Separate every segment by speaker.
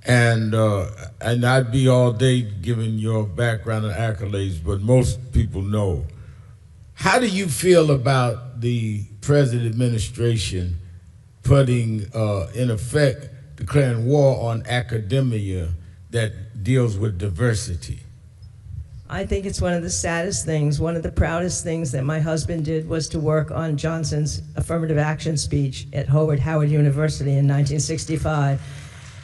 Speaker 1: And I'd be all day giving your background and accolades, but most people know. How do you feel about the present administration putting, in effect, declaring war on academia that deals with diversity?
Speaker 2: I think it's one of the saddest things. One of the proudest things that my husband did was to work on Johnson's affirmative action speech at Howard University in 1965.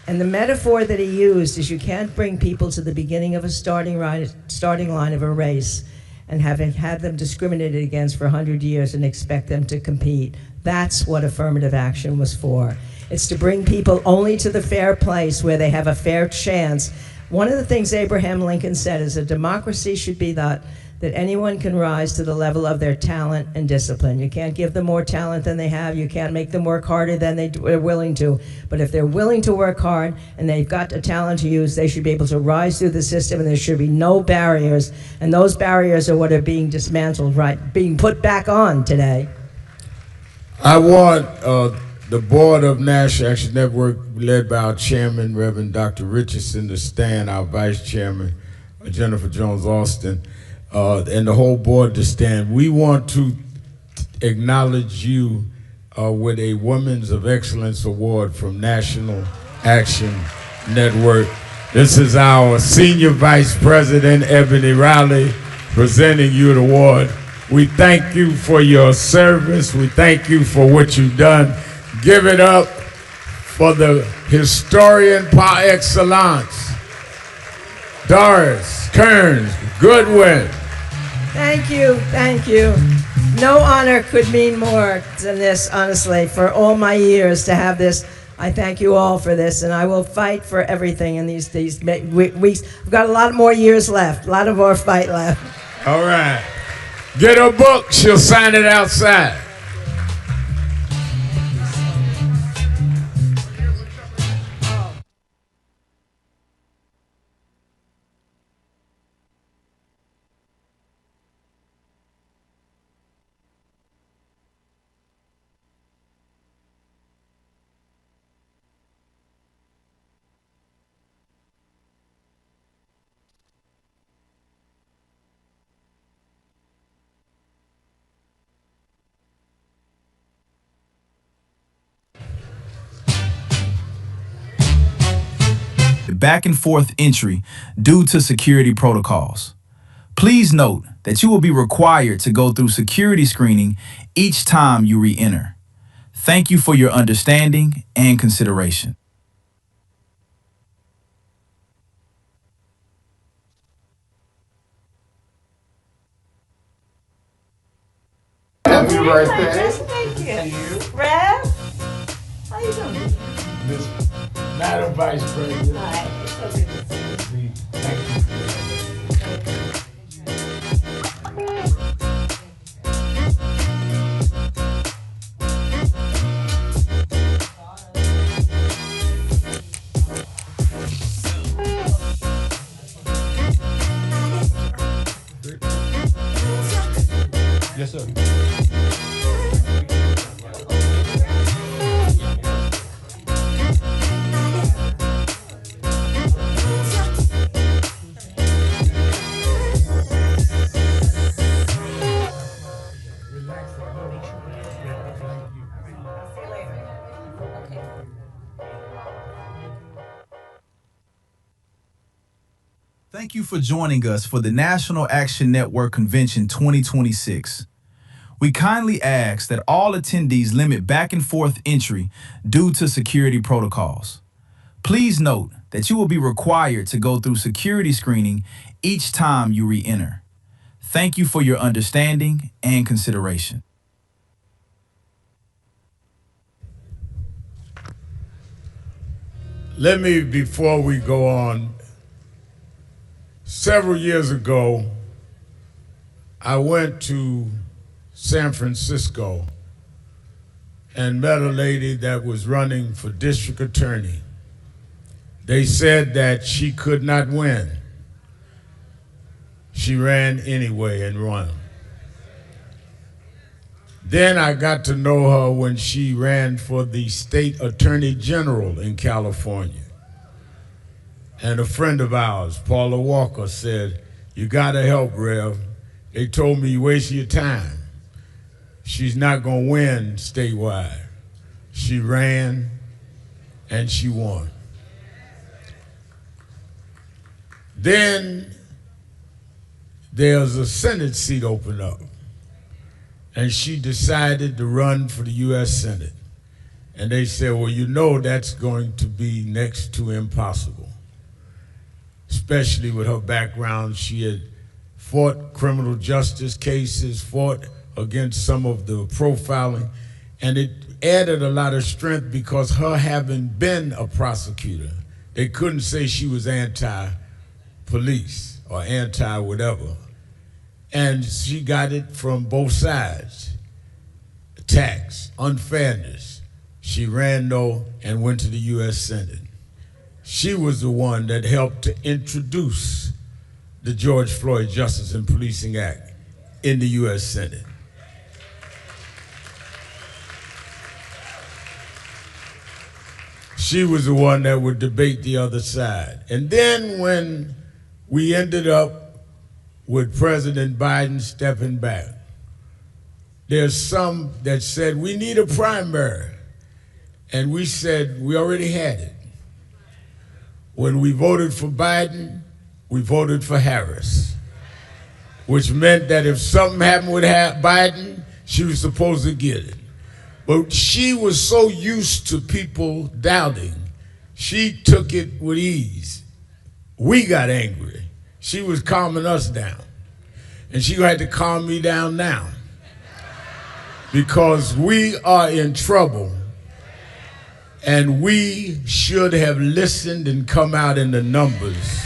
Speaker 2: And the metaphor that he used is you can't bring people to the beginning of a starting line of a race and had them discriminated against for 100 years and expect them to compete. That's what affirmative action was for. It's to bring people only to the fair place where they have a fair chance. One of the things Abraham Lincoln said is a democracy should be that anyone can rise to the level of their talent and discipline. You can't give them more talent than they have. You can't make them work harder than they're willing to. But if they're willing to work hard and they've got a talent to use, they should be able to rise through the system, and there should be no barriers. And those barriers are what are being dismantled, being put back on today.
Speaker 1: I want the board of National Action Network, led by our chairman, Reverend Dr. Richardson, to stand, our vice chairman, Jennifer Jones-Austin, and the whole board to stand. We want to acknowledge you with a Women's of Excellence Award from National Action Network. This is our Senior Vice President, Ebony Riley, presenting you the award. We thank you for your service. We thank you for what you've done. Give it up for the historian par excellence, Doris Kearns Goodwin.
Speaker 2: Thank you, thank you. No honor could mean more than this, honestly, for all my years to have this. I thank you all for this, and I will fight for everything in these weeks. We've got a lot more years left, a lot of more fight left.
Speaker 1: All right. Get her book, she'll sign it outside.
Speaker 3: Back and forth entry due to security protocols. Please note that you will be required to go through security screening each time you re-enter. Thank you for your understanding and consideration.
Speaker 1: Happy birthday.
Speaker 2: Thank you. Rev, how you doing?
Speaker 1: Madam Vice President.
Speaker 2: Hi, it's so good to see you.
Speaker 1: Thank you. Yes, sir.
Speaker 3: Thank you for joining us for the National Action Network Convention 2026. We kindly ask that all attendees limit back and forth entry due to security protocols. Please note that you will be required to go through security screening each time you re-enter. Thank you for your understanding and consideration.
Speaker 1: Let me, before we go on, several years ago, I went to San Francisco and met a lady that was running for district attorney. They said that she could not win. She ran anyway and won. Then I got to know her when she ran for the state attorney general in California. And a friend of ours, Paula Walker, said, "You gotta help, Rev. They told me you wasting your time. She's not gonna win statewide." She ran and she won. Then there's a Senate seat open up, and she decided to run for the U.S. Senate. And they said, well, you know that's going to be next to impossible, especially with her background. She had fought criminal justice cases, fought against some of the profiling, and it added a lot of strength because her having been a prosecutor, they couldn't say she was anti-police or anti-whatever. And she got it from both sides. Tax, unfairness. She ran though and went to the U.S. Senate. She was the one that helped to introduce the George Floyd Justice and Policing Act in the U.S. Senate. She was the one that would debate the other side. And then when we ended up with President Biden stepping back, there's some that said we need a primary. And we said we already had it. When we voted for Biden, we voted for Harris, which meant that if something happened with Biden, she was supposed to get it. But she was so used to people doubting, she took it with ease. We got angry. She was calming us down. And she had to calm me down now, because we are in trouble. And we should have listened and come out in the numbers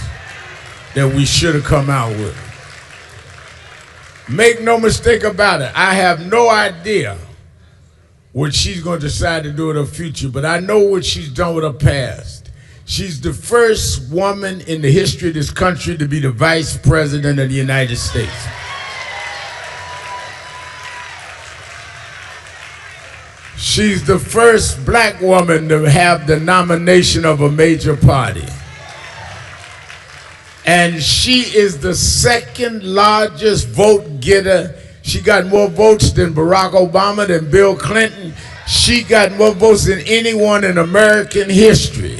Speaker 1: that we should have come out with. Make no mistake about it, I have no idea what she's going to decide to do with her future, but I know what she's done with her past. She's the first woman in the history of this country to be the Vice President of the United States. She's the first black woman to have the nomination of a major party. And she is the second largest vote getter. She got more votes than Barack Obama, than Bill Clinton. She got more votes than anyone in American history.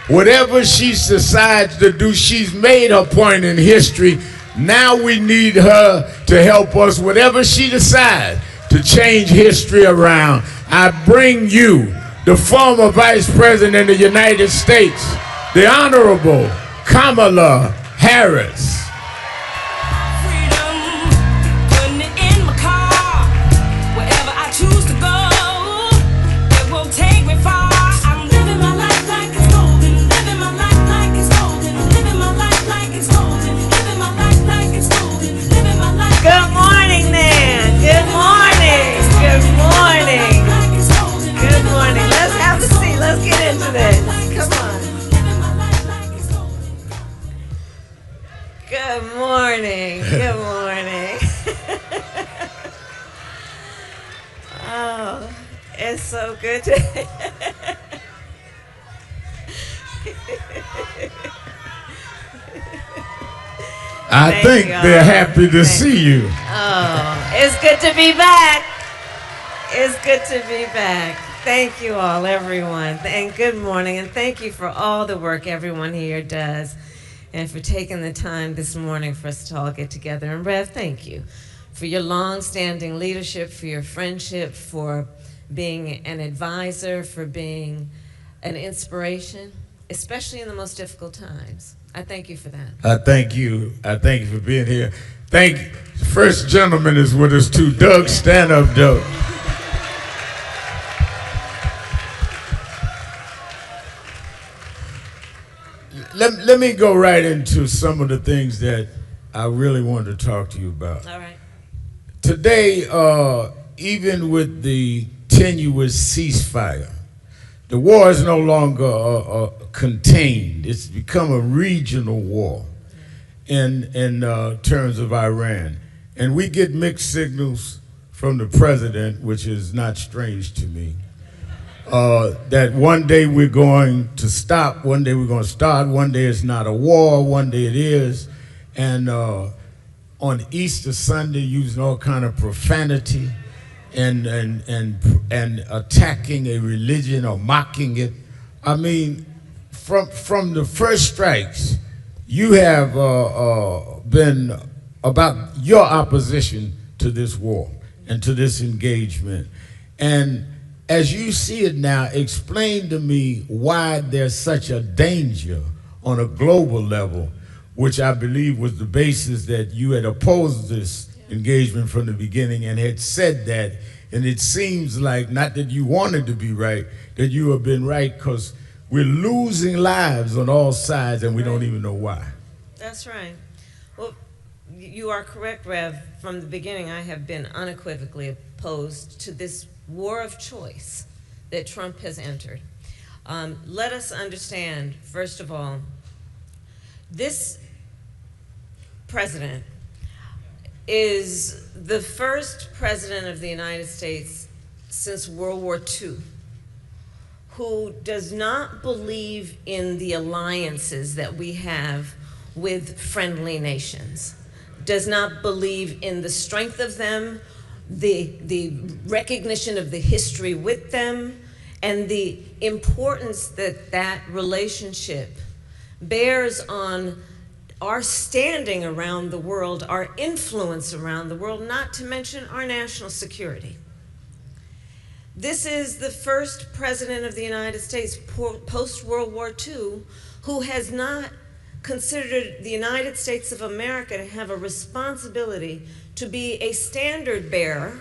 Speaker 1: Whatever she decides to do, she's made her point in history. Now we need her to help us, whatever she decides, to change history around. I bring you the former Vice President of the United States, the Honorable Kamala Harris.
Speaker 2: Good morning. Good morning. Oh, it's so good to
Speaker 1: I think they're happy to see you.
Speaker 2: Oh, it's good to be back. It's good to be back. Thank you all, everyone. And good morning. And thank you for all the work everyone here does, and for taking the time this morning for us to all get together. And Rev, thank you for your long-standing leadership, for your friendship, for being an advisor, for being an inspiration, especially in the most difficult times. I thank you for that.
Speaker 1: I thank you. I thank you for being here. Thank you. The first gentleman is with us too. Doug, stand up, Doug. Let me go right into some of the things that I really wanted to talk to you about.
Speaker 2: All right.
Speaker 1: Today, even with the tenuous ceasefire, the war is no longer contained. It's become a regional war in terms of Iran. And we get mixed signals from the president, which is not strange to me. that one day we're going to stop, one day we're going to start, one day it's not a war, one day it is. And on Easter Sunday, using all kind of profanity and attacking a religion or mocking it. I mean, from the first strikes, you have been about your opposition to this war and to this engagement. And as you see it now, explain to me why there's such a danger on a global level, which I believe was the basis that you had opposed this engagement from the beginning and had said that. And it seems like, not that you wanted to be right, that you have been right, because we're losing lives on all sides and we don't even know why.
Speaker 4: That's right. Well, you are correct, Rev. From the beginning, I have been unequivocally opposed to this war of choice that Trump has entered. Let us understand, first of all, this president is the first president of the United States since World War II who does not believe in the alliances that we have with friendly nations, does not believe in the strength of them, the recognition of the history with them, and the importance that that relationship bears on our standing around the world, our influence around the world, not to mention our national security. This is the first president of the United States post-World War II who has not considered the United States of America to have a responsibility to be a standard bearer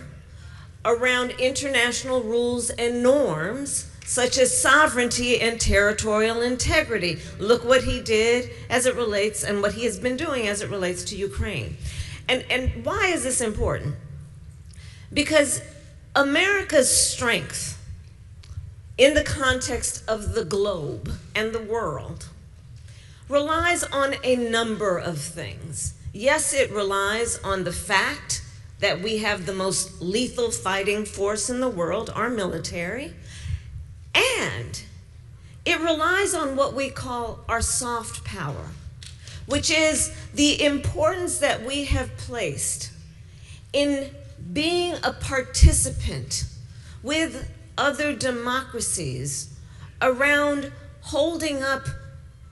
Speaker 4: around international rules and norms such as sovereignty and territorial integrity. Look what he did as it relates, and what he has been doing as it relates to Ukraine. And why is this important? Because America's strength in the context of the globe and the world relies on a number of things. Yes, it relies on the fact that we have the most lethal fighting force in the world, our military, and it relies on what we call our soft power, which is the importance that we have placed in being a participant with other democracies around holding up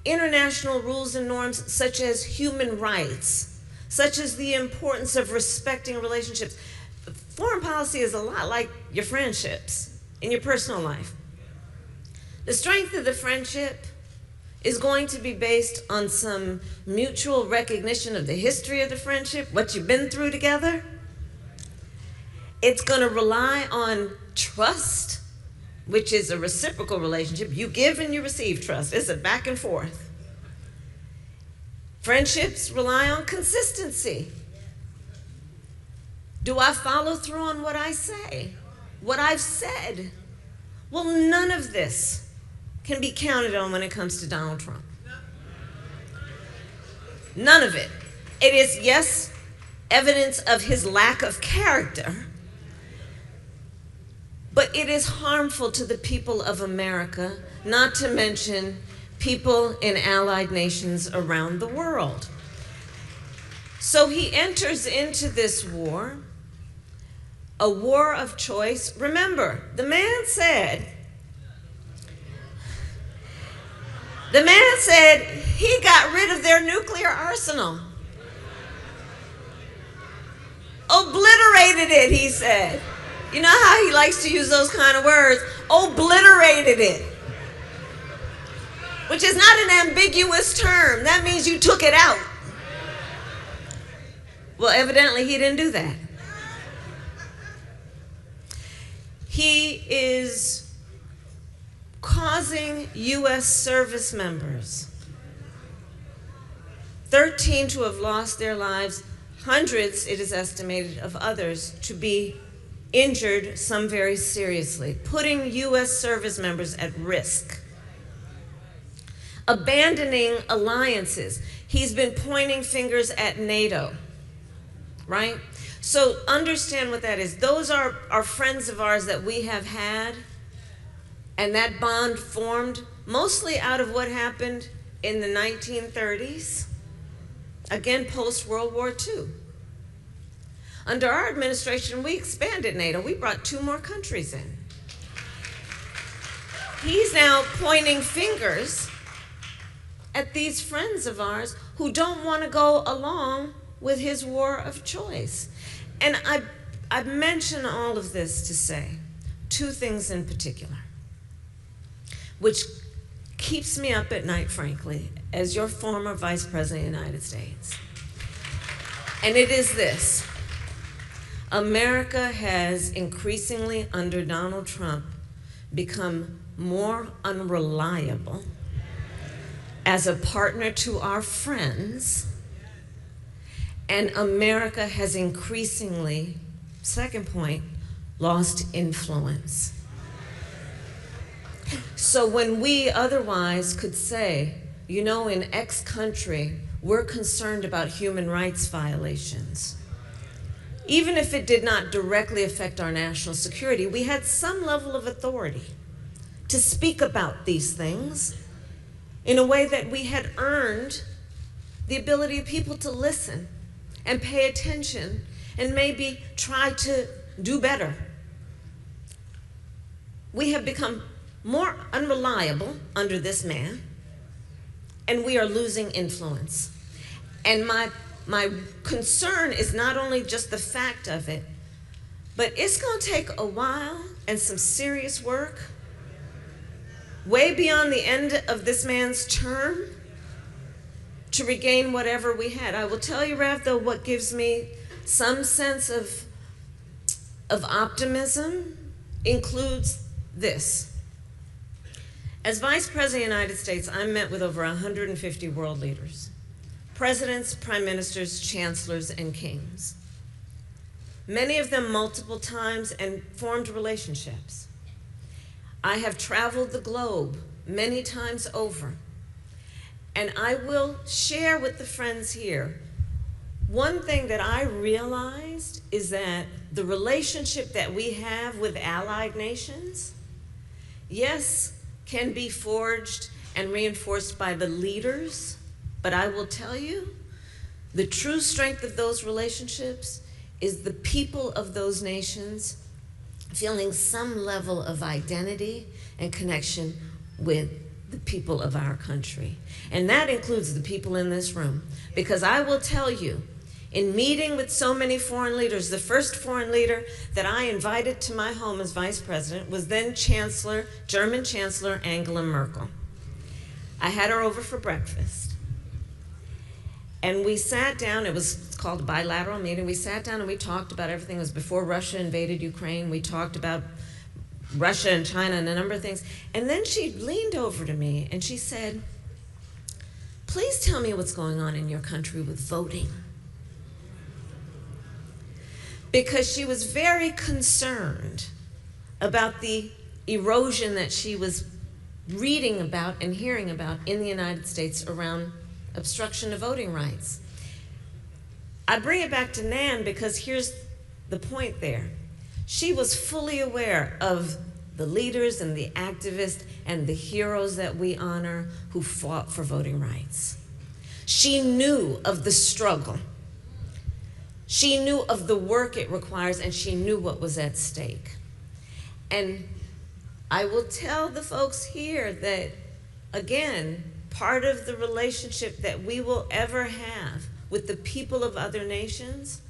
Speaker 4: international rules and norms such as human rights, such as the importance of respecting relationships. Foreign policy is a lot like your friendships in your personal life. The strength of the friendship is going to be based on some mutual recognition of the history of the friendship, what you've been through together. It's going to rely on trust, which is a reciprocal relationship. You give and you receive trust. It's a back and forth. Friendships rely on consistency. Do I follow through on what I say? What I've said? Well, none of this can be counted on when it comes to Donald Trump. None of it. It is, yes, evidence of his lack of character, but it is harmful to the people of America, not to mention people in allied nations around the world. So he enters into this war, a war of choice. Remember, the man said he got rid of their nuclear arsenal. Obliterated it, he said. You know how he likes to use those kind of words? Obliterated it. Which is not an ambiguous term. That means you took it out. Well, evidently he didn't do that. He is causing U.S. service members, 13 to have lost their lives, hundreds, it is estimated, of others to be injured, some very seriously, putting U.S. service members at risk. Abandoning alliances. He's been pointing fingers at NATO, right? So understand what that is. Those are friends of ours that we have had And that bond formed mostly out of what happened in the 1930s, again, post-World War II. Under our administration, we expanded NATO. We brought 2 more countries in. He's now pointing fingers at these friends of ours who don't want to go along with his war of choice. And I mention all of this to say 2 things in particular, which keeps me up at night, frankly, as your former Vice President of the United States. And it is this: America has increasingly, under Donald Trump, become more unreliable as a partner to our friends, and America has increasingly, second point, lost influence. So when we otherwise could say, you know, in X country, we're concerned about human rights violations, even if it did not directly affect our national security, we had some level of authority to speak about these things in a way that we had earned the ability of people to listen and pay attention and maybe try to do better. We have become more unreliable under this man, and we are losing influence. And my concern is not only just the fact of it, but it's going to take a while and some serious work, way beyond the end of this man's term, to regain whatever we had. I will tell you, Rev, though, what gives me some sense of optimism includes this. As Vice President of the United States, I met with over 150 world leaders, presidents, prime ministers, chancellors, and kings. Many of them multiple times, and formed relationships. I have traveled the globe many times over, and I will share with the friends here, one thing that I realized is that the relationship that we have with allied nations, yes, can be forged and reinforced by the leaders, but I will tell you, the true strength of those relationships is the people of those nations feeling some level of identity and connection with the people of our country. And that includes the people in this room. Because I will tell you, in meeting with so many foreign leaders, the first foreign leader that I invited to my home as vice president was then German Chancellor Angela Merkel. I had her over for breakfast. And we sat down, it was called a bilateral meeting. We sat down and we talked about everything. It was before Russia invaded Ukraine. We talked about Russia and China and a number of things. And then she leaned over to me and she said, please tell me what's going on in your country with voting. Because she was very concerned about the erosion that she was reading about and hearing about in the United States around obstruction of voting rights. I bring it back to NAN because here's the point there. She was fully aware of the leaders and the activists and the heroes that we honor who fought for voting rights. She knew of the struggle. She knew of the work it requires, and she knew what was at stake. And I will tell the folks here that, again, part of the relationship that we will ever have with the people of other nations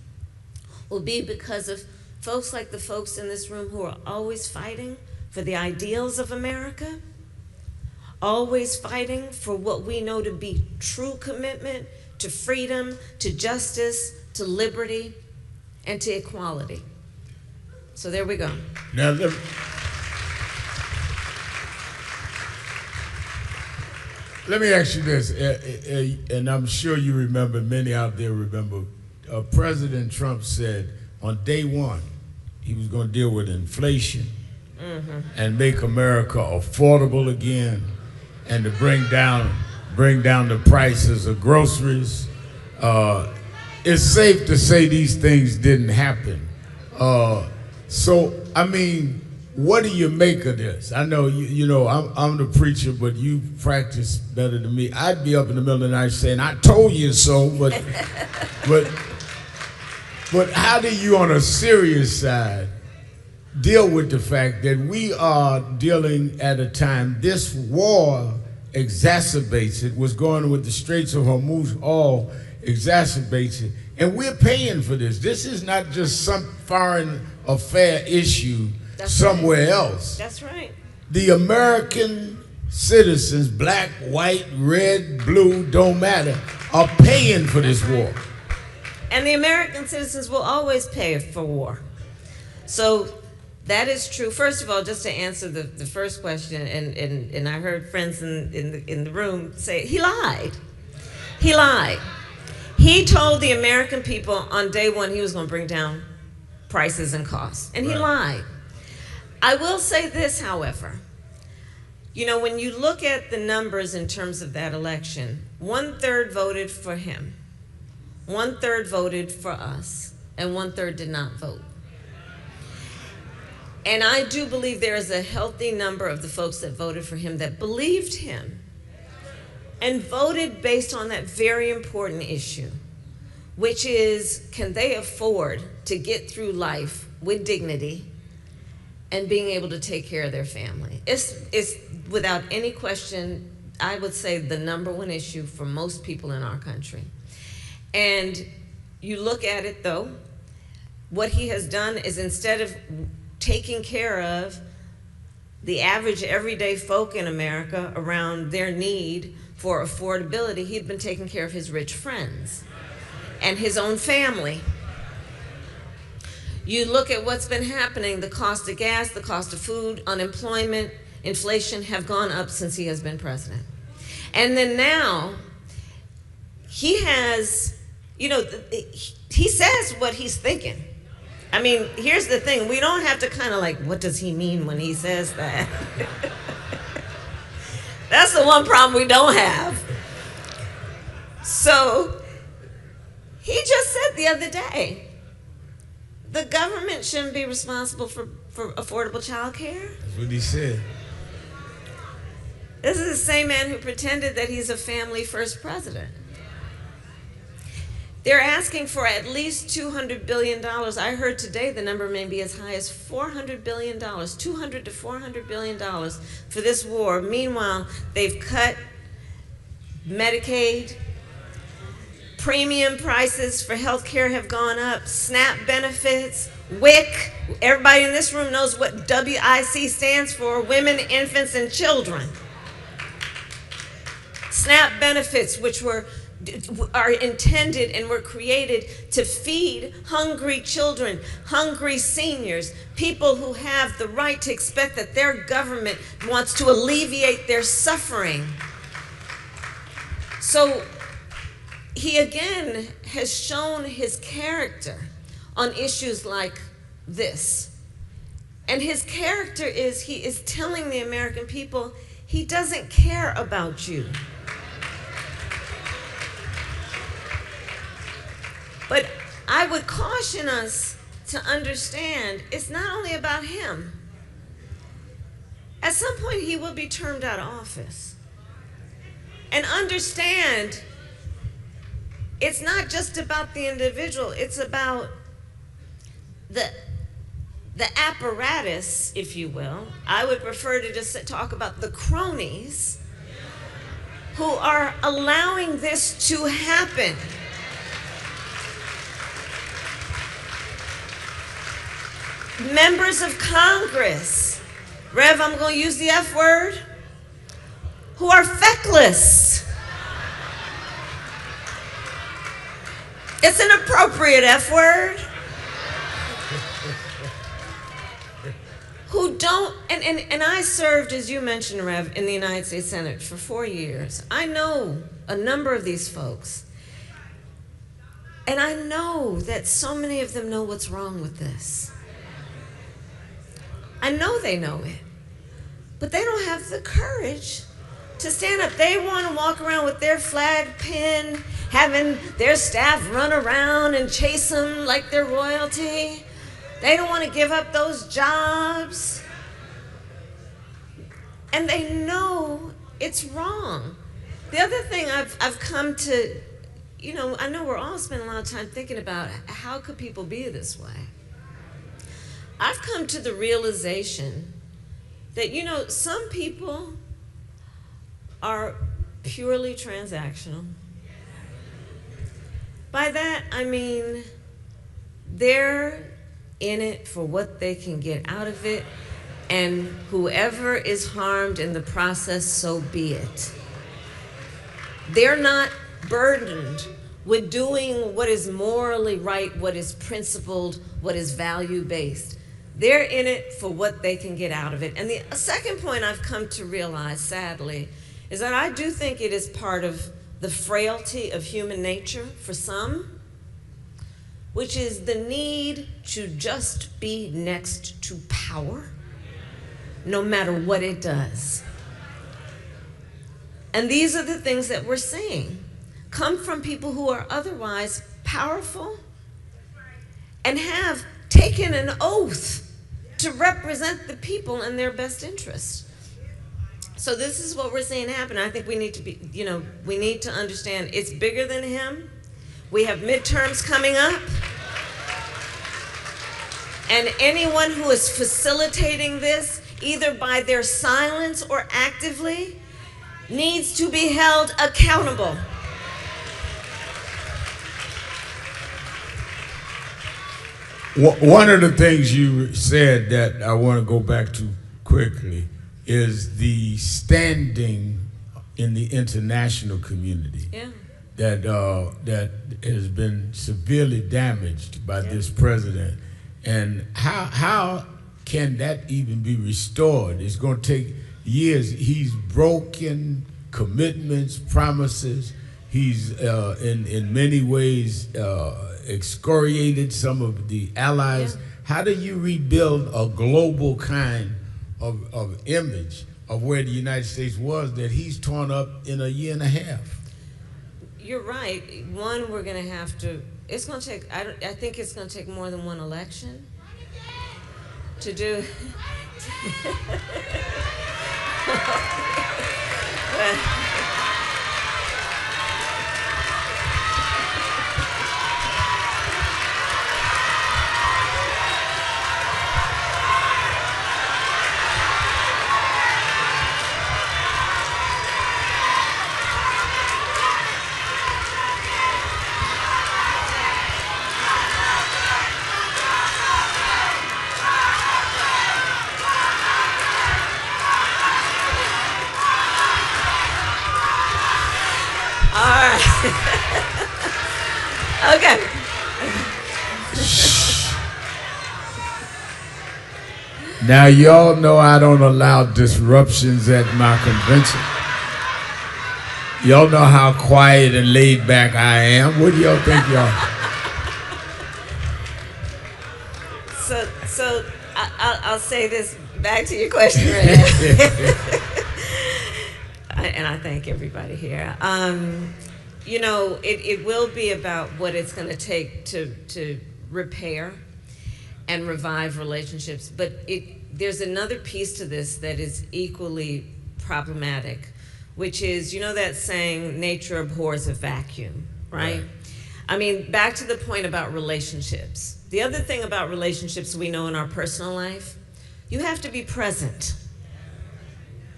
Speaker 4: will be because of folks like the folks in this room who are always fighting for the ideals of America, always fighting for what we know to be true commitment to freedom, to justice, to liberty, and to equality. So there we go.
Speaker 1: Now, let me ask you this, and I'm sure you remember, many out there remember, President Trump said on day one, he was going to deal with inflation and make America affordable again, and to bring down the prices of groceries. It's safe to say these things didn't happen. So, I mean, what do you make of this? I know you know I'm the preacher, but you practice better than me. I'd be up in the middle of the night saying, "I told you so," but but how do you, on a serious side, deal with the fact that we are dealing at a time this war exacerbates it? What's going on with the Straits of Hormuz all exacerbates it, and we're paying for this. This is not just some foreign affair issue. That's somewhere else.
Speaker 4: That's right.
Speaker 1: The American citizens, black, white, red, blue, don't matter, are paying for this war.
Speaker 4: And the American citizens will always pay for war. So that is true. First of all, just to answer the first question, and I heard friends in the room say, he lied. He lied. He told the American people on day one he was going to bring down prices and costs, and he lied. I will say this, however. You know, when you look at the numbers in terms of that election, 1/3 voted for him, 1/3 voted for us, and 1/3 did not vote. And I do believe there is a healthy number of the folks that voted for him that believed him and voted based on that very important issue, which is, can they afford to get through life with dignity and being able to take care of their family? It's without any question, I would say, the #1 issue for most people in our country. And you look at it, though, what he has done is, instead of taking care of the average everyday folk in America around their need for affordability, he'd been taking care of his rich friends and his own family. You look at what's been happening, the cost of gas, the cost of food, unemployment, inflation have gone up since he has been president. And then now, he has, you know, he says what he's thinking. I mean, here's the thing, we don't have to kind of like, what does he mean when he says that? That's the one problem we don't have. So, he just said the other day, the government shouldn't be responsible for affordable child care.
Speaker 1: That's what he said.
Speaker 4: This is the same man who pretended that he's a family-first president. They're asking for at least $200 billion. I heard today the number may be as high as $400 billion, $200 to $400 billion for this war. Meanwhile, they've cut Medicaid, premium prices for health care have gone up, SNAP benefits, WIC. Everybody in this room knows what WIC stands for, women, infants, and children. SNAP benefits, which are intended and were created to feed hungry children, hungry seniors, people who have the right to expect that their government wants to alleviate their suffering. So he again has shown his character on issues like this. And his character is, he is telling the American people he doesn't care about you. But I would caution us to understand it's not only about him. At some point, he will be termed out of office. And understand, it's not just about the individual, it's about the apparatus, if you will. I would prefer to just talk about the cronies who are allowing this to happen. Members of Congress, Rev, I'm going to use the F word, who are feckless. It's an appropriate F word. Who don't, and I served, as you mentioned, Rev, in the United States Senate for 4 years. I know a number of these folks. And I know that so many of them know what's wrong with this. I know they know it, but they don't have the courage to stand up. They want to walk around with their flag pin, having their staff run around and chase them like they're royalty. They don't want to give up those jobs. And they know it's wrong. The other thing I've come to, I know we're all spending a lot of time thinking about how could people be this way. I've come to the realization that, some people are purely transactional. By that, I mean they're in it for what they can get out of it, and whoever is harmed in the process, so be it. They're not burdened with doing what is morally right, what is principled, what is value-based. They're in it for what they can get out of it. And the second point I've come to realize, sadly, is that I do think it is part of the frailty of human nature for some, which is the need to just be next to power, no matter what it does. And these are the things that we're seeing come from people who are otherwise powerful and have taken an oath to represent the people in their best interest. So this is what we're seeing happen. I think we need to be, we need to understand it's bigger than him. We have midterms coming up. And anyone who is facilitating this, either by their silence or actively, needs to be held accountable.
Speaker 1: One of the things you said that I want to go back to quickly is the standing in the international community.
Speaker 4: Yeah.
Speaker 1: That has been severely damaged by this president. And how can that even be restored? It's going to take years. He's broken commitments, promises. He's in many ways excoriated some of the allies.
Speaker 4: Yeah.
Speaker 1: How do you rebuild a global kind of image of where the United States was that he's torn up in a year and a half?
Speaker 4: You're right. One, we're going to have to, it's going to take, I think it's going to take more than one election to do. Okay.
Speaker 1: Now, y'all know I don't allow disruptions at my convention. Y'all know how quiet and laid back I am. What do y'all think, y'all?
Speaker 4: So I'll say this back to your question right now. And I thank everybody here. It will be about what it's going to take to repair and revive relationships. But there's another piece to this that is equally problematic, which is, that saying, nature abhors a vacuum, right? I mean, back to the point about relationships. The other thing about relationships we know in our personal life, you have to be present.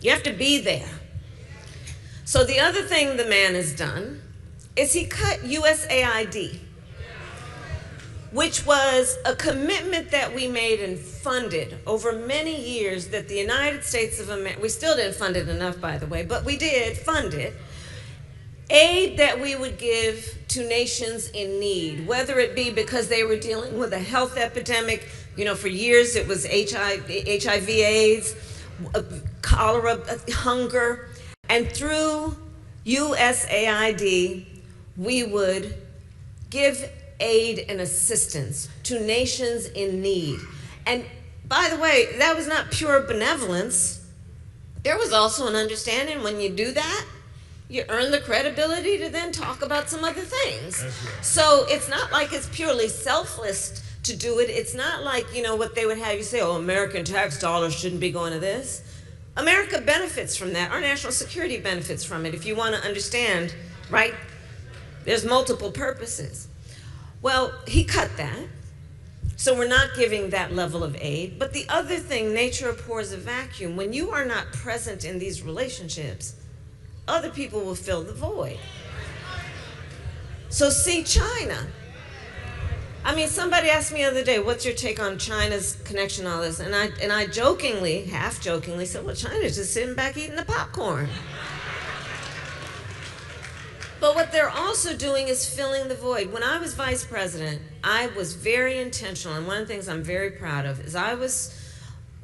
Speaker 4: You have to be there. So the other thing the man has done is he cut USAID, which was a commitment that we made and funded over many years that the United States of America, we still didn't fund it enough, by the way, but we did fund it, aid that we would give to nations in need, whether it be because they were dealing with a health epidemic, for years it was HIV, AIDS, cholera, hunger, and through USAID, we would give aid and assistance to nations in need. And by the way, that was not pure benevolence. There was also an understanding when you do that, you earn the credibility to then talk about some other things. Right. So it's not like it's purely selfless to do it. It's not like, what they would have you say, American tax dollars shouldn't be going to this. America benefits from that. Our national security benefits from it. If you want to understand, right? There's multiple purposes. Well, he cut that. So we're not giving that level of aid. But the other thing, nature abhors a vacuum. When you are not present in these relationships, other people will fill the void. So see China. I mean, somebody asked me the other day, what's your take on China's connection to all this? And I jokingly, half jokingly said, well, China's just sitting back eating the popcorn. But what they're also doing is filling the void. When I was vice president, I was very intentional, and one of the things I'm very proud of is I was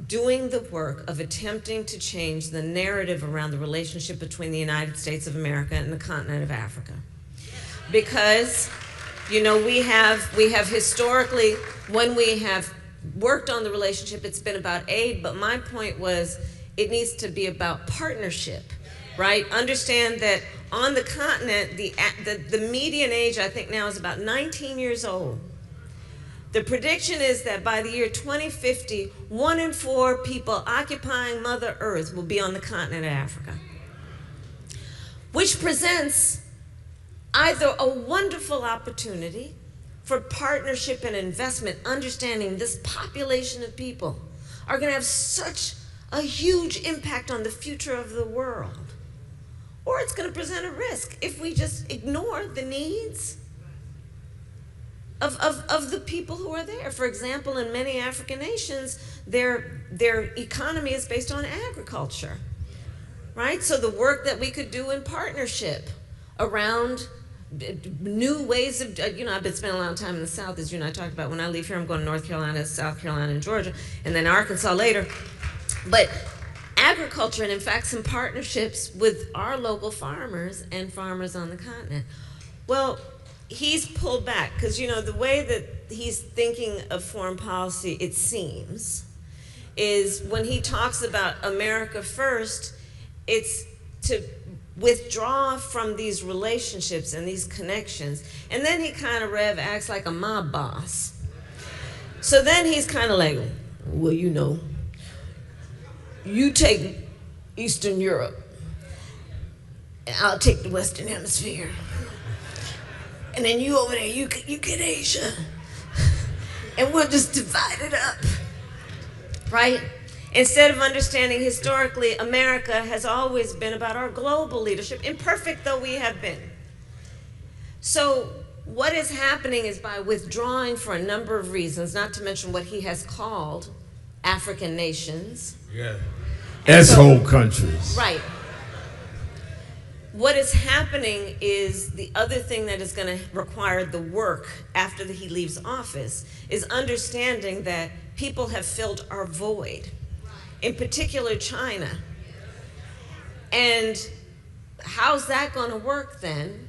Speaker 4: doing the work of attempting to change the narrative around the relationship between the United States of America and the continent of Africa. Because, you know, we have historically, when we have worked on the relationship, it's been about aid, but my point was it needs to be about partnership, right? Understand that on the continent, the median age, I think now, is about 19 years old. The prediction is that by the year 2050, 1 in 4 people occupying Mother Earth will be on the continent of Africa, which presents either a wonderful opportunity for partnership and investment, understanding this population of people are going to have such a huge impact on the future of the world, or it's going to present a risk if we just ignore the needs of the people who are there. For example, in many African nations, their economy is based on agriculture, right? So the work that we could do in partnership around new ways of, you know, I've been spending a lot of time in the South, as you and I talked about. When I leave here, I'm going to North Carolina, South Carolina, and Georgia, and then Arkansas later. But agriculture, and in fact some partnerships with our local farmers and farmers on the continent. Well, he's pulled back because, you know, the way that he's thinking of foreign policy, it seems, is when he talks about America first, it's to withdraw from these relationships and these connections. And then he kind of acts like a mob boss. So then he's kind of like, well, you know, you take Eastern Europe, and I'll take the Western Hemisphere. And then you over there, you get Asia. And we'll just divide it up, right? Instead of understanding historically, America has always been about our global leadership, imperfect though we have been. So what is happening is by withdrawing for a number of reasons, not to mention what he has called African nations.
Speaker 1: Yeah. S-hole countries.
Speaker 4: Right. What is happening is the other thing that is going to require the work after he leaves office is understanding that people have filled our void, in particular China. And how's that going to work then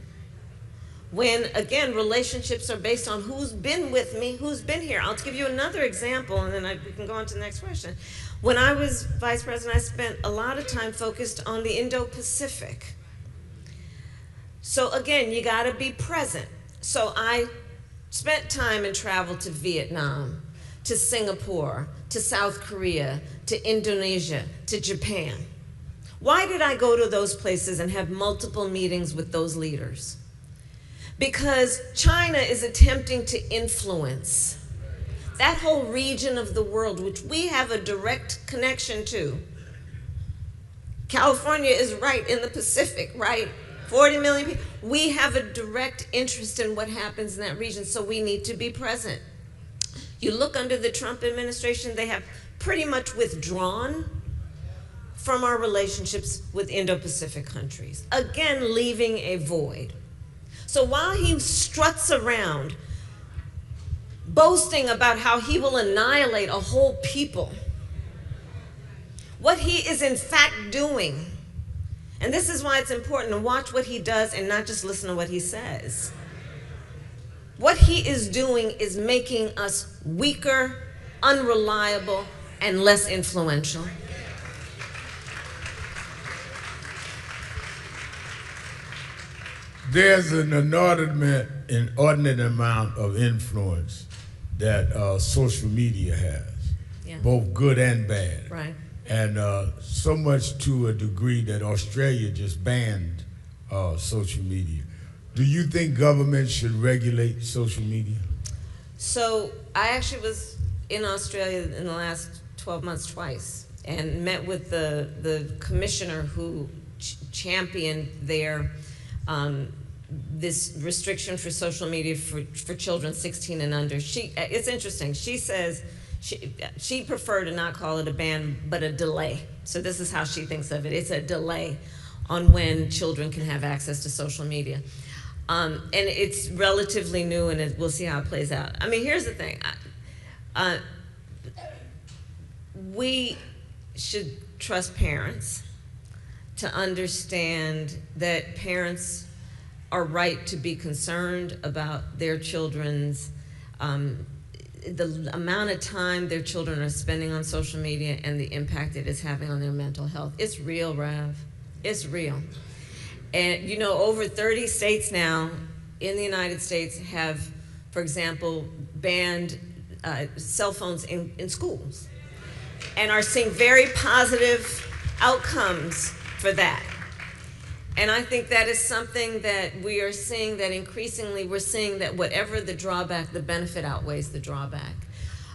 Speaker 4: when, again, relationships are based on who's been with me, who's been here? I'll give you another example, and then we can go on to the next question. When I was vice president, I spent a lot of time focused on the Indo-Pacific. So again, you got to be present. So I spent time and traveled to Vietnam, to Singapore, to South Korea, to Indonesia, to Japan. Why did I go to those places and have multiple meetings with those leaders? Because China is attempting to influence that whole region of the world, which we have a direct connection to. California is right in the Pacific, right? 40 million people. We have a direct interest in what happens in that region, so we need to be present. You look under the Trump administration, they have pretty much withdrawn from our relationships with Indo-Pacific countries, again, leaving a void. So while he struts around boasting about how he will annihilate a whole people, what he is in fact doing, and this is why it's important to watch what he does and not just listen to what he says. What he is doing is making us weaker, unreliable, and less influential.
Speaker 1: There's an inordinate amount of influence that social media has,
Speaker 4: Yeah.
Speaker 1: both good and bad.
Speaker 4: Right.
Speaker 1: and so much to a degree that Australia just banned social media. Do you think government should regulate social media?
Speaker 4: So I actually was in Australia in the last 12 months twice and met with the commissioner who championed their this restriction for social media for children 16 and under. It's interesting. She says she preferred to not call it a ban, but a delay. So this is how she thinks of it. It's a delay on when children can have access to social media. And it's relatively new, and we'll see how it plays out. I mean, here's the thing. We should trust parents to understand that parents are right to be concerned about their children's, the amount of time their children are spending on social media and the impact it is having on their mental health. It's real, Rav. It's real. And you know, over 30 states now in the United States have, for example, banned cell phones in schools and are seeing very positive outcomes for that. And I think that is something that we are seeing, that increasingly we're seeing that whatever the drawback, the benefit outweighs the drawback.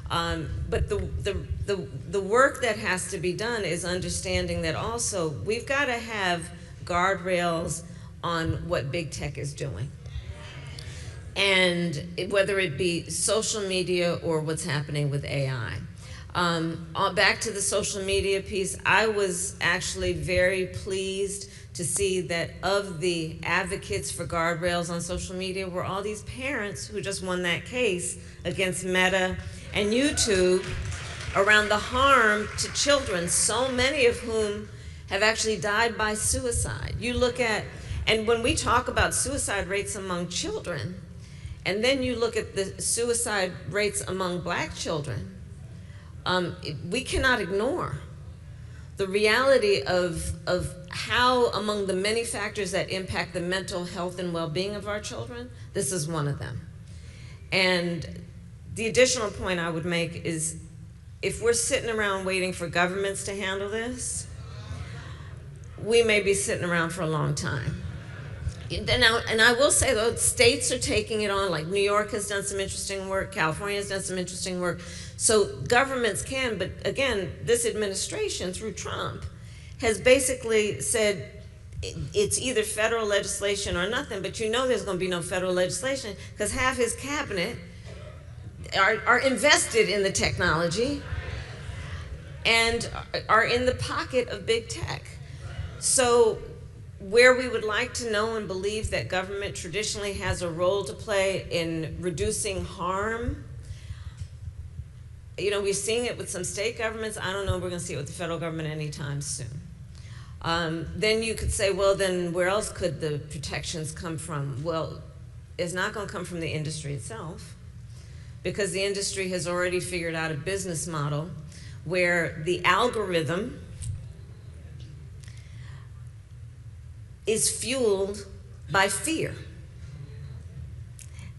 Speaker 4: But the work that has to be done is understanding that also we've got to have guardrails on what big tech is doing. And whether it be social media or what's happening with AI. Back to the social media piece, I was actually very pleased to see that of the advocates for guardrails on social media were all these parents who just won that case against Meta and YouTube around the harm to children, so many of whom have actually died by suicide. You look at, and when we talk about suicide rates among children, and then you look at the suicide rates among Black children, we cannot ignore the reality of how, among the many factors that impact the mental health and well-being of our children, this is one of them. And the additional point I would make is, if we're sitting around waiting for governments to handle this, we may be sitting around for a long time. And I will say, though, states are taking it on, like New York has done some interesting work, California has done some interesting work. So governments can, but again, this administration through Trump has basically said it's either federal legislation or nothing, but you know there's going to be no federal legislation because half his cabinet are invested in the technology and are in the pocket of big tech. So where we would like to know and believe that government traditionally has a role to play in reducing harm, you know, we're seeing it with some state governments. I don't know if we're going to see it with the federal government anytime soon. Then you could say, well, then where else could the protections come from? Well, it's not going to come from the industry itself, because the industry has already figured out a business model where the algorithm is fueled by fear.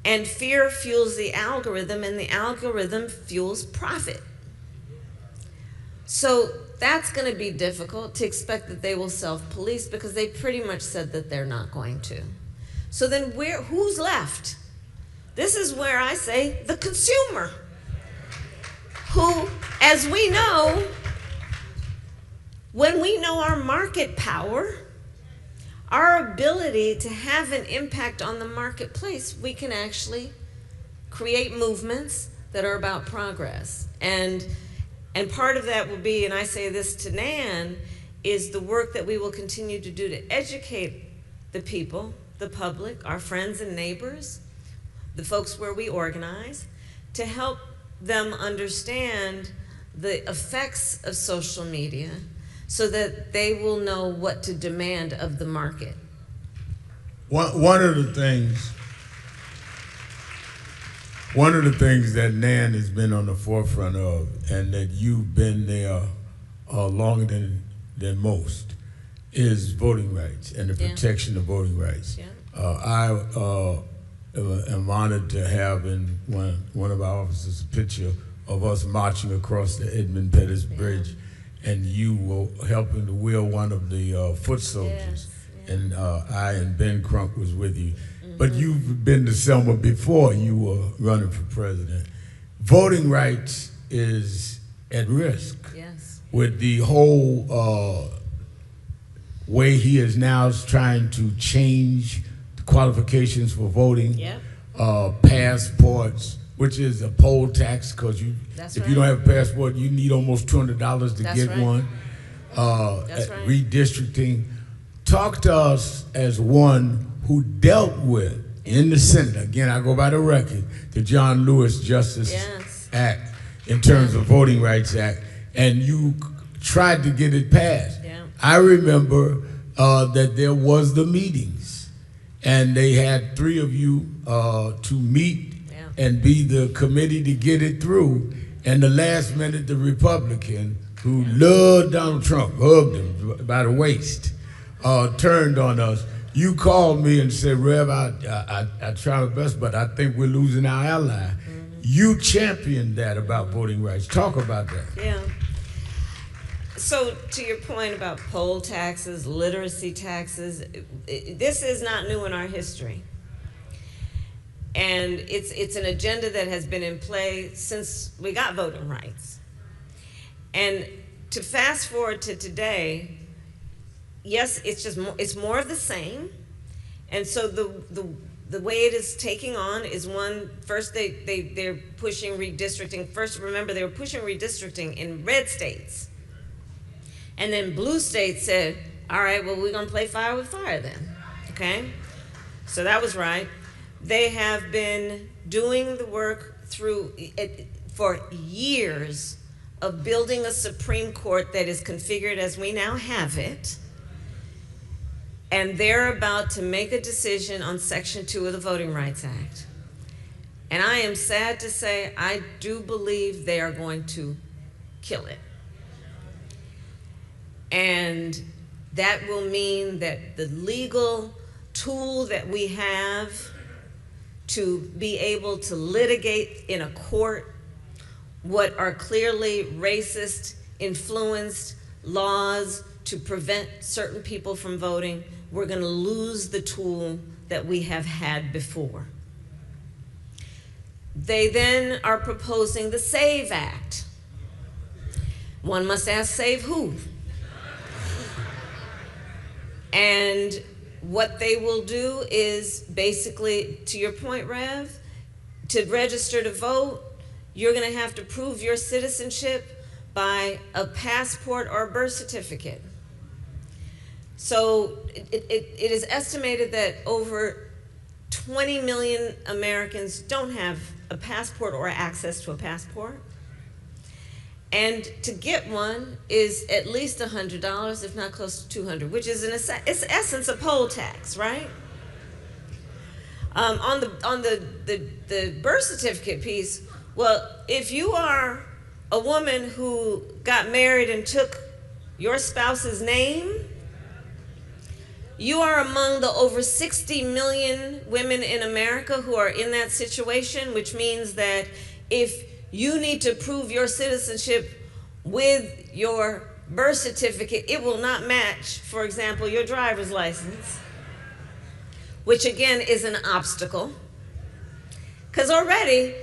Speaker 4: And fear fuels the algorithm, and the algorithm fuels profit. So that's going to be difficult to expect that they will self-police, because they pretty much said that they're not going to. So then who's left? This is where I say the consumer, who, as we know, when we know our market power, our ability to have an impact on the marketplace, we can actually create movements that are about progress. And part of that will be, and I say this to NAN, is the work that we will continue to do to educate the people, the public, our friends and neighbors, the folks where we organize, to help them understand the effects of social media, so that they will know what to demand of the market.
Speaker 1: One of the things that NAN has been on the forefront of, and that you've been there longer than most, is voting rights and the protection of voting rights.
Speaker 4: Yeah.
Speaker 1: I am honored to have in one of our offices a picture of us marching across the Edmund Pettus Bridge. and you were helping to wheel one of the foot soldiers.
Speaker 4: Yes,
Speaker 1: And I and Ben Crump was with you. But you've been to Selma before you were running for president. Voting rights is at risk.
Speaker 4: Yes.
Speaker 1: With the whole way he is now trying to change the qualifications for voting,
Speaker 4: Yep.
Speaker 1: passports, which is a poll tax, because
Speaker 4: That's
Speaker 1: if
Speaker 4: right.
Speaker 1: you don't have a passport, you need almost $200 to
Speaker 4: That's
Speaker 1: get
Speaker 4: right.
Speaker 1: one.
Speaker 4: That's right.
Speaker 1: Redistricting. Talk to us as one who dealt with, in the Senate, again, I go by the record, the John Lewis Justice
Speaker 4: Yes.
Speaker 1: Act in terms of Voting Rights Act, and you tried to get it passed.
Speaker 4: Yeah.
Speaker 1: I remember that there was the meetings, and they had 3 of you to meet and be the committee to get it through, and the last minute, the Republican, who loved Donald Trump, hugged him by the waist, turned on us. You called me and said, Rev, I try my best, but I think we're losing our ally. You championed that about voting rights. Talk about that.
Speaker 4: Yeah. So to your point about poll taxes, literacy taxes, this is not new in our history. And it's an agenda that has been in play since we got voting rights. And to fast forward to today, yes, it's more of the same. And so the way it is taking on is first they're pushing redistricting. First, remember, they were pushing redistricting in red states. And then blue states said, all right, well, we're gonna play fire with fire then, okay? So that was right. They have been doing the work for years of building a Supreme Court that is configured as we now have it. And they're about to make a decision on Section 2 of the Voting Rights Act. And I am sad to say, I do believe they are going to kill it. And that will mean that the legal tool that we have to be able to litigate in a court what are clearly racist, influenced laws to prevent certain people from voting, we're going to lose the tool that we have had before. They then are proposing the SAVE Act. One must ask, save who? And what they will do is basically, to your point, Rev, to register to vote, you're going to have to prove your citizenship by a passport or a birth certificate. So it is estimated that over 20 million Americans don't have a passport or access to a passport. And to get one is at least $100, if not close to $200, which is it's essence a poll tax, right? On the birth certificate piece, well, if you are a woman who got married and took your spouse's name, you are among the over 60 million women in America who are in that situation, which means that if you need to prove your citizenship with your birth certificate, it will not match, for example, your driver's license, which again is an obstacle. Because already,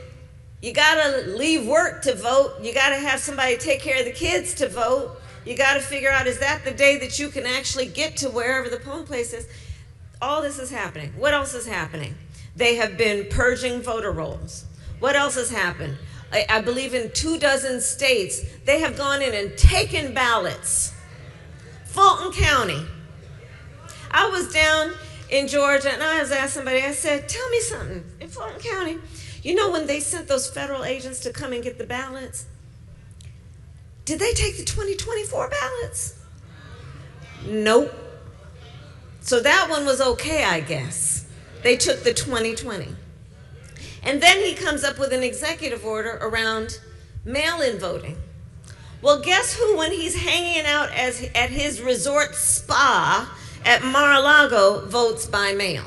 Speaker 4: you gotta leave work to vote, you gotta have somebody take care of the kids to vote, you gotta figure out, is that the day that you can actually get to wherever the polling place is? All this is happening. What else is happening? They have been purging voter rolls. What else has happened? I believe in 24 states, they have gone in and taken ballots. Fulton County. I was down in Georgia and I was asking somebody, I said, tell me something, in Fulton County, you know when they sent those federal agents to come and get the ballots, did they take the 2024 ballots? Nope. So that one was okay, I guess. They took the 2020. And then he comes up with an executive order around mail-in voting. Well, guess who, when he's hanging out at his resort spa at Mar-a-Lago, votes by mail?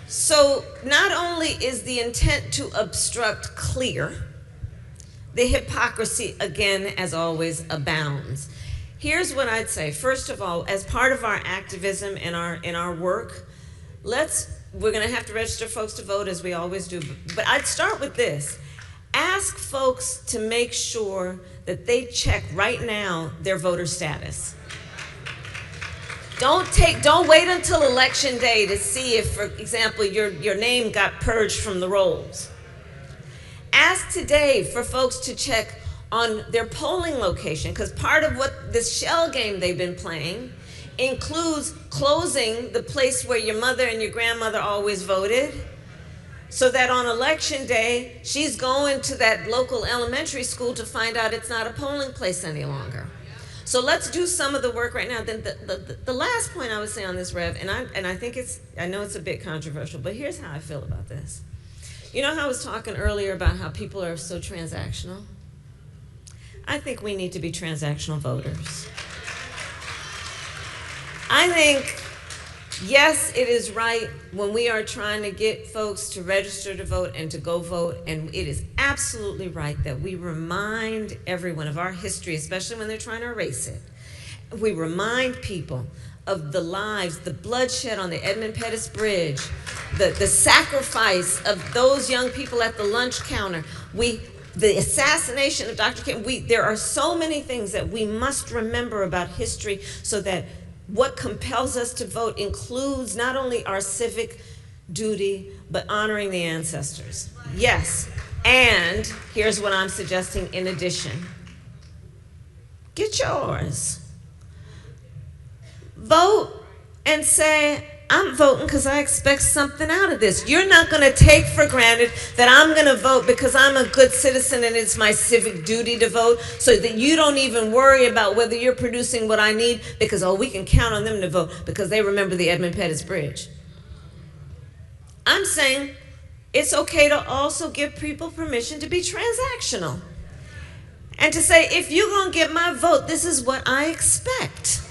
Speaker 4: So not only is the intent to obstruct clear, the hypocrisy, again, as always, abounds. Here's what I'd say. First of all, as part of our activism and our work, we're going to have to register folks to vote, as we always do. But I'd start with this. Ask folks to make sure that they check right now their voter status. Don't wait until election day to see if, for example, your name got purged from the rolls. Ask today for folks to check on their polling location, because part of what this shell game they've been playing includes closing the place where your mother and your grandmother always voted, so that on election day, she's going to that local elementary school to find out it's not a polling place any longer. So let's do some of the work right now. Then the last point I would say on this, Rev, and I know it's a bit controversial, but here's how I feel about this. You know how I was talking earlier about how people are so transactional? I think we need to be transactional voters. I think, yes, it is right when we are trying to get folks to register to vote and to go vote, and it is absolutely right that we remind everyone of our history, especially when they're trying to erase it. We remind people of the lives, the bloodshed on the Edmund Pettus Bridge, the sacrifice of those young people at the lunch counter, the assassination of Dr. King. There are so many things that we must remember about history, so that what compels us to vote includes not only our civic duty, but honoring the ancestors. Yes, and here's what I'm suggesting in addition. Get yours. Vote and say, I'm voting because I expect something out of this. You're not going to take for granted that I'm going to vote because I'm a good citizen and it's my civic duty to vote, so that you don't even worry about whether you're producing what I need, because, oh, we can count on them to vote because they remember the Edmund Pettus Bridge. I'm saying it's okay to also give people permission to be transactional and to say, if you're going to get my vote, this is what I expect.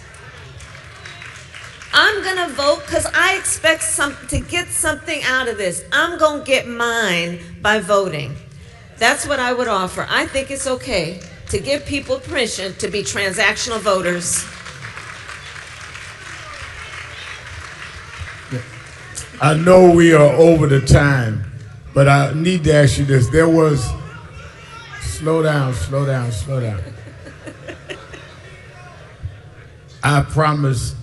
Speaker 4: I'm going to vote because I expect to get something out of this. I'm going to get mine by voting. That's what I would offer. I think it's okay to give people permission to be transactional voters.
Speaker 1: I know we are over the time, but I need to ask you this. There was, slow down. I promised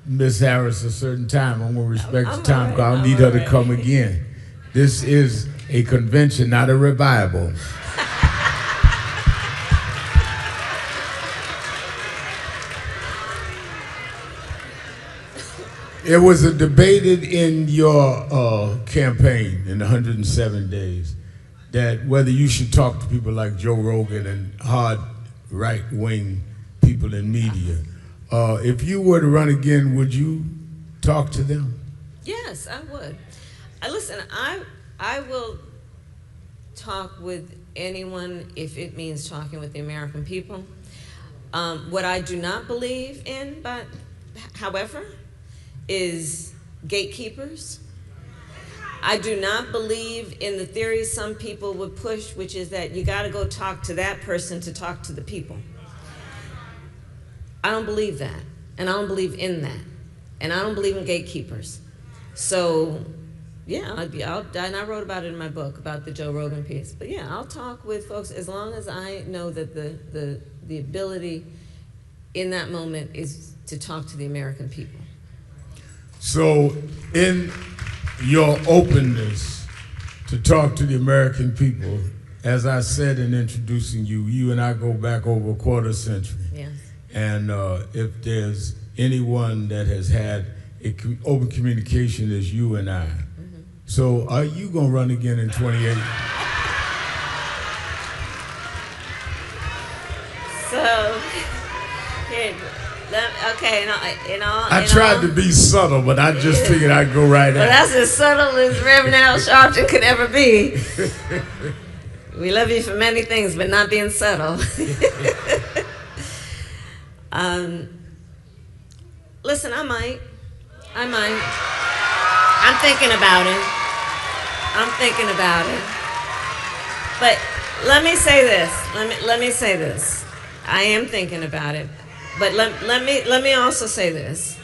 Speaker 1: Ms. Harris a certain time. I'm going to respect the time, because I'll need her to come again. This is a convention, not a revival. It was debated in your campaign in 107 days that whether you should talk to people like Joe Rogan and hard right-wing people in media. If you were to run again, would you talk to them?
Speaker 4: Yes, I would. Listen, I will talk with anyone if it means talking with the American people. What I do not believe in, but however, is gatekeepers. I do not believe in the theory some people would push, which is that you got to go talk to that person to talk to the people. I don't believe that, and I don't believe in that, and I don't believe in gatekeepers. So, yeah, and I wrote about it in my book, about the Joe Rogan piece. But yeah, I'll talk with folks as long as I know that the ability in that moment is to talk to the American people.
Speaker 1: So, in your openness to talk to the American people, as I said in introducing you, you and I go back over a quarter century.
Speaker 4: Yes.
Speaker 1: And if there's anyone that has had open communication, is you and I. Mm-hmm. So are you going to run again in 28?
Speaker 4: So, okay,
Speaker 1: I tried to be subtle, but I just figured I'd go right
Speaker 4: well,
Speaker 1: at it.
Speaker 4: That's as subtle as Reverend Al Sharpton could ever be. We love you for many things, but not being subtle. Listen, I might. I'm thinking about it. But let me say this. Let me say this. I am thinking about it, but let me also say this.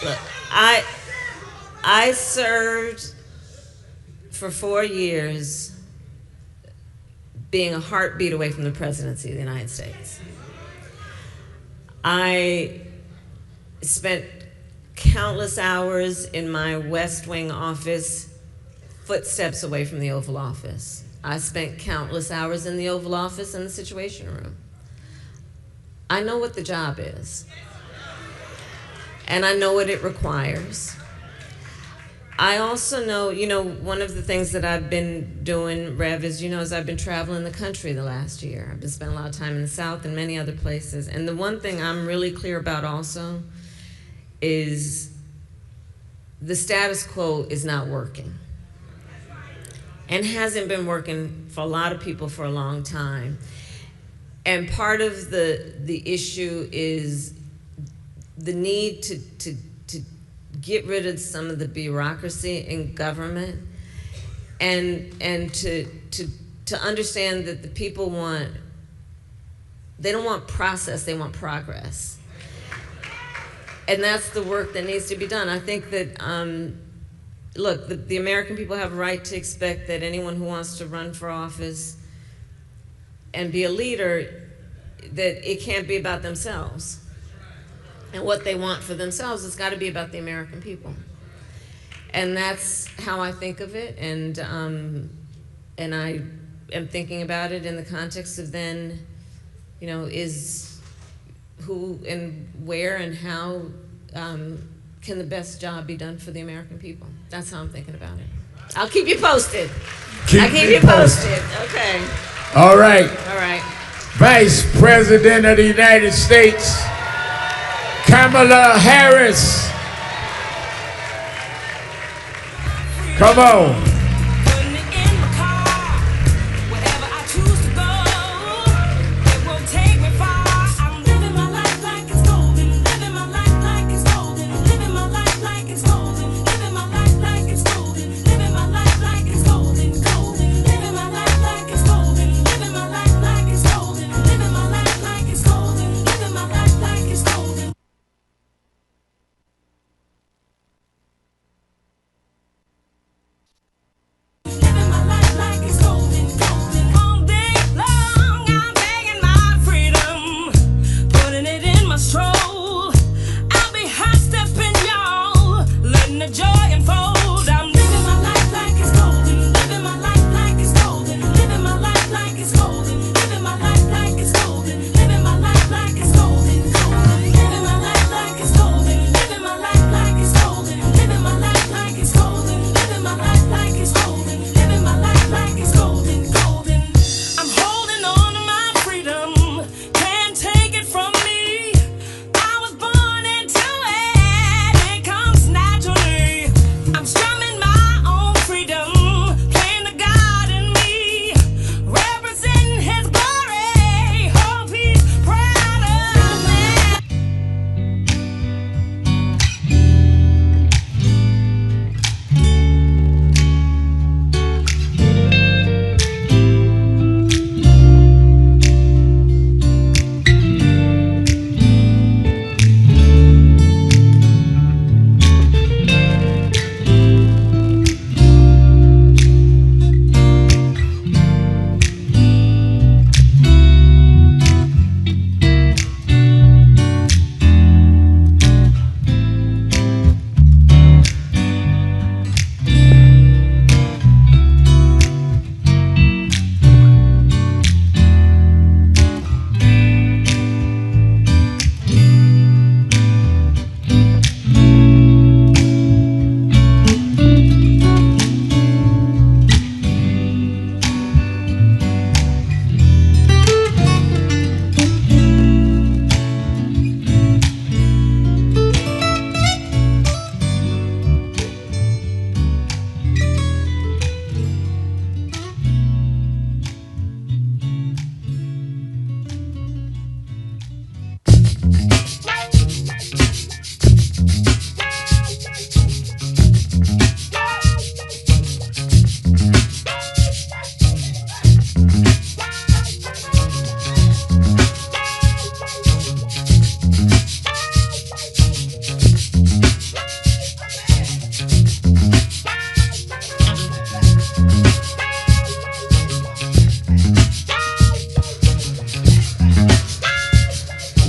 Speaker 4: Look, I served for 4 years being a heartbeat away from the presidency of the United States. I spent countless hours in my West Wing office, footsteps away from the Oval Office. I spent countless hours in the Oval Office in the Situation Room. I know what the job is, and I know what it requires. I also know, one of the things that I've been doing, Rev, is I've been traveling the country the last year. I've been spending a lot of time in the South and many other places. And the one thing I'm really clear about also is the status quo is not working. And hasn't been working for a lot of people for a long time. And part of the issue is the need to get rid of some of the bureaucracy in government, and to understand that the people they don't want process, they want progress. And that's the work that needs to be done. I think that, look, the American people have a right to expect that anyone who wants to run for office and be a leader, that it can't be about themselves. And what they want for themselves has got to be about the American people. And that's how I think of it. And I am thinking about it in the context of then, is who and where and how can the best job be done for the American people? That's how I'm thinking about it. I'll keep you posted. I'll keep you posted. Okay.
Speaker 1: All right.
Speaker 4: All right.
Speaker 1: Vice President of the United States, Kamala Harris. Come on.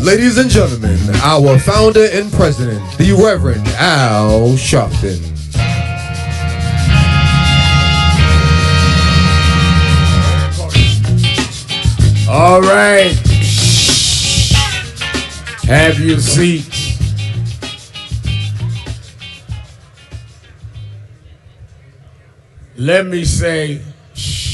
Speaker 5: Ladies and gentlemen, our founder and president, the Reverend Al Sharpton.
Speaker 1: All right. Have your seats. Let me say, shh.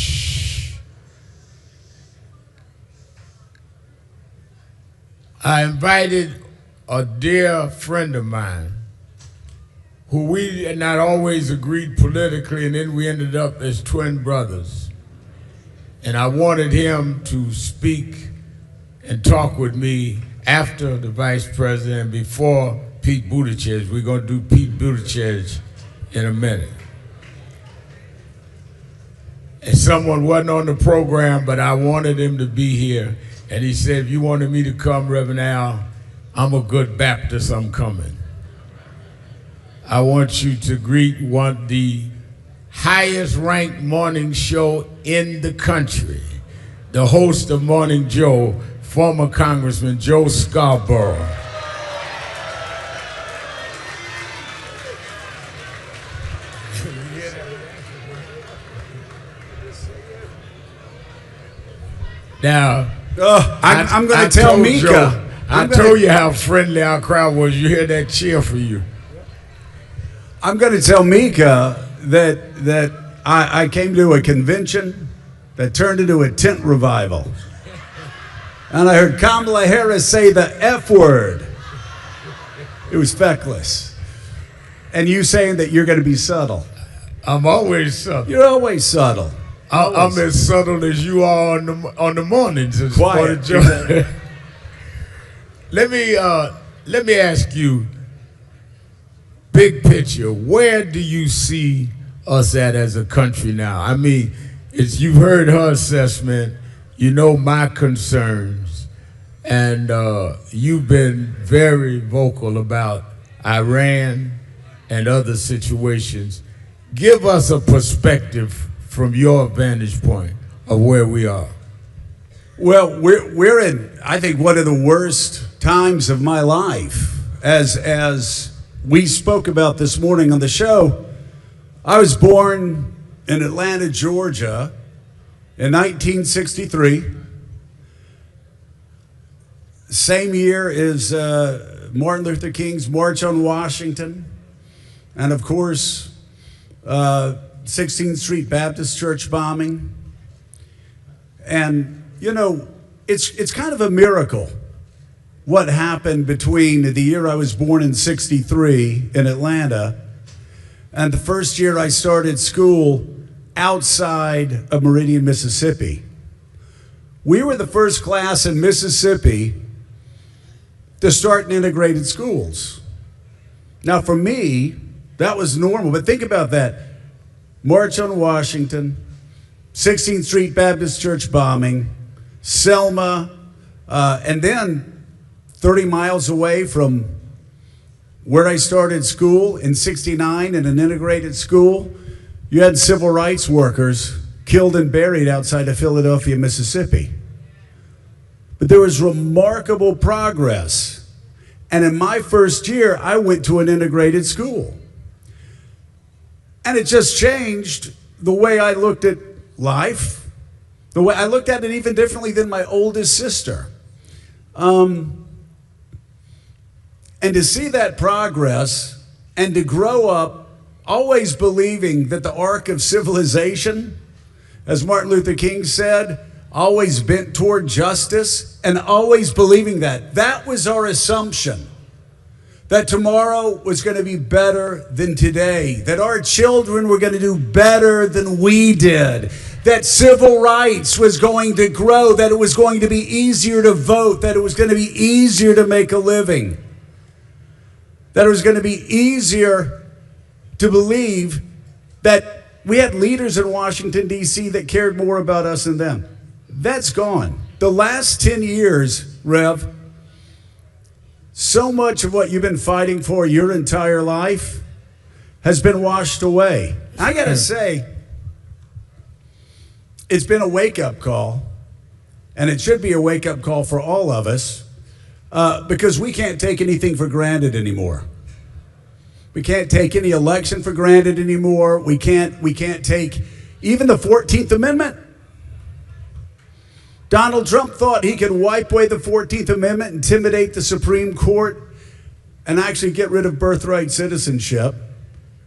Speaker 1: I invited a dear friend of mine who we had not always agreed politically, and then we ended up as twin brothers. And I wanted him to speak and talk with me after the vice president, before Pete Buttigieg. We're going to do Pete Buttigieg in a minute. And someone wasn't on the program, but I wanted him to be here. And he said, if you wanted me to come, Reverend Al, I'm a good Baptist, I'm coming. I want you to greet the highest ranked morning show in the country, the host of Morning Joe, former Congressman Joe Scarborough. Now,
Speaker 6: I'm going to tell Mika.
Speaker 1: I told you how friendly our crowd was. You hear that cheer for you.
Speaker 6: I'm going to tell Mika that I came to a convention that turned into a tent revival. And I heard Kamala Harris say the F word. It was feckless. And you saying that you're going to be subtle.
Speaker 1: I'm always subtle.
Speaker 6: You're always subtle.
Speaker 1: I'm as subtle as you are on the mornings. As
Speaker 6: quiet.
Speaker 1: Let me ask you, big picture, where do you see us at as a country now? I mean, you've heard her assessment, you know my concerns, and you've been very vocal about Iran and other situations. Give us a perspective from your vantage point of where we are.
Speaker 6: Well, we're in, I think, one of the worst times of my life. As we spoke about this morning on the show, I was born in Atlanta, Georgia in 1963. Same year as Martin Luther King's March on Washington. And of course, 16th Street Baptist Church bombing. And, you know, it's kind of a miracle what happened between the year I was born in 63 in Atlanta and the first year I started school outside of Meridian, Mississippi. We were the first class in Mississippi to start in integrated schools. Now, for me, that was normal, but think about that. March on Washington, 16th Street Baptist Church bombing, Selma, and then 30 miles away from where I started school in 69 in an integrated school, you had civil rights workers killed and buried outside of Philadelphia, Mississippi. But there was remarkable progress. And in my first year, I went to an integrated school. And it just changed the way I looked at life, the way I looked at it even differently than my oldest sister. And to see that progress and to grow up always believing that the arc of civilization, as Martin Luther King said, always bent toward justice, and always believing that was our assumption. That tomorrow was going to be better than today, that our children were going to do better than we did, that civil rights was going to grow, that it was going to be easier to vote, that it was going to be easier to make a living, that it was going to be easier to believe that we had leaders in Washington, D.C. that cared more about us than them. That's gone. The last 10 years, Rev, so much of what you've been fighting for your entire life has been washed away. I got to say, it's been a wake-up call, and it should be a wake-up call for all of us. because we can't take anything for granted anymore. We can't take any election for granted anymore. We can't take even the 14th Amendment. Donald Trump thought he could wipe away the 14th Amendment, intimidate the Supreme Court, and actually get rid of birthright citizenship.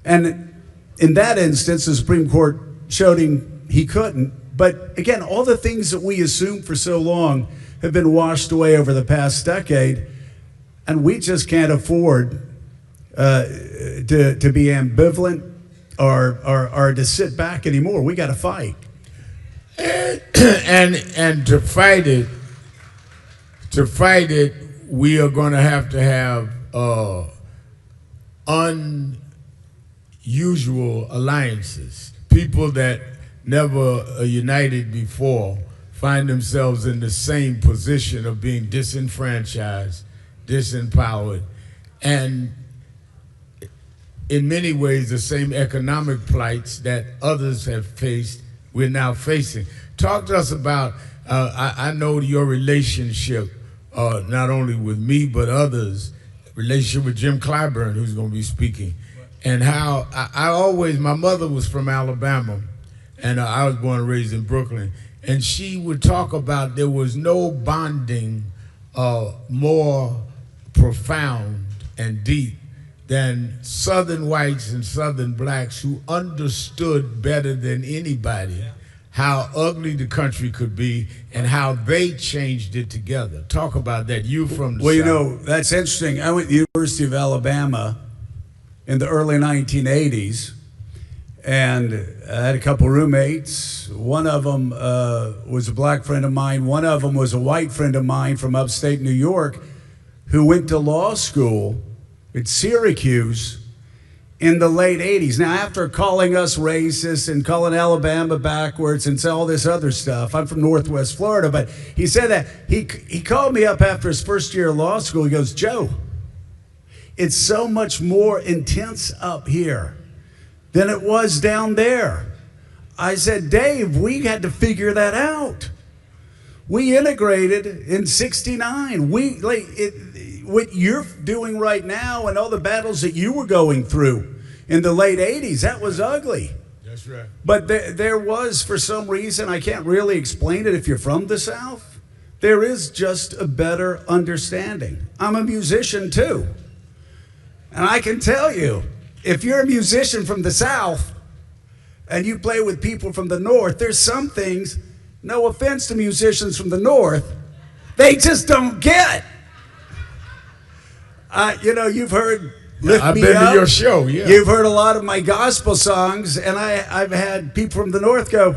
Speaker 6: And in that instance, the Supreme Court showed him he couldn't. But again, all the things that we assumed for so long have been washed away over the past decade, and we just can't afford to be ambivalent or to sit back anymore. We got to fight.
Speaker 1: And to fight it, we are going to have unusual alliances. People that never united before find themselves in the same position of being disenfranchised, disempowered, and in many ways the same economic plights that others have faced, we're now facing. Talk to us about, I know your relationship, not only with me, but others, relationship with Jim Clyburn, who's going to be speaking, and how my mother was from Alabama, and I was born and raised in Brooklyn, and she would talk about there was no bonding more profound and deep than Southern whites and Southern blacks who understood better than anybody how ugly the country could be and how they changed it together. Talk about that. You from the
Speaker 6: Well,
Speaker 1: South.
Speaker 6: you know, that's interesting. I went to the University of Alabama in the early 1980s, and I had a couple roommates. One of them was a black friend of mine. One of them was a white friend of mine from upstate New York who went to law school at Syracuse in the late 80s. Now, after calling us racist and calling Alabama backwards and all this other stuff, I'm from Northwest Florida, but he said that he called me up after his first year of law school. He goes, Joe, it's so much more intense up here than it was down there. I said, Dave, we had to figure that out. We integrated in '69. What you're doing right now and all the battles that you were going through in the late 80s, that was ugly.
Speaker 1: That's right.
Speaker 6: But there was, for some reason, I can't really explain it if you're from the South, there is just a better understanding. I'm a musician too. And I can tell you, if you're a musician from the South and you play with people from the North, there's some things, no offense to musicians from the North, they just don't get. You know, you've heard Lift
Speaker 1: I've
Speaker 6: Me
Speaker 1: been
Speaker 6: Up.
Speaker 1: to your show, yeah.
Speaker 6: You've heard a lot of my gospel songs, and I've had people from the North go,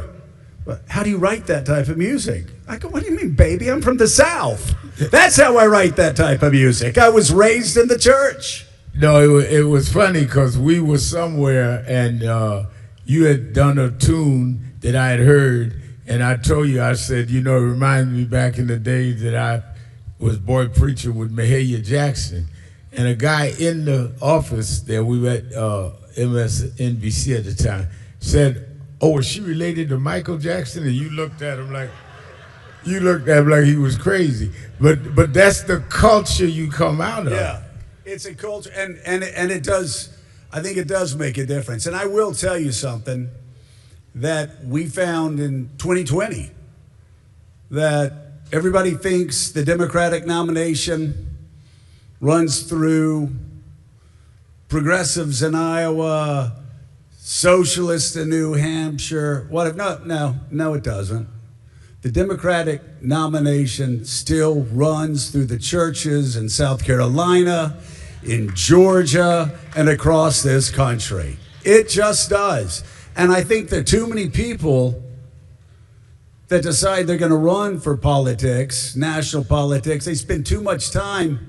Speaker 6: well, how do you write that type of music? I go, what do you mean, baby? I'm from the South. That's how I write that type of music. I was raised in the church.
Speaker 1: No, it was funny because we were somewhere and you had done a tune that I had heard, and I told you, I said, you know, it reminds me back in the days that I was boy preacher with Mahalia Jackson. And a guy in the office there, we were at MSNBC at the time, said, oh, is she related to Michael Jackson? And you looked at him like he was crazy. But that's the culture you come out of.
Speaker 6: Yeah, it's a culture, and it does, I think it does make a difference. And I will tell you something that we found in 2020, that everybody thinks the Democratic nomination runs through progressives in Iowa, socialists in New Hampshire. No, it doesn't. The Democratic nomination still runs through the churches in South Carolina, in Georgia, and across this country. It just does. And I think there are too many people that decide they're going to run for politics, national politics. They spend too much time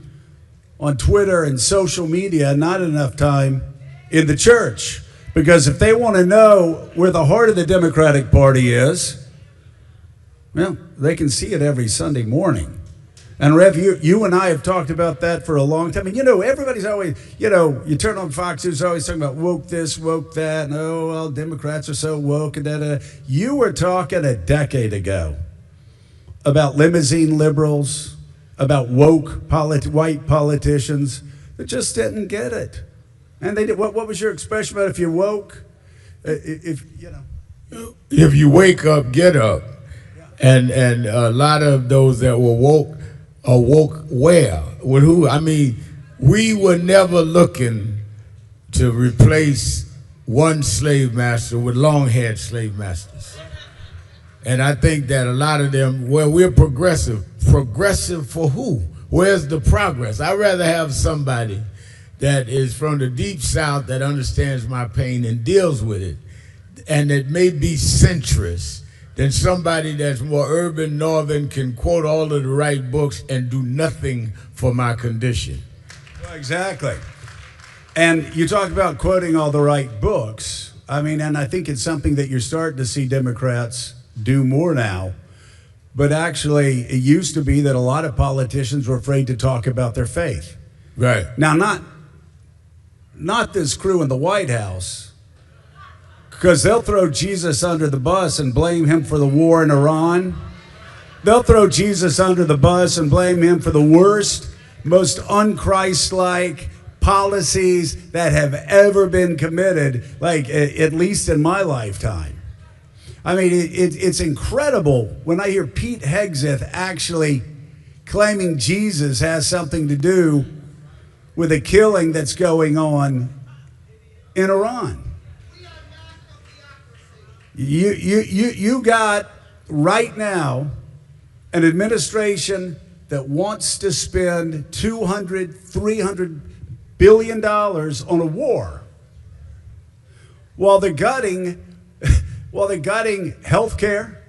Speaker 6: on Twitter and social media, not enough time in the church. Because if they want to know where the heart of the Democratic Party is, well, they can see it every Sunday morning. And Rev, you and I have talked about that for a long time. And you know, everybody's always, you know, you turn on Fox News, always talking about woke this, woke that, and oh, well, Democrats are so woke, and da. You were talking a decade ago about limousine liberals, about woke white politicians that just didn't get it. And they did. What was your expression about if you're woke? If
Speaker 1: you wake up, get up. And a lot of those that were woke are woke where? With who? I mean, we were never looking to replace one slave master with long-haired slave masters. And I think that a lot of them, well, we're progressive. Progressive for who? Where's the progress? I'd rather have somebody that is from the deep South that understands my pain and deals with it, and that may be centrist, than somebody that's more urban, northern, can quote all of the right books and do nothing for my condition.
Speaker 6: Well, exactly. And you talk about quoting all the right books. I mean, and I think it's something that you're starting to see Democrats do more now. But actually, it used to be that a lot of politicians were afraid to talk about their faith.
Speaker 1: Right.
Speaker 6: Now, not this crew in the White House, because they'll throw Jesus under the bus and blame him for the war in Iran. They'll throw Jesus under the bus and blame him for the worst, most un-Christ-like policies that have ever been committed, like at least in my lifetime. I mean, it's incredible when I hear Pete Hegseth actually claiming Jesus has something to do with a killing that's going on in Iran. You got right now an administration that wants to spend $200-300 billion on a war, while they're gutting health care,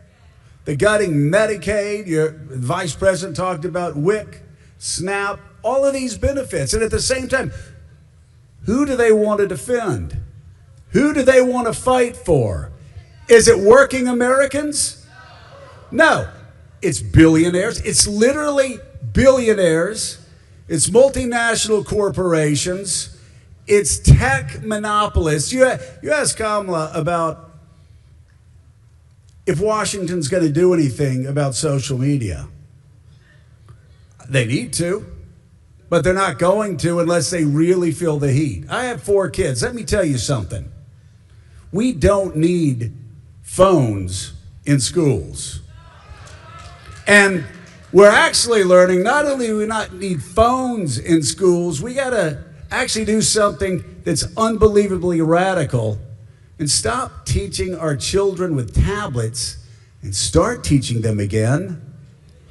Speaker 6: they're gutting Medicaid. Your vice president talked about WIC, SNAP, all of these benefits. And at the same time, who do they want to defend? Who do they want to fight for? Is it working Americans? No. It's billionaires. It's literally billionaires. It's multinational corporations. It's tech monopolists. You ask Kamala about if Washington's going to do anything about social media. They need to, but they're not going to unless they really feel the heat. I have 4 kids. Let me tell you something. We don't need phones in schools. And we're actually learning, not only do we not need phones in schools, we got to actually do something that's unbelievably radical and stop teaching our children with tablets and start teaching them again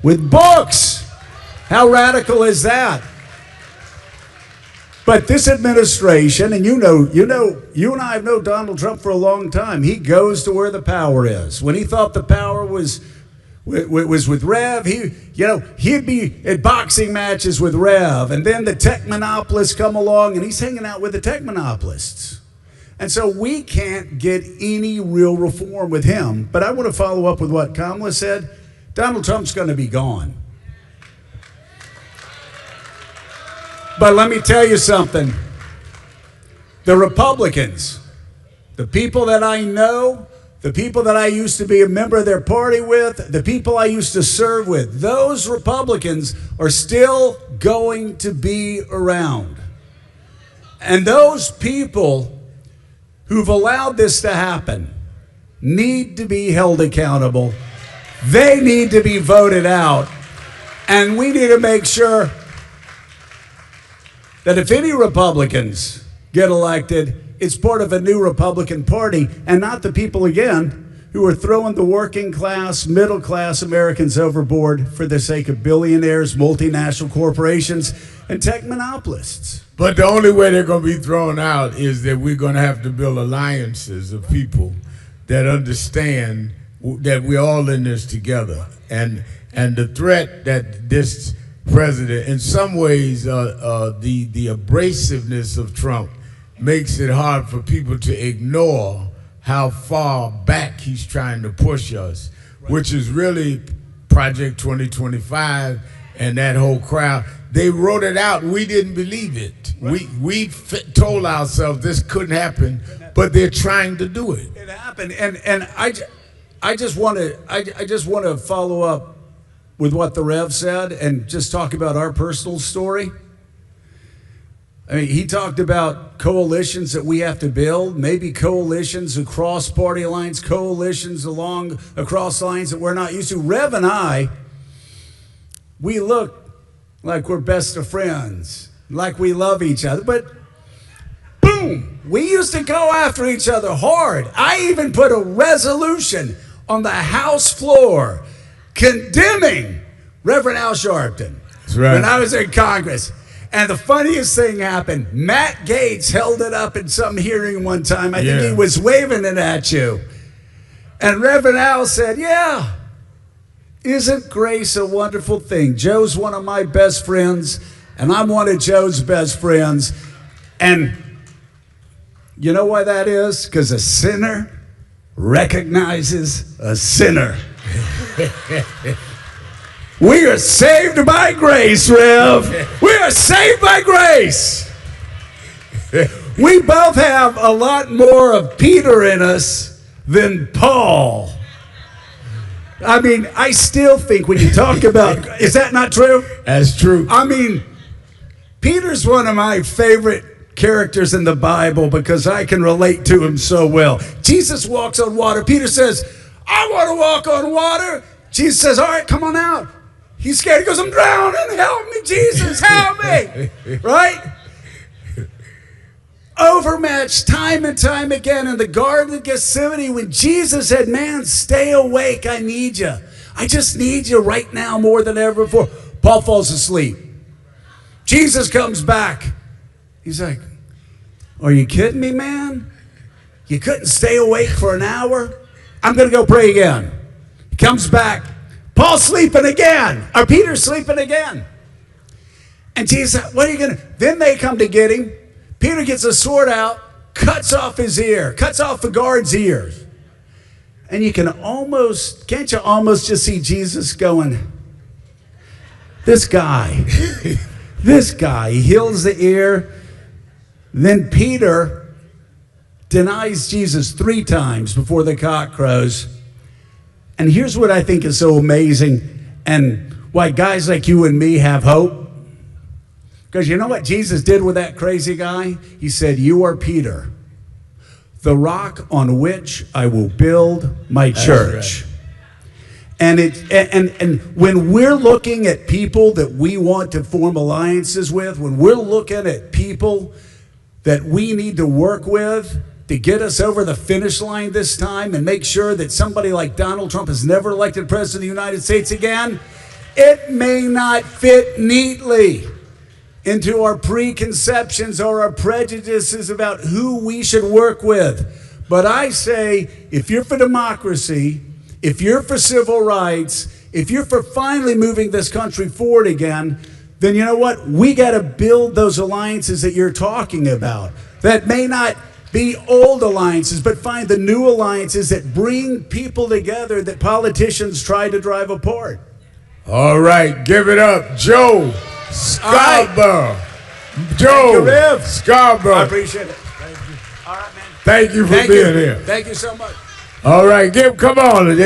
Speaker 6: with books. How radical is that? But this administration, and you and I have known Donald Trump for a long time. He goes to where the power is. When he thought the power was with Rev, he'd be at boxing matches with Rev, and then the tech monopolists come along, and he's hanging out with the tech monopolists. And so we can't get any real reform with him. But I want to follow up with what Kamala said. Donald Trump's going to be gone. But let me tell you something. The Republicans, the people that I know, the people that I used to be a member of their party with, the people I used to serve with, those Republicans are still going to be around. And those people who've allowed this to happen need to be held accountable. They need to be voted out. And we need to make sure that if any Republicans get elected, it's part of a new Republican Party and not the people, again, who are throwing the working class, middle class Americans overboard for the sake of billionaires, multinational corporations, and tech monopolists.
Speaker 1: But the only way they're going to be thrown out is that we're going to have to build alliances of people that understand that we're all in this together. And the threat that this president, in some ways, the abrasiveness of Trump makes it hard for people to ignore how far back he's trying to push us, which is really Project 2025 and that whole crowd. They wrote it out. We didn't believe it. Right. We told ourselves this couldn't happen, but they're trying to do it.
Speaker 6: It happened, and I just want to follow up with what the Rev said and just talk about our personal story? I mean, he talked about coalitions that we have to build, maybe coalitions across party lines, coalitions across lines that we're not used to. Rev and I, we look like we're best of friends, like we love each other, but boom, we used to go after each other hard. I even put a resolution on the House floor condemning Reverend Al Sharpton.
Speaker 1: That's right.
Speaker 6: When I was in Congress. And the funniest thing happened. Matt Gaetz held it up in some hearing one time. I think he was waving it at you. And Reverend Al said, yeah, isn't grace a wonderful thing? Joe's one of my best friends, and I'm one of Joe's best friends. And you know why that is? Because a sinner recognizes a sinner. We are saved by grace, Rev. We are saved by grace. We both have a lot more of Peter in us than Paul. I mean, I still think when you talk about, is that not true?
Speaker 1: That's true.
Speaker 6: I mean, Peter's one of my favorite characters in the Bible because I can relate to him so well. Jesus walks on water. Peter says, I want to walk on water. Jesus says, all right, come on out. He's scared. He goes, I'm drowning. Help me, Jesus. Help me. Right? Overmatched time and time again in the Garden of Gethsemane when Jesus said, man, stay awake. I need you. I just need you right now more than ever before. Paul falls asleep. Jesus comes back. He's like, are you kidding me, man? You couldn't stay awake for an hour? I'm going to go pray again. He comes back. Paul's sleeping again. Or Peter's sleeping again. And Jesus said, what are you going to... Then they come to get him. Peter gets a sword out, cuts off his ear, cuts off the guard's ears. And you can almost... Can't you almost just see Jesus going, this guy, this guy. He heals the ear. Then Peter denies Jesus 3 times before the cock crows. And here's what I think is so amazing and why guys like you and me have hope. Because you know what Jesus did with that crazy guy? He said, you are Peter, the rock on which I will build my church. Right. And when we're looking at people that we want to form alliances with, when we're looking at people that we need to work with, to get us over the finish line this time and make sure that somebody like Donald Trump is never elected president of the United States again, it may not fit neatly into our preconceptions or our prejudices about who we should work with. But I say, if you're for democracy, if you're for civil rights, if you're for finally moving this country forward again, then you know what? We got to build those alliances that you're talking about that may not be old alliances, but find the new alliances that bring people together that politicians try to drive apart.
Speaker 1: All right, give it up, Joe Scarborough.
Speaker 6: Right.
Speaker 1: Joe Scarborough.
Speaker 6: I appreciate it. Thank you. All right, man.
Speaker 1: Thank you for being here.
Speaker 6: Thank you so much.
Speaker 1: All right, come on.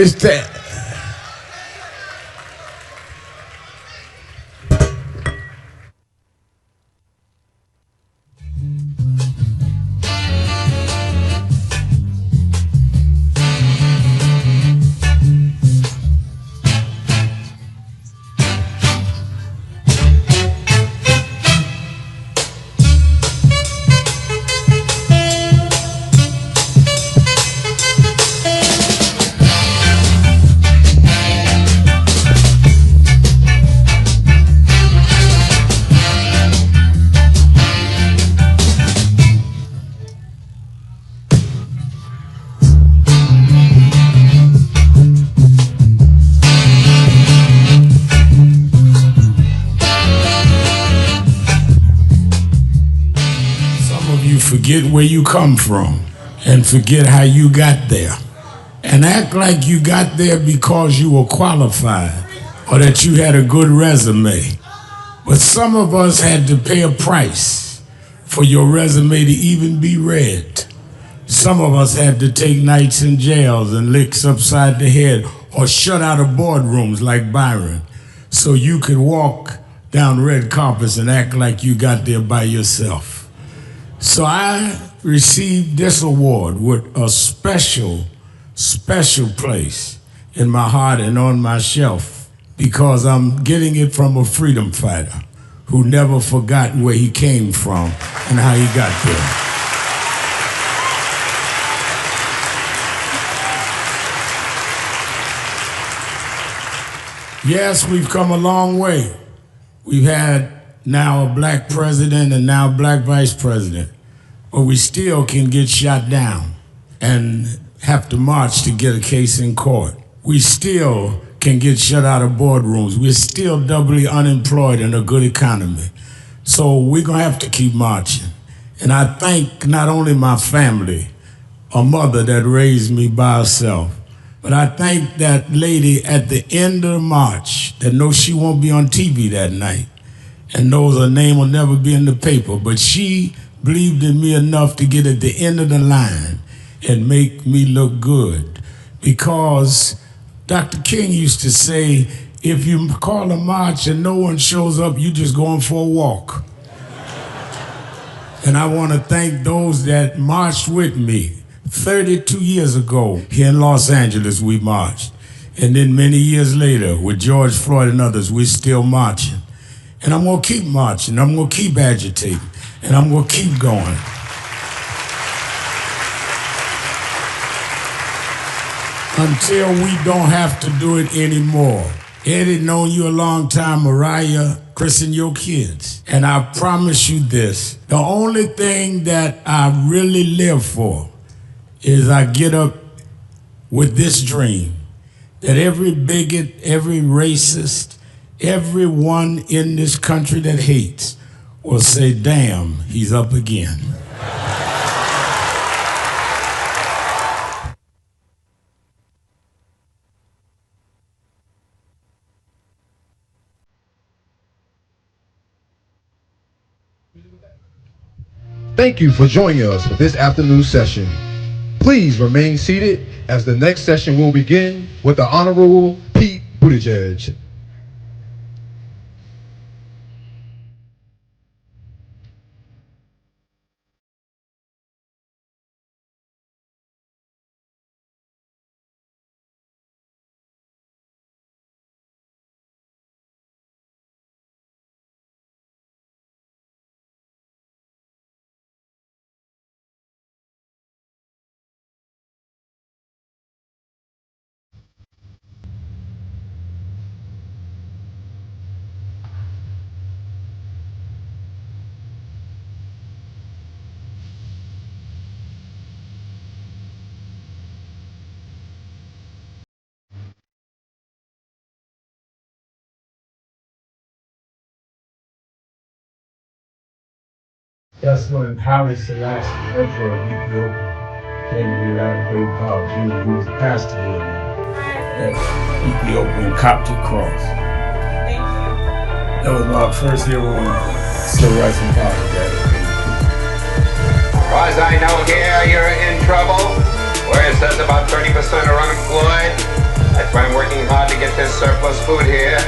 Speaker 1: Forget where you come from and forget how you got there and act like you got there because you were qualified or that you had a good resume. But some of us had to pay a price for your resume to even be read. Some of us had to take nights in jails and licks upside the head or shut out of boardrooms like Byron. so you could walk down red carpets and act like you got there by yourself. So I received this award with a special place in my heart and on my shelf, because I'm getting it from a freedom fighter who never forgot where he came from and how he got there. Yes, we've come a long way. We've had now a black president and now a black vice president, but we still can get shot down and have to march to get a case in court. We still can get shut out of boardrooms. We're still doubly unemployed in a good economy. So we're gonna have to keep marching. And I thank not only my family, a mother that raised me by herself, but I thank that lady at the end of March that knows she won't be on TV that night and knows her name will never be in the paper, but she believed in me enough to get at the end of the line and make me look good. Because Dr. King used to say, if you call a march and no one shows up, you just going for a walk. And I want to thank those that marched with me. 32 years ago, here in Los Angeles, we marched. And then many years later, with George Floyd and others, we're still marching. And I'm gonna keep marching, I'm gonna keep agitating, and I'm gonna keep going. Until we don't have to do it anymore. Eddie, known you a long time, Mariah, Chris, and your kids. And I promise you this, the only thing that I really live for is I get up with this dream that every bigot, every racist, everyone in this country that hates will say, damn, he's up again.
Speaker 5: Thank you for joining us for this afternoon session. Please remain seated as the next session will begin with the Honorable Pete Buttigieg.
Speaker 1: That's when Haile Selassie, Emperor of Ethiopia, came to be that great power. He was the pastor here, that Ethiopian Coptic cross. That was my first hero in civil rights and politics.
Speaker 7: As I know here, you're in trouble, where it says about 30% are unemployed. That's why I'm working hard to get this surplus food here.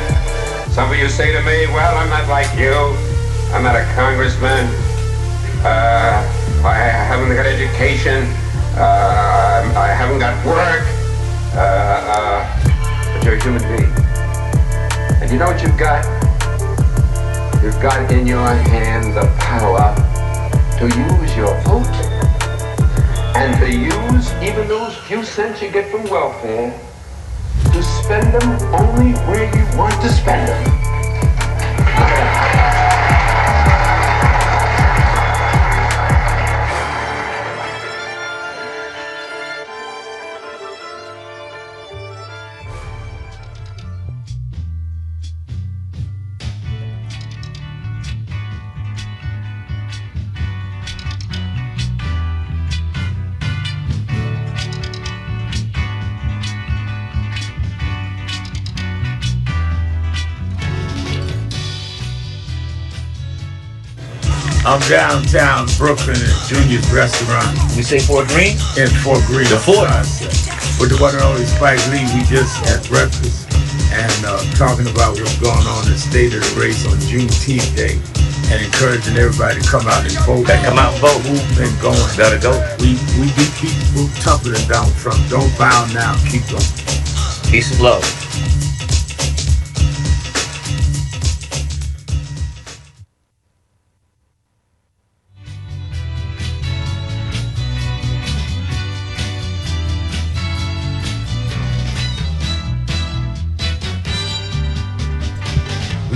Speaker 7: Some of you say to me, well, I'm not like you. I'm not a congressman. I haven't got education. I haven't got work. But you're a human being. And you know what you've got? You've got in your hand the power to use your vote and to use even those few cents you get from welfare to spend them only where you want to spend them.
Speaker 1: I'm downtown Brooklyn at Junior's restaurant.
Speaker 8: We say Fort Greene?
Speaker 1: In Fort Greene.
Speaker 8: The Fort.
Speaker 1: With the one and only Spike Lee, we just had breakfast. and talking about what's going on in the state of the race on Juneteenth Day, and encouraging everybody to come out and vote.
Speaker 8: Gotta come out and vote.
Speaker 1: Movement going.
Speaker 8: Gotta go.
Speaker 1: We beat people tougher than Donald Trump. Don't bow now. Keep going.
Speaker 8: Peace and love.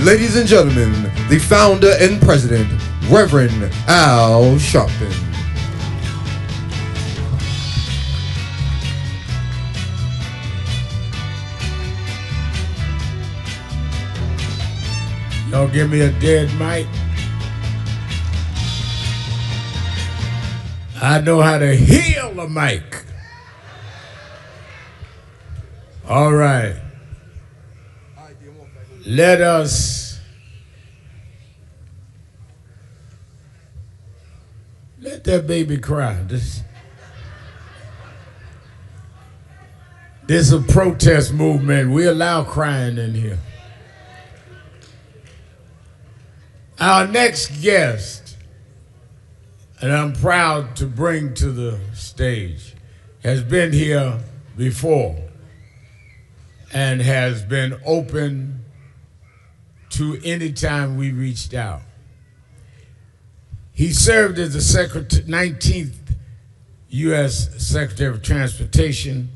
Speaker 5: Ladies and gentlemen, the founder and president, Reverend Al Sharpton.
Speaker 1: Y'all give me a dead mic. I know how to heal a mic. All right. Let that baby cry. This is a protest movement. We allow crying in here. Our next guest, and I'm proud to bring to the stage, has been here before and has been open to any time we reached out. He served as the 19th U.S. Secretary of Transportation,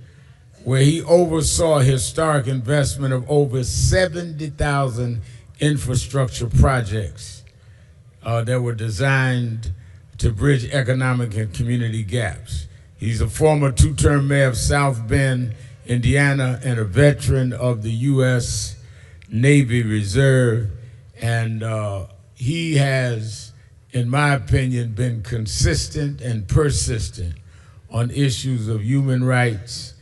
Speaker 1: where he oversaw a historic investment of over 70,000 infrastructure projects that were designed to bridge economic and community gaps. He's a former two-term mayor of South Bend, Indiana, and a veteran of the U.S. Navy Reserve, and he has, in my opinion, been consistent and persistent on issues of human rights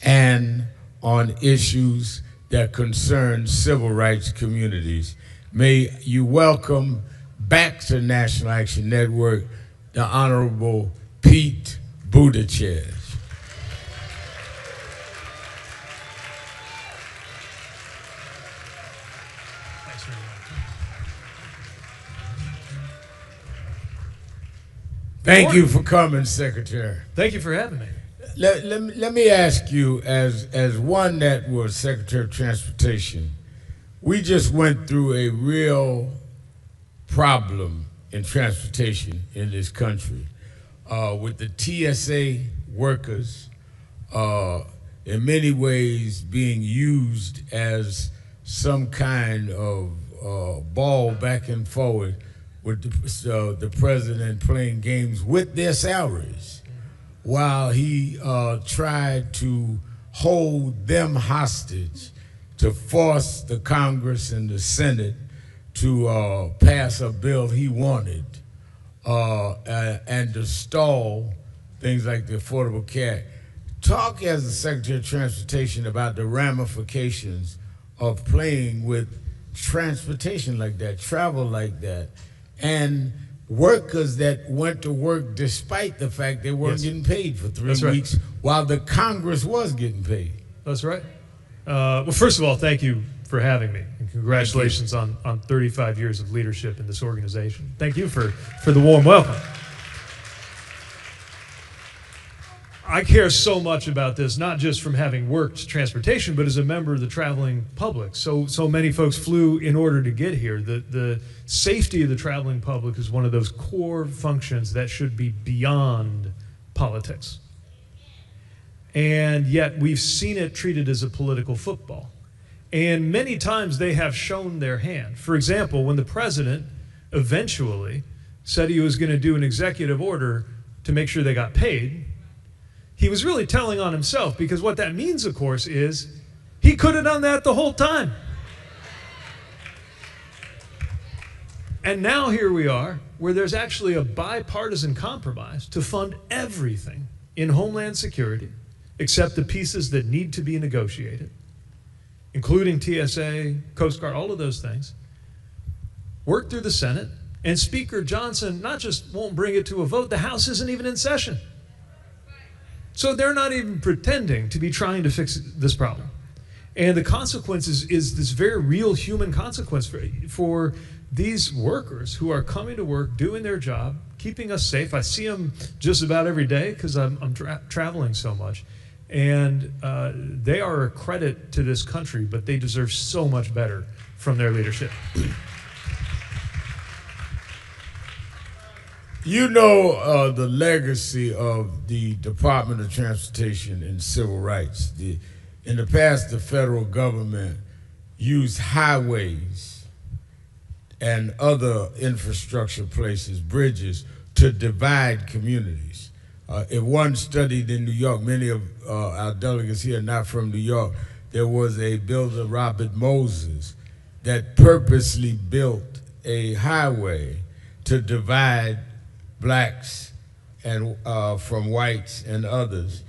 Speaker 1: and on issues that concern civil rights communities. May you welcome back to National Action Network the Honorable Pete Buttigieg. Thank you for coming, Secretary.
Speaker 9: Thank you for having me.
Speaker 1: Let me ask you, as one that was Secretary of Transportation, we just went through a real problem in transportation in this country with the TSA workers in many ways being used as some kind of ball back and forward with the president playing games with their salaries while he tried to hold them hostage to force the Congress and the Senate to pass a bill he wanted and to stall things like the Affordable Care Act. Talk as the Secretary of Transportation about the ramifications of playing with transportation like that, travel like that, and workers that went to work despite the fact they weren't getting paid for 3 weeks while the Congress was getting paid.
Speaker 9: That's right. Well, first of all, thank you for having me, and congratulations on 35 years of leadership in this organization. Thank you for the warm welcome. I care so much about this, not just from having worked transportation, but as a member of the traveling public. So many folks flew in order to get here. The safety of the traveling public is one of those core functions that should be beyond politics. And yet we've seen it treated as a political football. And many times they have shown their hand. For example, when the president eventually said he was going to do an executive order to make sure they got paid, he was really telling on himself, because what that means, of course, is he could have done that the whole time. And now here we are, where there's actually a bipartisan compromise to fund everything in Homeland Security except the pieces that need to be negotiated, including TSA, Coast Guard, all of those things, work through the Senate, and Speaker Johnson not just won't bring it to a vote, the House isn't even in session. So they're not even pretending to be trying to fix this problem. And the consequence is this very real human consequence for these workers who are coming to work, doing their job, keeping us safe. I see them just about every day because I'm traveling so much. And they are a credit to this country, but they deserve so much better from their leadership.
Speaker 1: You know the legacy of the Department of Transportation and Civil Rights. In the past, the federal government used highways and other infrastructure places, bridges, to divide communities. If one studied in New York, many of our delegates here are not from New York, there was a builder, Robert Moses, that purposely built a highway to divide blacks and from whites and others.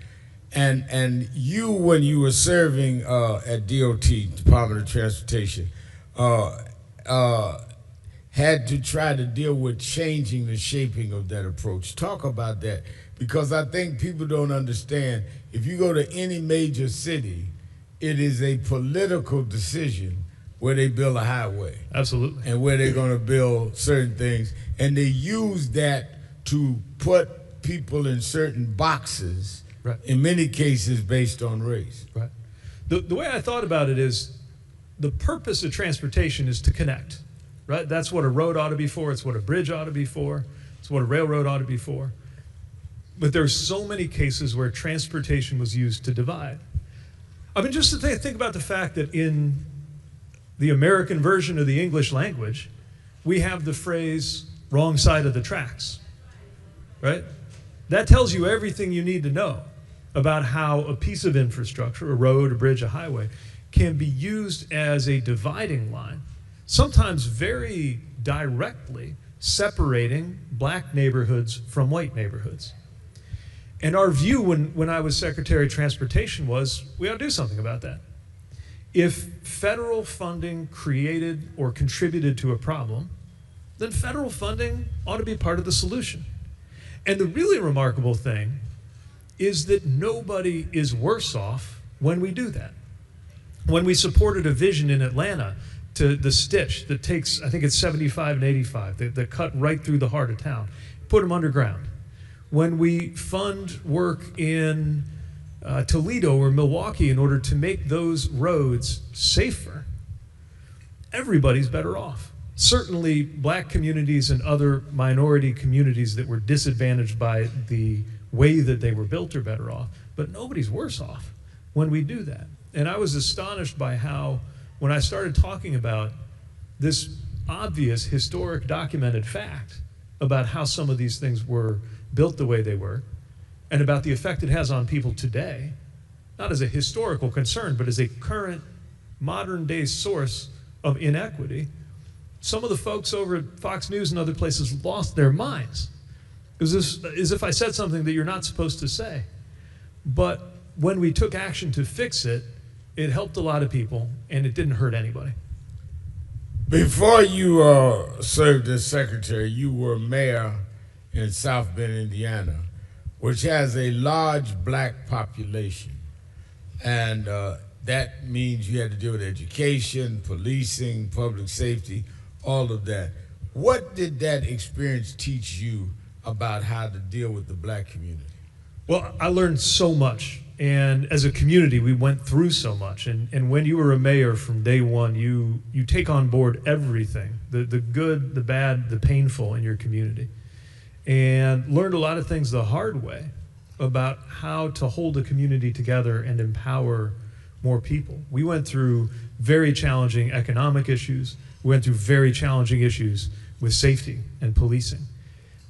Speaker 1: And you, when you were serving at DOT, Department of Transportation, had to try to deal with changing the shaping of that approach. Talk about that, because I think people don't understand. If you go to any major city, it is a political decision where they build a highway.
Speaker 9: Absolutely.
Speaker 1: And where they're going to build certain things. And they use that to put people in certain boxes,
Speaker 9: right,
Speaker 1: in many cases based on race.
Speaker 9: Right. The way I thought about it is the purpose of transportation is to connect. Right? That's what a road ought to be for. It's what a bridge ought to be for. It's what a railroad ought to be for. But there's so many cases where transportation was used to divide. I mean, just to think about the fact that in the American version of the English language, we have the phrase wrong side of the tracks, right? That tells you everything you need to know about how a piece of infrastructure, a road, a bridge, a highway, can be used as a dividing line, sometimes very directly separating black neighborhoods from white neighborhoods. And our view when I was Secretary of Transportation was we ought to do something about that. If federal funding created or contributed to a problem, then federal funding ought to be part of the solution. And the really remarkable thing is that nobody is worse off when we do that. When we supported a vision in Atlanta to the Stitch that takes, I think it's 75 and 85, that cut right through the heart of town, put them underground. When we fund work in Toledo or Milwaukee in order to make those roads safer, everybody's better off. Certainly black communities and other minority communities that were disadvantaged by the way that they were built are better off, but nobody's worse off when we do that. And I was astonished by how, when I started talking about this obvious historic documented fact about how some of these things were built the way they were, and about the effect it has on people today, not as a historical concern, but as a current modern day source of inequity, some of the folks over at Fox News and other places lost their minds. It was as if I said something that you're not supposed to say. But when we took action to fix it, it helped a lot of people, and it didn't hurt anybody.
Speaker 1: Before you served as secretary, you were mayor in South Bend, Indiana, which has a large black population. And that means you had to deal with education, policing, public safety, all of that. What did that experience teach you about how to deal with the black community?
Speaker 9: Well, I learned so much. And as a community, we went through so much. And when you were a mayor from day one, you take on board everything, the good, the bad, the painful in your community. And learned a lot of things the hard way about how to hold a community together and empower more people. We went through very challenging economic issues. We went through very challenging issues with safety and policing.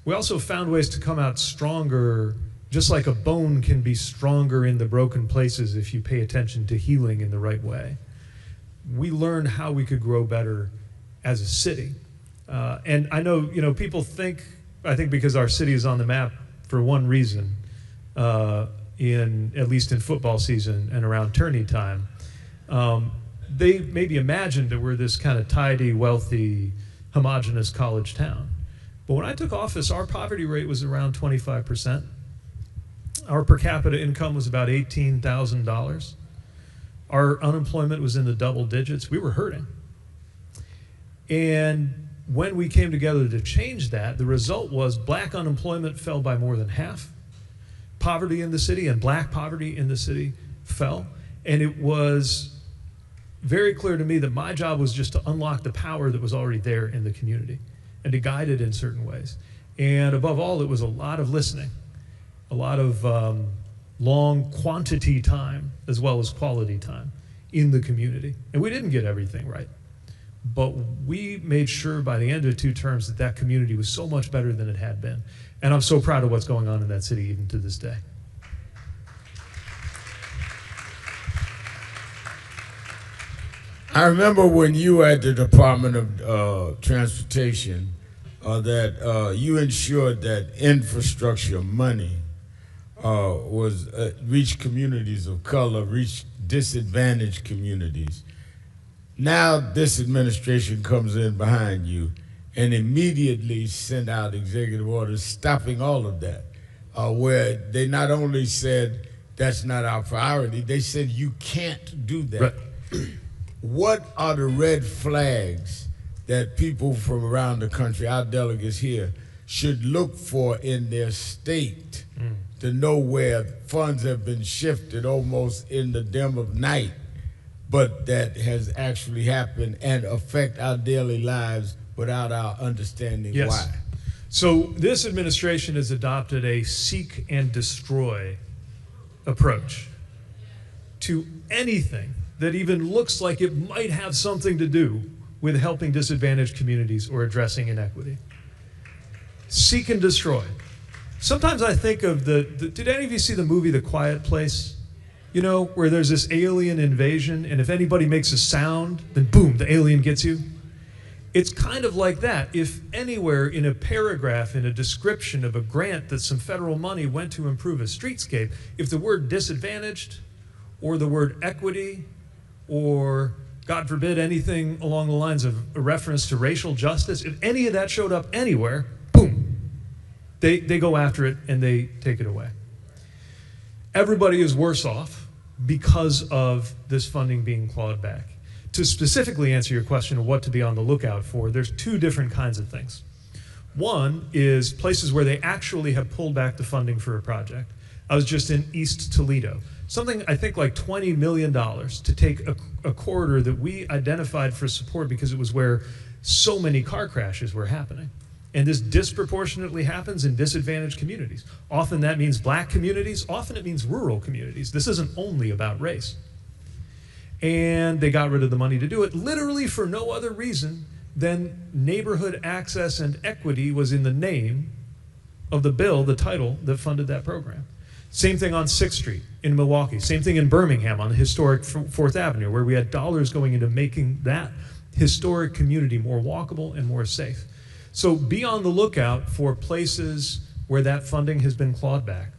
Speaker 9: We also found ways to come out stronger, just like a bone can be stronger in the broken places if you pay attention to healing in the right way. We learned how we could grow better as a city. And I know, people think, I think because our city is on the map for one reason, at least in football season and around tourney time, they maybe imagined that we're this kind of tidy, wealthy, homogenous college town. But when I took office, our poverty rate was around 25%. Our per capita income was about $18,000. Our unemployment was in the double digits. We were hurting. And when we came together to change that, the result was black unemployment fell by more than half. Poverty in the city and black poverty in the city fell. And it was very clear to me that my job was just to unlock the power that was already there in the community and to guide it in certain ways. And above all, it was a lot of listening, a lot of long quantity time as well as quality time in the community. And we didn't get everything right. But we made sure by the end of 2 terms that that community was so much better than it had been. And I'm so proud of what's going on in that city even to this day.
Speaker 1: I remember when you were at the Department of Transportation that you ensured that infrastructure money was reached communities of color, reached disadvantaged communities. Now this administration comes in behind you and immediately sent out executive orders stopping all of that, where they not only said that's not our priority, they said you can't do that.
Speaker 9: Right.
Speaker 1: What are the red flags that people from around the country, our delegates here, should look for in their state to know where funds have been shifted almost in the dim of night, but that has actually happened and affect our daily lives without our understanding why?
Speaker 9: So this administration has adopted a seek and destroy approach to anything that even looks like it might have something to do with helping disadvantaged communities or addressing inequity. Seek and destroy. Sometimes I think of did any of you see the movie The Quiet Place? You know, where there's this alien invasion, and if anybody makes a sound, then boom, the alien gets you. It's kind of like that. If anywhere in a paragraph, in a description of a grant that some federal money went to improve a streetscape, if the word disadvantaged or the word equity or, God forbid, anything along the lines of a reference to racial justice, if any of that showed up anywhere, boom, they go after it and they take it away. Everybody is worse off because of this funding being clawed back. To specifically answer your question of what to be on the lookout for, there's 2 different kinds of things. One is places where they actually have pulled back the funding for a project. I was just in East Toledo. Something, I think, like $20 million to take a corridor that we identified for support because it was where so many car crashes were happening. And this disproportionately happens in disadvantaged communities. Often that means black communities, often it means rural communities. This isn't only about race. And they got rid of the money to do it, literally for no other reason than neighborhood access and equity was in the name of the bill, the title that funded that program. Same thing on 6th Street in Milwaukee. Same thing in Birmingham on the historic 4th Avenue, where we had dollars going into making that historic community more walkable and more safe. So be on the lookout for places where that funding has been clawed back.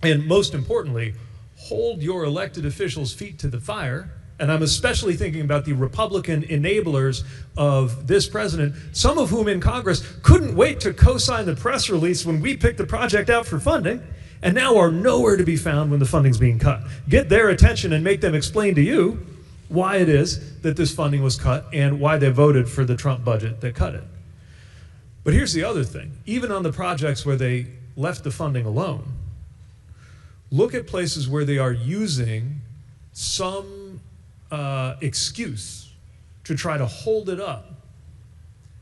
Speaker 9: And most importantly, hold your elected officials' feet to the fire. And I'm especially thinking about the Republican enablers of this president, some of whom in Congress couldn't wait to co-sign the press release when we picked the project out for funding, and now are nowhere to be found when the funding's being cut. Get their attention and make them explain to you why it is that this funding was cut and why they voted for the Trump budget that cut it. But here's the other thing. Even on the projects where they left the funding alone, look at places where they are using some excuse to try to hold it up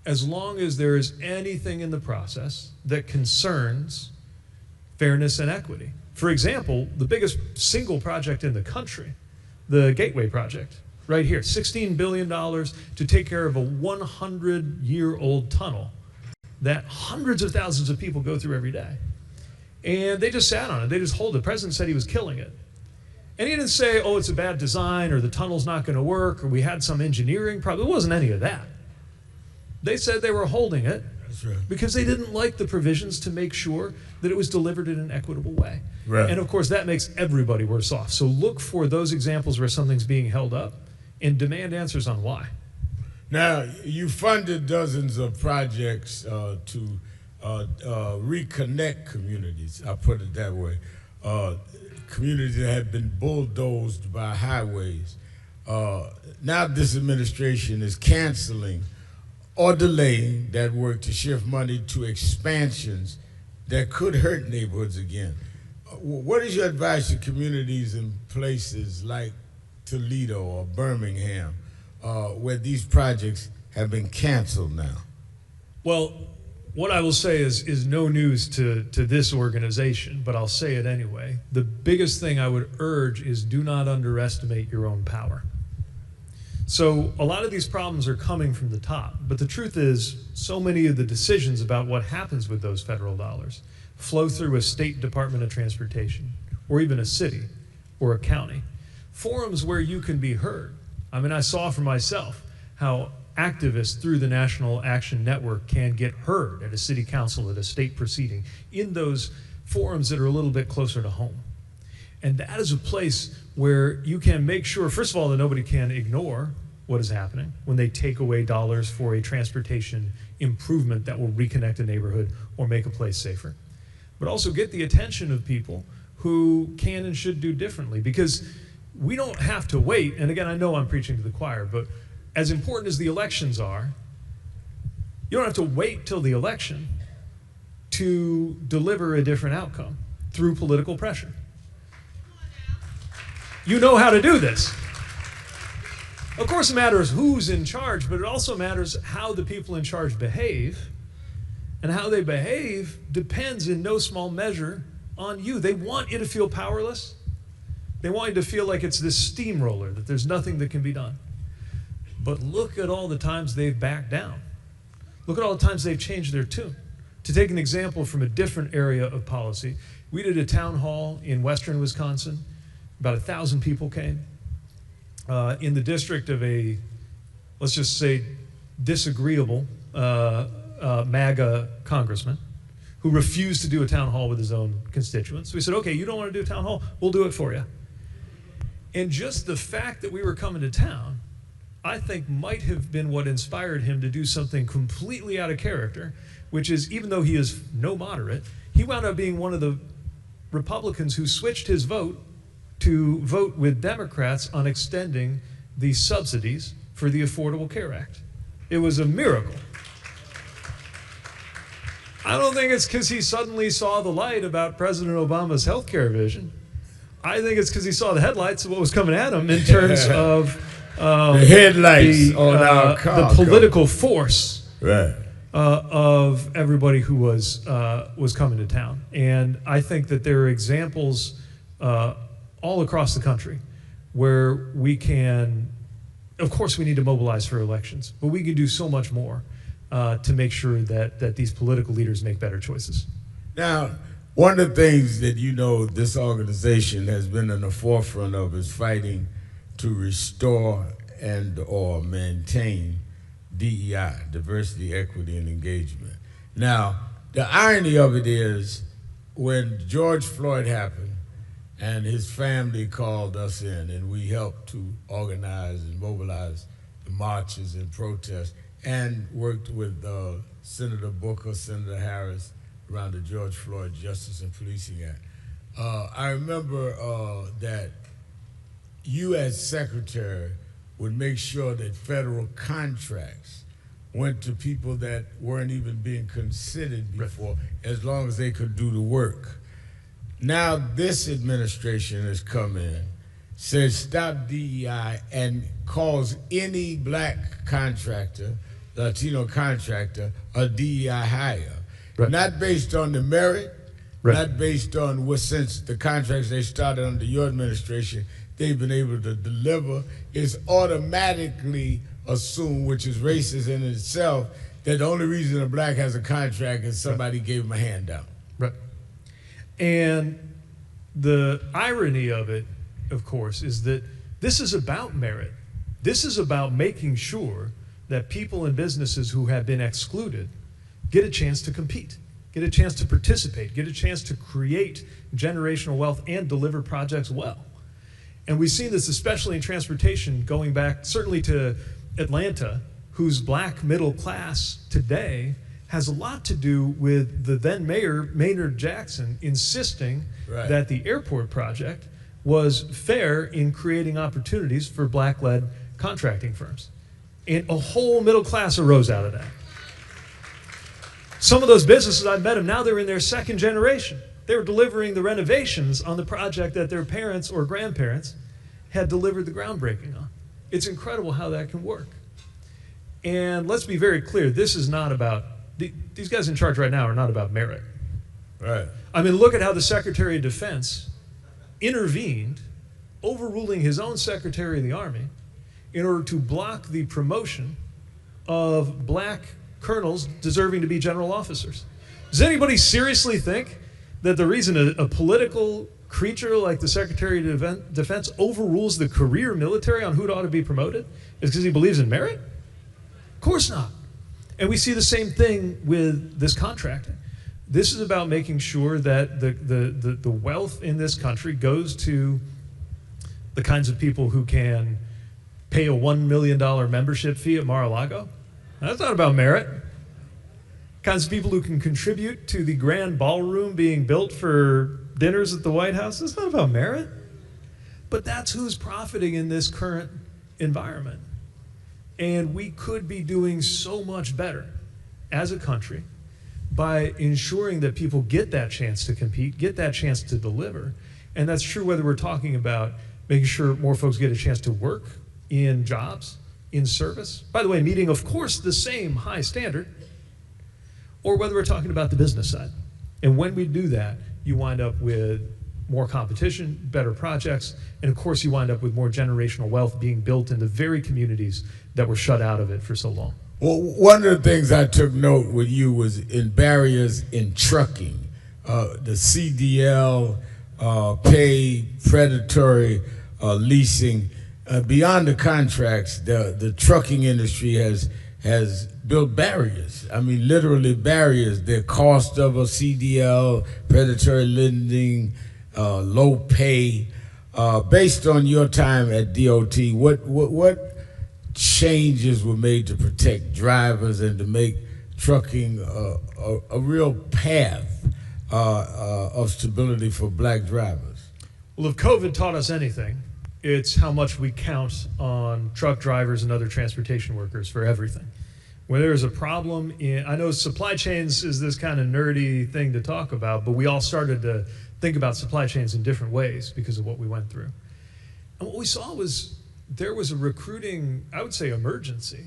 Speaker 9: as long as there is anything in the process that concerns fairness and equity. For example, the biggest single project in the country, the Gateway Project, right here, $16 billion to take care of a 100-year-old tunnel that hundreds of thousands of people go through every day. And they just sat on it. They just hold it. The president said he was killing it. And he didn't say, oh, it's a bad design, or the tunnel's not going to work, or we had some engineering problem. It wasn't any of that. They said they were holding it because they didn't like the provisions to make sure that it was delivered in an equitable way. Right. And of course, that makes everybody worse off. So look for those examples where something's being held up and demand answers on why.
Speaker 1: Now, you funded dozens of projects to reconnect communities, I'll put it that way. communities that had been bulldozed by highways. Now this administration is canceling or delaying that work to shift money to expansions that could hurt neighborhoods again. What is your advice to communities in places like Toledo or Birmingham, where these projects have been canceled now?
Speaker 9: Well, what I will say is no news to this organization, but I'll say it anyway. The biggest thing I would urge is do not underestimate your own power. So a lot of these problems are coming from the top, but the truth is so many of the decisions about what happens with those federal dollars flow through a state Department of Transportation, or even a city or a county. Forums where you can be heard. I mean, I saw for myself how activists through the National Action Network can get heard at a city council, at a state proceeding, in those forums that are a little bit closer to home. And that is a place where you can make sure, first of all, that nobody can ignore what is happening when they take away dollars for a transportation improvement that will reconnect a neighborhood or make a place safer. But also get the attention of people who can and should do differently, because we don't have to wait. And again, I know I'm preaching to the choir, but as important as the elections are, you don't have to wait till the election to deliver a different outcome through political pressure. You know how to do this. Of course, it matters who's in charge, but it also matters how the people in charge behave. And how they behave depends in no small measure on you. They want you to feel powerless. They want you to feel like it's this steamroller, that there's nothing that can be done. But look at all the times they've backed down. Look at all the times they've changed their tune. To take an example from a different area of policy, we did a town hall in western Wisconsin. About 1,000 people came in the district of a, let's just say, disagreeable MAGA congressman who refused to do a town hall with his own constituents. So we said, okay, you don't want to do a town hall? We'll do it for you. And just the fact that we were coming to town, I think might have been what inspired him to do something completely out of character, which is, even though he is no moderate, he wound up being one of the Republicans who switched his vote to vote with Democrats on extending the subsidies for the Affordable Care Act. It was a miracle. I don't think it's because he suddenly saw the light about President Obama's healthcare vision. I think it's because he saw the headlights of what was coming at him in terms of
Speaker 1: the headlights on our car.
Speaker 9: The political force
Speaker 1: right.
Speaker 9: Of everybody who was coming to town. And I think that there are examples all across the country where we can, of course we need to mobilize for elections, but we can do so much more to make sure that these political leaders make better choices.
Speaker 1: Now, one of the things that this organization has been in the forefront of is fighting to restore and or maintain DEI, diversity, equity, and engagement. Now, the irony of it is when George Floyd happened and his family called us in and we helped to organize and mobilize the marches and protests and worked with Senator Booker, Senator Harris around the George Floyd Justice and Policing Act. I remember that you as secretary would make sure that federal contracts went to people that weren't even being considered before, as long as they could do the work. Now this administration has come in, says stop DEI, and calls any black contractor, Latino contractor, a DEI hire. Right. Not based on the merit, right. Not based on what, since the contracts they started under your administration, they've been able to deliver. It's automatically assumed, which is racist in itself, that the only reason a black has a contract is somebody gave him a handout.
Speaker 9: Right. And the irony of it, of course, is that this is about merit. This is about making sure that people and businesses who have been excluded get a chance to compete, get a chance to participate, get a chance to create generational wealth and deliver projects well. And we've seen this especially in transportation, going back certainly to Atlanta, whose black middle class today has a lot to do with the then mayor, Maynard Jackson, insisting that the airport project was fair in creating opportunities for black-led contracting firms. And a whole middle class arose out of that. Some of those businesses, I've met them, now they're in their second generation. They were delivering the renovations on the project that their parents or grandparents had delivered the groundbreaking on. It's incredible how that can work. And let's be very clear, this is not about, these guys in charge right now are not about merit.
Speaker 1: Right.
Speaker 9: I mean, look at how the Secretary of Defense intervened, overruling his own Secretary of the Army in order to block the promotion of black colonels deserving to be general officers. Does anybody seriously think that the reason a political creature like the Secretary of Defense overrules the career military on who ought to be promoted is because he believes in merit? Of course not. And we see the same thing with this contracting. This is about making sure that the wealth in this country goes to the kinds of people who can pay a $1 million membership fee at Mar-a-Lago. That's not about merit. Kinds of people who can contribute to the grand ballroom being built for dinners at the White House. That's not about merit. But that's who's profiting in this current environment. And we could be doing so much better as a country by ensuring that people get that chance to compete, get that chance to deliver. And that's true whether we're talking about making sure more folks get a chance to work in jobs, in service. By the way, meeting, of course, the same high standard, or whether we're talking about the business side. And when we do that, you wind up with more competition, better projects, and of course you wind up with more generational wealth being built in the very communities that were shut out of it for so long.
Speaker 1: Well, one of the things I took note with you was in barriers in trucking, the CDL, paid, predatory leasing. Beyond the contracts, the trucking industry has built barriers. I mean, literally barriers. The cost of a CDL, predatory lending, low pay. Based on your time at DOT, what changes were made to protect drivers and to make trucking a real path of stability for black drivers?
Speaker 9: Well, if COVID taught us anything, it's how much we count on truck drivers and other transportation workers for everything. When there's a problem I know supply chains is this kind of nerdy thing to talk about, but we all started to think about supply chains in different ways because of what we went through. And what we saw was there was a recruiting, I would say, emergency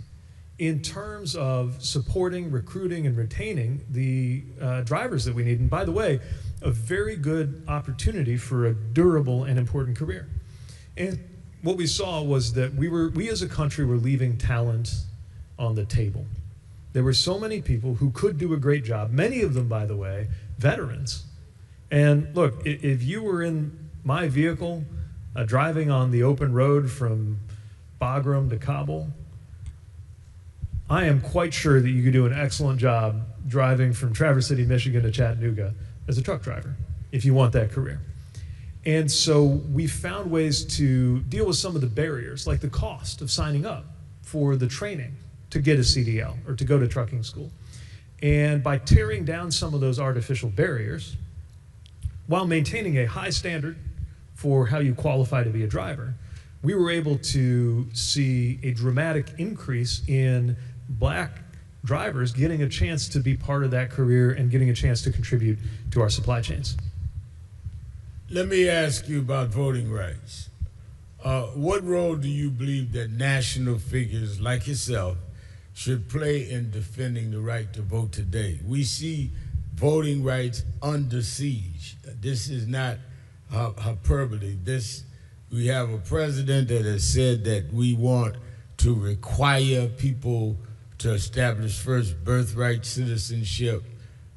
Speaker 9: in terms of supporting, recruiting, and retaining the drivers that we need. And by the way, a very good opportunity for a durable and important career. And what we saw was that we as a country were leaving talent on the table. There were so many people who could do a great job, many of them, by the way, veterans. And look, if you were in my vehicle driving on the open road from Bagram to Kabul, I am quite sure that you could do an excellent job driving from Traverse City, Michigan to Chattanooga as a truck driver, if you want that career. And so we found ways to deal with some of the barriers, like the cost of signing up for the training to get a CDL or to go to trucking school. And by tearing down some of those artificial barriers, while maintaining a high standard for how you qualify to be a driver, we were able to see a dramatic increase in black drivers getting a chance to be part of that career and getting a chance to contribute to our supply chains.
Speaker 1: Let me ask you about voting rights. What role do you believe that national figures like yourself should play in defending the right to vote today? We see voting rights under siege. This is not hyperbole. We have a president that has said that we want to require people to establish first birthright citizenship.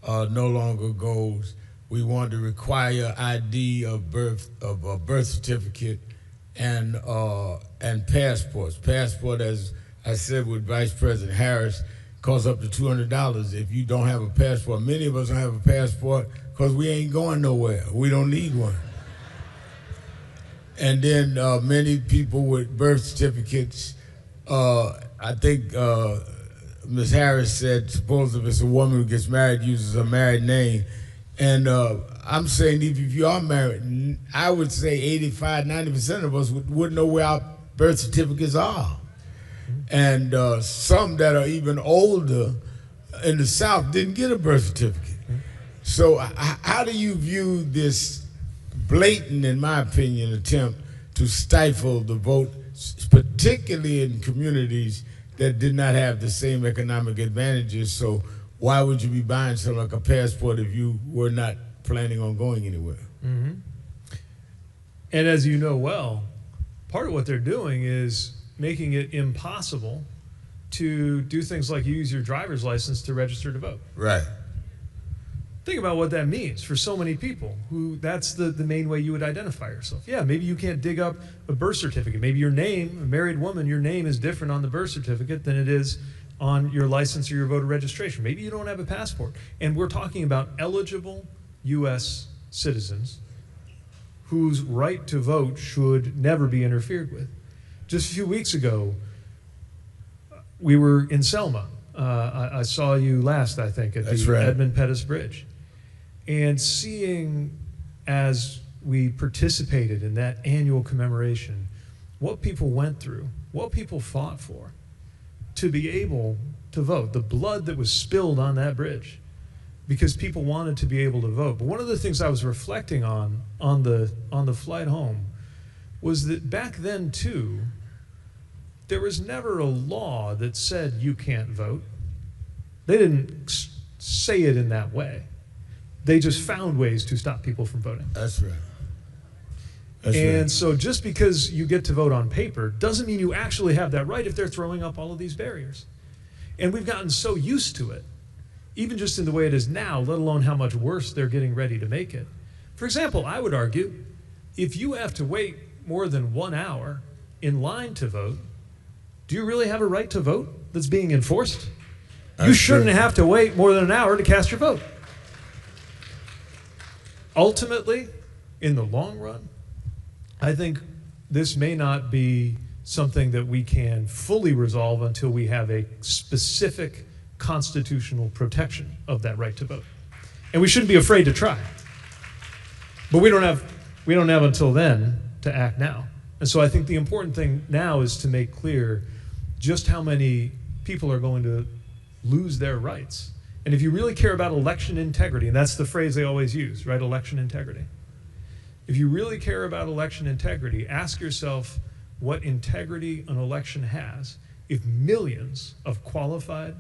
Speaker 1: No longer goes. We want to require ID of birth, of a birth certificate, and passports. Passport, as I said with Vice President Harris, costs up to $200 if you don't have a passport. Many of us don't have a passport because we ain't going nowhere. We don't need one. And then many people with birth certificates, I think Ms. Harris said, suppose if it's a woman who gets married, uses a married name. And I'm saying if you are married, I would say 85, 90% of us wouldn't know where our birth certificates are. And some that are even older in the South didn't get a birth certificate. So how do you view this blatant, in my opinion, attempt to stifle the vote, particularly in communities that did not have the same economic advantages? So why would you be buying something like a passport if you were not planning on going anywhere?
Speaker 9: Mm-hmm. And as you know well, part of what they're doing is making it impossible to do things like use your driver's license to register to vote.
Speaker 1: Right.
Speaker 9: Think about what that means for so many people who that's the main way you would identify yourself. Yeah, maybe you can't dig up a birth certificate. Maybe your name, a married woman, your name is different on the birth certificate than it is on your license or your voter registration. Maybe you don't have a passport. And we're talking about eligible U.S. citizens whose right to vote should never be interfered with. Just a few weeks ago, we were in Selma. I saw you last, I think, at the Edmund Pettus Bridge. And seeing, as we participated in that annual commemoration, what people went through, what people fought for, to be able to vote, the blood that was spilled on that bridge, because people wanted to be able to vote. But one of the things I was reflecting on the flight home was that back then, too, there was never a law that said you can't vote. They didn't say it in that way. They just found ways to stop people from voting.
Speaker 1: That's right.
Speaker 9: And so just because you get to vote on paper doesn't mean you actually have that right if they're throwing up all of these barriers. And we've gotten so used to it, even just in the way it is now, let alone how much worse they're getting ready to make it. For example, I would argue, if you have to wait more than 1 hour in line to vote, do you really have a right to vote that's being enforced? You shouldn't have to wait more than an hour to cast your vote. Ultimately, in the long run, I think this may not be something that we can fully resolve until we have a specific constitutional protection of that right to vote. And we shouldn't be afraid to try. But we don't have until then to act now. And so I think the important thing now is to make clear just how many people are going to lose their rights. And if you really care about election integrity, and that's the phrase they always use, right? Election integrity. If you really care about election integrity, ask yourself what integrity an election has if millions of qualified,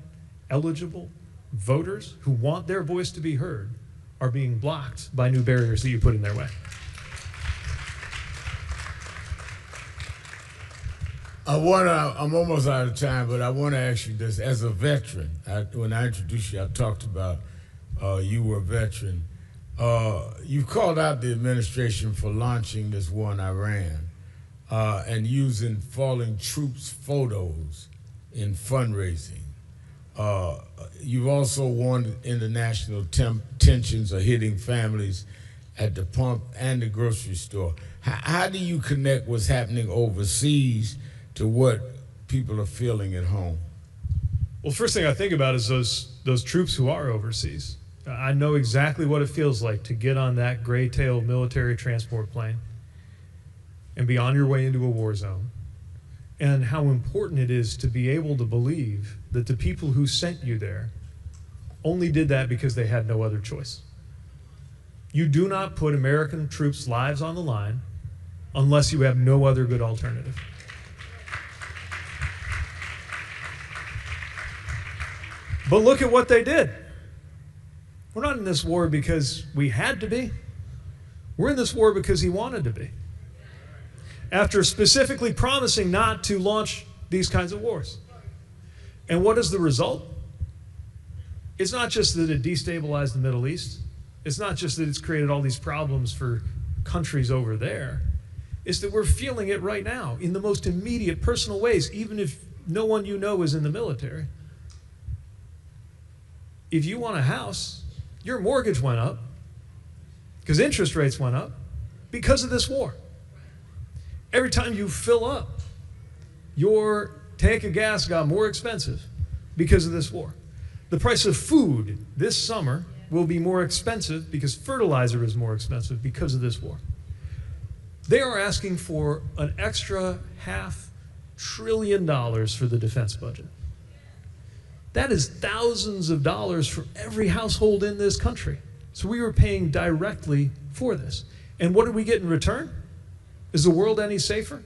Speaker 9: eligible voters who want their voice to be heard are being blocked by new barriers that you put in their way.
Speaker 1: I'm almost out of time, but I want to ask you this. As a veteran, when I introduced you, I talked about you were a veteran. You've called out the administration for launching this war in Iran and using falling troops' photos in fundraising. You've also warned international tensions are hitting families at the pump and the grocery store. How do you connect what's happening overseas to what people are feeling at home?
Speaker 9: Well, the first thing I think about is those troops who are overseas. I know exactly what it feels like to get on that gray-tailed military transport plane and be on your way into a war zone, and how important it is to be able to believe that the people who sent you there only did that because they had no other choice. You do not put American troops' lives on the line unless you have no other good alternative. But look at what they did. We're not in this war because we had to be. We're in this war because he wanted to be. After specifically promising not to launch these kinds of wars. And what is the result? It's not just that it destabilized the Middle East. It's not just that it's created all these problems for countries over there. It's that we're feeling it right now in the most immediate personal ways, even if no one you know is in the military. If you want a house, your mortgage went up because interest rates went up because of this war. Every time you fill up, your tank of gas got more expensive because of this war. The price of food this summer will be more expensive because fertilizer is more expensive because of this war. They are asking for an extra $500 billion for the defense budget. That is thousands of dollars for every household in this country. So we were paying directly for this. And what did we get in return? Is the world any safer?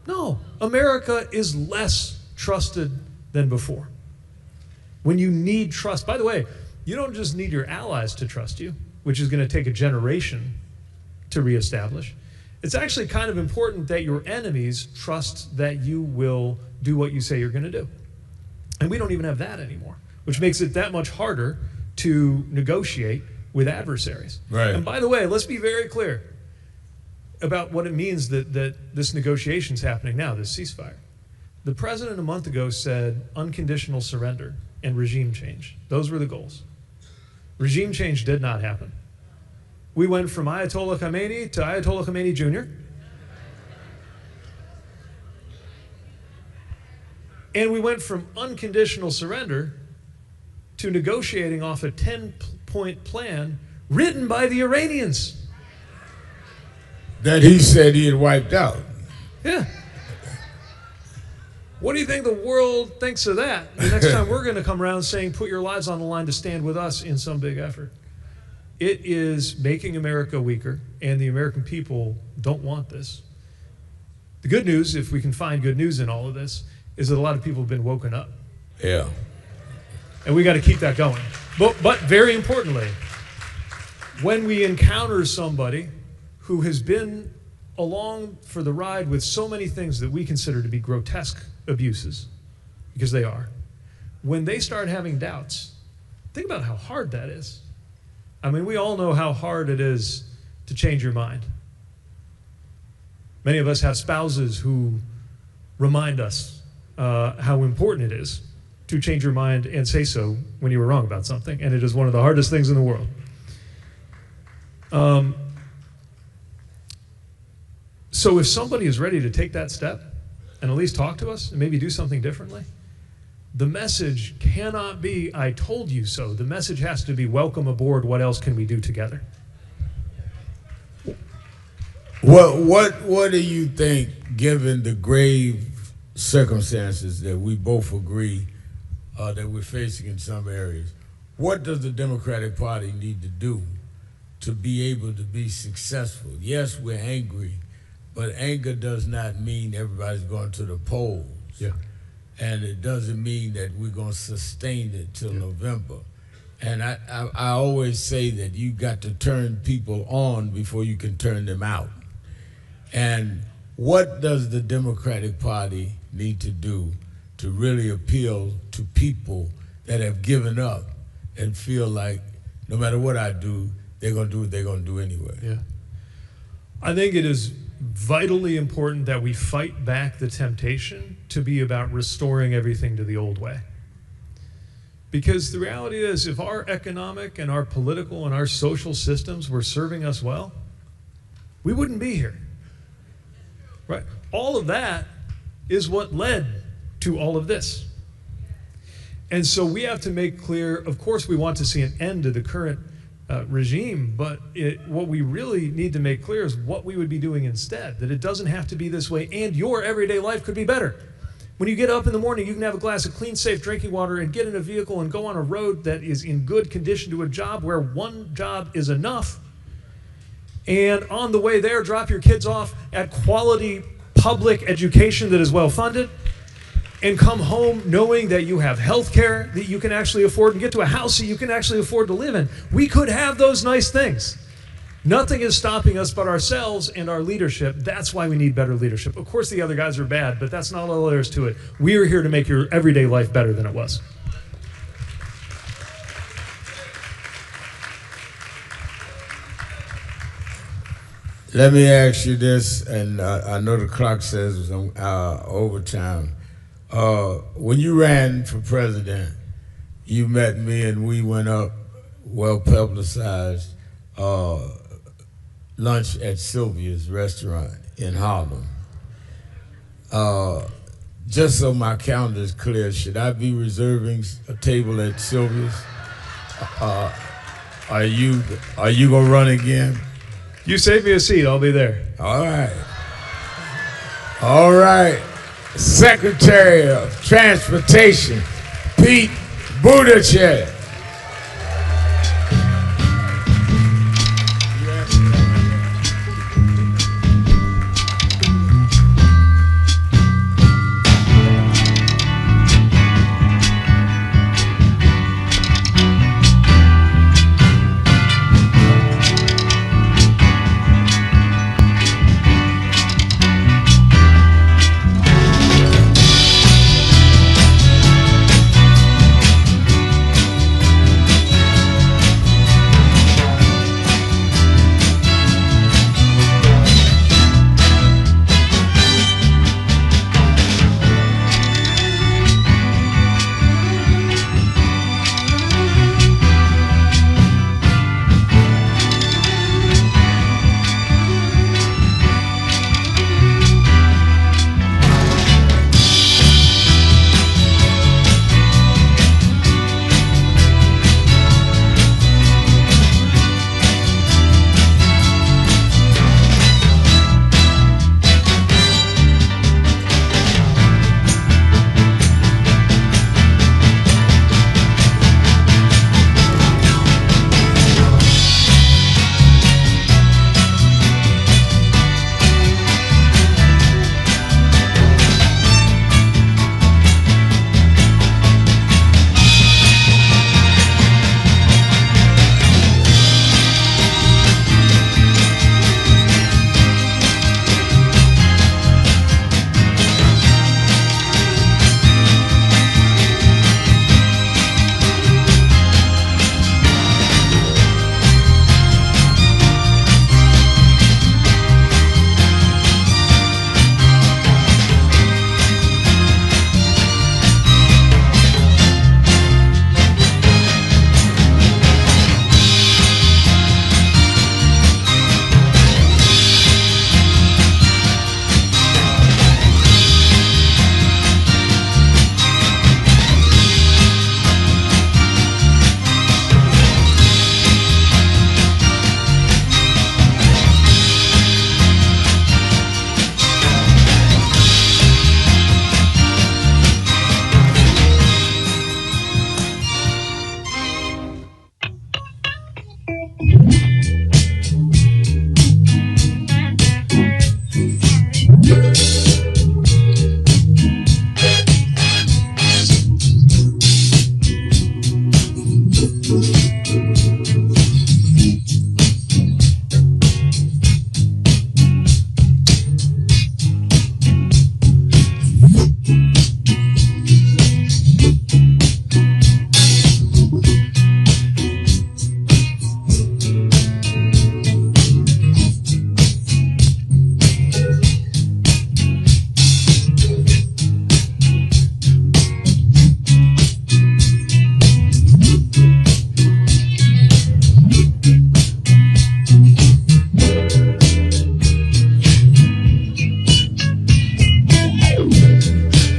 Speaker 9: No. America is less trusted than before. When you need trust, by the way, you don't just need your allies to trust you, which is going to take a generation to reestablish. It's actually kind of important that your enemies trust that you will do what you say you're going to do. And we don't even have that anymore, which makes it that much harder to negotiate with adversaries.
Speaker 1: Right.
Speaker 9: And by the way, let's be very clear about what it means that this negotiation is happening now, this ceasefire. The president a month ago said unconditional surrender and regime change. Those were the goals. Regime change did not happen. We went from Ayatollah Khamenei to Ayatollah Khamenei Jr. And we went from unconditional surrender to negotiating off a 10-point plan written by the Iranians.
Speaker 1: That he said he had wiped out.
Speaker 9: Yeah. What do you think the world thinks of that? The next time we're going to come around saying, put your lives on the line to stand with us in some big effort. It is making America weaker, and the American people don't want this. The good news, if we can find good news in all of this, is that a lot of people have been woken up.
Speaker 1: Yeah.
Speaker 9: And we got to keep that going. But very importantly, when we encounter somebody who has been along for the ride with so many things that we consider to be grotesque abuses, because they are, when they start having doubts, think about how hard that is. I mean, we all know how hard it is to change your mind. Many of us have spouses who remind us how important it is to change your mind and say so when you were wrong about something, and it is one of the hardest things in the world. So if somebody is ready to take that step and at least talk to us and maybe do something differently, the message cannot be, I told you so. The message has to be, welcome aboard. What else can we do together?
Speaker 1: What do you think, given the grave circumstances that we both agree that we're facing in some areas, what does the Democratic Party need to do to be able to be successful? Yes, we're angry, but anger does not mean everybody's going to the polls.
Speaker 9: Yeah.
Speaker 1: And it doesn't mean that we're going to sustain it till November. And I always say that you got to turn people on before you can turn them out. And what does the Democratic Party need to do to really appeal to people that have given up and feel like no matter what I do, they're going to do what they're going to do anyway?
Speaker 9: Yeah. I think it is vitally important that we fight back the temptation to be about restoring everything to the old way. Because the reality is, if our economic and our political and our social systems were serving us well, we wouldn't be here. Right? All of that is what led to all of this. And so we have to make clear, of course, we want to see an end to the current regime, but what we really need to make clear is what we would be doing instead, that it doesn't have to be this way, and your everyday life could be better. When you get up in the morning, you can have a glass of clean, safe drinking water and get in a vehicle and go on a road that is in good condition to a job where one job is enough. And on the way there, drop your kids off at quality public education that is well funded, and come home knowing that you have health care that you can actually afford and get to a house that you can actually afford to live in. We could have those nice things. Nothing is stopping us but ourselves and our leadership. That's why we need better leadership. Of course, the other guys are bad, but that's not all there is to it. We are here to make your everyday life better than it was.
Speaker 1: Let me ask you this, and I know the clock says it's overtime. When you ran for president, you met me and we went up, well-publicized, lunch at Sylvia's restaurant in Harlem. just so my calendar is clear, should I be reserving a table at Sylvia's? Are you gonna run again?
Speaker 9: You save me a seat, I'll be there.
Speaker 1: All right. All right. Secretary of Transportation, Pete Buttigieg.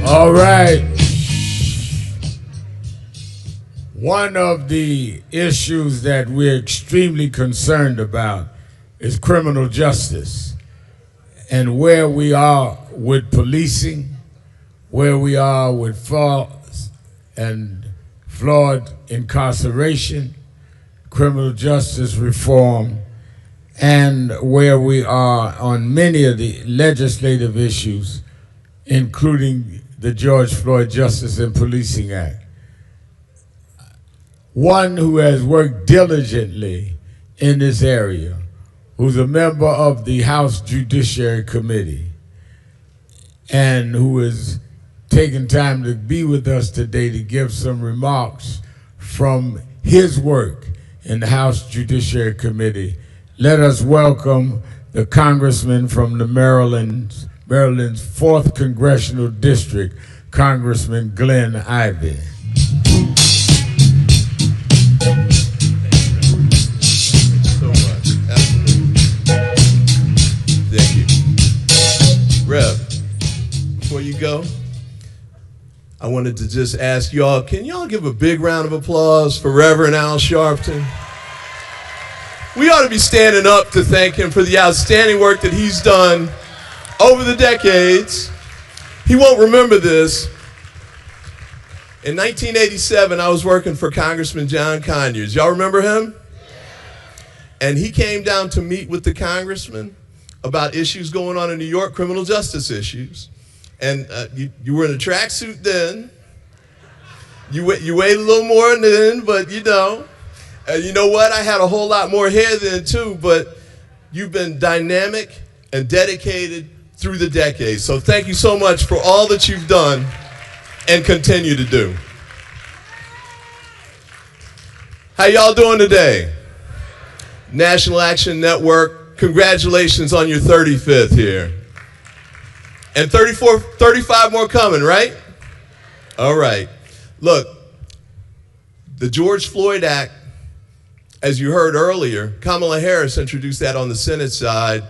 Speaker 1: All right. One of the issues that we're extremely concerned about is criminal justice and where we are with policing, where we are with false and flawed incarceration, criminal justice reform, and where we are on many of the legislative issues, including the George Floyd Justice and Policing Act. One who has worked diligently in this area, who's a member of the House Judiciary Committee, and who has taken time to be with us today to give some remarks from his work in the House Judiciary Committee. Let us welcome the Congressman from the Maryland's 4th Congressional District, Congressman Glenn Ivey.
Speaker 10: Thank you. Rev, before you go, I wanted to just ask y'all, can y'all give a big round of applause for Reverend Al Sharpton? We ought to be standing up to thank him for the outstanding work that he's done over the decades. He won't remember this. In 1987, I was working for Congressman John Conyers. Y'all remember him? And he came down to meet with the congressman about issues going on in New York, criminal justice issues. And you were in a tracksuit then. You weighed a little more then, but you know what? I had a whole lot more hair then too, but you've been dynamic and dedicated through the decades. So thank you so much for all that you've done and continue to do. How y'all doing today? National Action Network, congratulations on your 35th here. And 35 more coming, right? All right. Look, the George Floyd Act, as you heard earlier, Kamala Harris introduced that on the Senate side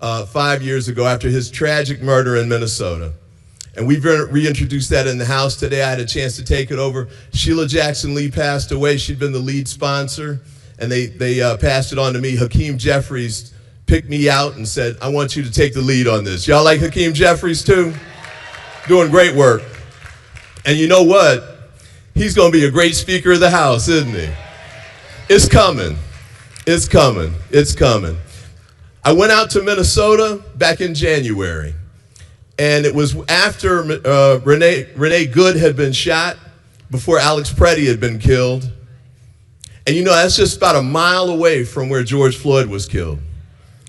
Speaker 10: 5 years ago after his tragic murder in Minnesota. And we've reintroduced that in the House today. I had a chance to take it over. Sheila Jackson Lee passed away. She'd been the lead sponsor, and they passed it on to me. Hakeem Jeffries picked me out and said, I want you to take the lead on this. Y'all like Hakeem Jeffries too? Doing great work. And you know what? He's going to be a great Speaker of the House, isn't he? It's coming. It's coming. It's coming. I went out to Minnesota back in January. And it was after Renee Good had been shot, before Alex Preddy had been killed. And you know, that's just about a mile away from where George Floyd was killed.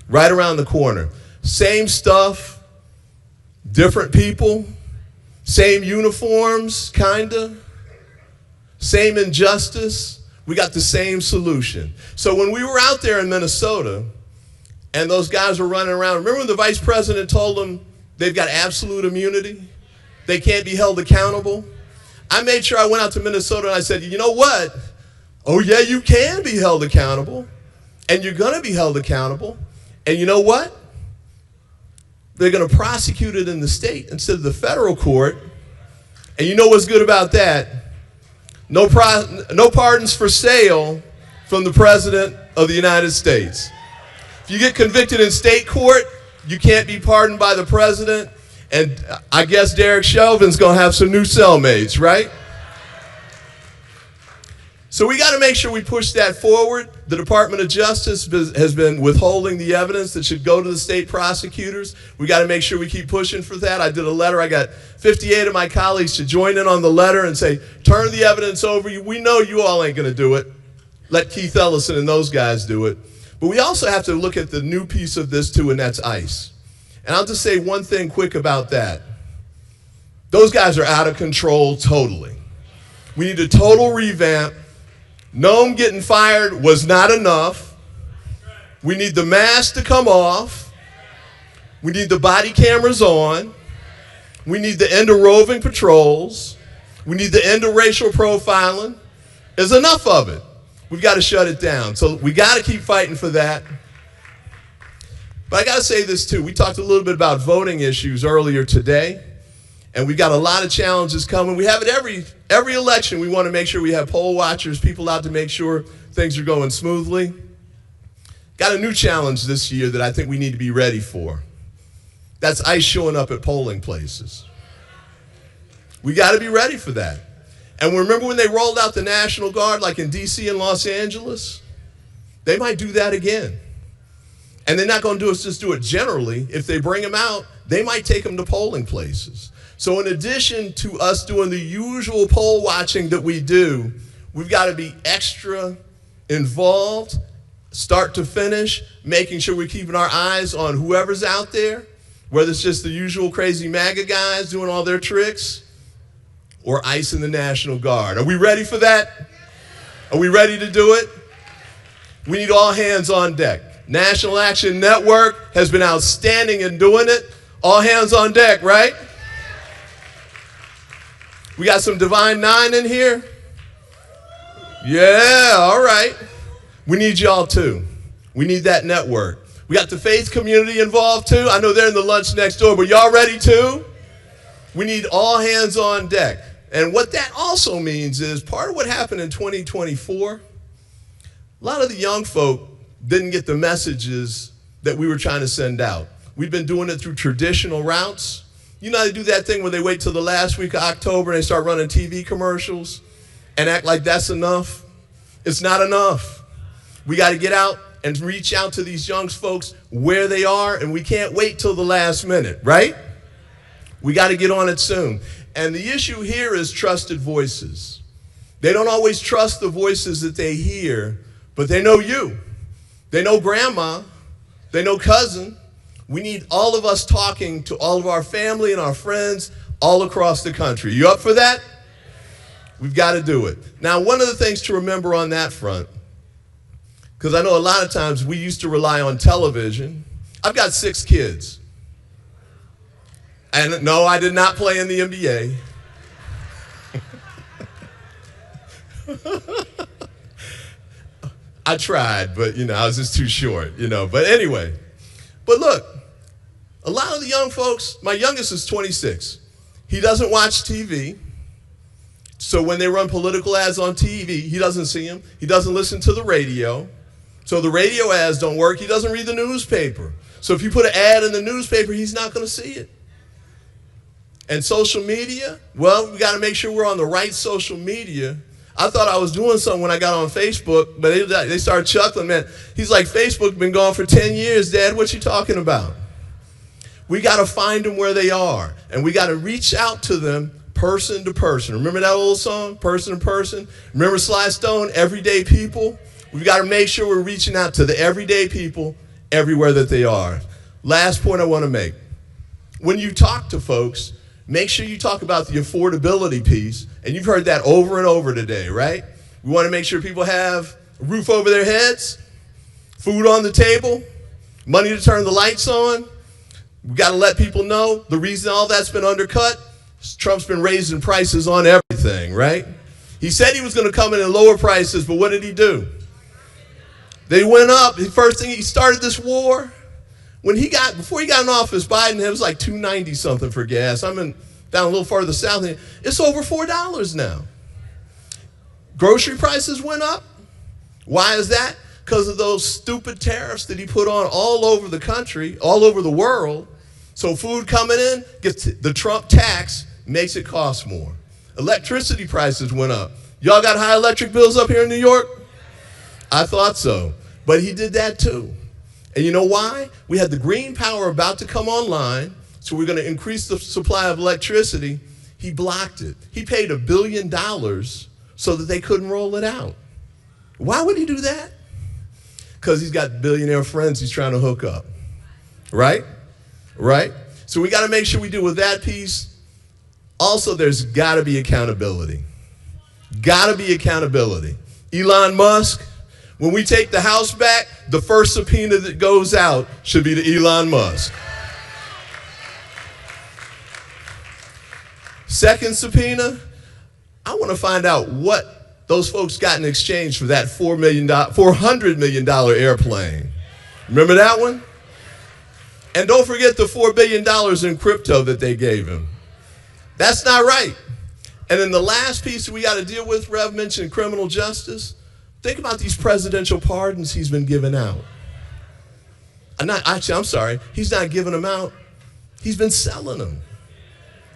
Speaker 10: Right around the corner. Same stuff, different people, same uniforms, kinda. Same injustice. We got the same solution. So when we were out there in Minnesota, and those guys were running around, remember when the vice president told them, they've got absolute immunity? They can't be held accountable? I made sure I went out to Minnesota and I said, you know what? Oh yeah, you can be held accountable. And you're gonna be held accountable. And you know what? They're gonna prosecute it in the state instead of the federal court. And you know what's good about that? No pardons for sale from the President of the United States. If you get convicted in state court, you can't be pardoned by the president, and I guess Derek Chauvin's gonna have some new cellmates, right? So we gotta make sure we push that forward. The Department of Justice has been withholding the evidence that should go to the state prosecutors. We gotta make sure we keep pushing for that. I did a letter, I got 58 of my colleagues to join in on the letter and say, turn the evidence over. We know you all ain't gonna do it. Let Keith Ellison and those guys do it. But we also have to look at the new piece of this too, and that's ICE. And I'll just say one thing quick about that. Those guys are out of control totally. We need a total revamp. Noam getting fired was not enough. We need the mask to come off. We need the body cameras on. We need the end of roving patrols. We need the end of racial profiling. There's enough of it. We've got to shut it down. So we got to keep fighting for that. But I got to say this too. We talked a little bit about voting issues earlier today, and we've got a lot of challenges coming. We have it every election. We want to make sure we have poll watchers, people out to make sure things are going smoothly. Got a new challenge this year that I think we need to be ready for. That's ICE showing up at polling places. We got to be ready for that. And remember when they rolled out the National Guard, like in DC and Los Angeles? They might do that again. And they're not going to just do it generally. If they bring them out, they might take them to polling places. So in addition to us doing the usual poll watching that we do, we've got to be extra involved, start to finish, making sure we're keeping our eyes on whoever's out there, whether it's just the usual crazy MAGA guys doing all their tricks, or ICE and the National Guard. Are we ready for that? Are we ready to do it? We need all hands on deck. National Action Network has been outstanding in doing it. All hands on deck, right? We got some Divine Nine in here? Yeah, all right. We need y'all too. We need that network. We got the faith community involved too. I know they're in the lunch next door, but y'all ready too? We need all hands on deck. And what that also means is part of what happened in 2024, a lot of the young folk didn't get the messages that we were trying to send out. We've been doing it through traditional routes. You know how they do that thing where they wait till the last week of October and they start running TV commercials and act like that's enough? It's not enough. We got to get out and reach out to these young folks where they are, and we can't wait till the last minute, right? We got to get on it soon. And the issue here is trusted voices. They don't always trust the voices that they hear, but they know you. They know grandma. They know cousin. We need all of us talking to all of our family and our friends all across the country. You up for that? We've got to do it. Now, one of the things to remember on that front, because I know a lot of times we used to rely on television. I've got 6 kids. And no, I did not play in the NBA. I tried, but, I was just too short, But anyway, but look, a lot of the young folks, my youngest is 26. He doesn't watch TV. So when they run political ads on TV, he doesn't see them. He doesn't listen to the radio. So the radio ads don't work. He doesn't read the newspaper. So if you put an ad in the newspaper, he's not going to see it. And social media, well, we got to make sure we're on the right social media. I thought I was doing something when I got on Facebook, but they started chuckling, man. He's like, Facebook been gone for 10 years, Dad. What you talking about? We got to find them where they are, and we got to reach out to them person to person. Remember that old song, person to person? Remember Sly Stone, Everyday People? We've got to make sure we're reaching out to the everyday people everywhere that they are. Last point I want to make. When you talk to folks, make sure you talk about the affordability piece, and you've heard that over and over today, right? We want to make sure people have a roof over their heads, food on the table, money to turn the lights on. We've got to let people know the reason all that's been undercut is Trump's been raising prices on everything, right? He said he was going to come in and lower prices, but what did he do? They went up. The first thing, he started this war. Before he got in office, Biden, it was like $2.90 something for gas. I'm down a little farther south. It's over $4 now. Grocery prices went up. Why is that? Because of those stupid tariffs that he put on all over the country, all over the world. So food coming in, gets the Trump tax, makes it cost more. Electricity prices went up. Y'all got high electric bills up here in New York? I thought so. But he did that too. And you know why? We had the green power about to come online, so we're going to increase the supply of electricity. He blocked it. He paid $1 billion so that they couldn't roll it out. Why would he do that? Because he's got billionaire friends he's trying to hook up. Right? Right? So we got to make sure we deal with that piece. Also, there's got to be accountability. Got to be accountability. Elon Musk, when we take the House back, the first subpoena that goes out should be to Elon Musk. Second subpoena, I want to find out what those folks got in exchange for that $400 million airplane. Remember that one? And don't forget the $4 billion in crypto that they gave him. That's not right. And then the last piece we got to deal with, Rev mentioned criminal justice. Think about these presidential pardons he's been giving out. I'm sorry, he's not giving them out. He's been selling them.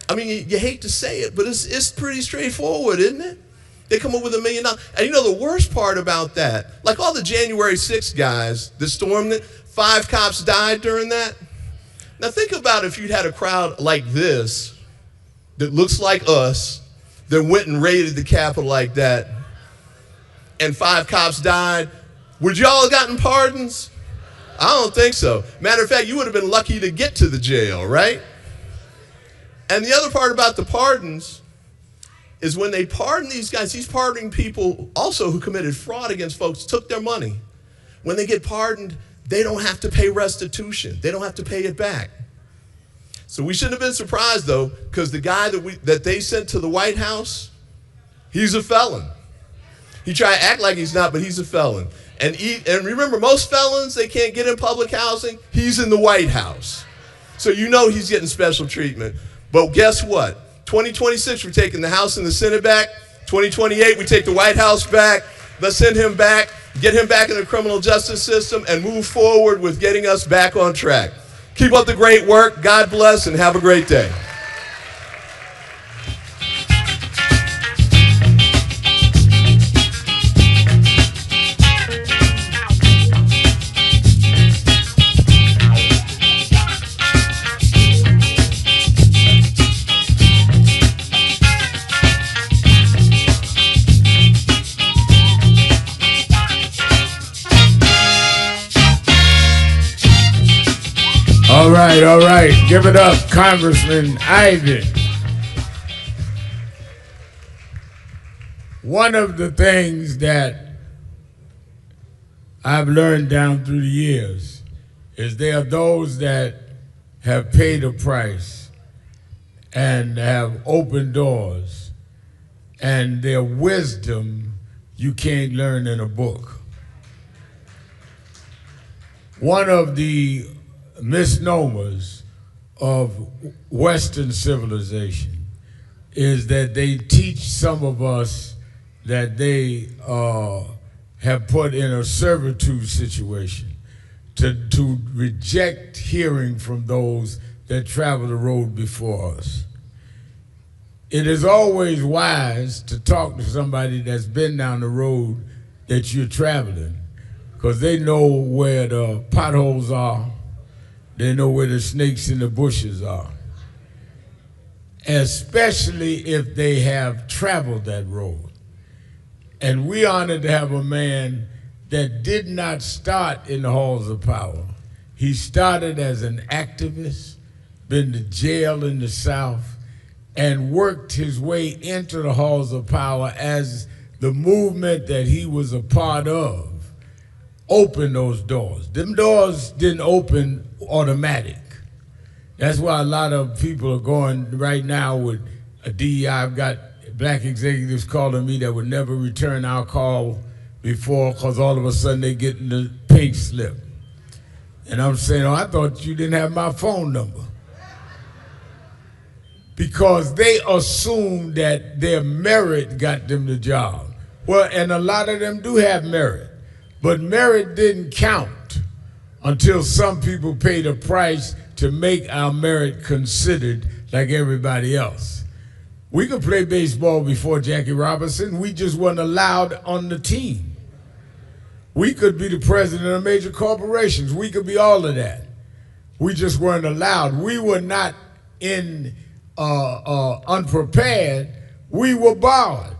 Speaker 10: I mean, you hate to say it, but it's pretty straightforward, isn't it? They come up with $1 million. And you know the worst part about that, like all the January 6th guys that stormed it, 5 cops died during that. Now think about if you'd had a crowd like this that looks like us that went and raided the Capitol like that, and 5 cops died, would y'all have gotten pardons? I don't think so. Matter of fact, you would have been lucky to get to the jail, right? And the other part about the pardons is when they pardon these guys, he's pardoning people also who committed fraud against folks, took their money. When they get pardoned, they don't have to pay restitution. They don't have to pay it back. So we shouldn't have been surprised, though, because the guy that they sent to the White House, he's a felon. He tried to act like he's not, but he's a felon. And remember, most felons, they can't get in public housing. He's in the White House. So you know he's getting special treatment. But guess what? 2026, we're taking the House and the Senate back. 2028, we take the White House back. Let's send him back, get him back in the criminal justice system, and move forward with getting us back on track. Keep up the great work. God bless, and have a great day.
Speaker 1: All right. Give it up, Congressman Ivey. One of the things that I've learned down through the years is there are those that have paid a price and have opened doors, and their wisdom you can't learn in a book. One of the misnomers of Western civilization is that they teach some of us that they have put in a servitude situation to reject hearing from those that travel the road before us. It is always wise to talk to somebody that's been down the road that you're traveling, because they know where the potholes are. They know where the snakes in the bushes are, especially if they have traveled that road. And we honored to have a man that did not start in the halls of power. He started as an activist, been to jail in the South, and worked his way into the halls of power as the movement that he was a part of opened those doors. Them doors didn't open automatic. That's why a lot of people are going right now with a DEI. I've got black executives calling me that would never return our call before, because all of a sudden they get in the pink slip. And I'm saying, oh, I thought you didn't have my phone number. Because they assumed that their merit got them the job. Well, and a lot of them do have merit. But merit didn't count until some people paid a price to make our merit considered like everybody else. We could play baseball before Jackie Robinson. We just weren't allowed on the team. We could be the president of major corporations. We could be all of that. We just weren't allowed. We were not unprepared. We were borrowed.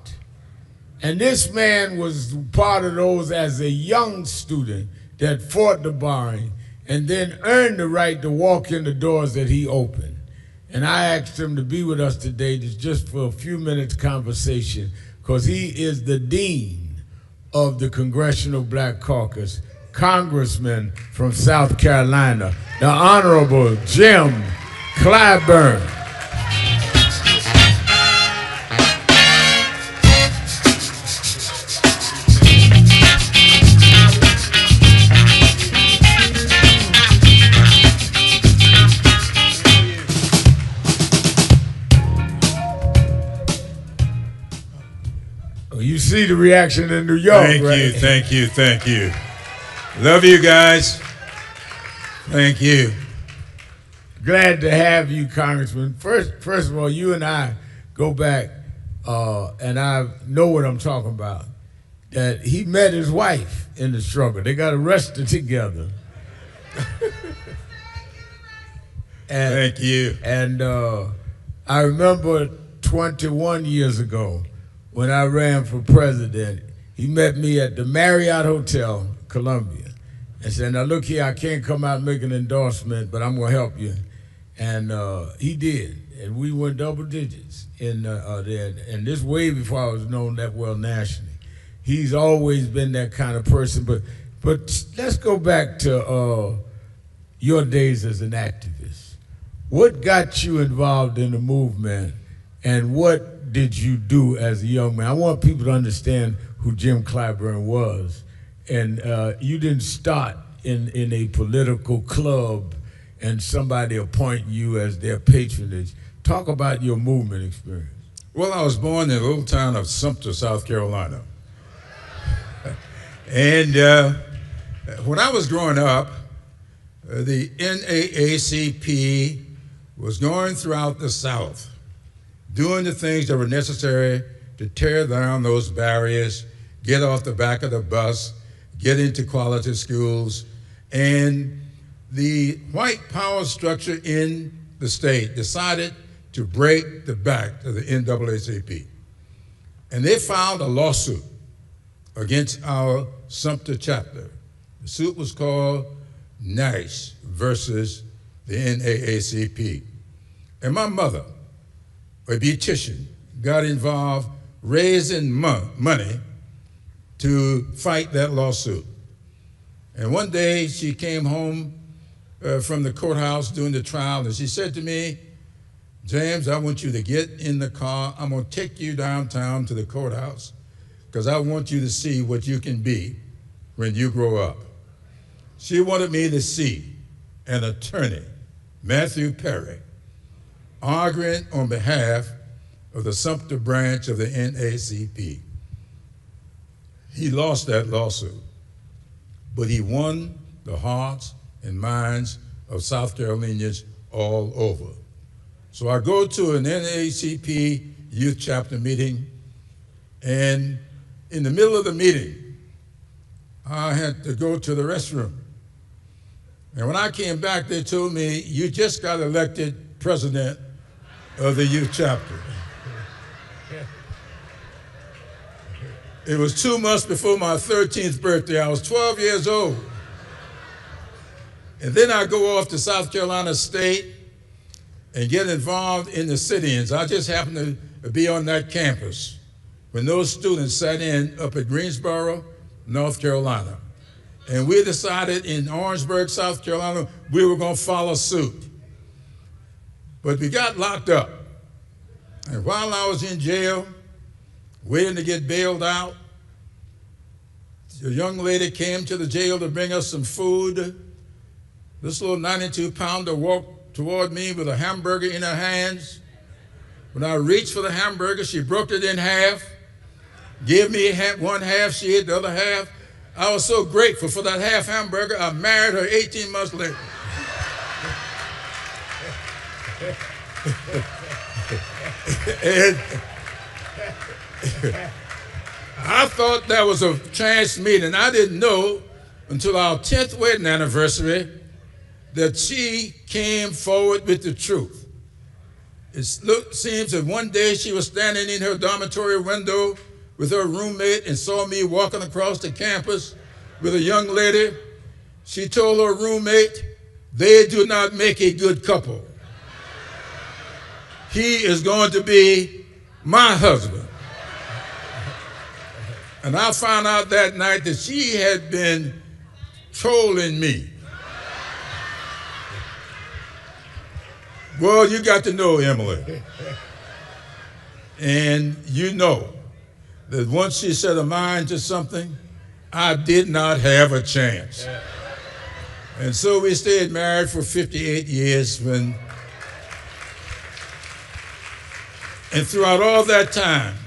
Speaker 1: And this man was part of those as a young student that fought the barring and then earned the right to walk in the doors that he opened. And I asked him to be with us today just for a few minutes conversation, because he is the dean of the Congressional Black Caucus, Congressman from South Carolina, the Honorable Jim Clyburn. You see the reaction in New York,
Speaker 11: Thank
Speaker 1: right?
Speaker 11: you, thank you, thank you. Love you guys. Thank you.
Speaker 1: Glad to have you, Congressman. First of all, you and I go back, and I know what I'm talking about. That he met his wife in the struggle. They got arrested together.
Speaker 11: Thank you.
Speaker 1: And I remember 21 years ago, when I ran for president, he met me at the Marriott Hotel, Columbia, and said, now look here, I can't come out and make an endorsement, but I'm gonna help you. And he did, and we went double digits in there. And this way before I was known that well nationally. He's always been that kind of person, but let's go back to your days as an activist. What got you involved in the movement, and what did you do as a young man? I want people to understand who Jim Clyburn was. And you didn't start in a political club and somebody appoint you as their patronage. Talk about your movement experience.
Speaker 11: Well, I was born in the little town of Sumter, South Carolina. And when I was growing up, the NAACP was going throughout the South, doing the things that were necessary to tear down those barriers, get off the back of the bus, get into quality schools. And the white power structure in the state decided to break the back of the NAACP. And they filed a lawsuit against our Sumter chapter. The suit was called Nash versus the NAACP. And my mother, a beautician, got involved raising money to fight that lawsuit. And one day she came home from the courthouse during the trial, and she said to me, "James, I want you to get in the car. I'm going to take you downtown to the courthouse because I want you to see what you can be when you grow up." She wanted me to see an attorney, Matthew Perry, arguing on behalf of the Sumter branch of the NAACP. He lost that lawsuit, but he won the hearts and minds of South Carolinians all over. So I go to an NAACP youth chapter meeting, and in the middle of the meeting, I had to go to the restroom. And when I came back, they told me, "You just got elected president of the youth chapter." It was 2 months before my 13th birthday. I was 12 years old. And then I go off to South Carolina State and get involved in the sit-ins. I just happened to be on that campus when those students sat in up at Greensboro, North Carolina. And we decided in Orangeburg, South Carolina, we were going to follow suit. But we got locked up. And while I was in jail, waiting to get bailed out, a young lady came to the jail to bring us some food. This little 92-pounder walked toward me with a hamburger in her hands. When I reached for the hamburger, she broke it in half, gave me one half, she ate the other half. I was so grateful for that half hamburger, I married her 18 months later. And I thought that was a chance meeting. I didn't know until our 10th wedding anniversary that she came forward with the truth. It seems that one day she was standing in her dormitory window with her roommate and saw me walking across the campus with a young lady. She told her roommate, "They do not make a good couple. He is going to be my husband." And I found out that night that she had been trolling me. Well, you got to know Emily. And you know that once she set her mind to something, I did not have a chance. And so we stayed married for 58 years and throughout all that time,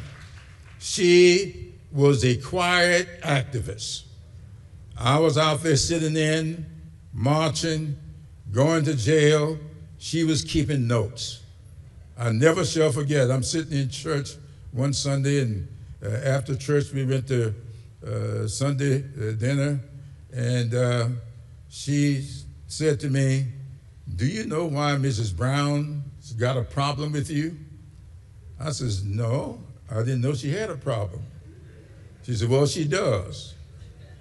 Speaker 11: she was a quiet activist. I was out there sitting in, marching, going to jail. She was keeping notes. I never shall forget, I'm sitting in church one Sunday, and after church we went to Sunday dinner, and she said to me, "Do you know why Mrs. Brown's got a problem with you?" I says, "No, I didn't know she had a problem." She said, "Well, she does,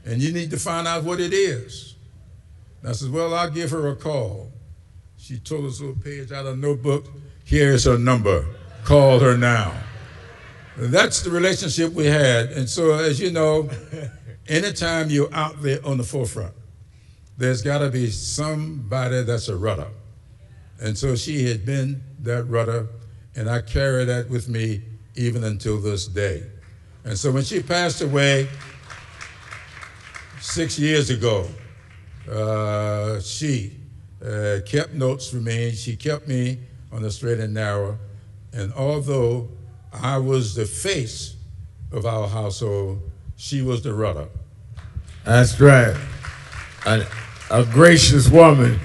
Speaker 11: and you need to find out what it is." And I said, "Well, I'll give her a call." She told us a little page out of a notebook. "Here's her number. Call her now." And that's the relationship we had. And so, as you know, anytime you're out there on the forefront, there's got to be somebody that's a rudder. And so she had been that rudder, and I carry that with me even until this day. And so when she passed away 6 years ago, she kept notes for me. She kept me on the straight and narrow. And although I was the face of our household, she was the rudder.
Speaker 1: That's right. A gracious woman.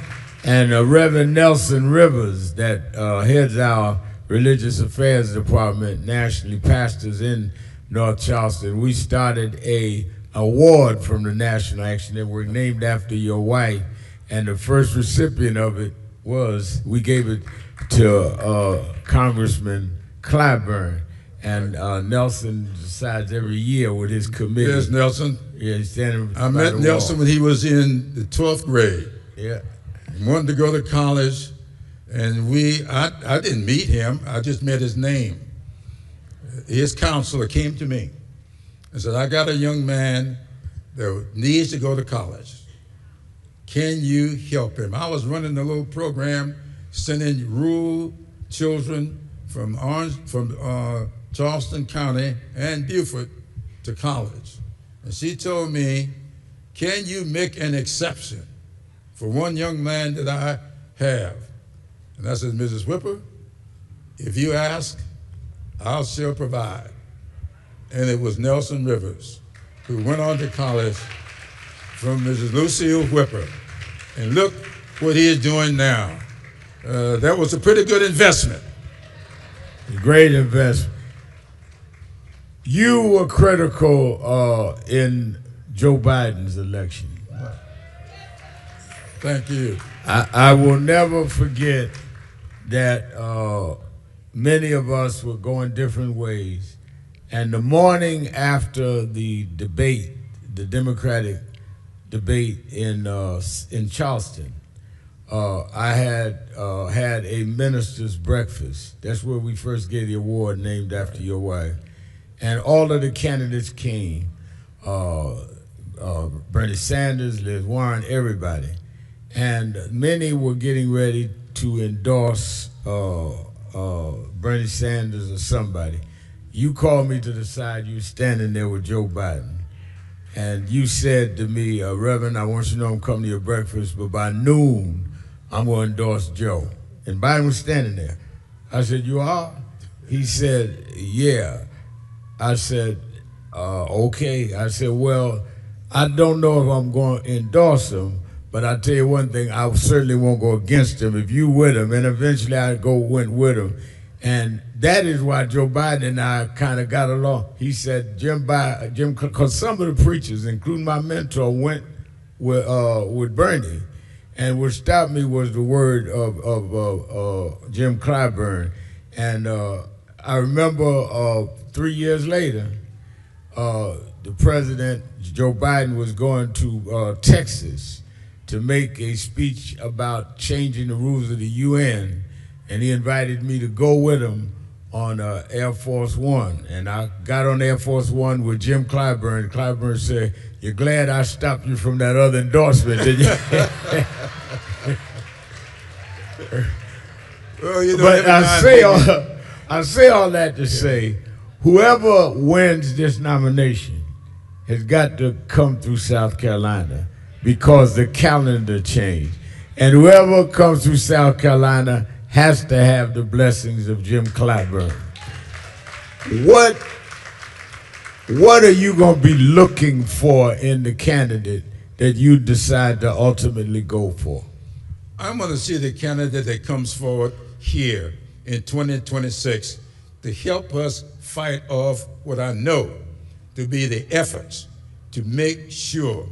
Speaker 1: And Reverend Nelson Rivers, that heads our Religious Affairs Department, nationally, pastors in North Charleston. We started a award from the National Action Network named after your wife, and the first recipient of it was, we gave it to Congressman Clyburn, and Nelson decides every year with his committee.
Speaker 11: There's Nelson.
Speaker 1: Yeah, he's standing
Speaker 11: I met Nelson when he was in the 12th grade.
Speaker 1: Yeah.
Speaker 11: He wanted to go to college, and I didn't meet him, I just met his name. His counselor came to me and said, I got a young man that needs to go to college. Can you help him? I was running a little program sending rural children from Charleston County and Beaufort to college. And she told me, can you make an exception for one young man that I have? And I said, Mrs. Whipper, if you ask, I shall provide. And it was Nelson Rivers, who went on to college from Mrs. Lucille Whipper. And look what he is doing now. That was a pretty good investment.
Speaker 1: A great investment. You were critical in Joe Biden's election.
Speaker 11: Thank you.
Speaker 1: I will never forget that many of us were going different ways. And the morning after the debate, the Democratic debate in Charleston, I had a minister's breakfast. That's where we first gave the award named after your wife. And all of the candidates came, Bernie Sanders, Liz Warren, everybody. And many were getting ready to endorse Bernie Sanders or somebody. You called me to the side, you were standing there with Joe Biden. And you said to me, Reverend, I want you to know I'm coming to your breakfast, but by noon, I'm going to endorse Joe. And Biden was standing there. I said, you are? He said, yeah. I said, okay. I said, well, I don't know if I'm going to endorse him, but I'll tell you one thing, I certainly won't go against him if you with him, and eventually I went with him. And that is why Joe Biden and I kind of got along. He said, Jim, because some of the preachers, including my mentor, went with Bernie. And what stopped me was the word of Jim Clyburn. And I remember 3 years later, the president, Joe Biden, was going to Texas to make a speech about changing the rules of the UN. And he invited me to go with him on Air Force One. And I got on Air Force One with Jim Clyburn. Clyburn said, you're glad I stopped you from that other endorsement, didn't you?
Speaker 11: Well, you know,
Speaker 1: but I say all that to say, whoever wins this nomination has got to come through South Carolina because the calendar changed. And whoever comes through South Carolina has to have the blessings of Jim Clyburn. What are you going to be looking for in the candidate that you decide to ultimately go for?
Speaker 11: I'm going to see the candidate that comes forward here in 2026 to help us fight off what I know to be the efforts to make sure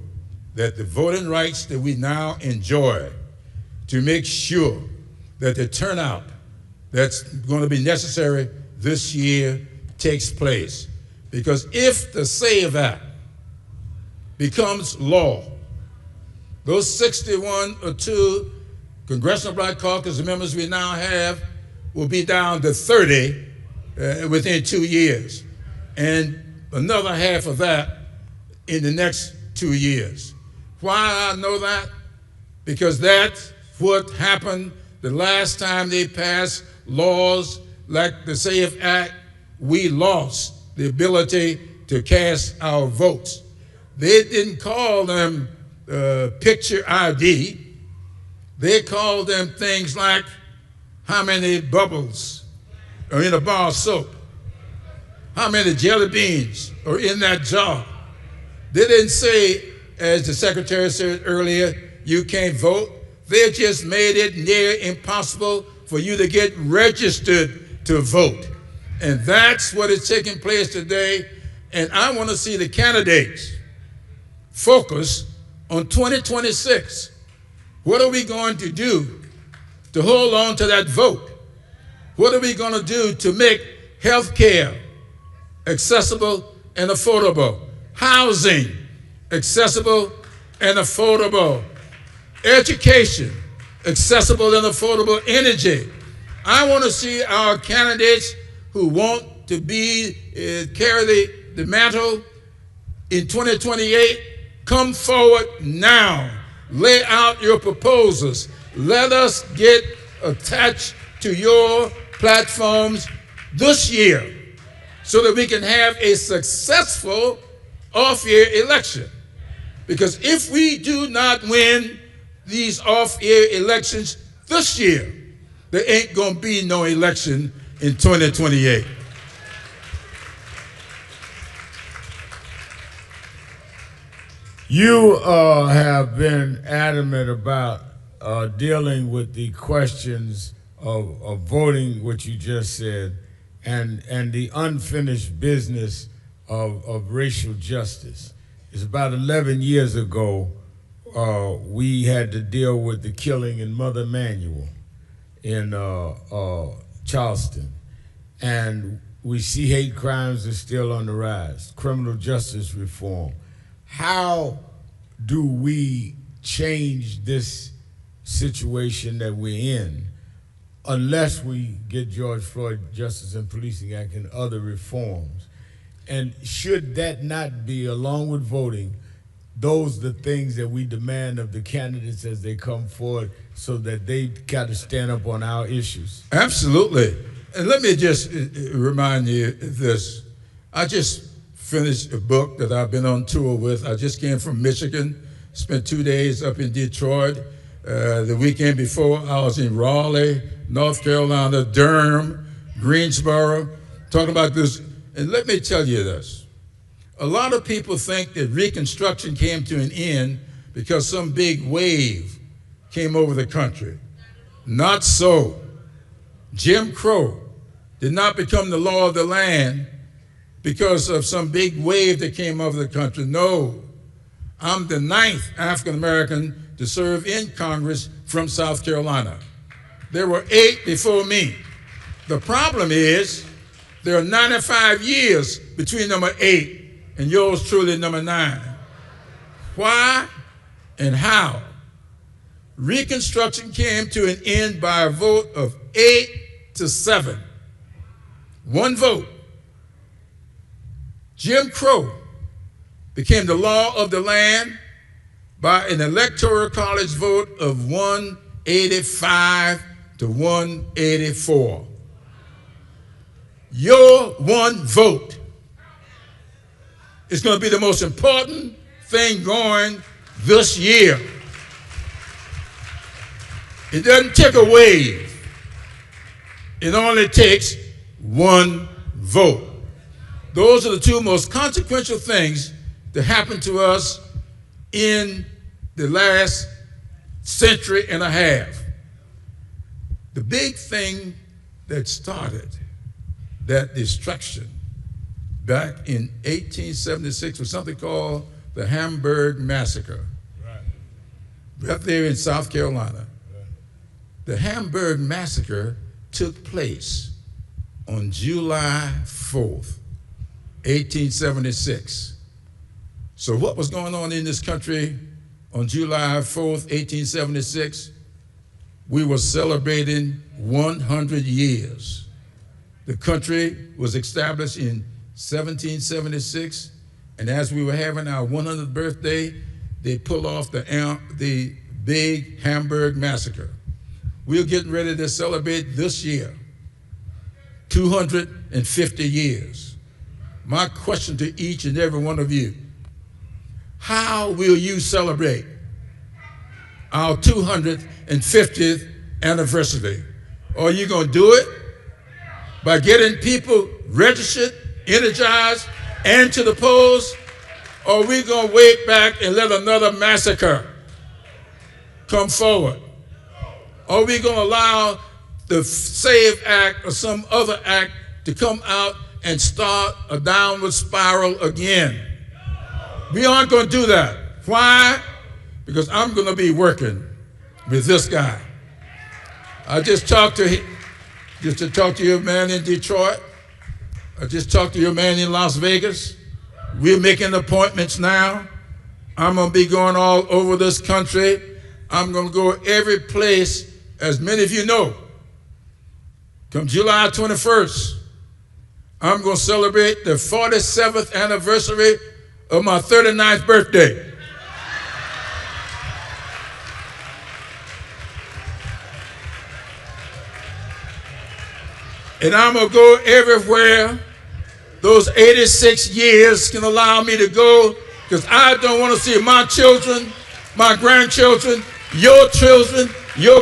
Speaker 11: that the voting rights that we now enjoy, to make sure that the turnout that's going to be necessary this year takes place. Because if the SAVE Act becomes law, those 61 or 2 Congressional Black Caucus members we now have will be down to 30 within 2 years, and another half of that in the next 2 years. Why I know that? Because that's what happened the last time they passed laws like the SAVE Act. We lost the ability to cast our votes. They didn't call them picture ID. They called them things like how many bubbles are in a bar of soap? How many jelly beans are in that jar? They didn't say, as the secretary said earlier, you can't vote. They just made it near impossible for you to get registered to vote. And that's what is taking place today. And I want to see the candidates focus on 2026. What are we going to do to hold on to that vote? What are we going to do to make health care accessible and affordable? Housing accessible and affordable. Education accessible and affordable. Energy. I want to see our candidates who want to carry the mantle in 2028 come forward now. Lay out your proposals. Let us get attached to your platforms this year so that we can have a successful off-year election. Because if we do not win these off-year elections this year, there ain't going to be no election in 2028.
Speaker 1: You have been adamant about dealing with the questions of voting, what you just said, and the unfinished business of racial justice. It's about 11 years ago, we had to deal with the killing in Mother Emanuel in Charleston. And we see hate crimes are still on the rise, criminal justice reform. How do we change this situation that we're in unless we get George Floyd Justice and Policing Act and other reforms? And should that not be, along with voting, those are the things that we demand of the candidates as they come forward so that they got to stand up on our issues?
Speaker 11: Absolutely. And let me just remind you of this. I just finished a book that I've been on tour with. I just came from Michigan, spent 2 days up in Detroit. The weekend before, I was in Raleigh, North Carolina, Durham, Greensboro, talking about this. And let me tell you this. A lot of people think that Reconstruction came to an end because some big wave came over the country. Not so. Jim Crow did not become the law of the land because of some big wave that came over the country. No. I'm the 9th African American to serve in Congress from South Carolina. There were 8 before me. The problem is there are 95 years between number 8 and yours truly, number 9. Why and how? Reconstruction came to an end by a vote of 8-7. One vote. Jim Crow became the law of the land by an electoral college vote of 185 to 184. Your one vote is going to be the most important thing going this year. It doesn't take a wave. It only takes one vote. Those are the 2 most consequential things that happened to us in the last century and a half. The big thing that started that destruction back in 1876 was something called the Hamburg Massacre, right there in South Carolina. The Hamburg Massacre took place on July 4th, 1876. So what was going on in this country on July 4th, 1876? We were celebrating 100 years. The country was established in 1776, and as we were having our 100th birthday, they pulled off the big Hamburg Massacre. We're getting ready to celebrate this year, 250 years. My question to each and every one of you, how will you celebrate our 250th anniversary? Or are you going to do it by getting people registered, energized, and to the polls? Or are we going to wait back and let another massacre come forward? Or are we going to allow the SAVE Act or some other act to come out and start a downward spiral again? We aren't going to do that. Why? Because I'm going to be working with this guy. I just talked to your man in Detroit. I just talked to your man in Las Vegas. We're making appointments now. I'm going to be going all over this country. I'm going to go every place, as many of you know. Come July 21st, I'm going to celebrate the 47th anniversary of my 39th birthday. And I'm going to go everywhere those 86 years can allow me to go, because I don't want to see my children, my grandchildren, your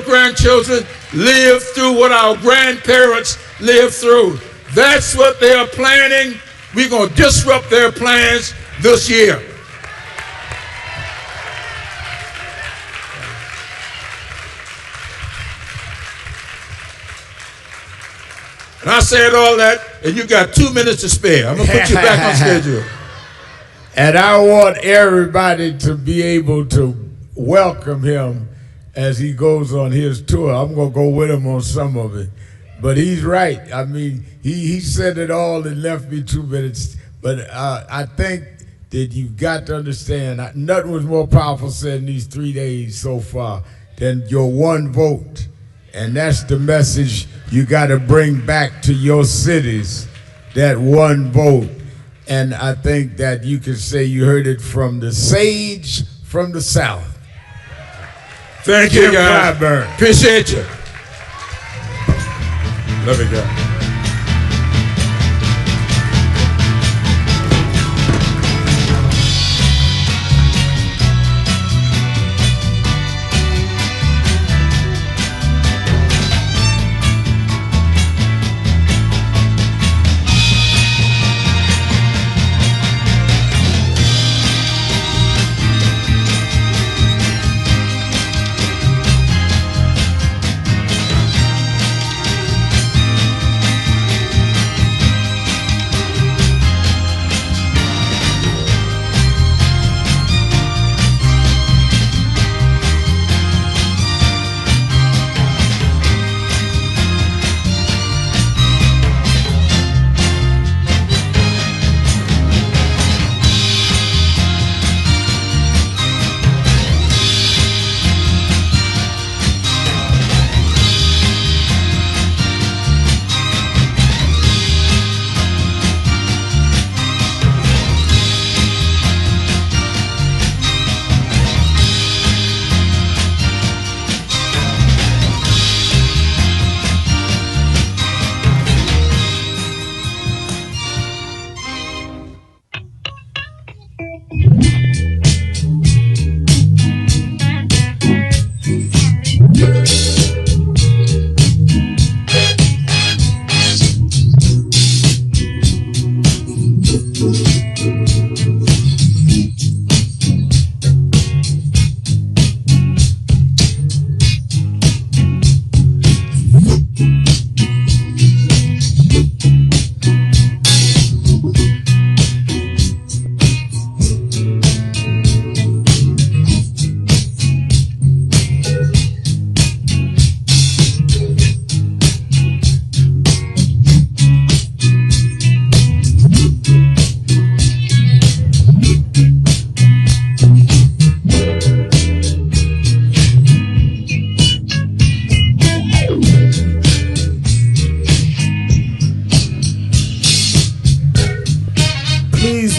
Speaker 11: grandchildren live through what our grandparents lived through. That's what they are planning. We're going to disrupt their plans this year. And I said all that, and you got 2 minutes to spare. I'm going to put you back on schedule.
Speaker 1: And I want everybody to be able to welcome him as he goes on his tour. I'm going to go with him on some of it. But he's right. I mean, he said it all and left me 2 minutes. But I think that you've got to understand, nothing was more powerful said in these 3 days so far than your one vote. And that's the message you got to bring back to your cities, that one vote. And I think that you can say you heard it from the sage from the South.
Speaker 11: Thank you, guys.
Speaker 1: Jim Clyburn.
Speaker 11: Appreciate you. Love you, guys.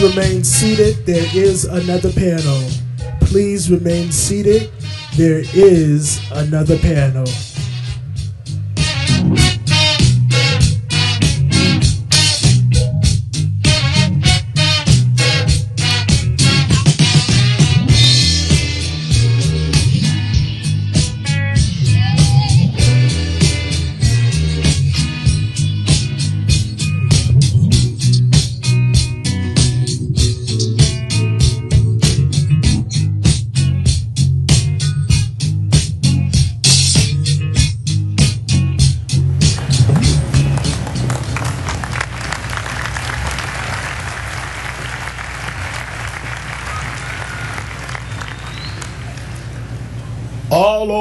Speaker 12: Remain seated. There is another panel. Please remain seated. There is another panel.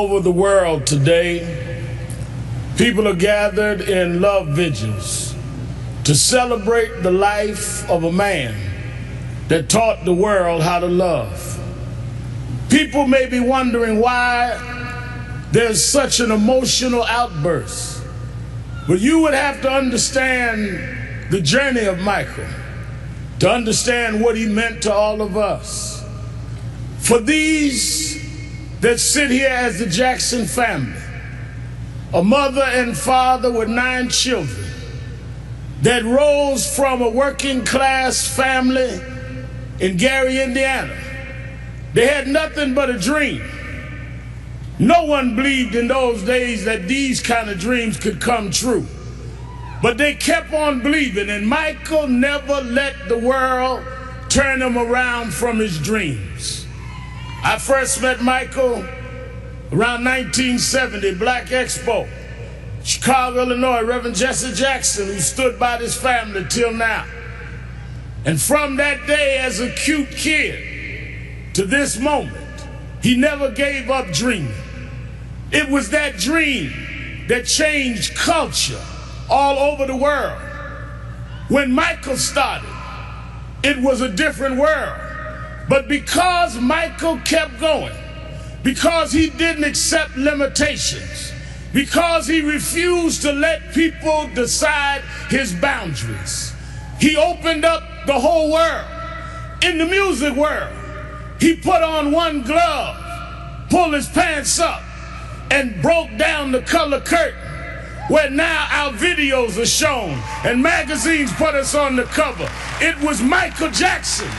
Speaker 13: over the world today, people are gathered in love vigils to celebrate the life of a man that taught the world how to love. People may be wondering why there's such an emotional outburst, but you would have to understand the journey of Michael to understand what he meant to all of us. For these that sit here as the Jackson family, a mother and father with 9 children that rose from a working class family in Gary, Indiana. They had nothing but a dream. No one believed in those days that these kind of dreams could come true. But they kept on believing, and Michael never let the world turn him around from his dreams. I first met Michael around 1970, Black Expo, Chicago, Illinois, Reverend Jesse Jackson, who stood by this family till now. And from that day as a cute kid to this moment, he never gave up dreaming. It was that dream that changed culture all over the world. When Michael started, it was a different world. But because Michael kept going, because he didn't accept limitations, because he refused to let people decide his boundaries, he opened up the whole world. In the music world, he put on one glove, pulled his pants up, and broke down the color curtain, where now our videos are shown and magazines put us on the cover. It was Michael Jackson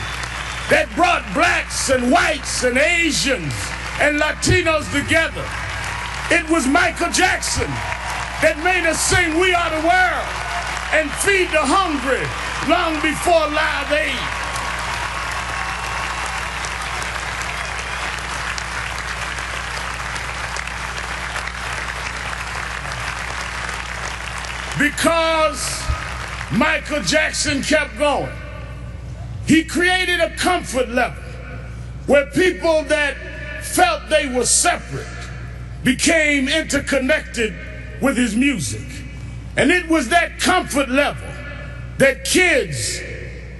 Speaker 13: that brought blacks and whites and Asians and Latinos together. It was Michael Jackson that made us sing "We Are the World" and feed the hungry long before Live Aid. Because Michael Jackson kept going, he created a comfort level where people that felt they were separate became interconnected with his music. And it was that comfort level that kids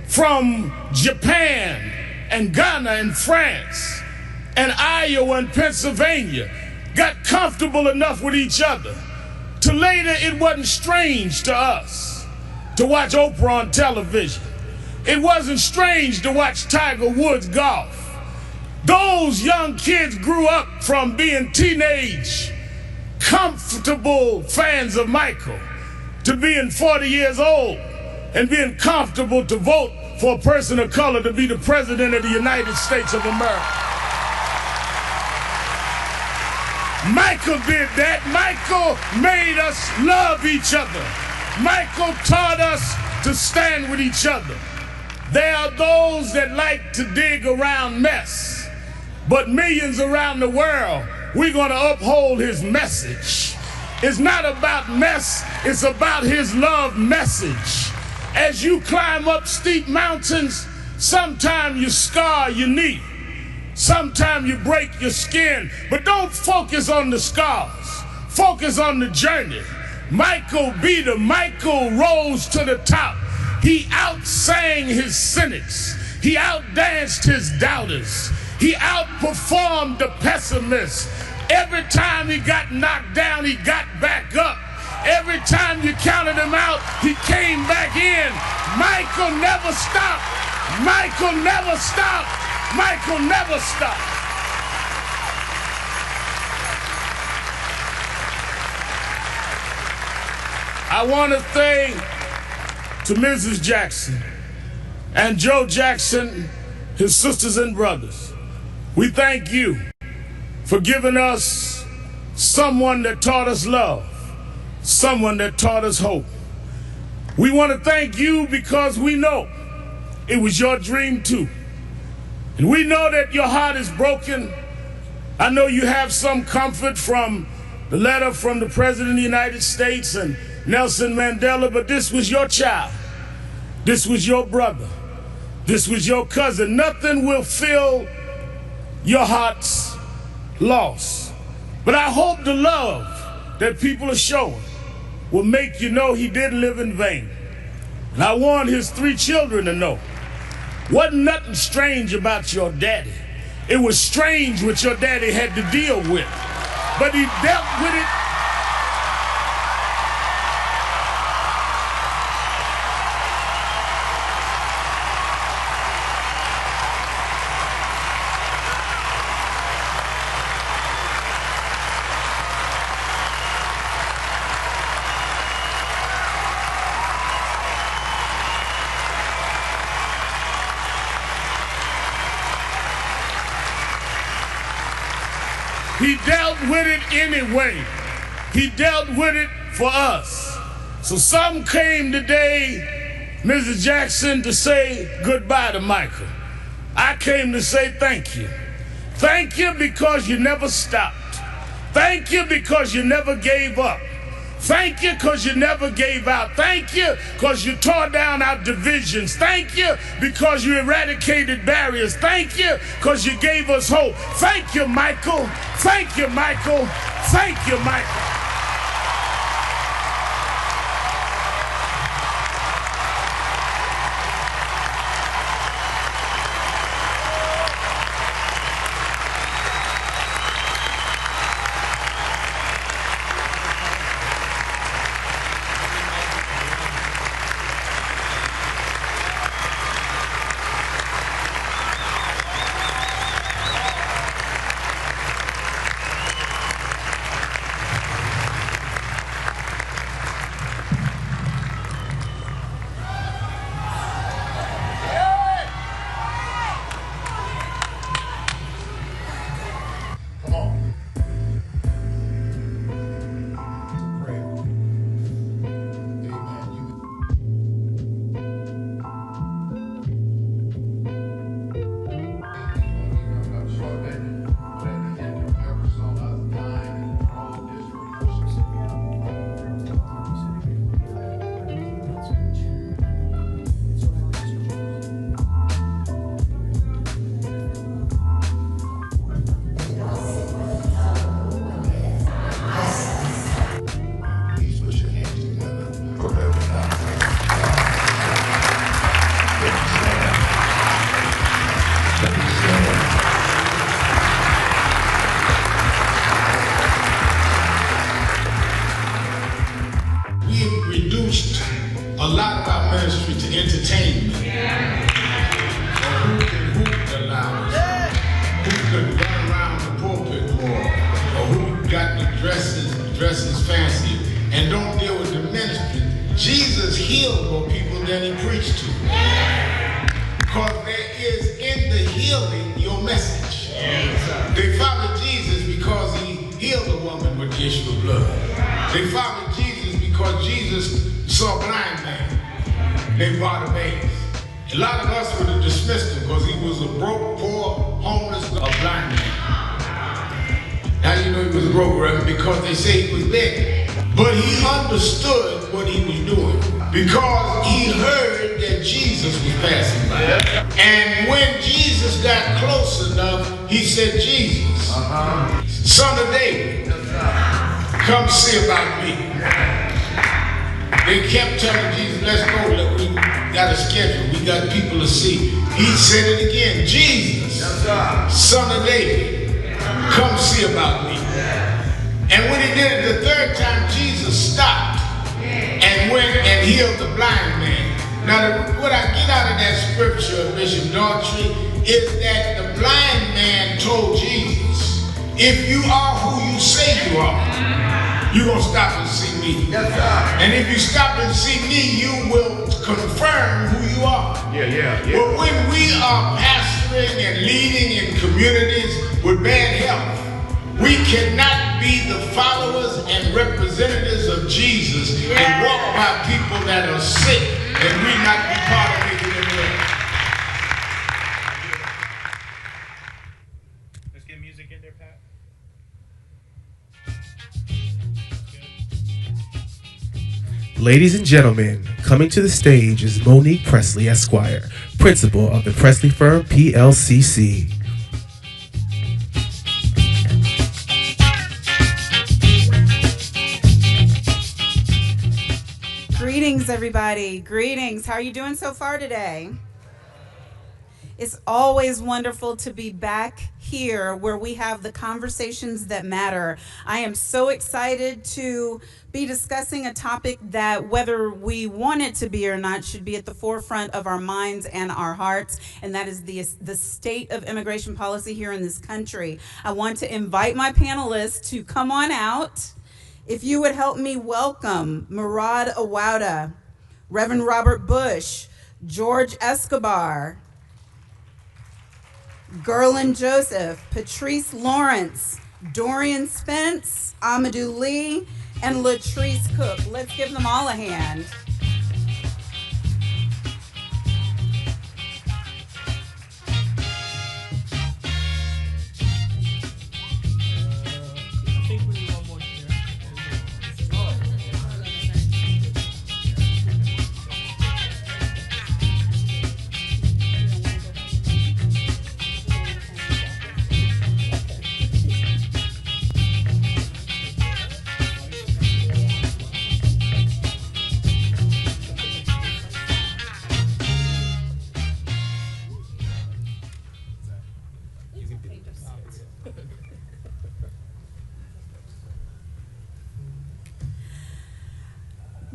Speaker 13: from Japan and Ghana and France and Iowa and Pennsylvania got comfortable enough with each other to later it wasn't strange to us to watch Oprah on television. It wasn't strange to watch Tiger Woods golf. Those young kids grew up from being teenage, comfortable fans of Michael to being 40 years old and being comfortable to vote for a person of color to be the president of the United States of America. Michael did that. Michael made us love each other. Michael taught us to stand with each other. There are those that like to dig around mess, but millions around the world, we're going to uphold his message. It's not about mess, it's about his love message. As you climb up steep mountains, sometimes you scar your knee. Sometimes you break your skin, but don't focus on the scars. Focus on the journey. Michael beat him. Michael rose to the top. He outsang his cynics. He outdanced his doubters. He outperformed the pessimists. Every time he got knocked down, he got back up. Every time you counted him out, he came back in. Michael never stopped. Michael never stopped. Michael never stopped. I want to thank to Mrs. Jackson and Joe Jackson, his sisters and brothers. We thank you for giving us someone that taught us love, someone that taught us hope. We want to thank you because we know it was your dream too. And we know that your heart is broken. I know you have some comfort from the letter from the President of the United States and Nelson Mandela, but this was your child. This was your brother. This was your cousin. Nothing will fill your heart's loss But I hope the love that people are showing will make you know he didn't live in vain. And I want his 3 children to know, wasn't nothing strange about your daddy. It was strange what your daddy had to deal with. But he dealt with it. He dealt with it anyway. He dealt with it for us. So some came today, Mrs. Jackson, to say goodbye to Michael. I came to say thank you. Thank you because you never stopped. Thank you because you never gave up. Thank you because you never gave out. Thank you because you tore down our divisions. Thank you because you eradicated barriers. Thank you because you gave us hope. Thank you, Michael. Thank you, Michael. Thank you, Michael.
Speaker 14: a lot of our ministry to entertainment. So who can hoop the loudest? Who can run around the pulpit more? Or who got the dresses fancy and don't deal with the ministry? Jesus healed more people than he preached to. Because there is in the healing your message. They followed Jesus because he healed a woman with the issue of blood. They followed Jesus because Jesus saw a blind man named Bartimaeus. A lot of us would have dismissed him because he was a broke, poor, homeless, a blind man. How do you know he was broke, Reverend? Because they say he was begging. But he understood what he was doing because he heard that Jesus was passing by. And when Jesus got close enough, he said, Jesus, son of David, come see about me. They kept telling Jesus, let's go, look, we got a schedule, we got people to see. He said it again, Jesus, son of David, come see about me. And when he did it the third time, Jesus stopped and went and healed the blind man. Now, what I get out of that scripture, Bishop Daughtry, is that the blind man told Jesus, if you are who you say you are, you're going to stop and see me. And if you stop and see me, you will confirm who you are. But when we are pastoring and leading in communities with bad health, we cannot be the followers and representatives of Jesus and walk by people that are sick and we not be part of making them well.
Speaker 15: Let's get music in there, Pat.
Speaker 16: Ladies and gentlemen, coming to the stage is Monique Presley, Esquire, principal of the Presley Firm, PLCC.
Speaker 15: Greetings, everybody. Greetings. How are you doing so far today? It's always wonderful to be back here where we have the conversations that matter. I am so excited to be discussing a topic that, whether we want it to be or not, should be at the forefront of our minds and our hearts, and that is the state of immigration policy here in this country. I want to invite my panelists to come on out. If you would help me welcome Murad Awada, Reverend Robert Bush, George Escobar, Gerlin Joseph, Patrice Lawrence, Dorian Spence, Amadou Lee, and Latrice Cook. Let's give them all a hand.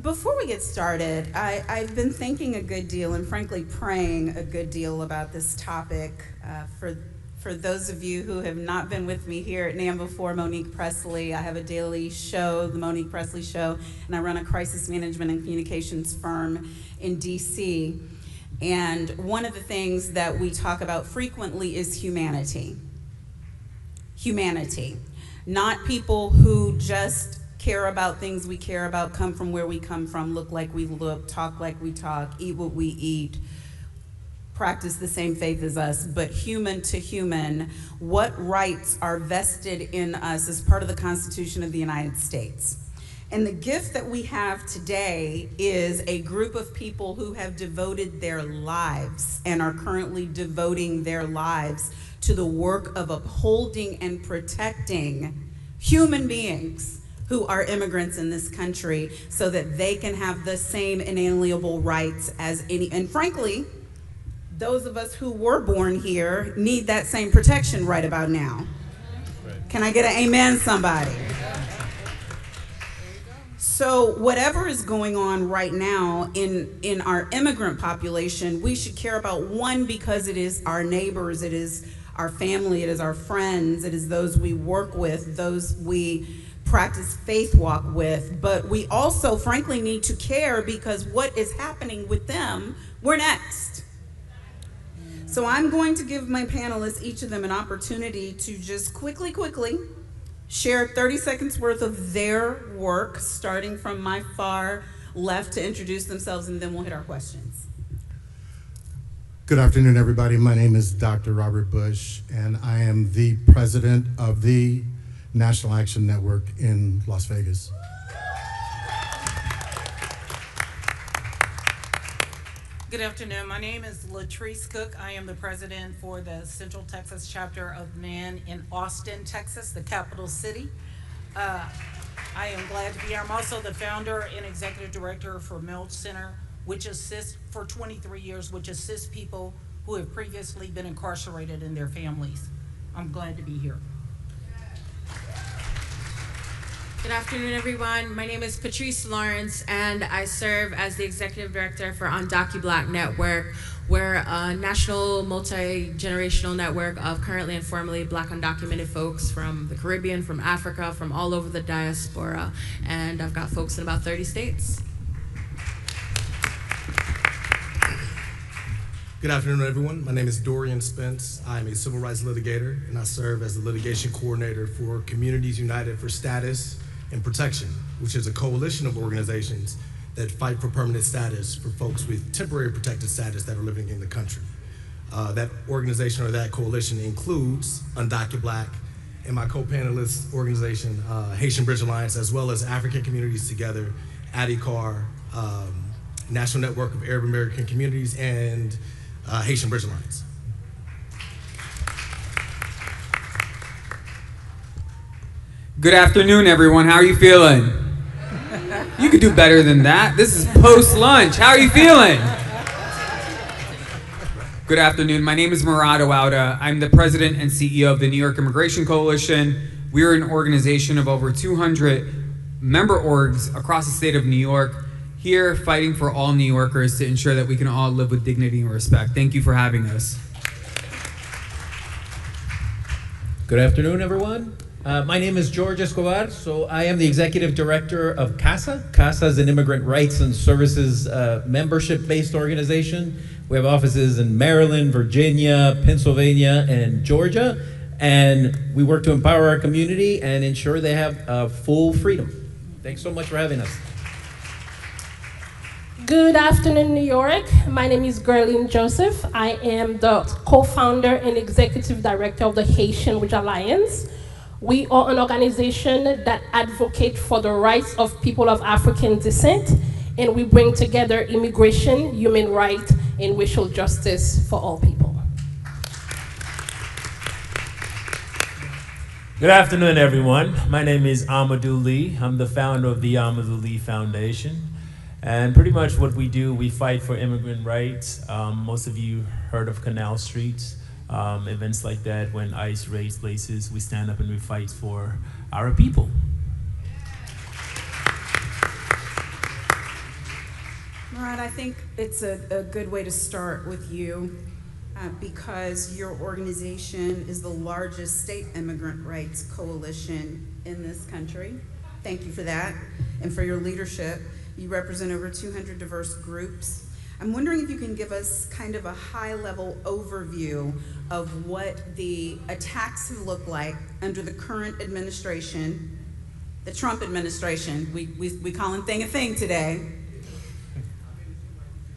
Speaker 15: Before we get started, I've been thinking a good deal and frankly praying a good deal about this topic. For those of you who have not been with me here at NAN before, Monique Presley, I have a daily show, the Monique Presley Show, and I run a crisis management and communications firm in DC. And one of the things that we talk about frequently is humanity. Humanity. Not people who just care about things we care about, come from where we come from, look like we look, talk like we talk, eat what we eat, practice the same faith as us, but human to human, what rights are vested in us as part of the Constitution of the United States. And the gift that we have today is a group of people who have devoted their lives and are currently devoting their lives to the work of upholding and protecting human beings who are immigrants in this country so that they can have the same inalienable rights as any, and frankly, those of us who were born here need that same protection right about now. Can I get an amen, somebody? So whatever is going on right now in our immigrant population, we should care about, one, because it is our neighbors, it is our family, it is our friends, it is those we work with, those we practice faith walk with, but we also frankly need to care because what is happening with them, we're next. So I'm going to give my panelists, each of them, an opportunity to just quickly share 30 seconds worth of their work, starting from my far left, to introduce themselves, and then we'll hit our questions.
Speaker 17: Good afternoon, everybody. My name is Dr. Robert Bush, and I am the president of the National Action Network in Las Vegas.
Speaker 18: Good afternoon. My name is Latrice Cook. I am the president for the Central Texas chapter of NAN in Austin, Texas, the capital city. I am glad to be here. I'm also the founder and executive director for Milch Center, which assists, for 23 years, which assists people who have previously been incarcerated and their families. I'm glad to be here.
Speaker 19: Good afternoon, everyone. My name is Patrice Lawrence, and I serve as the executive director for UndocuBlack Network. We're a national multi-generational network of currently and formerly Black undocumented folks from the Caribbean, from Africa, from all over the diaspora, and I've got folks in about 30 states.
Speaker 20: Good afternoon, everyone. My name is Dorian Spence. I'm a civil rights litigator, and I serve as the litigation coordinator for Communities United for Status and Protection, which is a coalition of organizations that fight for permanent status for folks with temporary protected status that are living in the country. That organization, or that coalition, includes UndocuBlack and my co-panelist organization, Haitian Bridge Alliance, as well as African Communities Together, ADICAR, National Network of Arab American Communities, and Haitian Bridge Alliance.
Speaker 2: Good afternoon, everyone. How are you feeling?
Speaker 21: You could do better than that. This is post-lunch. How are you feeling? Good afternoon. My name is Murad Ouauda. I'm the president and CEO of the New York Immigration Coalition. We're an organization of over 200 member orgs across the state of New York, here fighting for all New Yorkers to ensure that we can all live with dignity and respect. Thank you for having us.
Speaker 22: Good afternoon, everyone. My name is George Escobar. So I am the executive director of CASA. CASA is an immigrant rights and services membership-based organization. We have offices in Maryland, Virginia, Pennsylvania, and Georgia. And we work to empower our community and ensure they have full freedom. Thanks so much for having us.
Speaker 23: Good afternoon, New York. My name is Gerline Joseph. I am the co-founder and executive director of the Haitian Ridge Alliance. We are an organization that advocates for the rights of people of African descent, and we bring together immigration, human rights, and racial justice for all people.
Speaker 24: Good afternoon, everyone. My name is Amadou Lee. I'm the founder of the Amadou Lee Foundation. And pretty much what we do, we fight for immigrant rights. Most of you heard of Canal Streets, events like that. When ICE raids places, we stand up and we fight for our people.
Speaker 15: Murad, I think it's a good way to start with you because your organization is the largest state immigrant rights coalition in this country. Thank you for that and for your leadership. You represent over 200 diverse groups. I'm wondering if you can give us kind of a high-level overview of what the attacks have looked like under the current administration, the Trump administration. We call him thing a thing today.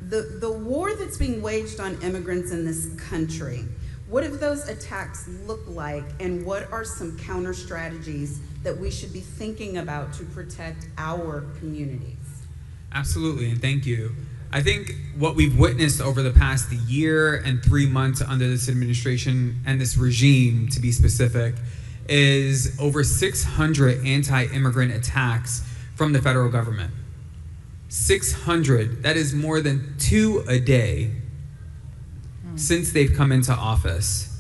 Speaker 15: The war that's being waged on immigrants in this country, what have those attacks looked like, and what are some counter strategies that we should be thinking about to protect our communities?
Speaker 21: Absolutely, and thank you. I think what we've witnessed over the past year and 3 months under this administration and this regime, to be specific, is over 600 anti-immigrant attacks from the federal government. 600, that is more than 2 a day since they've come into office.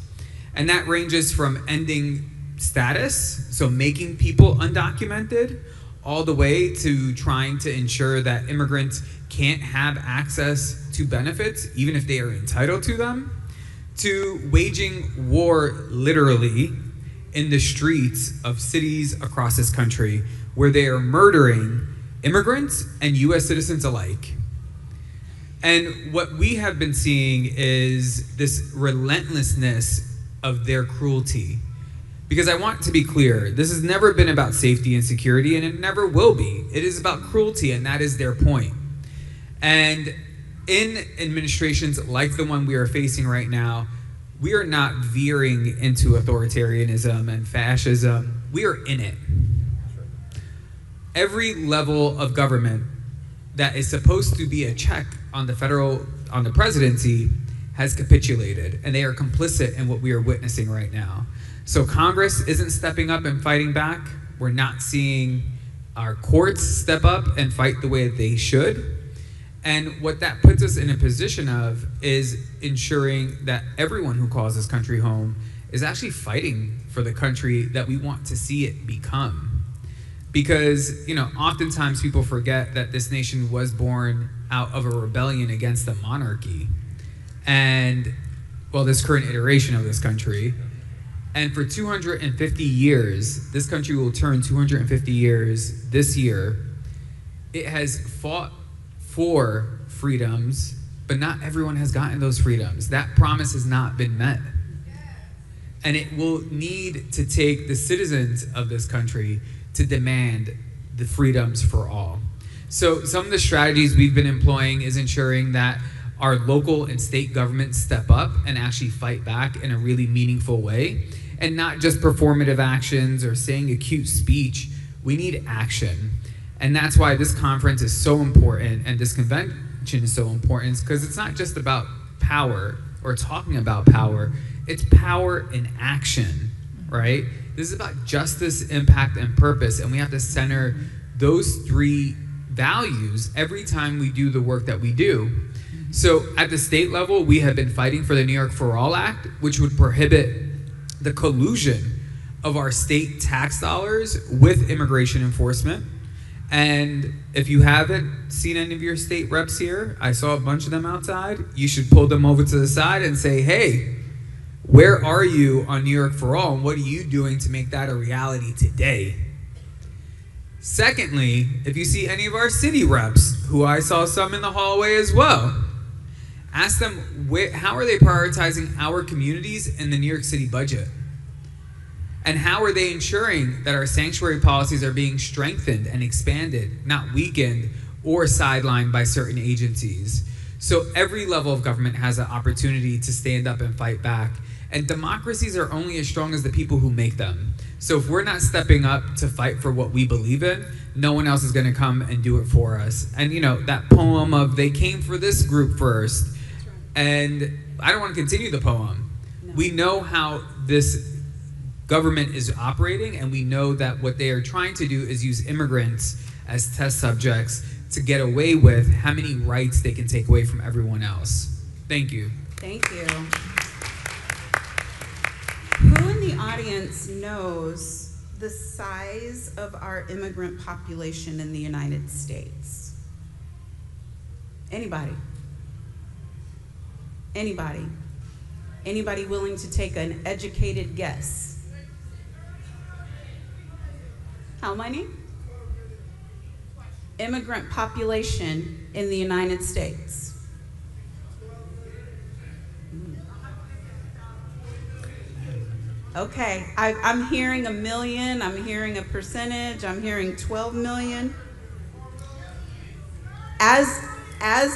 Speaker 21: And that ranges from ending status, so making people undocumented, all the way to trying to ensure that immigrants can't have access to benefits, even if they are entitled to them, to waging war literally in the streets of cities across this country where they are murdering immigrants and US citizens alike. And what we have been seeing is this relentlessness of their cruelty. Because I want to be clear, this has never been about safety and security, and it never will be. It is about cruelty, and that is their point. And in administrations like the one we are facing right now, we are not veering into authoritarianism and fascism. We are in it. Every level of government that is supposed to be a check on the presidency has capitulated, and they are complicit in what we are witnessing right now. So Congress isn't stepping up and fighting back. We're not seeing our courts step up and fight the way that they should. And what that puts us in a position of is ensuring that everyone who calls this country home is actually fighting for the country that we want to see it become. Because, you know, oftentimes people forget that this nation was born out of a rebellion against the monarchy. And, well, this current iteration of this country. And for 250 years, this country will turn 250 years this year. It has fought for freedoms, but not everyone has gotten those freedoms. That promise has not been met. And it will need to take the citizens of this country to demand the freedoms for all. So some of the strategies we've been employing is ensuring that our local and state governments step up and actually fight back in a really meaningful way, and not just performative actions or saying a cute speech. We need action. And that's why this conference is so important and this convention is so important, because it's not just about power or talking about power, it's power in action, right? This is about justice, impact, and purpose, and we have to center those three values every time we do the work that we do. So at the state level, we have been fighting for the New York For All Act, which would prohibit the collusion of our state tax dollars with immigration enforcement. And if you haven't seen any of your state reps here, I saw a bunch of them outside, you should pull them over to the side and say, hey, where are you on New York For All, and what are you doing to make that a reality today? Secondly, if you see any of our city reps, who I saw some in the hallway as well, ask them how are they prioritizing our communities in the New York City budget? And how are they ensuring that our sanctuary policies are being strengthened and expanded, not weakened or sidelined by certain agencies? So every level of government has an opportunity to stand up and fight back. And democracies are only as strong as the people who make them. So if we're not stepping up to fight for what we believe in, no one else is gonna come and do it for us. And you know, that poem of they came for this group first, and I don't wanna continue the poem. No. We know how this government is operating, and we know that what they are trying to do is use immigrants as test subjects to get away with how many rights they can take away from everyone else. Thank you.
Speaker 15: Thank you. Who in the audience knows the size of our immigrant population in the United States? Anybody? Anybody? Anybody willing to take an educated guess? How many? Immigrant population in the United States. Okay, I'm hearing 1 million, I'm hearing a percentage, I'm hearing 12 million. As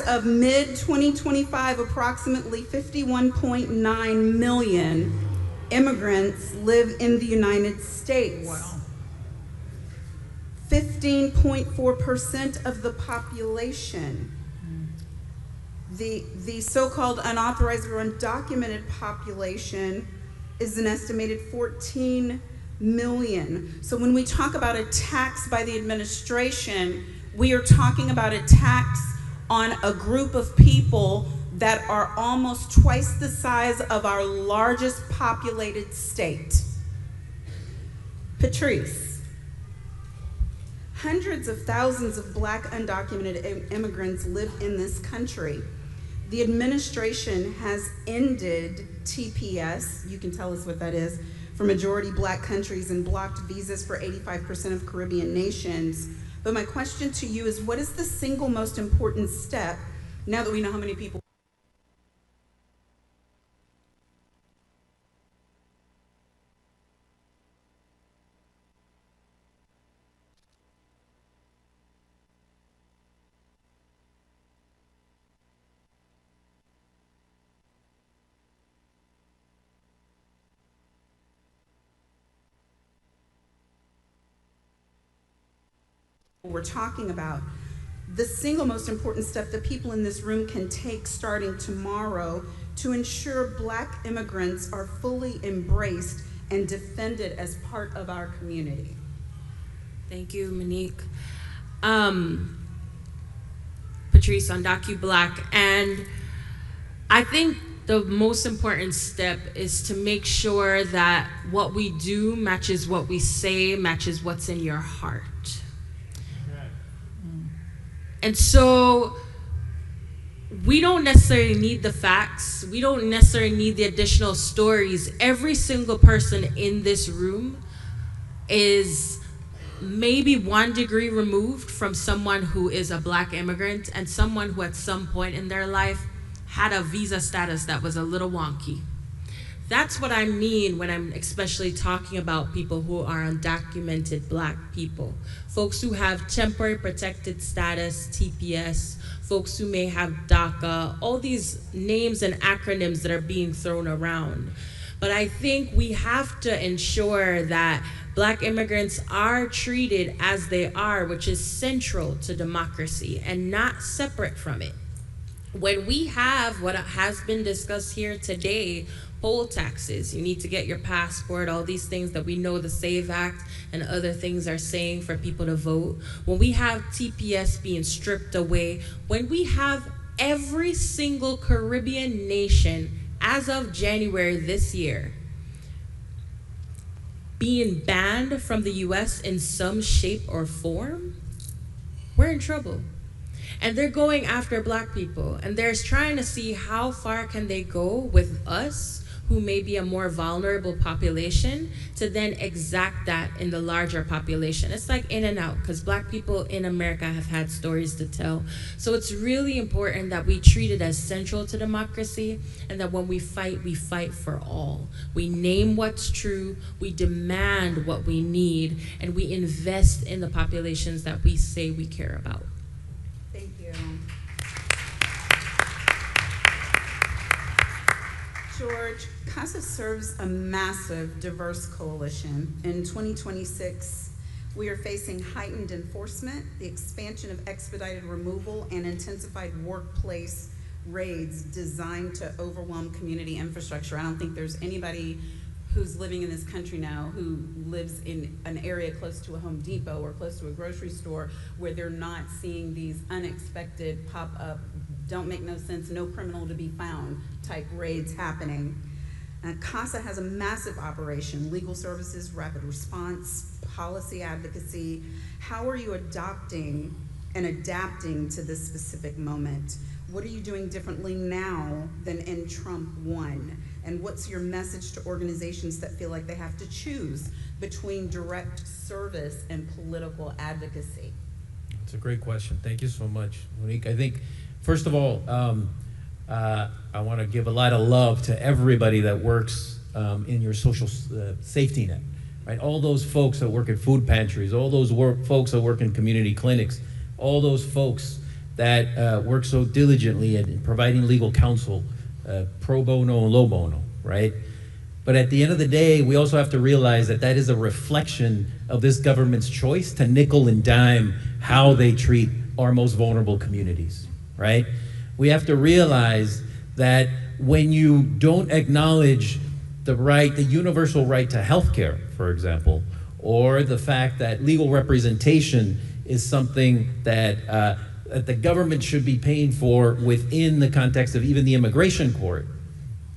Speaker 15: of mid-2025, approximately 51.9 million immigrants live in the United States. Wow. 15.4% of the population. The so-called unauthorized or undocumented population is an estimated 14 million. So when we talk about a tax by the administration, we are talking about a tax on a group of people that are almost twice the size of our largest populated state. Patrice, hundreds of thousands of Black undocumented immigrants live in this country. The administration has ended TPS, you can tell us what that is, for majority Black countries and blocked visas for 85% of Caribbean nations. But my question to you is, what is the single most important step, now that we know how many people we're talking about? The single most important step that people in this room can take starting tomorrow to ensure Black immigrants are fully embraced and defended as part of our community.
Speaker 19: Thank you, Monique. Patrice on DocuBlack, and I think the most important step is to make sure that what we do matches what we say, matches what's in your heart. And so we don't necessarily need the facts. We don't necessarily need the additional stories. Every single person in this room is maybe 1 degree removed from someone who is a Black immigrant and someone who at some point in their life had a visa status that was a little wonky. That's what I mean when I'm especially talking about people who are undocumented Black people. Folks who have temporary protected status, TPS, folks who may have DACA, all these names and acronyms that are being thrown around. But I think we have to ensure that Black immigrants are treated as they are, which is central to democracy and not separate from it. when we have what has been discussed here today, poll taxes, you need to get your passport, all these things that we know the SAVE Act and other things are saying for people to vote, when we have TPS being stripped away, when we have every single Caribbean nation as of January this year being banned from the US in some shape or form, we're in trouble. And they're going after Black people, and they're trying to see how far can they go with us, who may be a more vulnerable population, to then exact that in the larger population. It's like in and out, because Black people in America have had stories to tell. So it's really important that we treat it as central to democracy, and that when we fight for all. We name what's true, we demand what we need, and we invest in the populations that we say we care about.
Speaker 15: Thank you. George, CASA serves a massive, diverse coalition. In 2026, we are facing heightened enforcement, the expansion of expedited removal, and intensified workplace raids designed to overwhelm community infrastructure. I don't think there's anybody who's living in this country now who lives in an area close to a Home Depot or close to a grocery store where they're not seeing these unexpected pop-up, don't make no sense, no criminal to be found type raids happening. CASA has a massive operation, legal services, rapid response, policy advocacy. How are you adopting and adapting to this specific moment? What are you doing differently now than in Trump 1? And what's your message to organizations that feel like they have to choose between direct service and political advocacy?
Speaker 22: It's a great question. Thank you so much, Monique. I think, first of all, I want to give a lot of love to everybody that works in your social safety net, right? All those folks that work at food pantries, all those folks that work in community clinics, all those folks that work so diligently in providing legal counsel, pro bono and low bono, right? But at the end of the day, we also have to realize that that is a reflection of this government's choice to nickel and dime how they treat our most vulnerable communities, right? We have to realize that when you don't acknowledge the universal right to health care, for example, or the fact that legal representation is something that the government should be paying for within the context of even the immigration court,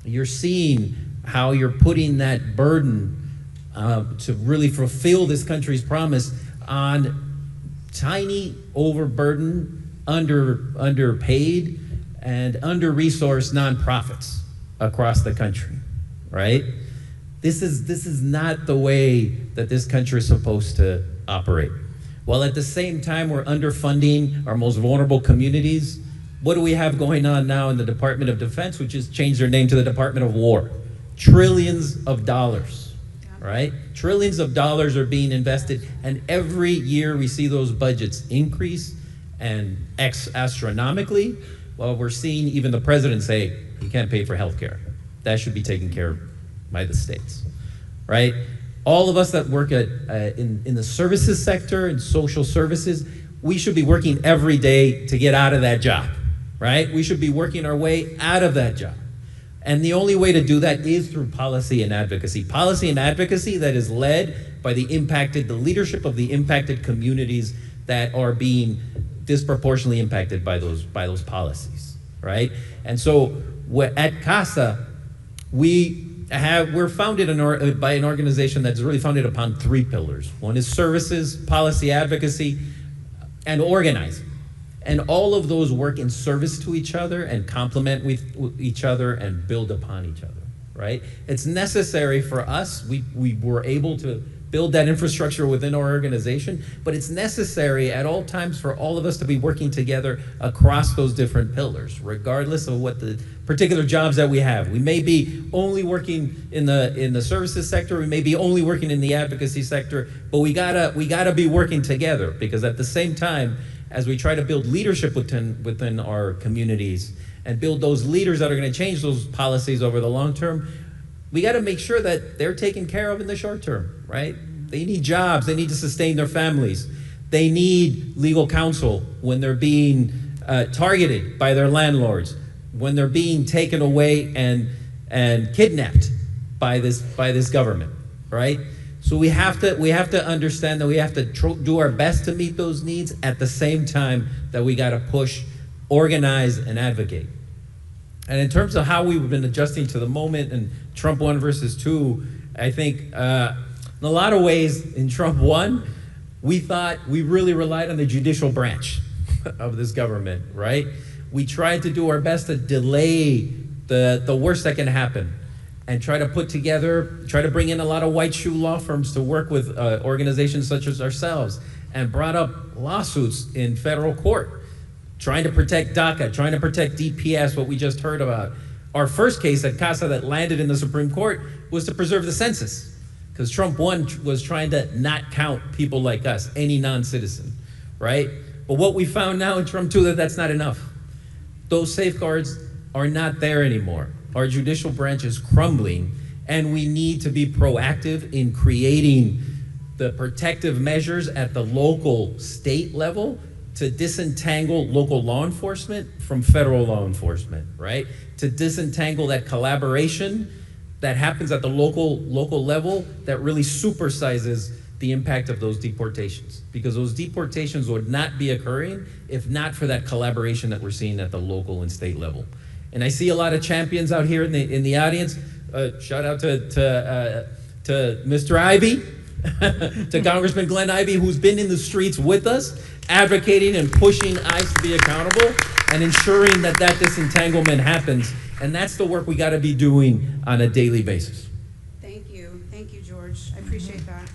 Speaker 22: you're seeing how you're putting that burden to really fulfill this country's promise on tiny, overburdened, underpaid, and under-resourced nonprofits across the country, right? This is not the way that this country is supposed to operate. While at the same time we're underfunding our most vulnerable communities, what do we have going on now in the Department of Defense, which has changed their name to the Department of War? Trillions of dollars, right? Trillions of dollars are being invested, and every year we see those budgets increase and astronomically, while we're seeing even the president say, you can't pay for healthcare. That should be taken care of by the states, right? All of us that work in the services sector and social services, we should be working every day to get out of that job, right? We should be working our way out of that job. And the only way to do that is through policy and advocacy. Policy and advocacy that is led by the leadership of the impacted communities that are being disproportionately impacted by those policies, right? And so at CASA, we're founded by an organization that's really founded upon 3 pillars. One is services, policy advocacy, and organizing. And all of those work in service to each other and complement with each other and build upon each other, right? It's necessary for us. We were able to build that infrastructure within our organization, but it's necessary at all times for all of us to be working together across those different pillars, regardless of what the particular jobs that we have. We may be only working in the services sector, we may be only working in the advocacy sector, but we gotta be working together, because at the same time, as we try to build leadership within our communities and build those leaders that are going to change those policies over the long term, we got to make sure that they're taken care of in the short term, right? They need jobs. They need to sustain their families. They need legal counsel when they're being targeted by their landlords, when they're being taken away and kidnapped by this government, right? So we have to understand that we have to do our best to meet those needs at the same time that we got to push, organize, and advocate. And in terms of how we've been adjusting to the moment and Trump 1 versus 2, I think in a lot of ways in Trump 1, we thought we really relied on the judicial branch of this government, right? We tried to do our best to delay the worst that can happen and try to bring in a lot of white shoe law firms to work with organizations such as ourselves, and brought up lawsuits in federal court, trying to protect DACA, trying to protect DPS, what we just heard about. Our first case at CASA that landed in the Supreme Court was to preserve the census, because Trump 1 was trying to not count people like us, any non-citizen, right? But what we found now in Trump 2, that's not enough. Those safeguards are not there anymore. Our judicial branch is crumbling, and we need to be proactive in creating the protective measures at the local, state level to disentangle local law enforcement from federal law enforcement, right? To disentangle that collaboration that happens at the local level that really supersizes the impact of those deportations, because those deportations would not be occurring if not for that collaboration that we're seeing at the local and state level. And I see a lot of champions out here in the audience. Shout out to Mr. Ivey, to Congressman Glenn Ivey, who's been in the streets with us, advocating and pushing ICE to be accountable and ensuring that disentanglement happens. And that's the work we got to be doing on a daily basis.
Speaker 15: Thank you, George. I appreciate that.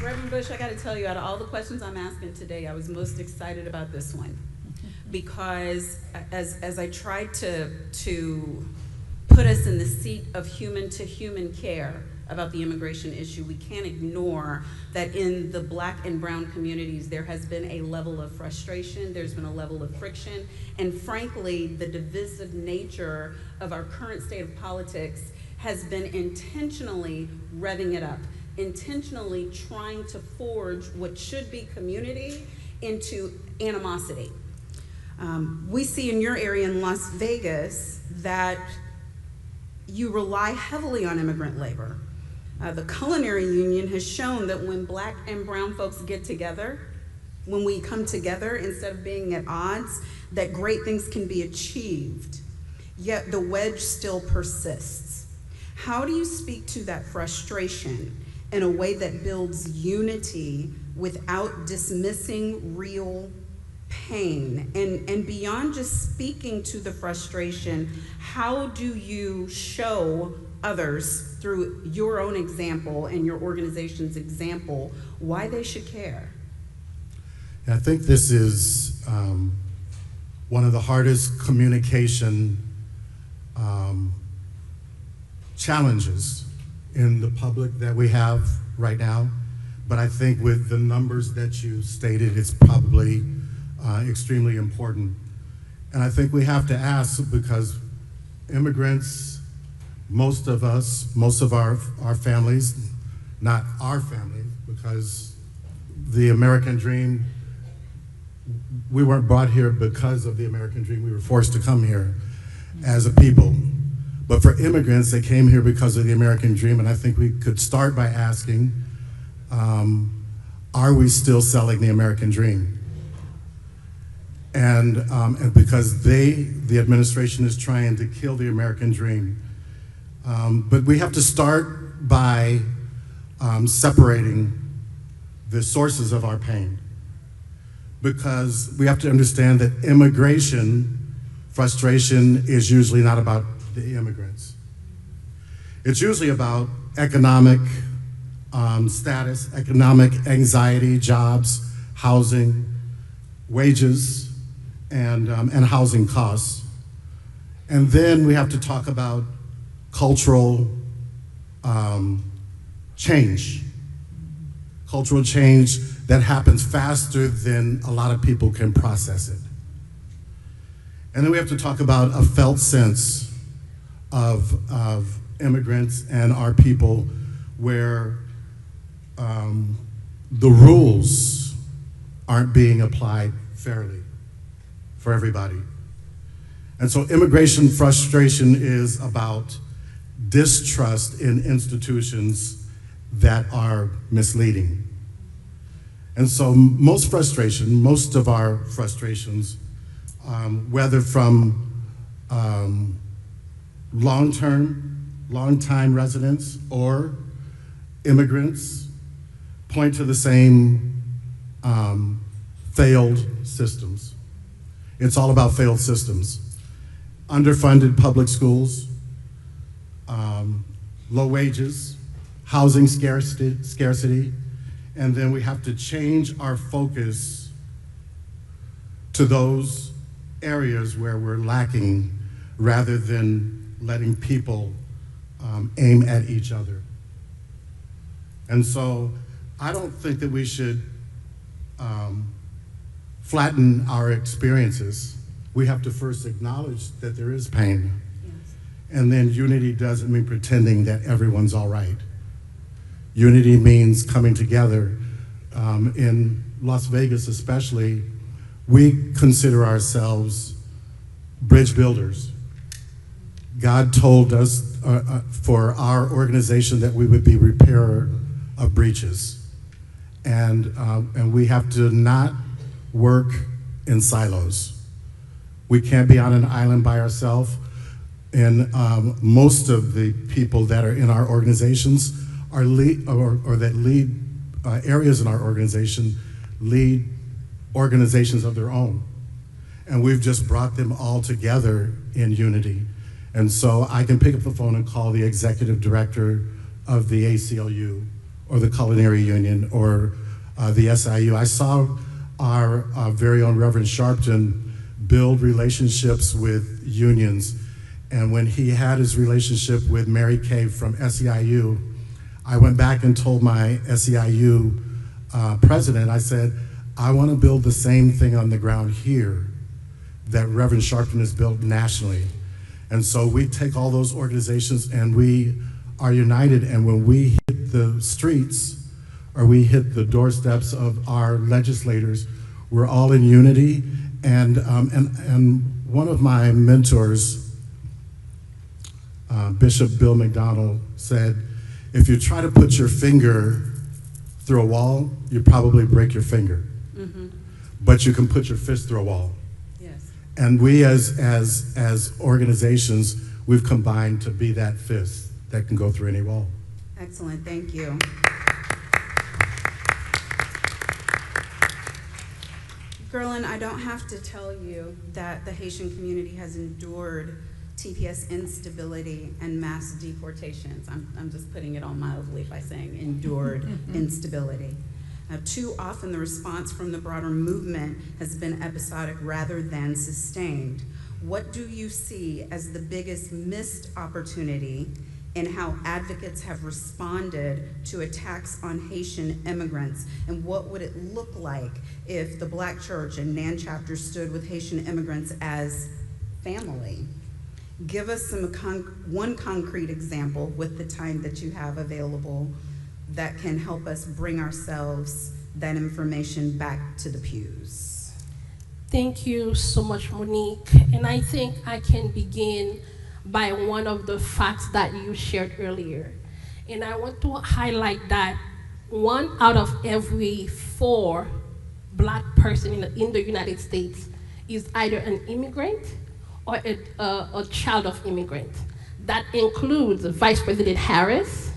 Speaker 15: Reverend Bush, I got to tell you, out of all the questions I'm asking today, I was most excited about this one, because as I tried to put us in the seat of human-to-human care about the immigration issue, we can't ignore that in the Black and brown communities, there has been a level of frustration, there's been a level of friction, and frankly, the divisive nature of our current state of politics has been intentionally revving it up, intentionally trying to forge what should be community into animosity. We see in your area in Las Vegas that you rely heavily on immigrant labor. The culinary union has shown that when Black and brown folks get together, when we come together instead of being at odds, that great things can be achieved. Yet the wedge still persists. How do you speak to that frustration in a way that builds unity without dismissing real pain? And beyond just speaking to the frustration, how do you show others through your own example and your organization's example why they should care?
Speaker 17: I think this is one of the hardest communication challenges in the public that we have right now. But I think with the numbers that you stated, it's probably extremely important. And I think we have to ask, because immigrants, most of us, most of our families, not our family, because the American dream, we weren't brought here because of the American dream. We were forced to come here as a people. But for immigrants, they came here because of the American dream. And I think we could start by asking, are we still selling the American dream? And because the administration is trying to kill the American dream. But we have to start by separating the sources of our pain. Because we have to understand that immigration frustration is usually not about the immigrants. It's usually about economic status, economic anxiety, jobs, housing, wages, and housing costs. And then we have to talk about cultural change. Cultural change that happens faster than a lot of people can process it. And then we have to talk about a felt sense of immigrants and our people, where the rules aren't being applied fairly for everybody. And so immigration frustration is about distrust in institutions that are misleading. And so most of our frustrations, whether from long-time residents or immigrants, point to the same failed systems. It's all about failed systems. Underfunded public schools, low wages, housing scarcity, and then we have to change our focus to those areas where we're lacking rather than letting people aim at each other. And so I don't think that we should flatten our experiences. We have to first acknowledge that there is pain. Yes. And then unity doesn't mean pretending that everyone's all right. Unity means coming together. In Las Vegas especially, we consider ourselves bridge builders. God told us for our organization that we would be repairer of breaches. And we have to not work in silos. We can't be on an island by ourselves. And most of the people that are in our organizations are that lead areas in our organization lead organizations of their own. And we've just brought them all together in unity. And so I can pick up the phone and call the executive director of the ACLU or the Culinary Union or the SIU. I saw our very own Reverend Sharpton build relationships with unions. And when he had his relationship with Mary Kay from SEIU, I went back and told my SEIU president, I said, I want to build the same thing on the ground here that Reverend Sharpton has built nationally. And so we take all those organizations and we are united, and when we hit the streets or we hit the doorsteps of our legislators, we're all in unity. And one of my mentors, Bishop Bill McDonald, said, if you try to put your finger through a wall, you probably break your finger. Mm-hmm. But you can put your fist through a wall. Yes. And we as organizations, we've combined to be that fist that can go through any wall.
Speaker 15: Excellent, thank you. Gerlin, I don't have to tell you that the Haitian community has endured TPS instability and mass deportations. I'm just putting it on mildly by saying endured instability. Too often the response from the broader movement has been episodic rather than sustained. What do you see as the biggest missed opportunity in how advocates have responded to attacks on Haitian immigrants? And what would it look like if the Black Church and NAN chapter stood with Haitian immigrants as family? Give us one concrete example with the time that you have available that can help us bring ourselves that information back to the pews.
Speaker 23: Thank you so much, Monique. And I think I can begin by one of the facts that you shared earlier. And I want to highlight that 1 out of every 4 Black person in the United States is either an immigrant or a child of immigrant. That includes Vice President Harris,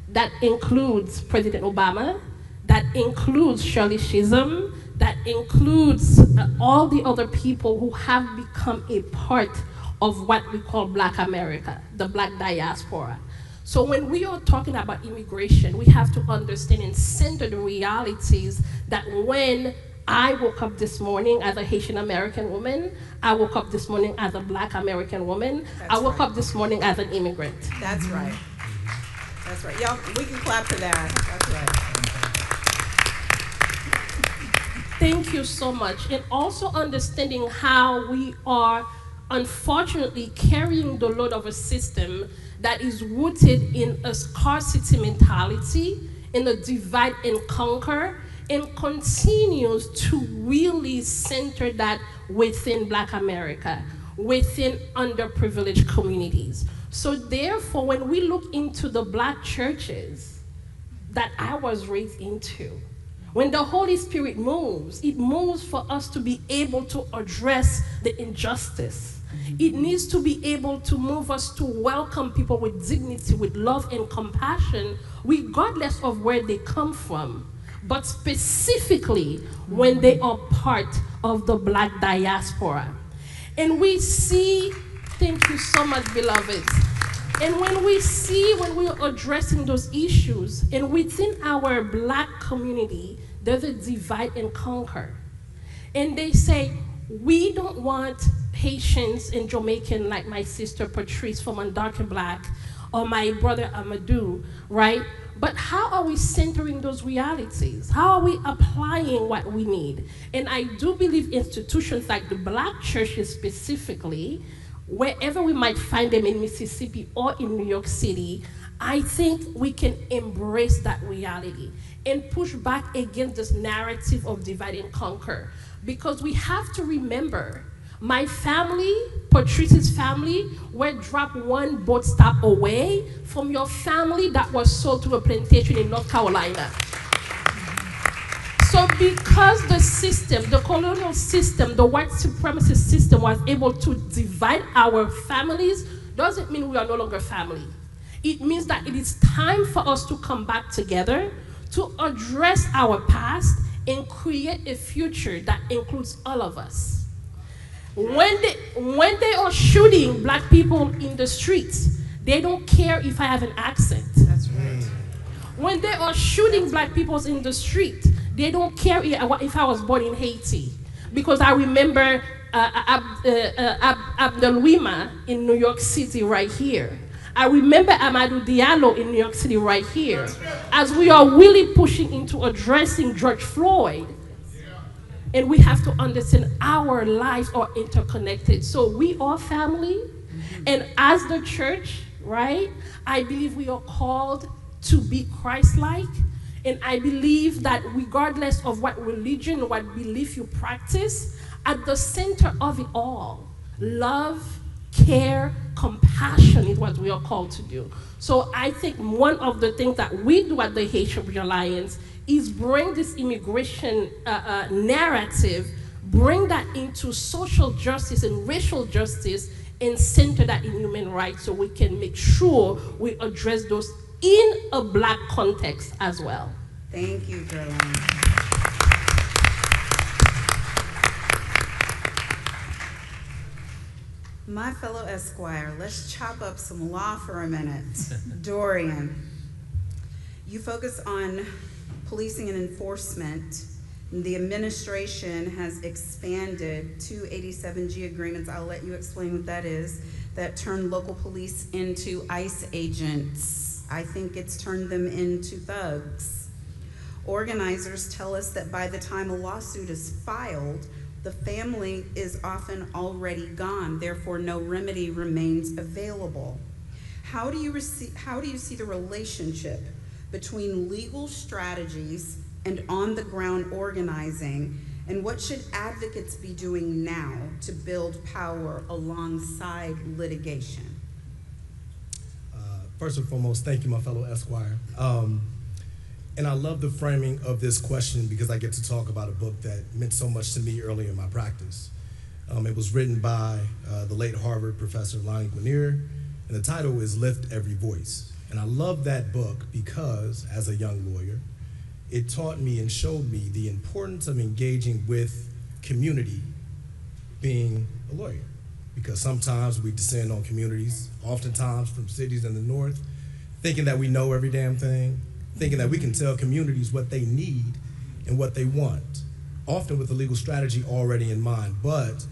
Speaker 23: that includes President Obama, that includes Shirley Chisholm, that includes all the other people who have become a part of what we call Black America, the Black diaspora. So when we are talking about immigration, we have to understand and center the realities that when I woke up this morning as a Haitian American woman, I woke up this morning as a Black American woman, I woke up this morning as an immigrant.
Speaker 15: That's right. That's right. Y'all, we can clap for that. That's right.
Speaker 23: Thank you so much. And also understanding how we are unfortunately carrying the load of a system that is rooted in a scarcity mentality, in a divide and conquer, and continues to really center that within Black America, within underprivileged communities. So therefore, when we look into the Black churches that I was raised into, when the Holy Spirit moves, it moves for us to be able to address the injustice. It needs to be able to move us to welcome people with dignity, with love and compassion, regardless of where they come from, but specifically when they are part of the Black diaspora. And we see, thank you so much, beloveds. And when we're addressing those issues, and within our Black community, there's a divide and conquer. And they say, we don't want Haitians and Jamaican like my sister Patrice from Undark and Black, or my brother Amadou, right? But how are we centering those realities? How are we applying what we need? And I do believe institutions like the Black churches specifically, wherever we might find them in Mississippi or in New York City, I think we can embrace that reality and push back against this narrative of divide and conquer. Because we have to remember, my family, Patrice's family, were dropped one boat stop away from your family that was sold to a plantation in North Carolina. So because the system, the colonial system, the white supremacist system was able to divide our families, doesn't mean we are no longer family. It means that it is time for us to come back together, to address our past, and create a future that includes all of us. When they are shooting Black people in the streets, they don't care if I have an accent. That's right. When they are shooting Black people in the street, they don't care if I was born in Haiti. Because I remember Abdelwima in New York City right here. I remember Amadou Diallo in New York City right here. As we are really pushing into addressing George Floyd, and we have to understand our lives are interconnected. So we are family, and as the church, right, I believe we are called to be Christ-like, and I believe that regardless of what religion, what belief you practice, at the center of it all, love, care, compassion is what we are called to do. So I think one of the things that we do at the Haitian Bridge Alliance is bring this immigration narrative, bring that into social justice and racial justice, and center that in human rights so we can make sure we address those in a Black context as well.
Speaker 15: Thank you, Geraldine. My fellow Esquire, let's chop up some law for a minute. Dorian, you focus on policing and enforcement. The administration has expanded 287G agreements, I'll let you explain what that is, that turn local police into ICE agents. I think it's turned them into thugs. Organizers tell us that by the time a lawsuit is filed, the family is often already gone, therefore no remedy remains available. How do you see the relationship between legal strategies and on-the-ground organizing, and what should advocates be doing now to build power alongside litigation?
Speaker 20: First and foremost, thank you, my fellow Esquire. And I love the framing of this question because I get to talk about a book that meant so much to me early in my practice. It was written by the late Harvard professor Lonnie Guinier, and the title is Lift Every Voice. And I love that book because, as a young lawyer, it taught me and showed me the importance of engaging with community being a lawyer. Because sometimes we descend on communities, oftentimes from cities in the north, thinking that we know every damn thing, thinking that we can tell communities what they need and what they want, often with the legal strategy already in mind. But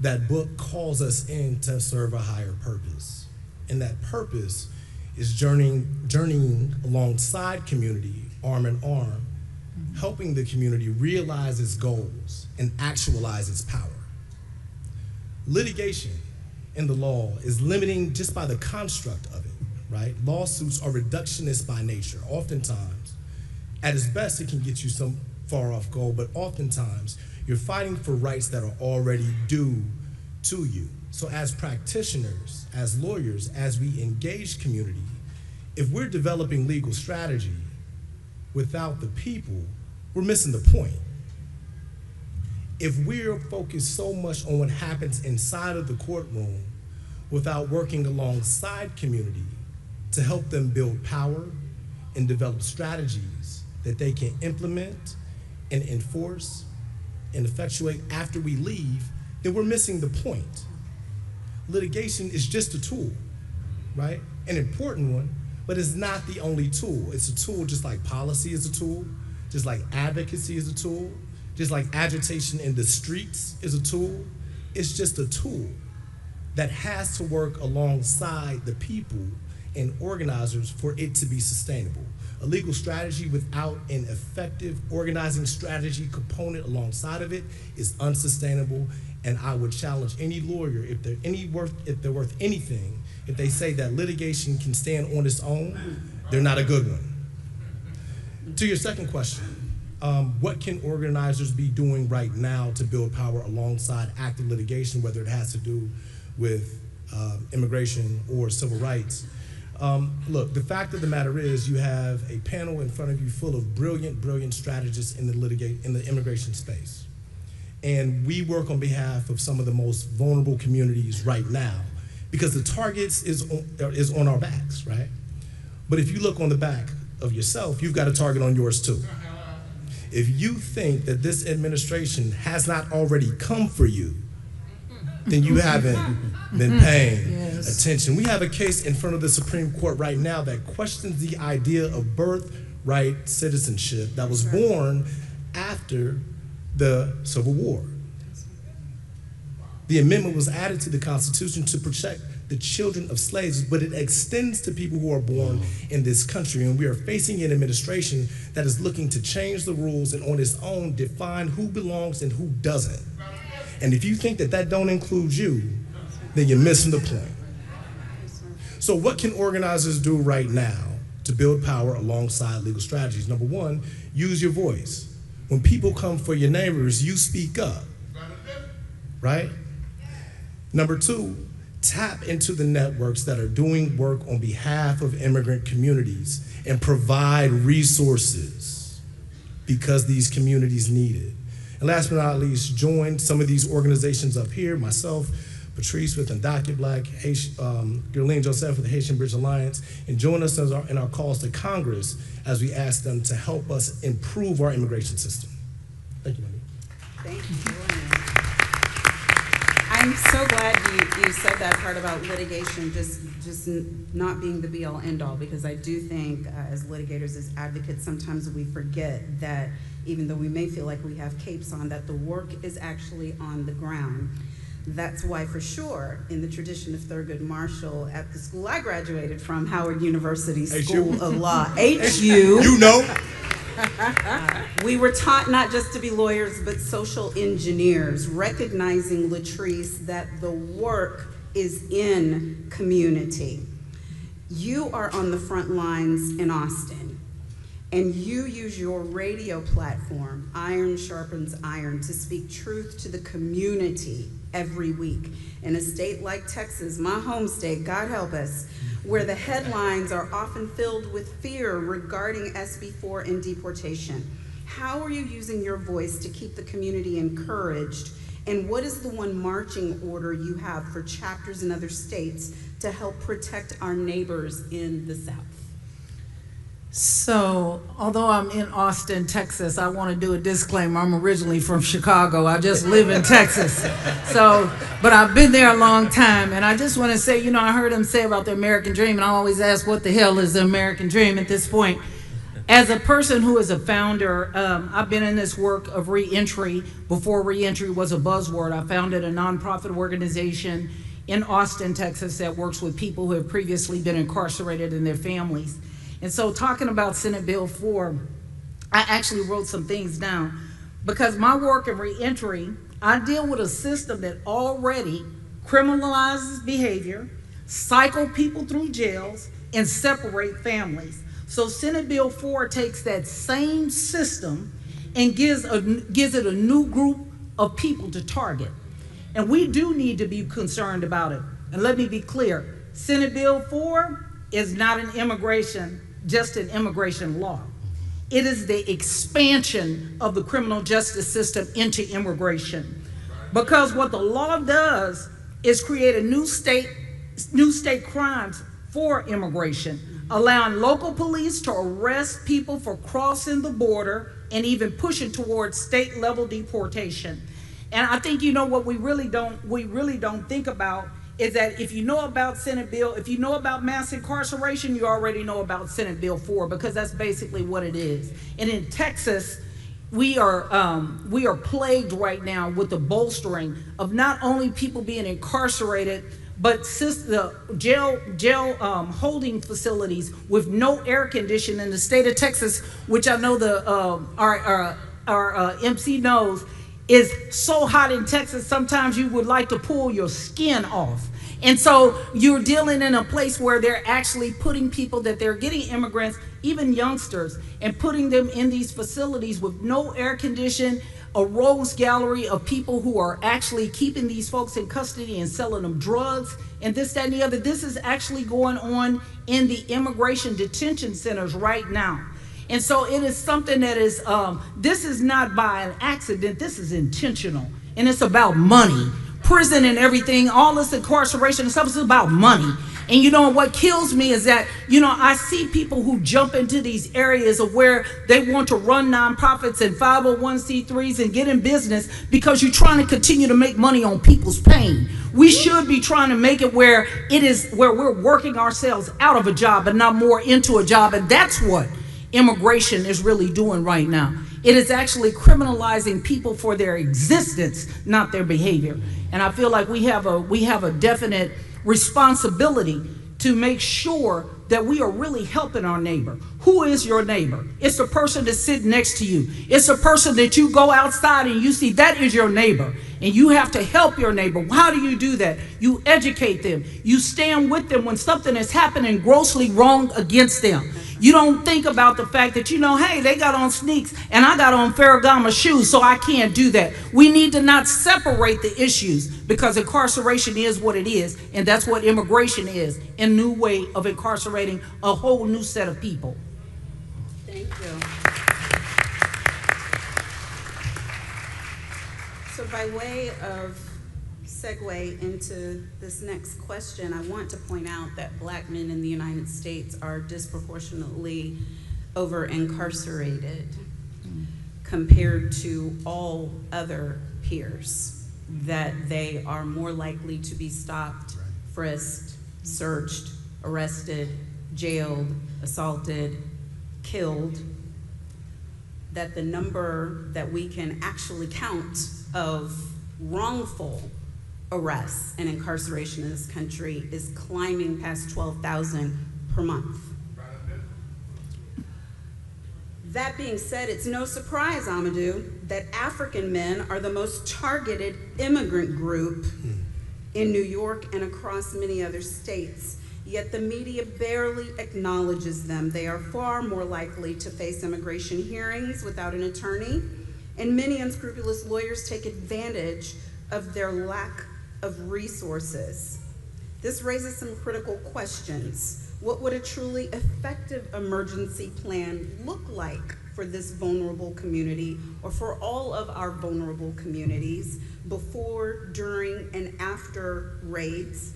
Speaker 20: that book calls us in to serve a higher purpose. And that purpose is journeying alongside community, arm in arm, helping the community realize its goals and actualize its power. Litigation in the law is limiting just by the construct of it, right? Lawsuits are reductionist by nature. Oftentimes, at its best, it can get you some far off goal, but oftentimes you're fighting for rights that are already due to you. So as practitioners, as lawyers, as we engage community, if we're developing legal strategy without the people, we're missing the point. If we're focused so much on what happens inside of the courtroom without working alongside community to help them build power and develop strategies that they can implement and enforce and effectuate after we leave, then we're missing the point. Litigation is just a tool, right? An important one, but it's not the only tool. It's a tool just like policy is a tool, just like advocacy is a tool, just like agitation in the streets is a tool. It's just a tool that has to work alongside the people and organizers for it to be sustainable. A legal strategy without an effective organizing strategy component alongside of it is unsustainable, and I would challenge any lawyer, if they're worth anything, if they say that litigation can stand on its own, they're not a good one. To your second question, what can organizers be doing right now to build power alongside active litigation, whether it has to do with immigration or civil rights? Look, the fact of the matter is you have a panel in front of you full of brilliant strategists in the immigration space. And we work on behalf of some of the most vulnerable communities right now because the targets is on our backs, right? But if you look on the back of yourself, you've got a target on yours too. If you think that this administration has not already come for you, then you haven't been paying attention. We have a case in front of the Supreme Court right now that questions the idea of birthright citizenship that was born after the Civil War. The amendment was added to the Constitution to protect the children of slaves, but it extends to people who are born in this country. And we are facing an administration that is looking to change the rules and on its own define who belongs and who doesn't. And if you think that that don't include you, then you're missing the point. So what can organizers do right now to build power alongside legal strategies? Number one, use your voice. When people come for your neighbors, you speak up, right? Number two, tap into the networks that are doing work on behalf of immigrant communities and provide resources because these communities need it. And last but not least, join some of these organizations up here, myself, Patrice with Undocumented Black, Gerlene Joseph with the Haitian Bridge Alliance, and join us in our calls to Congress as we ask them to help us improve our immigration system. Thank you, Wendy.
Speaker 15: Thank you. I'm so glad you said that part about litigation just not being the be-all, end-all, because I do think as litigators, as advocates, sometimes we forget that even though we may feel like we have capes on, that the work is actually on the ground. That's why, for sure, in the tradition of Thurgood Marshall, at the school I graduated from, Howard University School of Law, HU.
Speaker 11: You know.
Speaker 15: We were taught not just to be lawyers, but social engineers, recognizing, Latrice, that the work is in community. You are on the front lines in Austin, and you use your radio platform, Iron Sharpens Iron, to speak truth to the community every week. In a state like Texas, my home state, God help us, where the headlines are often filled with fear regarding SB4 and deportation. How are you using your voice to keep the community encouraged? And what is the one marching order you have for chapters in other states to help protect our neighbors in the South?
Speaker 18: So, although I'm in Austin, Texas, I want to do a disclaimer. I'm originally from Chicago. I just live in Texas. So, but I've been there a long time. And I just want to say, you know, I heard him say about the American dream, and I always ask, what the hell is the American dream at this point? As a person who is a founder, I've been in this work of reentry. Before reentry was a buzzword, I founded a nonprofit organization in Austin, Texas, that works with people who have previously been incarcerated and their families. And so talking about Senate Bill 4, I actually wrote some things down because my work in reentry, I deal with a system that already criminalizes behavior, cycle people through jails, and separate families. So Senate Bill 4 takes that same system and gives it a new group of people to target. And we do need to be concerned about it. And let me be clear, Senate Bill 4 is not just an immigration law. It is the expansion of the criminal justice system into immigration. Because what the law does is create a new state crimes for immigration, allowing local police to arrest people for crossing the border and even pushing towards state level deportation. And I think, you know, what we really don't think about is that if you know about Senate Bill, if you know about mass incarceration, you already know about Senate Bill 4, because that's basically what it is. And in Texas, we are plagued right now with the bolstering of not only people being incarcerated, but the jail holding facilities with no air conditioning in the state of Texas, which I know our MC knows, is so hot in Texas, sometimes you would like to pull your skin off. And so you're dealing in a place where they're actually putting people that they're getting immigrants, even youngsters, and putting them in these facilities with no air conditioning, a rogues gallery of people who are actually keeping these folks in custody and selling them drugs and this, that, and the other. This is actually going on in the immigration detention centers right now. And so it is something that is, this is not by an accident, this is intentional. And it's about money. Prison and everything, all this incarceration and stuff is about money. And you know, what kills me is that, you know, I see people who jump into these areas of where they want to run nonprofits and 501c3s and get in business because you're trying to continue to make money on people's pain. We should be trying to make it where we're working ourselves out of a job and not more into a job. And that's what immigration is really doing right now. It is actually criminalizing people for their existence, not their behavior. And I feel like we have a definite responsibility to make sure that we are really helping our neighbor. Who is your neighbor? It's the person that's sitting next to you. It's the person that you go outside and you see, that is your neighbor. And you have to help your neighbor. How do you do that? You educate them. You stand with them when something is happening grossly wrong against them. You don't think about the fact that, you know, hey, they got on sneaks and I got on Ferragamo shoes, so I can't do that. We need to not separate the issues, because incarceration is what it is, and that's what immigration is, a new way of incarcerating a whole new set of people.
Speaker 15: Thank you. So by way of segue into this next question, I want to point out that Black men in the United States are disproportionately over-incarcerated compared to all other peers, that they are more likely to be stopped, frisked, searched, arrested, jailed, assaulted, killed, that the number that we can actually count of wrongful arrests and incarceration in this country is climbing past 12,000 per month. That being said, it's no surprise, Amadou, that African men are the most targeted immigrant group in New York and across many other states, yet the media barely acknowledges them. They are far more likely to face immigration hearings without an attorney, and many unscrupulous lawyers take advantage of their lack of resources. This raises some critical questions. What would a truly effective emergency plan look like for this vulnerable community, or for all of our vulnerable communities, before, during, and after raids?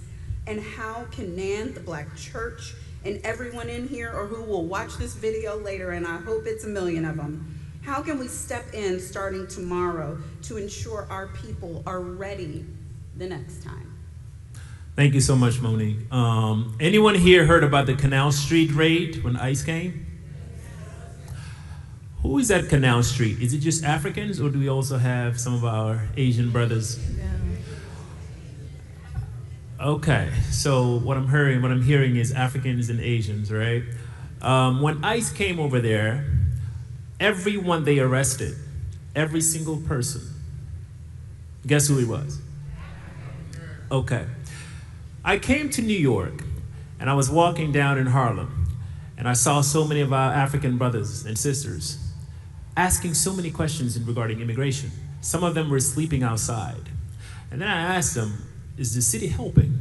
Speaker 15: And how can NAN, the Black Church, and everyone in here or who will watch this video later, and I hope it's a million of them, how can we step in starting tomorrow to ensure our people are ready the next time?
Speaker 24: Thank you so much, Monique. Anyone here heard about the Canal Street raid when ICE came? Who is at Canal Street? Is it just Africans, or do we also have some of our Asian brothers? Okay, so what I'm hearing is Africans and Asians, right? When ICE came over there, everyone they arrested, every single person, guess who it was? Okay. I came to New York, and I was walking down in Harlem, and I saw so many of our African brothers and sisters. asking so many questions regarding immigration. Some of them were sleeping outside. And then I asked them, is the city helping?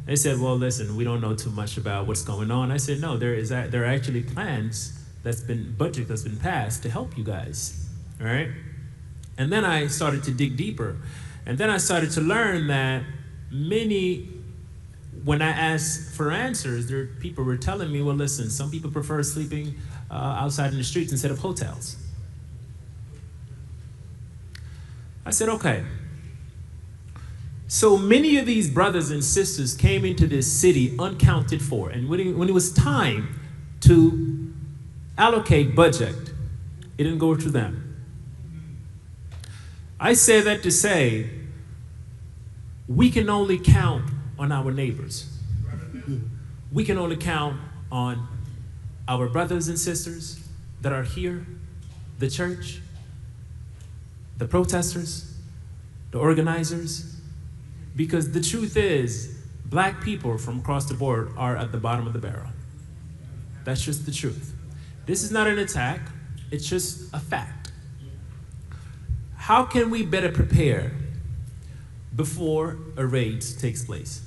Speaker 24: They said, well, listen, we don't know too much about what's going on. I said, no, there are actually plans budget that's been passed to help you guys, all right? And then I started to dig deeper. And then I started to learn that when I asked for answers, people were telling me, well, listen, some people prefer sleeping outside in the streets instead of hotels. I said, okay. So many of these brothers and sisters came into this city uncounted for. And when it was time to allocate budget, it didn't go to them. I say that to say, we can only count on our neighbors. We can only count on our brothers and sisters that are here, the church, the protesters, the organizers, because the truth is, black people from across the board are at the bottom of the barrel. That's just the truth. This is not an attack, it's just a fact. How can we better prepare before a raid takes place?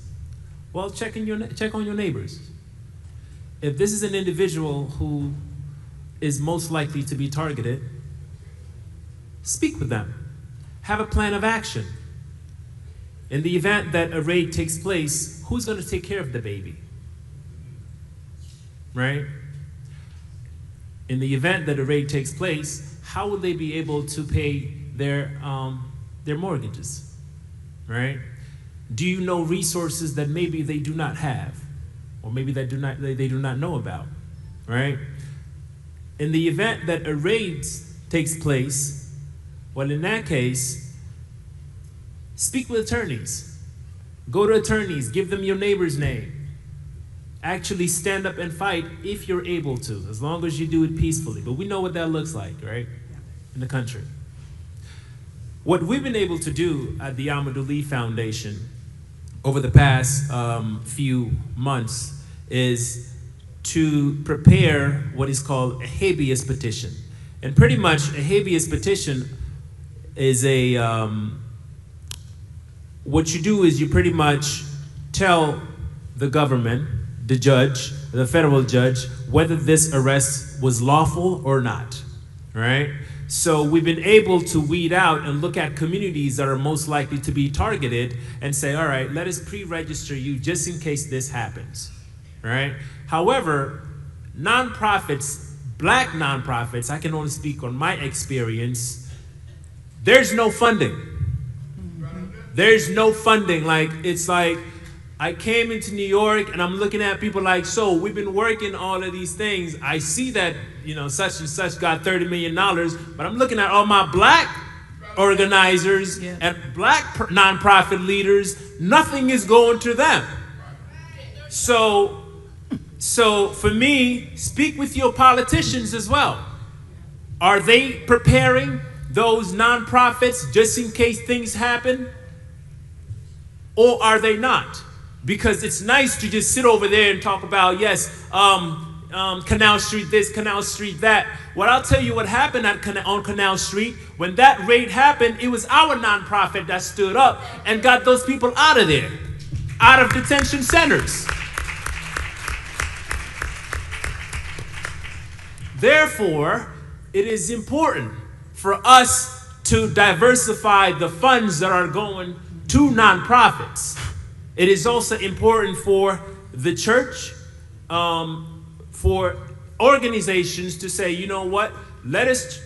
Speaker 24: Well, check on your neighbors. If this is an individual who is most likely to be targeted, speak with them. Have a plan of action. In the event that a raid takes place, who's going to take care of the baby? Right? In the event that a raid takes place, how will they be able to pay their mortgages? Right? Do you know resources that maybe they do not have, or maybe they do not know about? Right? In the event that a raid takes place, well, in that case, speak with attorneys. Go to attorneys, give them your neighbor's name. Actually stand up and fight if you're able to, as long as you do it peacefully. But we know what that looks like, right, in the country. What we've been able to do at the Amadou Lee Foundation over the past few months is to prepare what is called a habeas petition. And pretty much a habeas petition is what you do is you pretty much tell the government, the judge, the federal judge, whether this arrest was lawful or not, right? So we've been able to weed out and look at communities that are most likely to be targeted and say, all right, let us pre-register you just in case this happens, right? However, nonprofits, black nonprofits, I can only speak on my experience, there's no funding. There's no funding. It's like, I came into New York and I'm looking at people like, so we've been working all of these things. I see that, such and such got $30 million, but I'm looking at all my black organizers and black nonprofit leaders, nothing is going to them. So for me, speak with your politicians as well. Are they preparing those nonprofits just in case things happen? Or are they not? Because it's nice to just sit over there and talk about, yes, Canal Street this, Canal Street that. Well, I'll tell you what happened on Canal Street. When that raid happened, it was our nonprofit that stood up and got those people out of there, out of detention centers. Therefore, it is important for us to diversify the funds that are going to nonprofits. It is also important for the church, for organizations to say, you know what, let us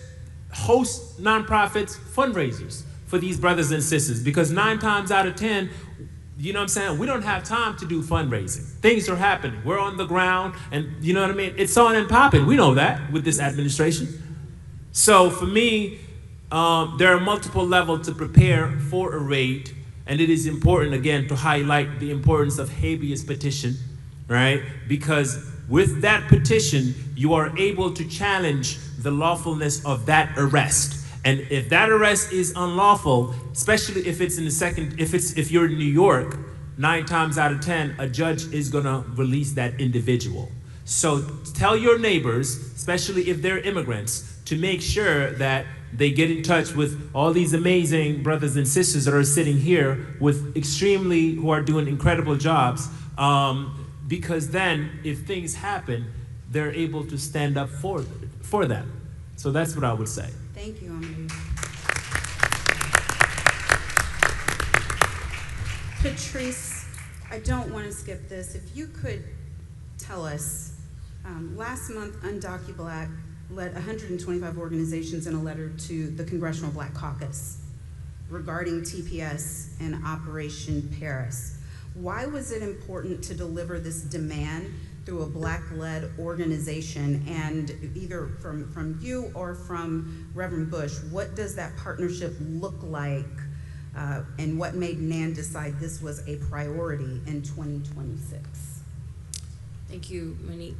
Speaker 24: host nonprofits fundraisers for these brothers and sisters, because 9 times out of 10, you know what I'm saying, we don't have time to do fundraising. Things are happening. We're on the ground, and you know what I mean? It's on and popping. We know that with this administration. So for me, there are multiple levels to prepare for a raid. And it is important, again, to highlight the importance of habeas petition, right? Because with that petition, you are able to challenge the lawfulness of that arrest. And if that arrest is unlawful, especially if it's if you're in New York, 9 times out of 10, a judge is gonna release that individual. So tell your neighbors, especially if they're immigrants, to make sure that they get in touch with all these amazing brothers and sisters that are sitting here who are doing incredible jobs, because then if things happen, they're able to stand up for them. So that's what I would say.
Speaker 15: Thank you, Amadou. Patrice, I don't want to skip this. If you could tell us, last month UndocuBlack led 125 organizations in a letter to the Congressional Black Caucus regarding TPS and Operation Paris. Why was it important to deliver this demand through a Black-led organization? And either from you or from Reverend Bush, what does that partnership look like? And what made NAN decide this was a priority in 2026?
Speaker 19: Thank you, Monique.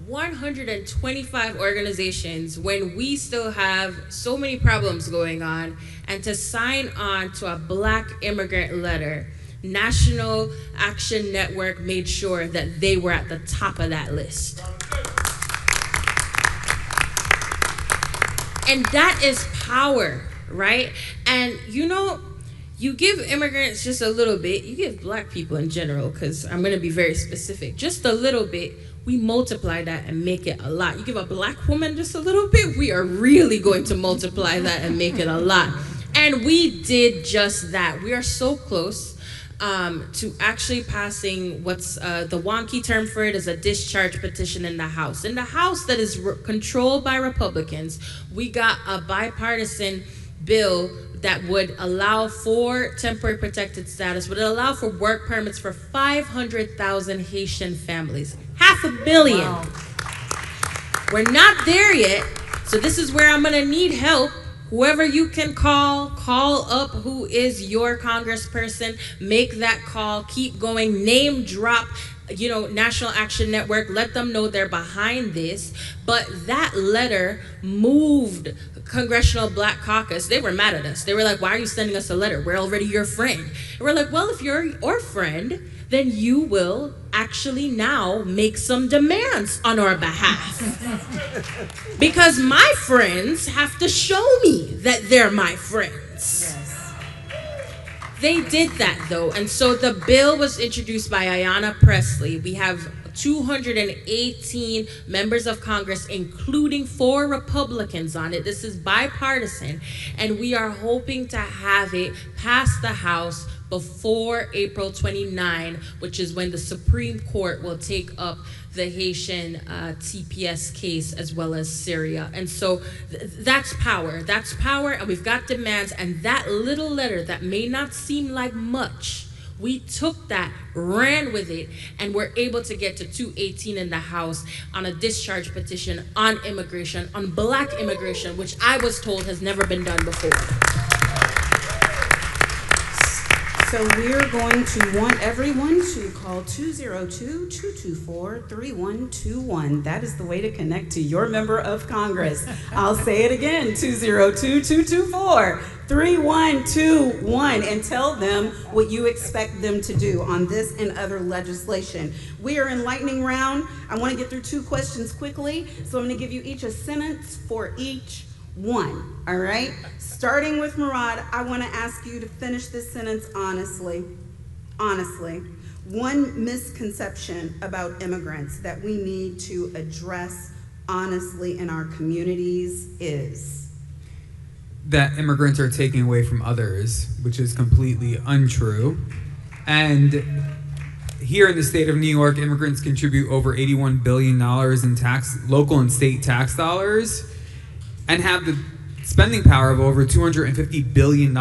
Speaker 19: 125 organizations when we still have so many problems going on, and to sign on to a Black immigrant letter, National Action Network made sure that they were at the top of that list. And that is power, right? And you know, you give immigrants just a little bit, you give Black people in general, because I'm gonna be very specific, just a little bit, we multiply that and make it a lot. You give a Black woman just a little bit, we are really going to multiply that and make it a lot. And we did just that. We are so close to actually passing what's the wonky term for it is a discharge petition in the House. In the House that is controlled by Republicans, we got a bipartisan bill that would allow for temporary protected status, would allow for work permits for 500,000 Haitian families. 500 million. Wow. We're not there yet, so this is where I'm gonna need help. Whoever you can call up who is your congressperson, make that call, keep going, name drop, you know, National Action Network, let them know they're behind this. But that letter moved Congressional Black Caucus. They were mad at us. They were like, why are you sending us a letter? We're already your friend. And we're like, well, if you're our friend, then you will actually now make some demands on our behalf. Because my friends have to show me that they're my friends. Yes. They did that though, and so the bill was introduced by Ayanna Pressley. We have 218 members of Congress, including 4 Republicans on it. This is bipartisan, and we are hoping to have it pass the House before April 29, which is when the Supreme Court will take up the Haitian TPS case as well as Syria. And so that's power, and we've got demands, and that little letter that may not seem like much, we took that, ran with it, and we're able to get to 218 in the House on a discharge petition on immigration, on Black immigration, which I was told has never been done before.
Speaker 15: So we're going to want everyone to call 202-224-3121. That is the way to connect to your member of Congress. I'll say it again, 202-224-3121, and tell them what you expect them to do on this and other legislation. We are in lightning round. I want to get through 2 questions quickly, so I'm going to give you each a sentence for each one, all right? Starting with Murad, I want to ask you to finish this sentence honestly. Honestly. One misconception about immigrants that we need to address honestly in our communities is?
Speaker 21: That immigrants are taking away from others, which is completely untrue. And here in the state of New York, immigrants contribute over $81 billion in local and state tax dollars, and have the spending power of over $250 billion.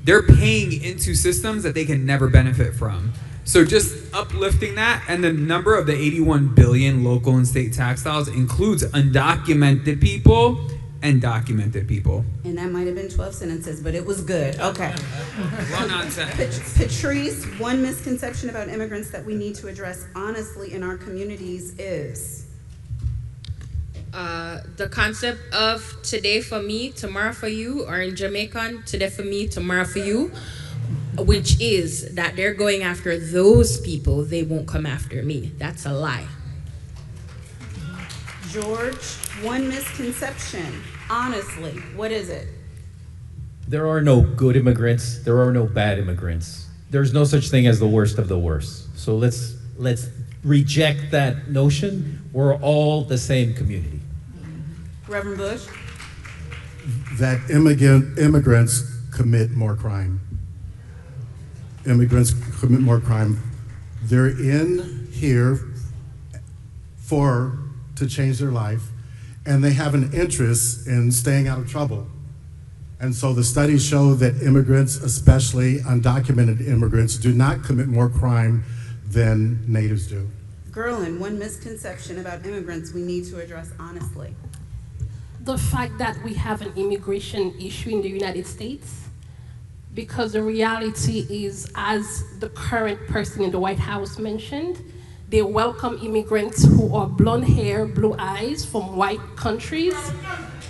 Speaker 21: They're paying into systems that they can never benefit from. So just uplifting that, and the number of the 81 billion local and state tax dollars includes undocumented people and documented people.
Speaker 15: And that might have been 12 sentences, but it was good. Okay.
Speaker 21: Well, nonsense.
Speaker 15: Patrice, one misconception about immigrants that we need to address honestly in our communities is?
Speaker 19: The concept of today for me, tomorrow for you, or in Jamaican, today for me, tomorrow for you, which is that they're going after those people, they won't come after me. That's a lie.
Speaker 15: George? One misconception, honestly, what is it?
Speaker 22: There are no good immigrants. There are no bad immigrants. There's no such thing as the worst of the worst. So let's reject that notion. We're all the same community.
Speaker 15: Reverend Bush?
Speaker 17: That immigrants commit more crime. Immigrants commit more crime. They're in here to change their life, and they have an interest in staying out of trouble. And so the studies show that immigrants, especially undocumented immigrants, do not commit more crime than natives do.
Speaker 15: Gerlin, one misconception about immigrants we need to address honestly.
Speaker 23: The fact that we have an immigration issue in the United States, because the reality is, as the current person in the White House mentioned, they welcome immigrants who are blonde hair, blue eyes from white countries,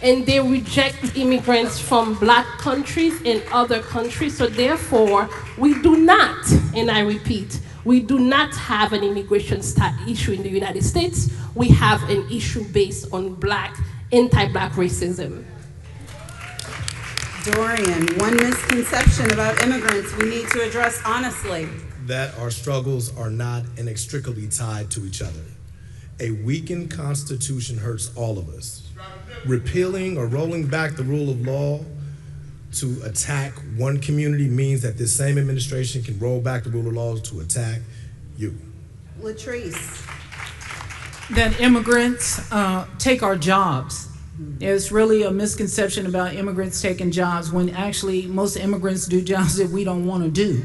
Speaker 23: and they reject immigrants from black countries and other countries. So therefore, we do not, and I repeat, we do not have an immigration issue in the United States. We have an issue based on anti-black racism.
Speaker 15: Dorian, one misconception about immigrants we need to address honestly.
Speaker 20: That our struggles are not inextricably tied to each other. A weakened constitution hurts all of us. Repealing or rolling back the rule of law to attack one community means that this same administration can roll back the rule of law to attack you.
Speaker 15: Latrice.
Speaker 18: That immigrants take our jobs. There's really a misconception about immigrants taking jobs when actually most immigrants do jobs that we don't want to do.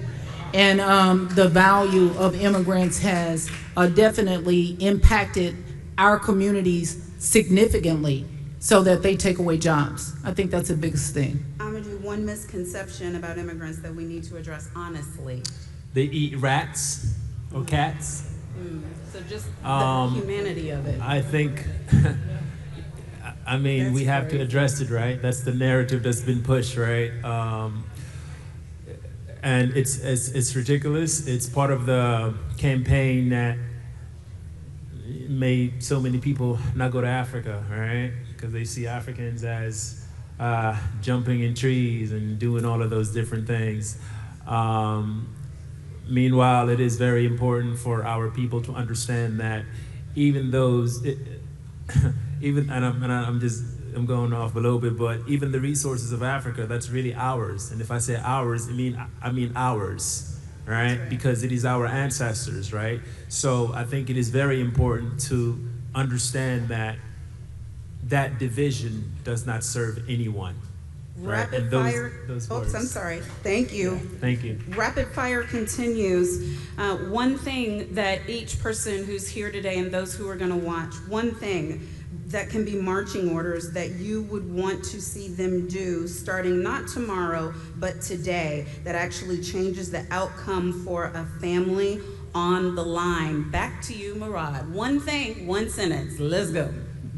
Speaker 18: And the value of immigrants has definitely impacted our communities significantly so that they take away jobs. I think that's the biggest thing.
Speaker 15: Amadou, one misconception about immigrants that we need to address honestly.
Speaker 24: They eat rats or cats.
Speaker 15: So just the humanity of it.
Speaker 24: I think, I mean,
Speaker 15: That's
Speaker 24: we have to
Speaker 15: crazy.
Speaker 24: address it, right? That's the narrative that's been pushed, right? And it's ridiculous. It's part of the campaign that made so many people not go to Africa, right? Because they see Africans as jumping in trees and doing all of those different things. Meanwhile, it is very important for our people to understand that even those, I'm going off a little bit, but even the resources of Africa, that's really ours. And if I say ours, I mean ours, right? Because it is our ancestors, right? So I think it is very important to understand that that division does not serve anyone. Right?
Speaker 15: Rapid
Speaker 24: And
Speaker 15: fire.
Speaker 24: those
Speaker 15: Oops,
Speaker 24: words.
Speaker 15: I'm sorry. Thank you.
Speaker 24: Thank you.
Speaker 15: Rapid fire continues. One thing that each person who's here today and those who are going to watch, one thing that can be marching orders that you would want to see them do starting not tomorrow, but today, that actually changes the outcome for a family on the line. Back to you, Murad. One thing, one sentence. Let's go.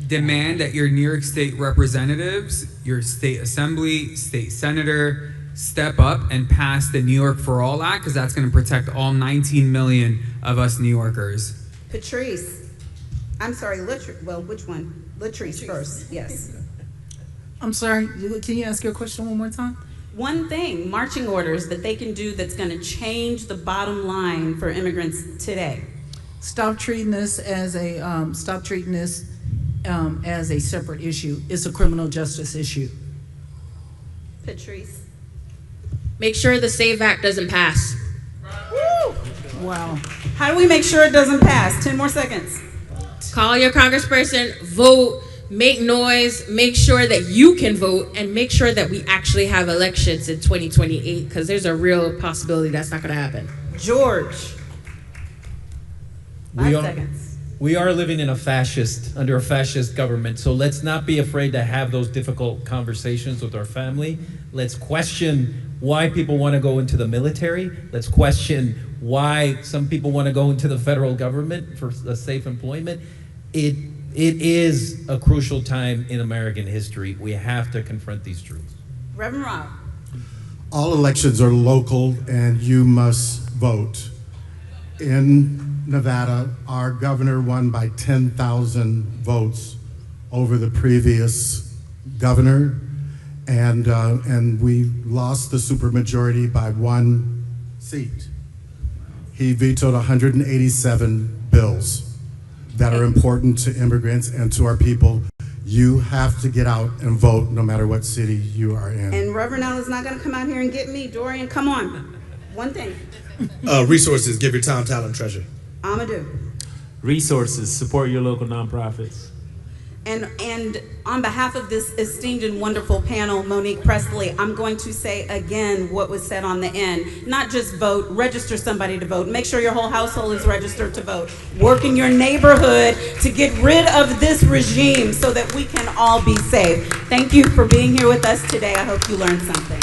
Speaker 21: Demand that your New York State representatives, your state assembly, state senator, step up and pass the New York for All Act, because that's going to protect all 19 million of us New Yorkers.
Speaker 15: Patrice. I'm sorry, Latrice. Well, which one? Latrice first. Yes.
Speaker 18: I'm sorry, can you ask your question one more time?
Speaker 15: One thing, marching orders that they can do that's going to change the bottom line for immigrants today.
Speaker 18: Stop treating this as a separate issue. It's a criminal justice issue.
Speaker 15: Patrice.
Speaker 19: Make sure the SAVE Act doesn't pass.
Speaker 15: Woo!
Speaker 18: Wow.
Speaker 15: How do we make sure it doesn't pass? 10 more seconds.
Speaker 19: Call your congressperson, vote, make noise, make sure that you can vote, and make sure that we actually have elections in 2028, because there's a real possibility that's not going to happen.
Speaker 15: George. 5 seconds.
Speaker 22: We are living in under a fascist government, so let's not be afraid to have those difficult conversations with our family. Let's question why people want to go into the military. Let's question why some people want to go into the federal government for a safe employment. It is a crucial time in American history. We have to confront these truths.
Speaker 15: Reverend Rob.
Speaker 17: All elections are local and you must vote. In Nevada, our governor won by 10,000 votes over the previous governor, and we lost the supermajority by 1 seat. He vetoed 187 bills that are important to immigrants and to our people. You have to get out and vote no matter what city you are in.
Speaker 15: And Reverend Al is not going to come out here and get me. Dorian, come on. One thing.
Speaker 20: Resources, give your time, talent, treasure.
Speaker 15: Amadou.
Speaker 24: Resources, support your local nonprofits.
Speaker 15: And on behalf of this esteemed and wonderful panel, Monique Presley, I'm going to say again what was said on the end. Not just vote, register somebody to vote. Make sure your whole household is registered to vote. Work in your neighborhood to get rid of this regime so that we can all be safe. Thank you for being here with us today. I hope you learned something.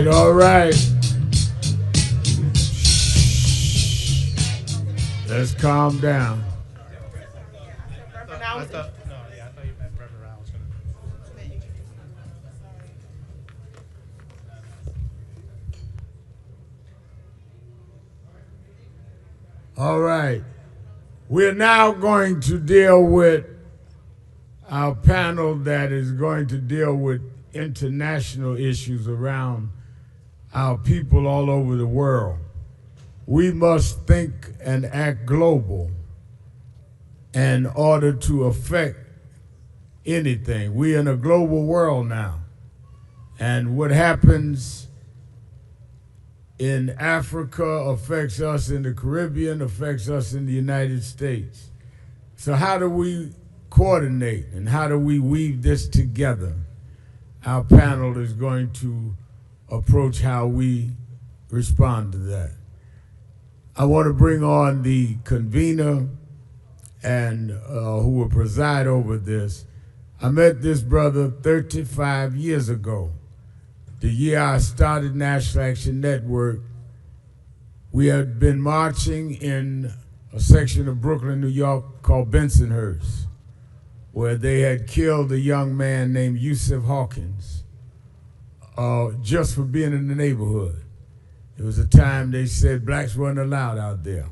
Speaker 1: All right. Let's calm down. All right. We're now going to deal with our panel that is going to deal with international issues around our people all over the world. We must think and act global in order to affect anything. We're in a global world now. And what happens in Africa affects us in the Caribbean, affects us in the United States. So how do we coordinate and how do we weave this together? Our panel is going to approach how we respond to that. I want to bring on the convener and who will preside over this. I met this brother 35 years ago. The year I started National Action Network, we had been marching in a section of Brooklyn, New York called Bensonhurst, where they had killed a young man named Yusuf Hawkins just for being in the neighborhood. It was a time they said blacks weren't allowed out there.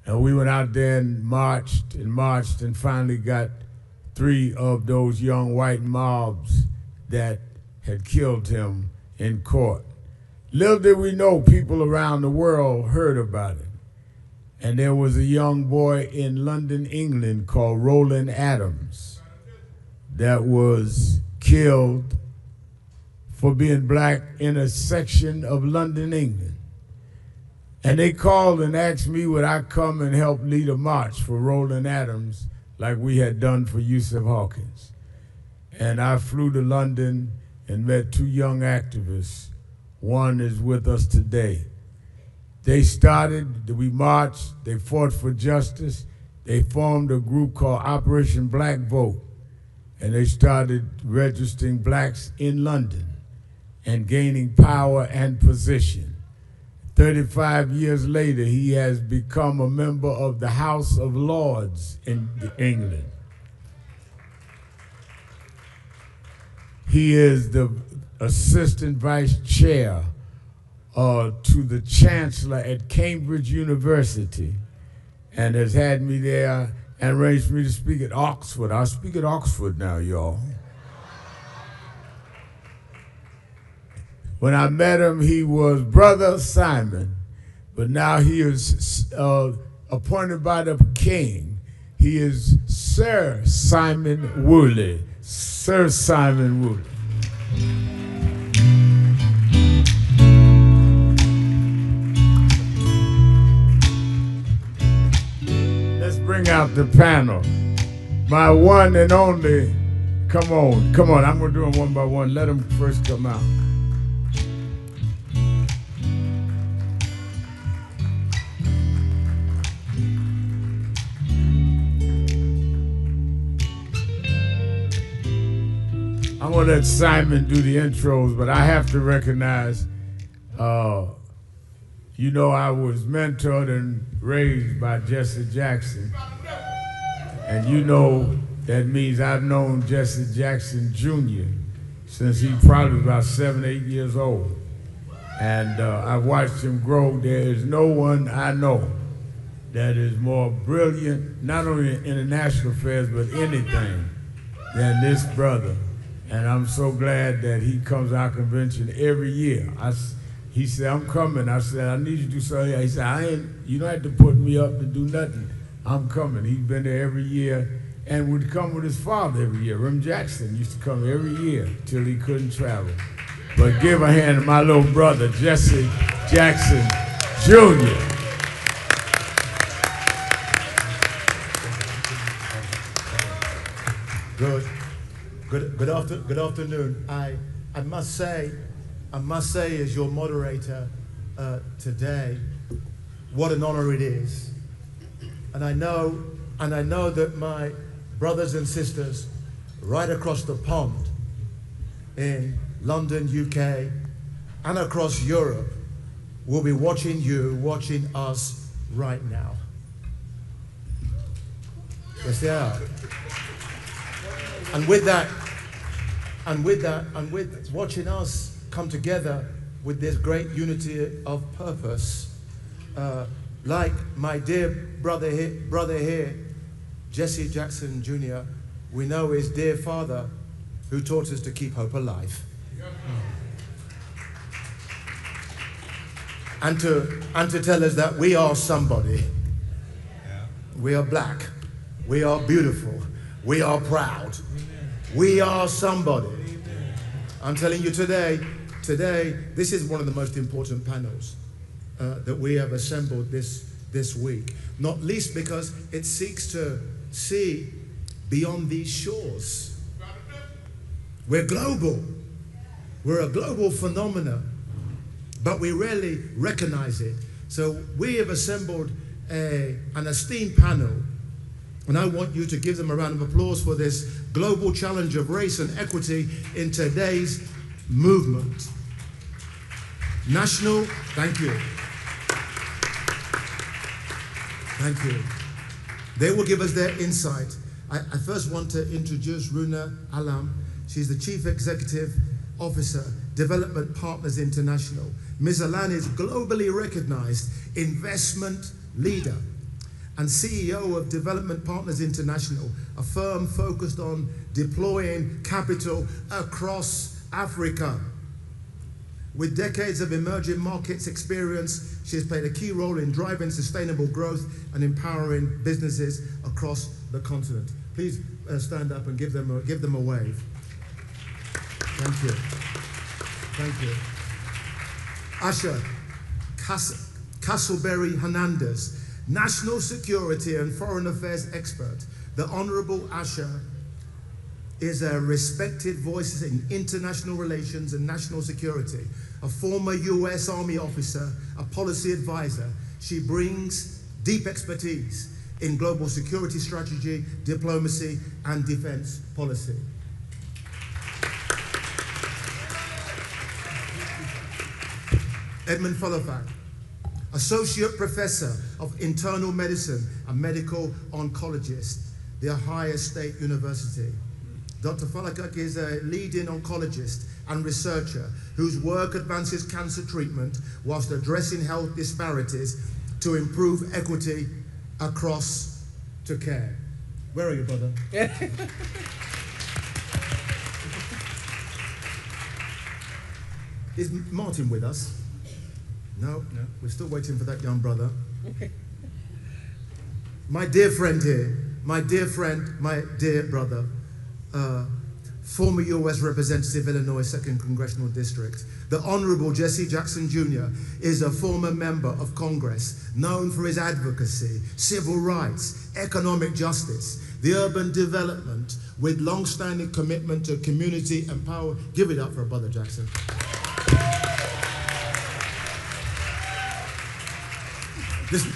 Speaker 1: And we went out there and marched and finally got 3 of those young white mobs that had killed him in court. Little did we know people around the world heard about it. And there was a young boy in London, England called Roland Adams that was killed for being black in a section of London, England. And they called and asked me would I come and help lead a march for Roland Adams like we had done for Yusuf Hawkins. And I flew to London and met 2 young activists. One is with us today. They started, we marched, they fought for justice. They formed a group called Operation Black Vote. And they started registering blacks in London and gaining power and position. 35 years later, he has become a member of the House of Lords in England. He is the assistant vice chair to the chancellor at Cambridge University, and has had me there and arranged for me to speak at Oxford. I'll speak at Oxford now, y'all. When I met him, he was Brother Simon, but now he is appointed by the king. He is Sir Simon Woolley. Sir Simon Woolley. Let's bring out the panel. My one and only, come on, I'm gonna do them one by one. Let them first come out. I'm gonna let Simon do the intros, but I have to recognize, you know, I was mentored and raised by Jesse Jackson. And you know that means I've known Jesse Jackson Jr. since he probably was about 7, 8 years old. And I've watched him grow. There is no one I know that is more brilliant, not only in international affairs, but anything, than this brother. And I'm so glad that he comes to our convention every year. He said, I'm coming. I said, I need you to do something. He said, you don't have to put me up to do nothing. I'm coming. He's been there every year and would come with his father every year. Rem Jackson used to come every year till he couldn't travel. But give a hand to my little brother, Jesse Jackson Jr.
Speaker 3: Good afternoon. I must say, as your moderator today, what an honor it is. And I know that my brothers and sisters right across the pond in London, UK, and across Europe will be watching us right now. Yes, they are. And with watching us come together with this great unity of purpose, like my dear brother here, Jesse Jackson Jr., we know his dear father who taught us to keep hope alive. And to tell us that we are somebody. We are black. We are beautiful. We are proud. We are somebody. I'm telling you today, this is one of the most important panels that we have assembled this week. Not least because it seeks to see beyond these shores. We're global. We're a global phenomenon, but we rarely recognize it. So we have assembled an esteemed panel, and I want you to give them a round of applause for this global challenge of race and equity in today's movement. Thank you. Thank you. They will give us their insight. I first want to introduce Runa Alam. She's the Chief Executive Officer, Development Partners International. Ms. Alam is globally recognized investment leader and CEO of Development Partners International, a firm focused on deploying capital across Africa. With decades of emerging markets experience, she has played a key role in driving sustainable growth and empowering businesses across the continent. Please stand up and give them a wave. Thank you. Thank you. Asha Castleberry Hernandez, National Security and Foreign Affairs expert. The Honorable Asha is a respected voice in international relations and national security, a former US Army officer, a policy advisor. She brings deep expertise in global security strategy, diplomacy, and defense policy. Edmund Folofak, Associate Professor of Internal Medicine and Medical Oncologist, The Ohio State University. Dr. Falakak is a leading oncologist and researcher whose work advances cancer treatment whilst addressing health disparities to improve equity across to care. Where are you, brother? Is Martin with us? No, we're still waiting for that young brother. My dear friend here, my dear friend, my dear brother, former U.S. Representative, Illinois 2nd Congressional District. The Honorable Jesse Jackson Jr. is a former member of Congress, known for his advocacy, civil rights, economic justice, the urban development, with long-standing commitment to community and power. Give it up for Brother Jackson.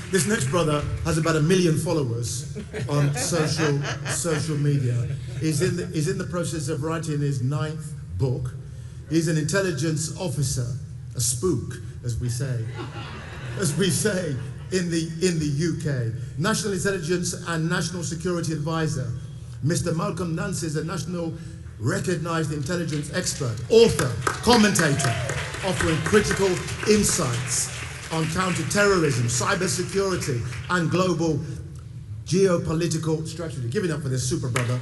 Speaker 3: This next brother has about 1 million followers on social media. He's in the process of writing his 9th book. He's an intelligence officer, a spook, as we say in the UK. National Intelligence and National Security Advisor. Mr. Malcolm Nance is a national recognized intelligence expert, author, commentator, offering critical insights on counter-terrorism, cybersecurity, and global geopolitical strategy. Give it up for this super brother.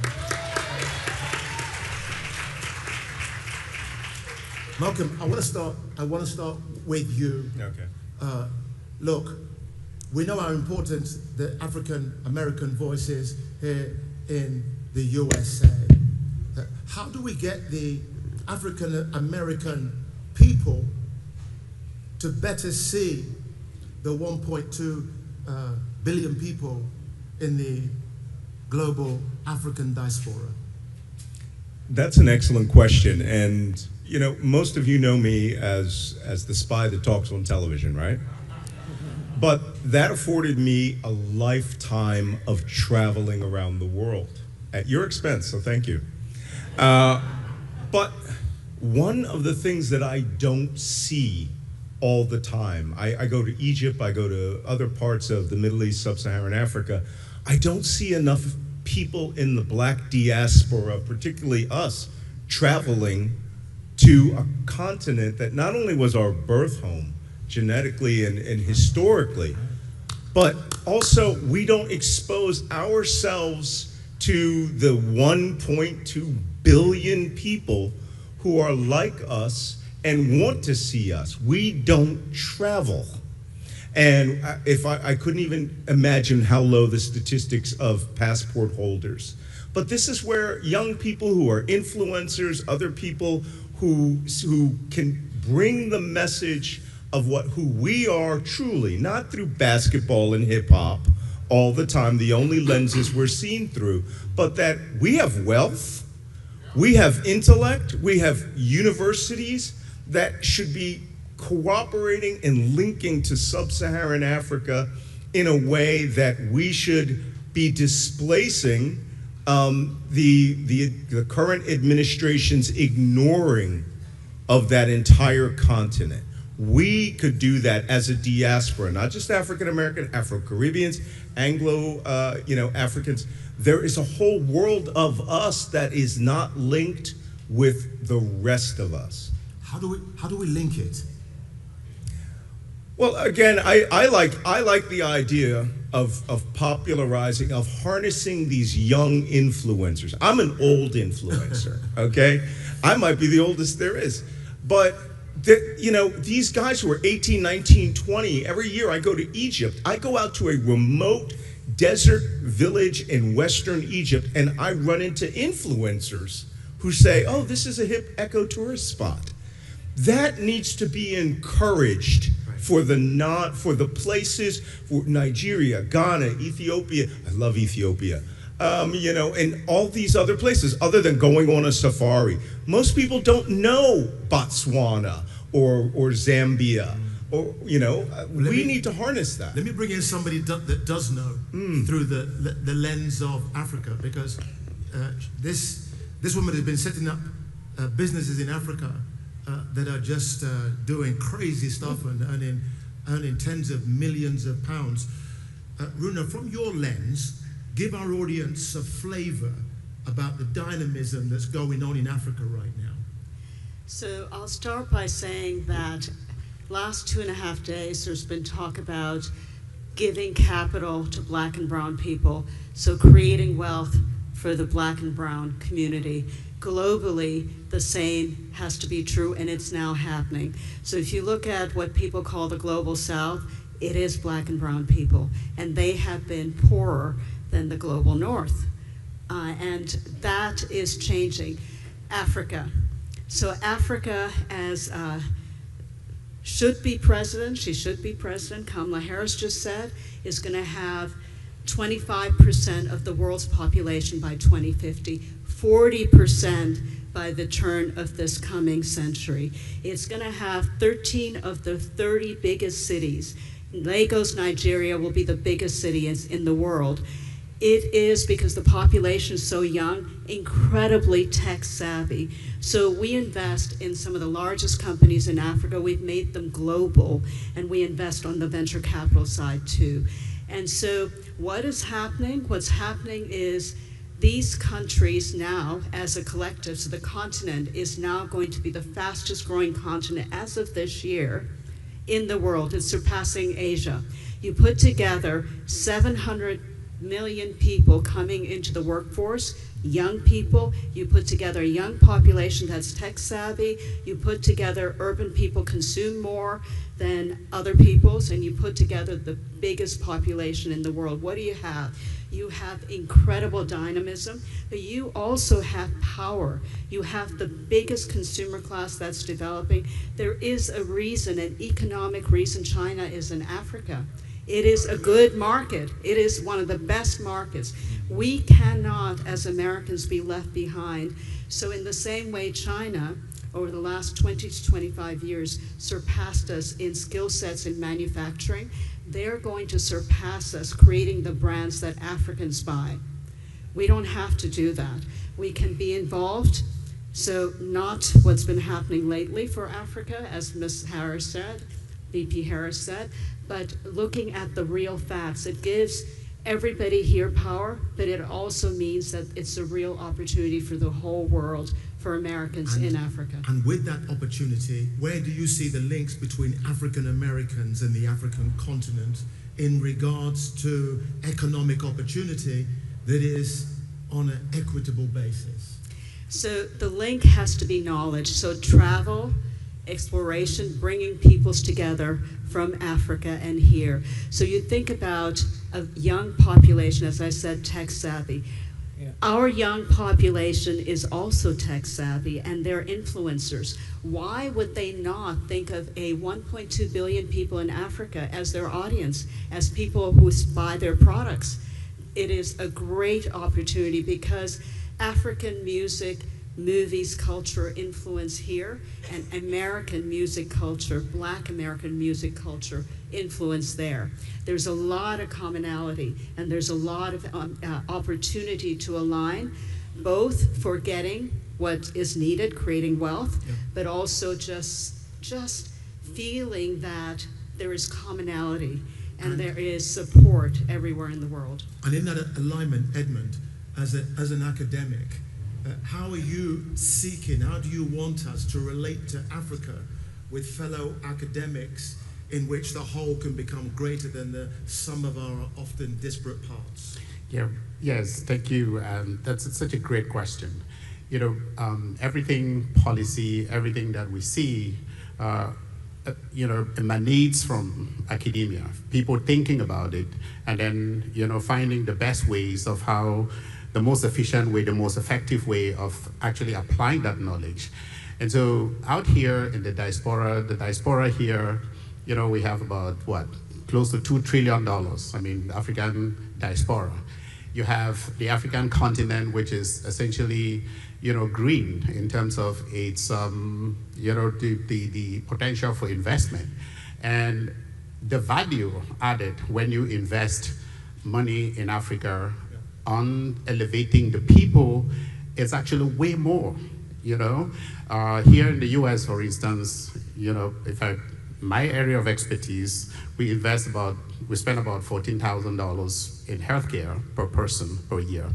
Speaker 3: Malcolm, I want to start with you.
Speaker 4: Okay.
Speaker 3: Look, we know how important the African-American voice is here in the USA. How do we get the African-American people to better see the 1.2 billion people in the global African diaspora?
Speaker 4: That's an excellent question. And, you know, most of you know me as the spy that talks on television, right? But that afforded me a lifetime of traveling around the world at your expense, so thank you. But one of the things that I don't see all the time, I go to Egypt, I go to other parts of the Middle East, Sub-Saharan Africa, I don't see enough people in the Black diaspora, particularly us, traveling to a continent that not only was our birth home, genetically and historically, but also we don't expose ourselves to the 1.2 billion people who are like us and want to see us. We don't travel. And if I couldn't even imagine how low the statistics of passport holders. But this is where young people who are influencers, other people who can bring the message of who we are truly, not through basketball and hip hop all the time, the only lenses we're seen through, but that we have wealth, we have intellect, we have universities that should be cooperating and linking to Sub-Saharan Africa in a way that we should be displacing the current administration's ignoring of that entire continent. We could do that as a diaspora, not just African American, Afro-Caribbeans, Anglo, Africans. There is a whole world of us that is not linked with the rest of us.
Speaker 3: How do we link it?
Speaker 4: Well, again, I like the idea of popularizing, of harnessing these young influencers. I'm an old influencer, okay? I might be the oldest there is. But, these guys who are 18, 19, 20, every year I go to Egypt. I go out to a remote desert village in Western Egypt and I run into influencers who say, oh, this is a hip eco-tourist spot. That needs to be encouraged for the places, for Nigeria, Ghana, Ethiopia. I love Ethiopia. And all these other places, other than going on a safari. Most people don't know Botswana or Zambia, or we need to harness that.
Speaker 3: Let me bring in somebody that does know through the lens of Africa, because this woman has been setting up businesses in Africa that are just doing crazy stuff and earning earning tens of millions of pounds. Runa, from your lens, give our audience a flavor about the dynamism that's going on in Africa right now.
Speaker 5: So I'll start by saying that last 2.5 days there's been talk about giving capital to black and brown people, so creating wealth for the black and brown community. Globally, the same has to be true, and it's now happening. So if you look at what people call the global south, it is black and brown people, and they have been poorer than the global north. And that is changing. Africa. So Africa, as should be president, she should be president, Kamala Harris just said, is going to have 25% of the world's population by 2050, 40% by the turn of this coming century. It's going to have 13 of the 30 biggest cities. Lagos, Nigeria will be the biggest city in the world. It is, because the population is so young, incredibly tech savvy. So we invest in some of the largest companies in Africa. We've made them global, and we invest on the venture capital side too. And so what is happening? What's happening is these countries now, as a collective, so the continent is now going to be the fastest growing continent as of this year in the world. It's surpassing Asia. You put together 700 million people coming into the workforce, young people, you put together a young population that's tech savvy, you put together urban people consume more than other peoples, and you put together the biggest population in the world. What do you have? You have incredible dynamism, but you also have power. You have the biggest consumer class that's developing. There is a reason, an economic reason China is in Africa. It is a good market. It is one of the best markets. We cannot, as Americans, be left behind. So in the same way China, over the last 20 to 25 years, surpassed us in skill sets in manufacturing, they're going to surpass us creating the brands that Africans buy. We don't have to do that. We can be involved. So not what's been happening lately for Africa, as Ms. Harris said, VP Harris said, but looking at the real facts. It gives everybody here power, but it also means that it's a real opportunity for the whole world, for Americans in Africa.
Speaker 3: And with that opportunity, where do you see the links between African Americans and the African continent in regards to economic opportunity that is on an equitable basis?
Speaker 5: So the link has to be knowledge. So travel, exploration, bringing peoples together from Africa and here. So you think about a young population, as I said, tech savvy. Yeah. Our young population is also tech savvy, and they're influencers. Why would they not think of a 1.2 billion people in Africa as their audience, as people who buy their products? It is a great opportunity because African music, movies, culture influence here, and American music culture, Black American music culture influence there. There's a lot of commonality, and there's a lot of opportunity to align, both for getting what is needed, creating wealth, but also just feeling that there is commonality and there is support everywhere in the world.
Speaker 3: And in that alignment, Edmund, as an academic, how are you seeking, how do you want us to relate to Africa with fellow academics in which the whole can become greater than the sum of our often disparate parts?
Speaker 6: Yeah, yes, thank you. That's such a great question. You know, everything policy, everything that we see, you know, emanates from academia, people thinking about it, and then, you know, finding the best ways of how the most efficient way, the most effective way of actually applying that knowledge. And so out here in the diaspora here, you know, we have about, what, close to $2 trillion. I mean, African diaspora. You have the African continent, which is essentially, you know, green in terms of its, you know, the potential for investment. And the value added when you invest money in Africa on elevating the people is actually way more, you know. Here in the US, for instance, you know, if I my area of expertise, we spend about $14,000 in healthcare per person per year.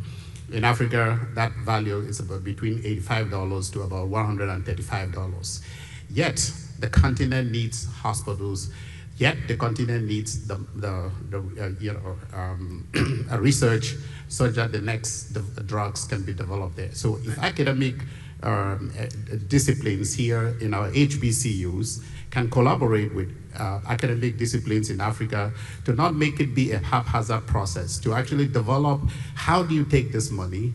Speaker 6: In Africa, that value is about between $85 to about $135. Yet, the continent needs hospitals. Yet, the continent needs a research such that the next drugs can be developed there. So, if academic disciplines here in our HBCUs can collaborate with academic disciplines in Africa to not make it be a haphazard process, to actually develop how do you take this money,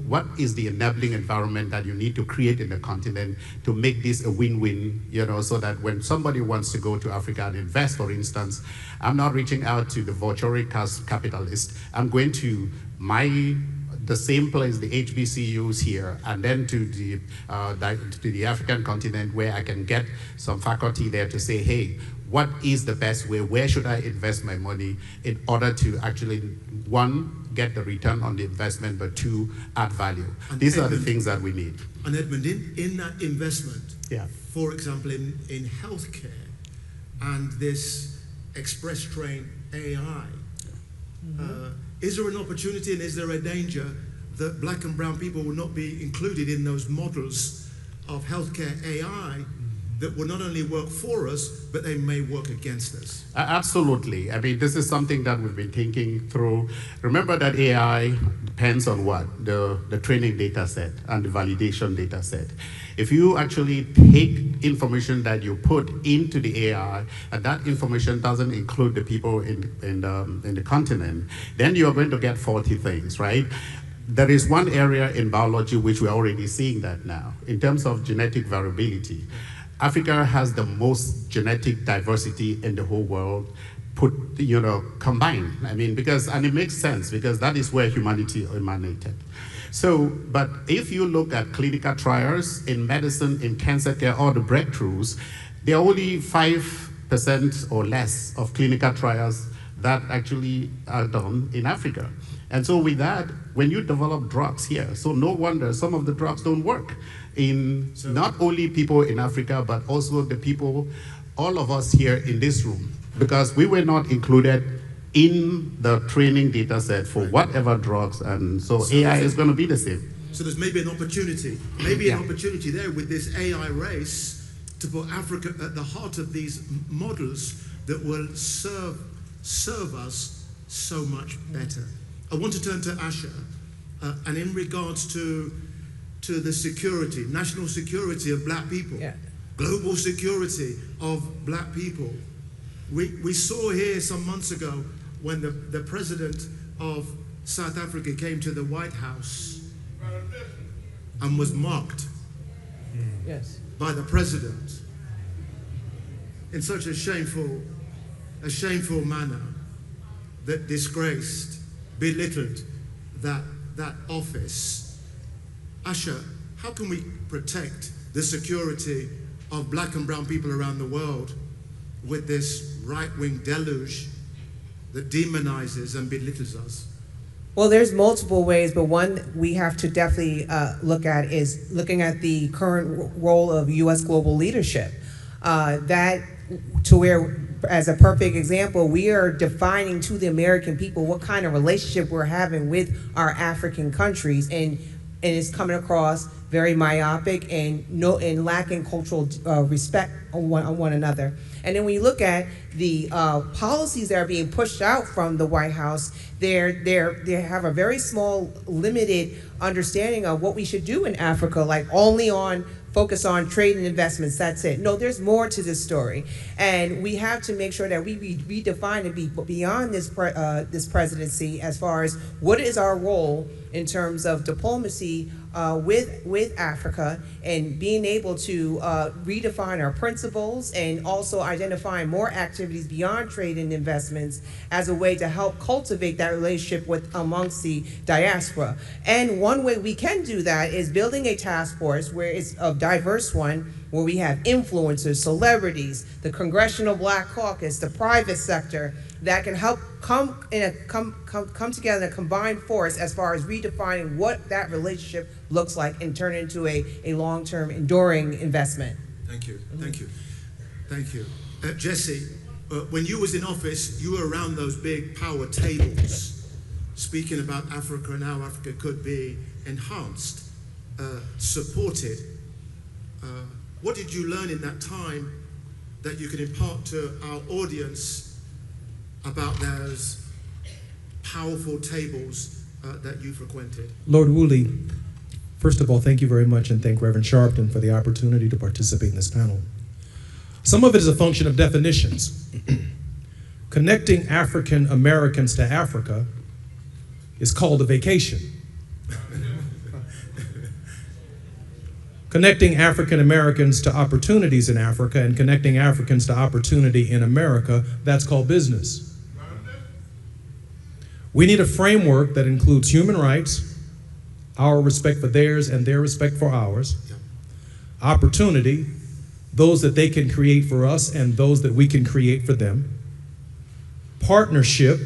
Speaker 6: what is the enabling environment that you need to create in the continent to make this a win-win, so that when somebody wants to go to Africa and invest, for instance, I'm not reaching out to the voracious capitalist, I'm going to the same place, the HBCUs here, and then to the African continent where I can get some faculty there to say, hey, what is the best way? Where should I invest my money in order to actually, one, get the return on the investment, but two, add value?
Speaker 7: And
Speaker 6: These are the things that we need.
Speaker 7: And Edmund, in that investment,
Speaker 6: yeah,
Speaker 7: for example, in healthcare and this express train AI, is there an opportunity and is there a danger that black and brown people will not be included in those models of healthcare AI that will not only work for us, but they may work against us?
Speaker 6: Absolutely. I mean, this is something that we've been thinking through. Remember that AI depends on what? The training data set and the validation data set. If you actually take information that you put into the AI, and that information doesn't include the people in the continent, then you're going to get faulty things, right? There is one area in biology which we're already seeing that now. In terms of genetic variability, Africa has the most genetic diversity in the whole world combined. I mean, and it makes sense because that is where humanity emanated. So, but if you look at clinical trials in medicine, in cancer care, all the breakthroughs, there are only 5% or less of clinical trials that actually are done in Africa. And so with that, when you develop drugs here, so no wonder some of the drugs don't work in not only people in Africa, but also the people, all of us here in this room, because we were not included in the training data set for whatever drugs, and so AI is going to be the same.
Speaker 7: So there's maybe an opportunity, an opportunity there with this AI race to put Africa at the heart of these models that will serve us so much better. I want to turn to Asha, and in regards to the security, national security of black people, global security of black people. We saw here some months ago when the president of South Africa came to the White House and was mocked by the president in such a shameful manner that disgraced, belittled that office. Asha, how can we protect the security of black and brown people around the world with this right-wing deluge that demonizes and belittles us?
Speaker 8: Well, there's multiple ways, but one we have to definitely look at is looking at the current role of U.S. global leadership. That to where, as a perfect example, we are defining to the American people what kind of relationship we're having with our African countries, and it's coming across very myopic and lacking cultural respect on one another. And then when you look at the policies that are being pushed out from the White House, they have a very small, limited understanding of what we should do in Africa, like only focus on trade and investments, that's it. No, there's more to this story. And we have to make sure that we redefine and be beyond this presidency as far as what is our role in terms of diplomacy with Africa, and being able to redefine our principles, and also identifying more activities beyond trade and investments as a way to help cultivate that relationship amongst the diaspora. And one way we can do that is building a task force where it's a diverse one, where we have influencers, celebrities, the Congressional Black Caucus, the private sector, that can help come together in a combined force as far as redefining what that relationship looks like and turn it into a long-term, enduring investment.
Speaker 7: Thank you, thank you. Thank you. Jesse, when you was in office, you were around those big power tables, speaking about Africa and how Africa could be enhanced, supported. What did you learn in that time that you can impart to our audience about those powerful tables that you frequented?
Speaker 9: Lord Woolley, first of all, thank you very much, and thank Reverend Sharpton for the opportunity to participate in this panel. Some of it is a function of definitions. Connecting African Americans to Africa is called a vacation. Connecting African Americans to opportunities in Africa and connecting Africans to opportunity in America, that's called business. We need a framework that includes human rights, our respect for theirs and their respect for ours, opportunity, those that they can create for us and those that we can create for them, partnership.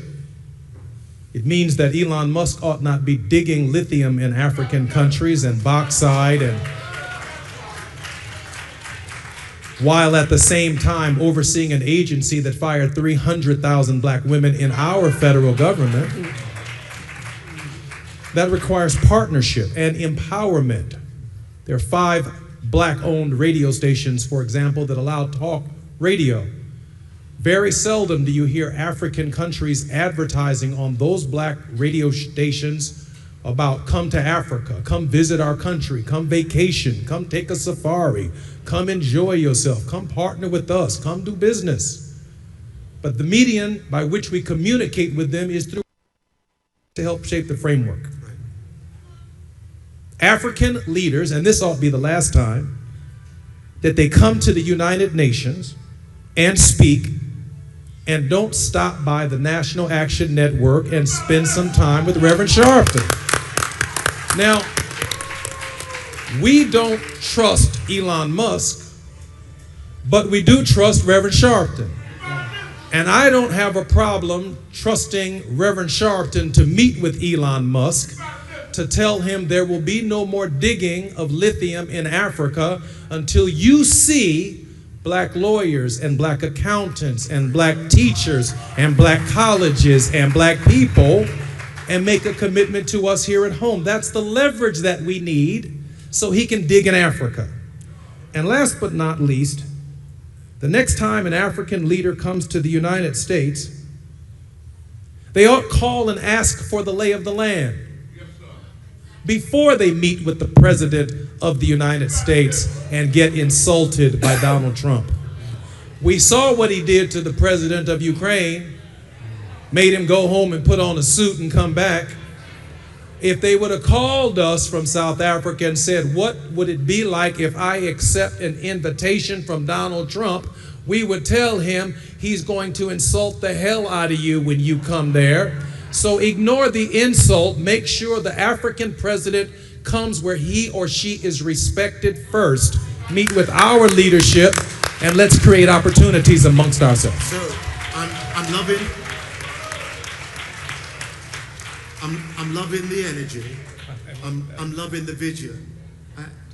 Speaker 9: It means that Elon Musk ought not be digging lithium in African countries and bauxite, and while at the same time overseeing an agency that fired 300,000 black women in our federal government. That requires partnership and empowerment. There are 5 black-owned radio stations, for example, that allow talk radio. Very seldom do you hear African countries advertising on those black radio stations about come to Africa, come visit our country, come vacation, come take a safari, come enjoy yourself, come partner with us, come do business. But the medium by which we communicate with them is through to help shape the framework. African leaders, and this ought to be the last time that they come to the United Nations and speak, and don't stop by the National Action Network and spend some time with Reverend Sharpton. Now, we don't trust Elon Musk, but we do trust Reverend Sharpton. And I don't have a problem trusting Reverend Sharpton to meet with Elon Musk to tell him there will be no more digging of lithium in Africa until you see black lawyers and black accountants and black teachers and black colleges and black people and make a commitment to us here at home. That's the leverage that we need so he can dig in Africa. And last but not least, the next time an African leader comes to the United States, they ought call and ask for the lay of the land before they meet with the President of the United States and get insulted by Donald Trump. We saw what he did to the President of Ukraine, made him go home and put on a suit and come back. If they would have called us from South Africa and said, what would it be like if I accept an invitation from Donald Trump, we would tell him he's going to insult the hell out of you when you come there. So ignore the insult. Make sure the African president comes where he or she is respected first. Meet with our leadership and let's create opportunities amongst ourselves.
Speaker 7: So I'm loving the energy. I'm loving the vision.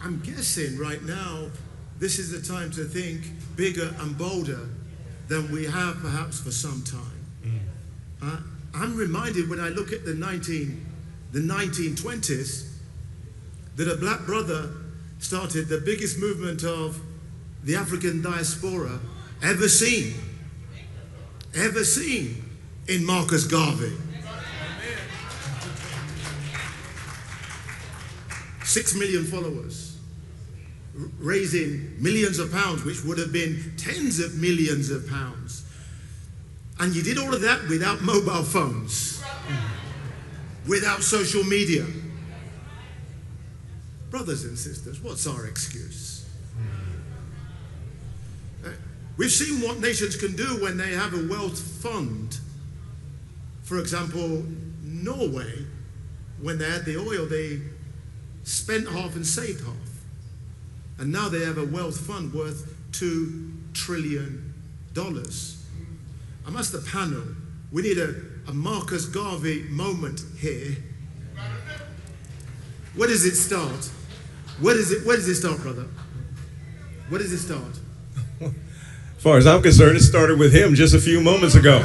Speaker 7: I'm guessing right now this is the time to think bigger and bolder than we have perhaps for some time. I'm reminded when I look at the 1920s that a black brother started the biggest movement of the African diaspora ever seen in Marcus Garvey. 6 million followers, raising millions of pounds, which would have been tens of millions of pounds. And you did all of that without mobile phones, without social media. Brothers and sisters, what's our excuse? We've seen what nations can do when they have a wealth fund. For example, Norway, when they had the oil, they spent half and saved half. And now they have a wealth fund worth $2 trillion. I'm asked the panel, we need a Marcus Garvey moment here. Where does it start? Where does it start, brother? Where does it start?
Speaker 4: far as I'm concerned, it started with him just a few moments ago.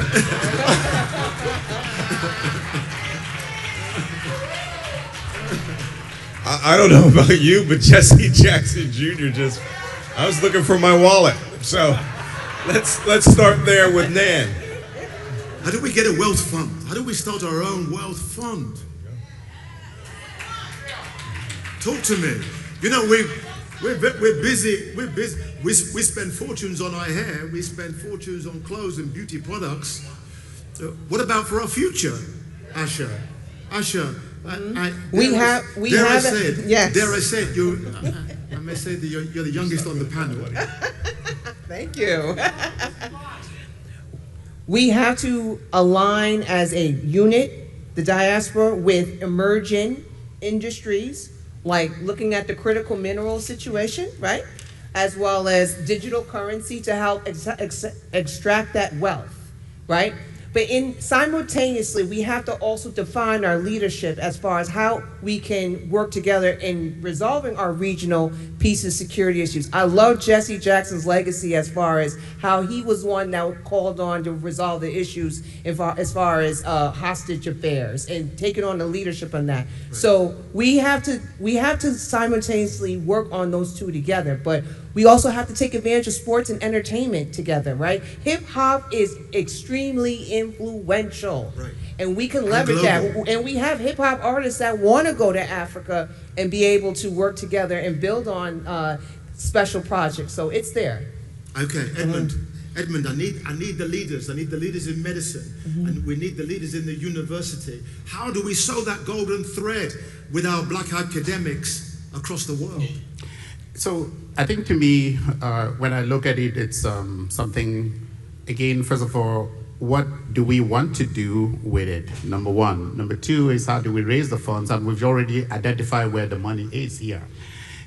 Speaker 4: I don't know about you, but Jesse Jackson Jr. I was looking for my wallet. So let's start there with NAN.
Speaker 7: How do we get a wealth fund? How do we start our own wealth fund? Talk to me. You know, we're busy. We spend fortunes on our hair. We spend fortunes on clothes and beauty products. What about for our future, Asha?
Speaker 8: Dare I
Speaker 7: say it, I may say that you're the youngest on the panel.
Speaker 8: Thank you. We have to align as a unit, the diaspora, with emerging industries, like looking at the critical mineral situation, right? As well as digital currency to help extract that wealth, right? But simultaneously, we have to also define our leadership as far as how we can work together in resolving our regional peace and security issues. I love Jesse Jackson's legacy as far as how he was one that called on to resolve the issues as far as hostage affairs and taking on the leadership on that. Right. So we have to simultaneously work on those two together, but we also have to take advantage of sports and entertainment together, right? Hip hop is extremely influential, right? And we can leverage that. And we have hip hop artists that want to go to Africa and be able to work together and build on special projects. So it's there.
Speaker 7: Okay, Edmund. Edmund, I need the leaders. I need the leaders in medicine, and we need the leaders in the university. How do we sew that golden thread with our black academics across the world?
Speaker 6: So I think to me, when I look at it, it's something, again, first of all, what do we want to do with it? Number one. Number two is how do we raise the funds? And we've already identified where the money is here,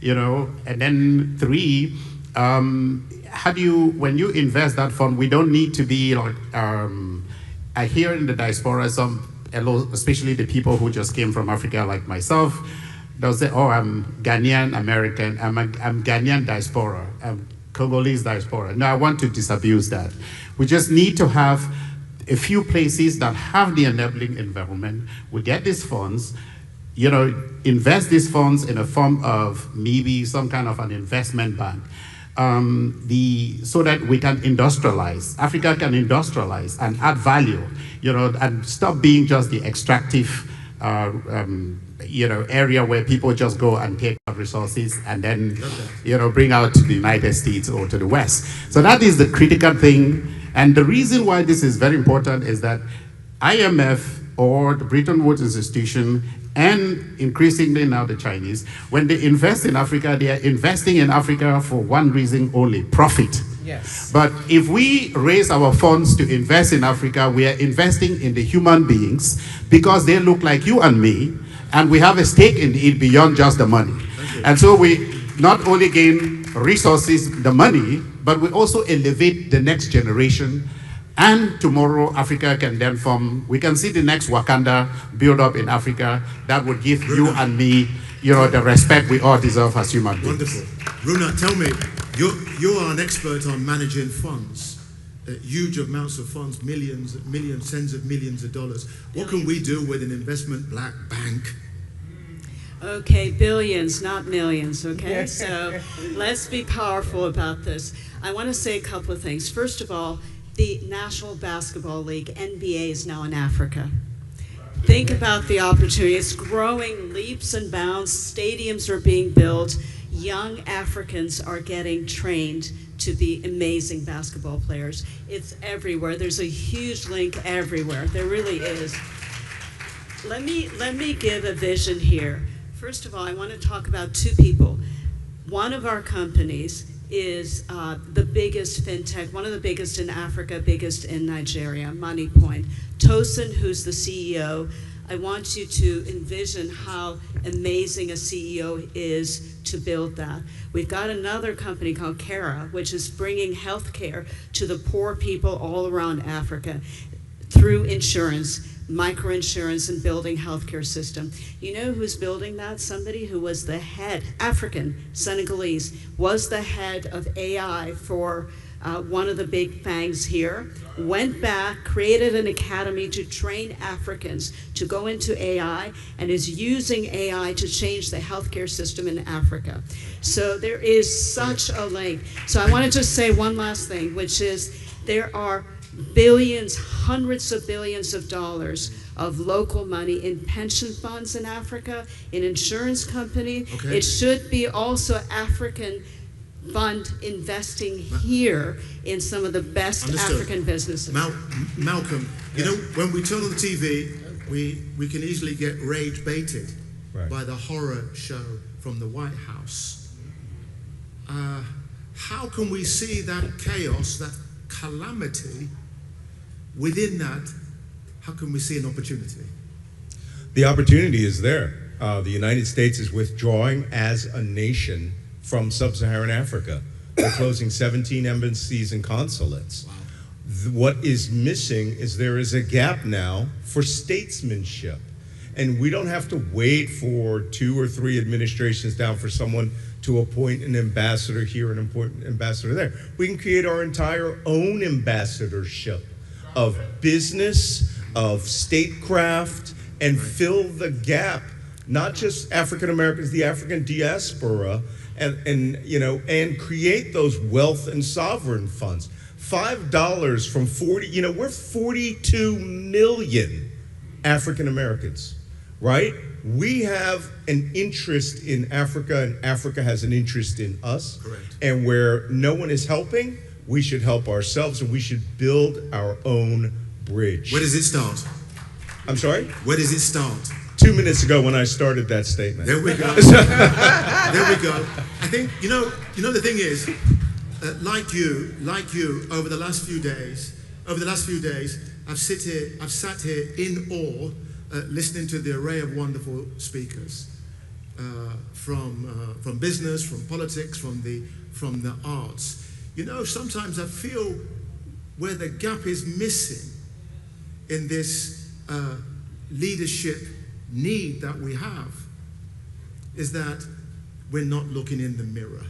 Speaker 6: you know? And then three, how do you, when you invest that fund, we don't need to be like, I hear in the diaspora, especially the people who just came from Africa like myself, they'll say, oh, I'm Ghanaian American, I'm Ghanaian diaspora, I'm Congolese diaspora. No, I want to disabuse that. We just need to have a few places that have the enabling environment. We get these funds, you know, invest these funds in a form of maybe some kind of an investment bank, so that we can industrialize. Africa can industrialize and add value, you know, and stop being just the extractive you know, area where people just go and take out resources and then, you know, bring out to the United States or to the West. So that is the critical thing. And the reason why this is very important is that IMF or the Bretton Woods Institution and increasingly now the Chinese, when they invest in Africa, they are investing in Africa for one reason only, profit.
Speaker 8: Yes.
Speaker 6: But if we raise our funds to invest in Africa, we are investing in the human beings because they look like you and me, and we have a stake in it beyond just the money. And so we not only gain resources, the money, but we also elevate the next generation. And tomorrow, Africa can then form, we can see the next Wakanda build up in Africa that would give you and me, you know, the respect we all deserve as human beings.
Speaker 7: Wonderful. Runa, tell me, you are an expert on managing funds, huge amounts of funds, millions, tens of millions of dollars. What can we do with an investment black bank?
Speaker 5: Okay, billions, not millions, okay? So let's be powerful about this. I want to say a couple of things. First of all, the National Basketball League, NBA, is now in Africa. Think about the opportunity. It's growing leaps and bounds. Stadiums are being built. Young Africans are getting trained to be amazing basketball players. It's everywhere. There's a huge link everywhere. There really is. Let me give a vision here. First of all, I want to talk about two people. One of our companies is the biggest fintech, one of the biggest in Africa, biggest in Nigeria, MoneyPoint. Tosin, who's the CEO, I want you to envision how amazing a CEO is to build that. We've got another company called Kara, which is bringing healthcare to the poor people all around Africa through insurance, microinsurance, and building healthcare system. You know who's building that? Somebody who was the head, African, Senegalese, was the head of AI for one of the big fangs here, went back, created an academy to train Africans to go into AI, and is using AI to change the healthcare system in Africa. So there is such a link. So I wanted to say one last thing, which is there are billions, hundreds of billions of dollars of local money in pension funds in Africa, in insurance companies.
Speaker 7: Okay.
Speaker 5: It should be also African fund investing here in some of the best
Speaker 7: Understood.
Speaker 5: African businesses.
Speaker 7: Malcolm, you know, when we turn on the TV, we can easily get rage baited by the horror show from the White House. How can we see that chaos, that calamity within that? How can we see an opportunity?
Speaker 4: The opportunity is there. The United States is withdrawing as a nation from sub-Saharan Africa. We're closing 17 embassies and consulates. What is missing is there is a gap now for statesmanship. And we don't have to wait for 2 or 3 administrations down for someone to appoint an ambassador here and an ambassador there. We can create our entire own ambassadorship of business, of statecraft, and fill the gap, not just African Americans, the African diaspora, and create those wealth and sovereign funds. $5 from 40, we're 42 million African Americans, right? We have an interest in Africa, and Africa has an interest in us.
Speaker 7: Correct.
Speaker 4: And where no one is helping, we should help ourselves, and we should build our own bridge.
Speaker 7: Where does it start?
Speaker 4: I'm sorry?
Speaker 7: Where does it start?
Speaker 4: 2 minutes ago when I started that statement.
Speaker 7: There we go. There we go. I think, you know the thing is, like you, over the last few days, I've sat here in awe, listening to the array of wonderful speakers, from business, from politics, from the arts. Sometimes I feel where the gap is missing in this leadership need that we have is that we're not looking in the mirror.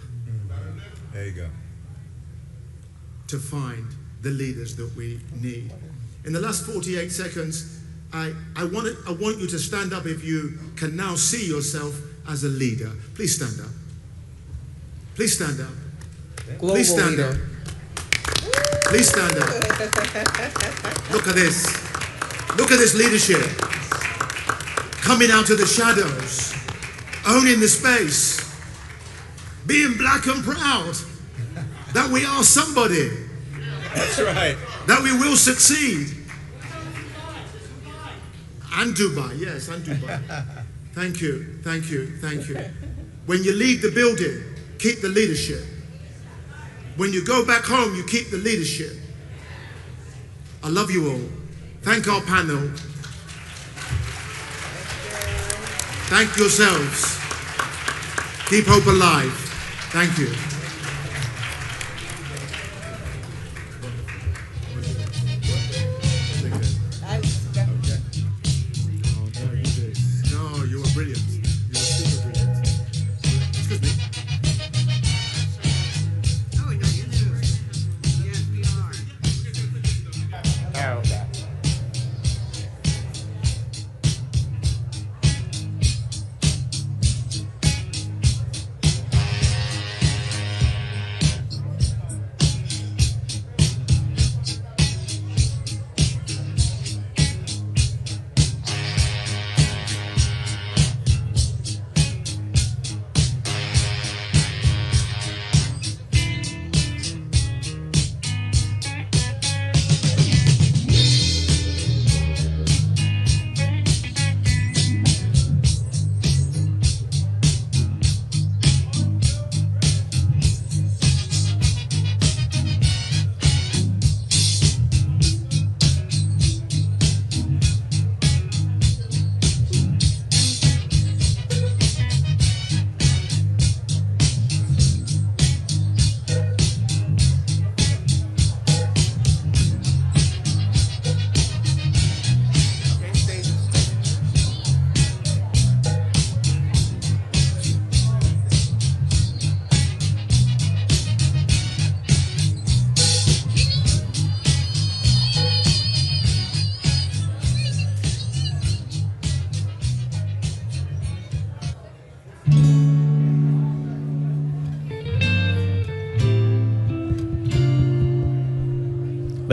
Speaker 4: There you go.
Speaker 7: To find the leaders that we need. In the last 48 seconds, I want you to stand up if you can now see yourself as a leader. Please stand up. Please stand up.
Speaker 8: Global
Speaker 7: Please stand
Speaker 8: leader.
Speaker 7: up. Please stand up. Look at this. Look at this leadership. Coming out of the shadows. Owning the space. Being black and proud. That we are somebody.
Speaker 4: That's right.
Speaker 7: That we will succeed. And Dubai, yes, and Dubai. Thank you, thank you, thank you. When you leave the building, keep the leadership. When you go back home, you keep the leadership. I love you all. Thank our panel. Thank yourselves. Keep hope alive. Thank you. No, you were brilliant. You were super brilliant. Excuse me. Oh, no, you do. Yes, we are.
Speaker 8: Okay.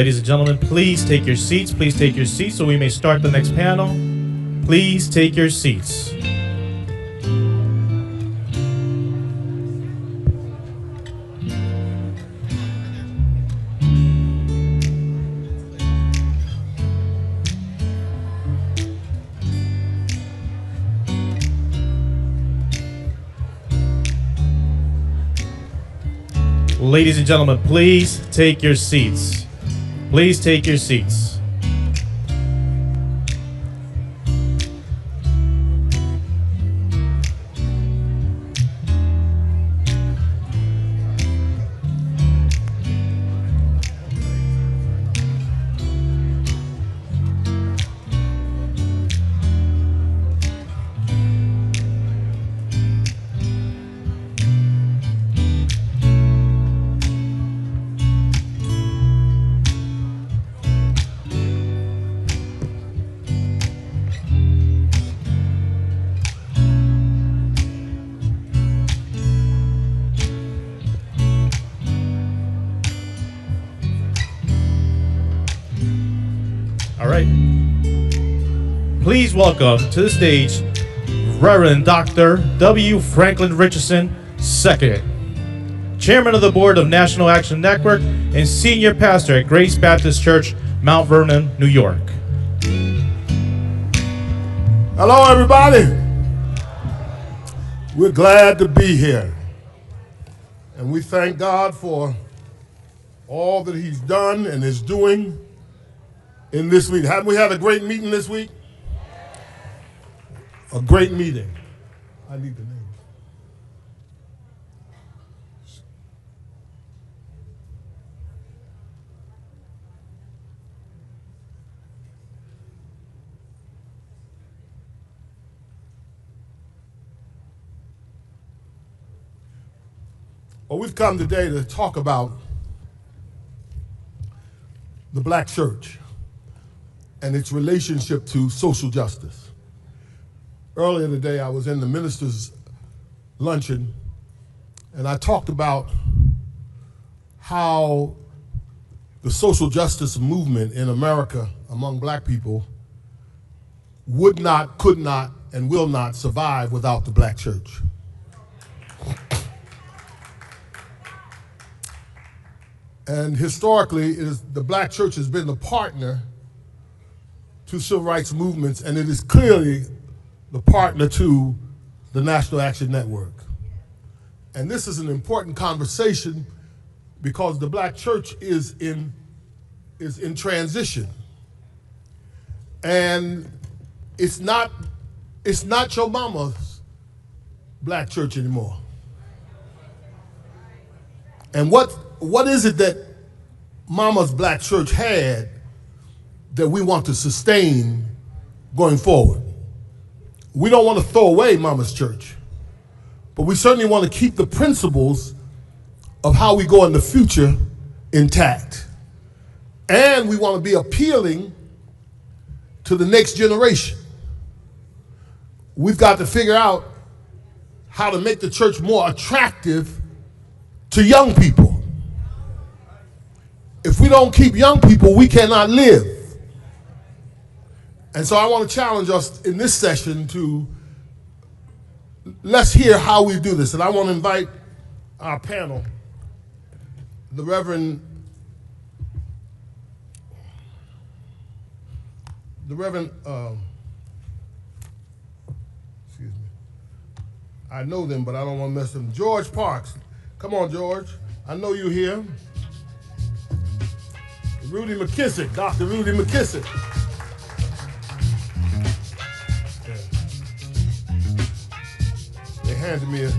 Speaker 16: Ladies and gentlemen, please take your seats. Please take your seats so we may start the next panel. Please take your seats. Ladies and gentlemen, please take your seats. Please take your seats. Please welcome to the stage Reverend Dr. W. Franklin Richardson II, Chairman of the Board of National Action Network and Senior Pastor at Grace Baptist Church, Mount Vernon, New York.
Speaker 10: Hello, everybody. We're glad to be here. And we thank God for all that He's done and is doing in this week. Haven't we had a great meeting this week? A great meeting. I need the name. Well, we've come today to talk about the black church and its relationship to social justice. Earlier today, I was in the ministers' luncheon, and I talked about how the social justice movement in America among black people would not, could not, and will not survive without the black church. And historically, the black church has been the partner to civil rights movements, and it is clearly the partner to the National Action Network. And this is an important conversation because the black church is in transition. And it's not your mama's black church anymore. And what is it that mama's black church had that we want to sustain going forward? We don't want to throw away mama's church, but we certainly want to keep the principles of how we go in the future intact. And we want to be appealing to the next generation. We've got to figure out how to make the church more attractive to young people. If we don't keep young people, we cannot live. And so I want to challenge us in this session to, let's hear how we do this. And I want to invite our panel, the Reverend excuse me, I know them, but I don't want to mess them. George Parks. Come on, George. I know you're here. Rudy McKissick, Dr. Rudy McKissick. They handed me a...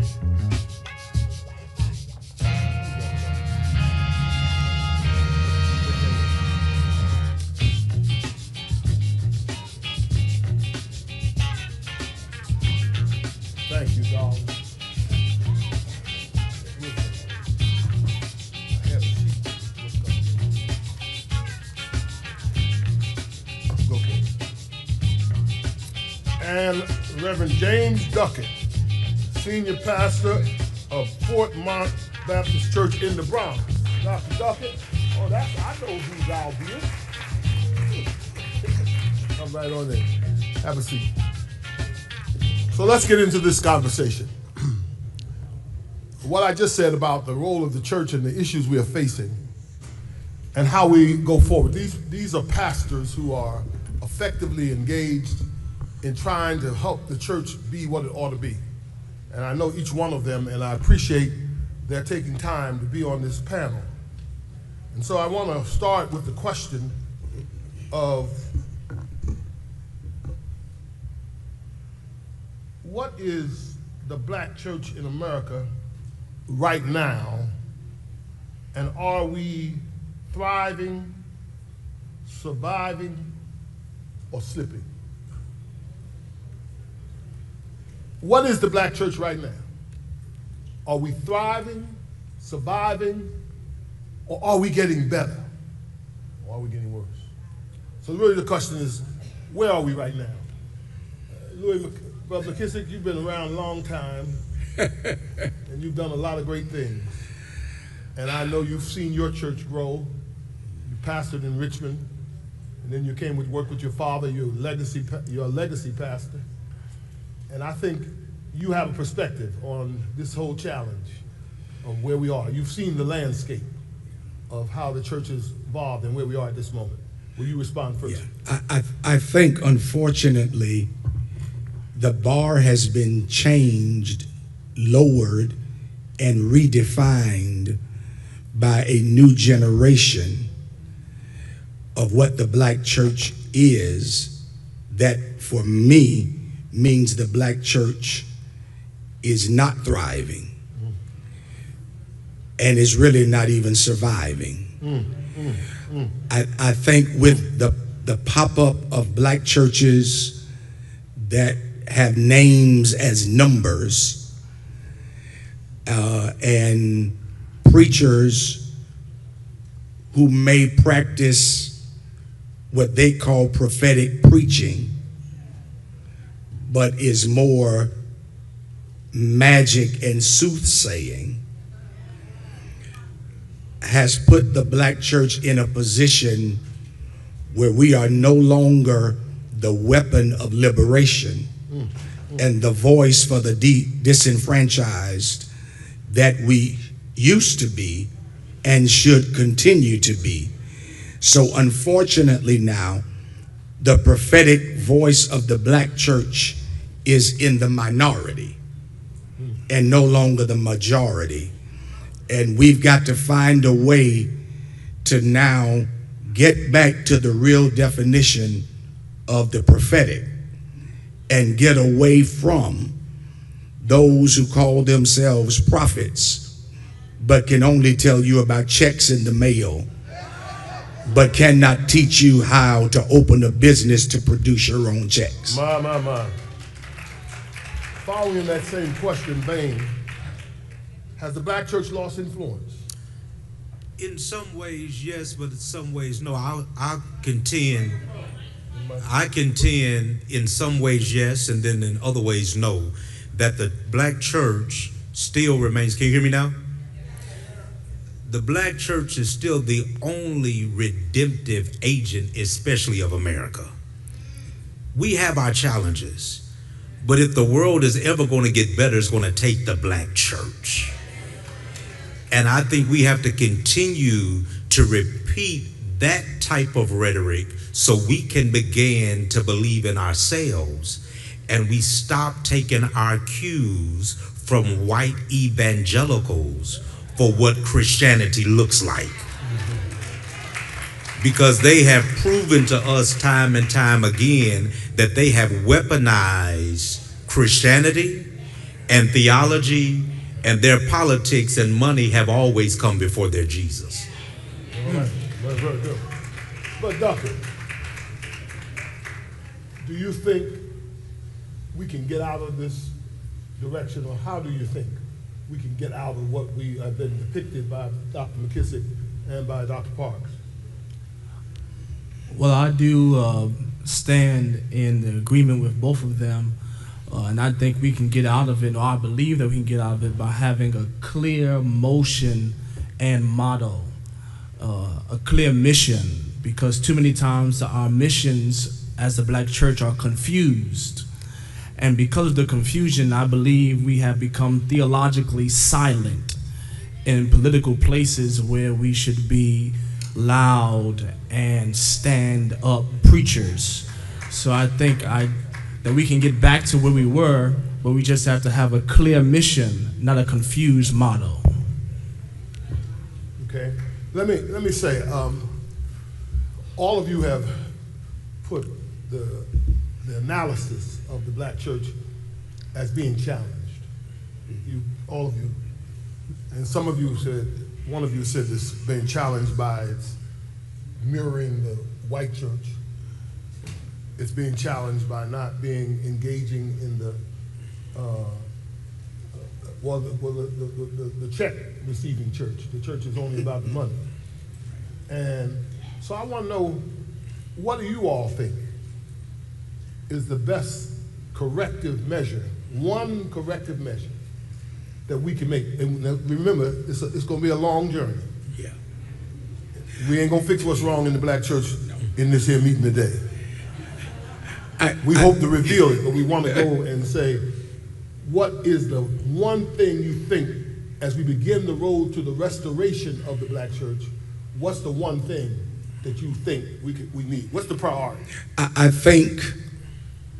Speaker 10: Thank you, darling. And Reverend James Duckett, Senior Pastor of Fort Mont Baptist Church in the Bronx. Dr. Duckett. Oh, I know who's obvious. I'm right on there. Have a seat. So let's get into this conversation. What I just said about the role of the church and the issues we are facing and how we go forward. These are pastors who are effectively engaged in trying to help the church be what it ought to be. And I know each one of them, and I appreciate their taking time to be on this panel. And so I want to start with the question of what is the black church in America right now, and are we thriving, surviving, or slipping? What is the black church right now? Are we thriving, surviving, or are we getting better? Or are we getting worse? So really the question is, where are we right now? Brother McKissick, you've been around a long time, and you've done a lot of great things. And I know you've seen your church grow. You pastored in Richmond, and then you came to work with your father, you're a legacy pastor. And I think you have a perspective on this whole challenge of where we are. You've seen the landscape of how the church has evolved and where we are at this moment. Will you respond first?
Speaker 11: Yeah. I think, unfortunately, the bar has been changed, lowered, and redefined by a new generation of what the black church is, that for me means the black church is not thriving and is really not even surviving. I think with the pop-up of black churches that have names as numbers and preachers who may practice what they call prophetic preaching, but is more magic and soothsaying, has put the black church in a position where we are no longer the weapon of liberation and the voice for the disenfranchised that we used to be and should continue to be. So unfortunately now, the prophetic voice of the black church is in the minority and no longer the majority. And we've got to find a way to now get back to the real definition of the prophetic and get away from those who call themselves prophets but can only tell you about checks in the mail but cannot teach you how to open a business to produce your own checks.
Speaker 10: My. Following that same question vein, has the black church lost influence?
Speaker 2: In some ways, yes, but in some ways, no. I contend in some ways, yes, and then in other ways, no, that the black church still remains. Can you hear me now? The black church is still the only redemptive agent, especially of America. We have our challenges, but if the world is ever going to get better, it's going to take the black church. And I think we have to continue to repeat that type of rhetoric so we can begin to believe in ourselves and we stop taking our cues from white evangelicals for what Christianity looks like. Because they have proven to us time and time again that they have weaponized Christianity and theology, and their politics and money have always come before their Jesus.
Speaker 10: All right. Very good. But Doctor, do you think we can get out of this direction, or how do you think we can get out of what we have been depicted by Dr. McKissick and by Dr. Parks?
Speaker 12: Well, I do stand in agreement with both of them, and I think we can get out of it, or I believe that we can get out of it by having a clear motion and motto. a clear mission, because too many times our missions as the black church are confused. And because of the confusion, I believe we have become theologically silent in political places where we should be loud and stand up preachers. So I think that we can get back to where we were, but we just have to have a clear mission, not a confused motto.
Speaker 10: Okay, let me say, all of you have put the analysis of the black church as being challenged. All of you, and some of you said, one of you said this being challenged by its mirroring the white church. It's being challenged by not being engaging in the check receiving church. The church is only about the money. And so I want to know, what do you all think is the best corrective measure, one corrective measure that we can make? And remember, it's going to be a long journey.
Speaker 11: Yeah.
Speaker 10: We ain't going to fix what's wrong in the black church in this here meeting today. We hope to reveal it, but we want to go and say, what is the one thing you think, as we begin the road to the restoration of the black church, what's the one thing that you think we need? What's the priority?
Speaker 11: I think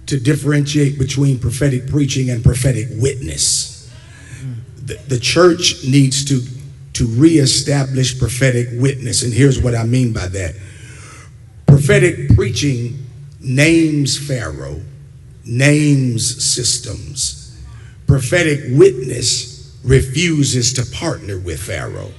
Speaker 11: to differentiate between prophetic preaching and prophetic witness. The church needs to reestablish prophetic witness, and here's what I mean by that. Prophetic preaching names Pharaoh, names systems. Prophetic witness refuses to partner with Pharaoh.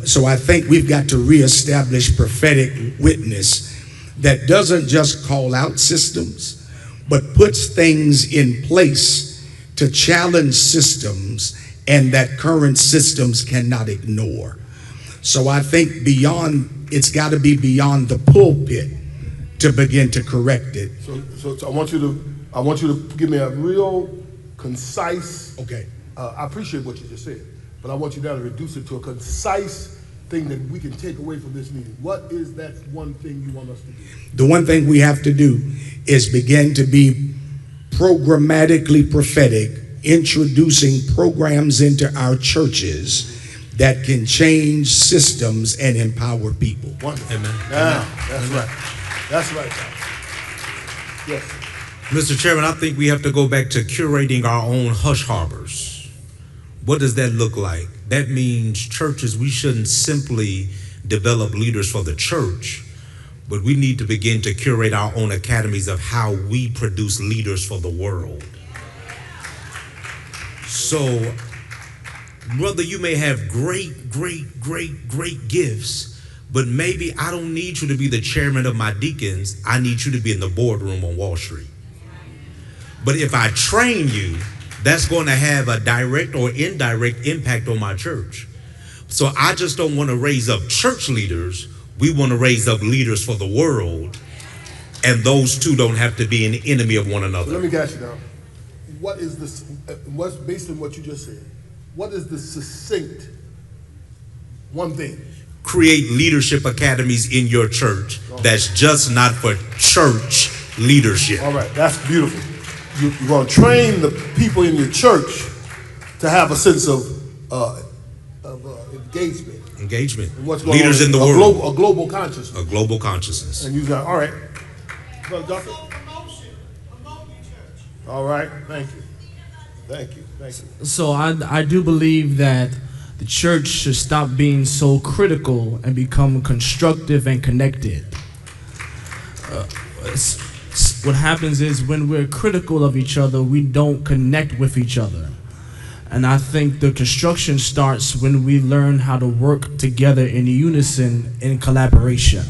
Speaker 11: So I think we've got to reestablish prophetic witness that doesn't just call out systems, but puts things in place to challenge systems and that current systems cannot ignore. So I think it's got to be beyond the pulpit to begin to correct it.
Speaker 10: So I want you to give me a real concise.
Speaker 11: Okay.
Speaker 10: I appreciate what you just said, but I want you now to reduce it to a concise thing that we can take away from this meeting. What is that one thing you want us to do?
Speaker 11: The one thing we have to do is begin to be programmatically prophetic, introducing programs into our churches that can change systems and empower people.
Speaker 10: Wonderful.
Speaker 2: Amen.
Speaker 10: Now, that's right. That's right. Yes.
Speaker 2: Mr. Chairman, I think we have to go back to curating our own hush harbors. What does that look like? That means churches, we shouldn't simply develop leaders for the church, but we need to begin to curate our own academies of how we produce leaders for the world. So, brother, you may have great gifts, but maybe I don't need you to be the chairman of my deacons. I need you to be in the boardroom on Wall Street. But if I train you, that's going to have a direct or indirect impact on my church. So I just don't want to raise up church leaders. We want to raise up leaders for the world. And those two don't have to be an enemy of one another.
Speaker 10: So let me ask you now. What is this, based on what you just said, what is the succinct one thing?
Speaker 2: Create leadership academies in your church that's just not for church leadership.
Speaker 10: All right, that's beautiful. You're going to train the people in your church to have a sense of engagement.
Speaker 2: Engagement.
Speaker 10: And what's going
Speaker 2: leaders
Speaker 10: on
Speaker 2: in the world.
Speaker 10: A global consciousness.
Speaker 2: A global consciousness.
Speaker 10: And you got, all right. All right, thank you. Thank you, thank you.
Speaker 12: So I do believe that the church should stop being so critical and become constructive and connected. What happens is when we're critical of each other, we don't connect with each other. And I think the construction starts when we learn how to work together in unison, in collaboration.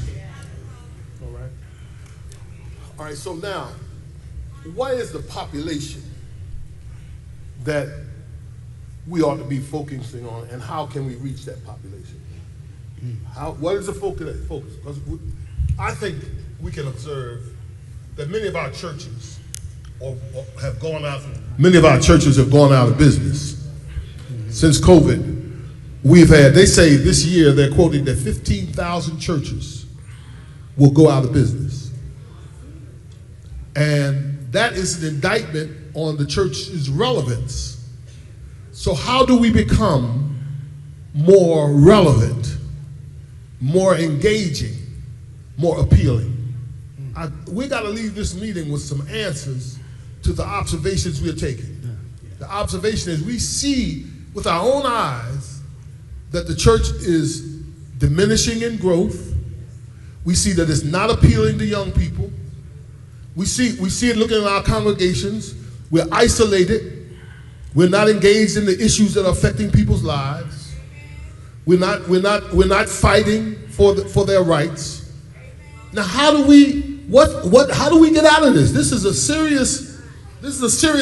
Speaker 10: All right, so now, what is the population that we ought to be focusing on, and how can we reach that population? What is the focus? Because I think we can observe that many of our churches have gone out. Many of our churches have gone out of business since COVID. we've had, they say this year they're quoting that 15,000 churches will go out of business. And that is an indictment on the church's relevance. So how do we become more relevant, more engaging, more appealing? We got to leave this meeting with some answers to the observations we're taking. The observation is we see with our own eyes that the church is diminishing in growth. We see that it's not appealing to young people. We see it looking at our congregations. We're isolated. We're not engaged in the issues that are affecting people's lives. We're not fighting for their rights. Now, how do we get out of this? This is a serious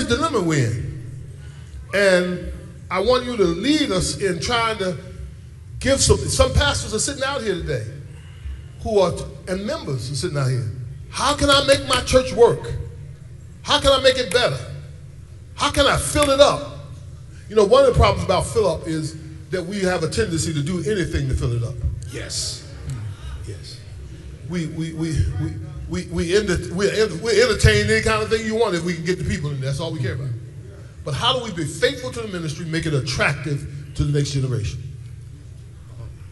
Speaker 10: dilemma we're in. And I want you to lead us in trying to give some pastors are sitting out here today and members are sitting out here. How can I make my church work? How can I make it better? How can I fill it up? You know, one of the problems about fill up is that we have a tendency to do anything to fill it up.
Speaker 11: Yes. Yes.
Speaker 10: We entertain any kind of thing you want if we can get the people in there. That's all we care about. But how do we be faithful to the ministry, make it attractive to the next generation?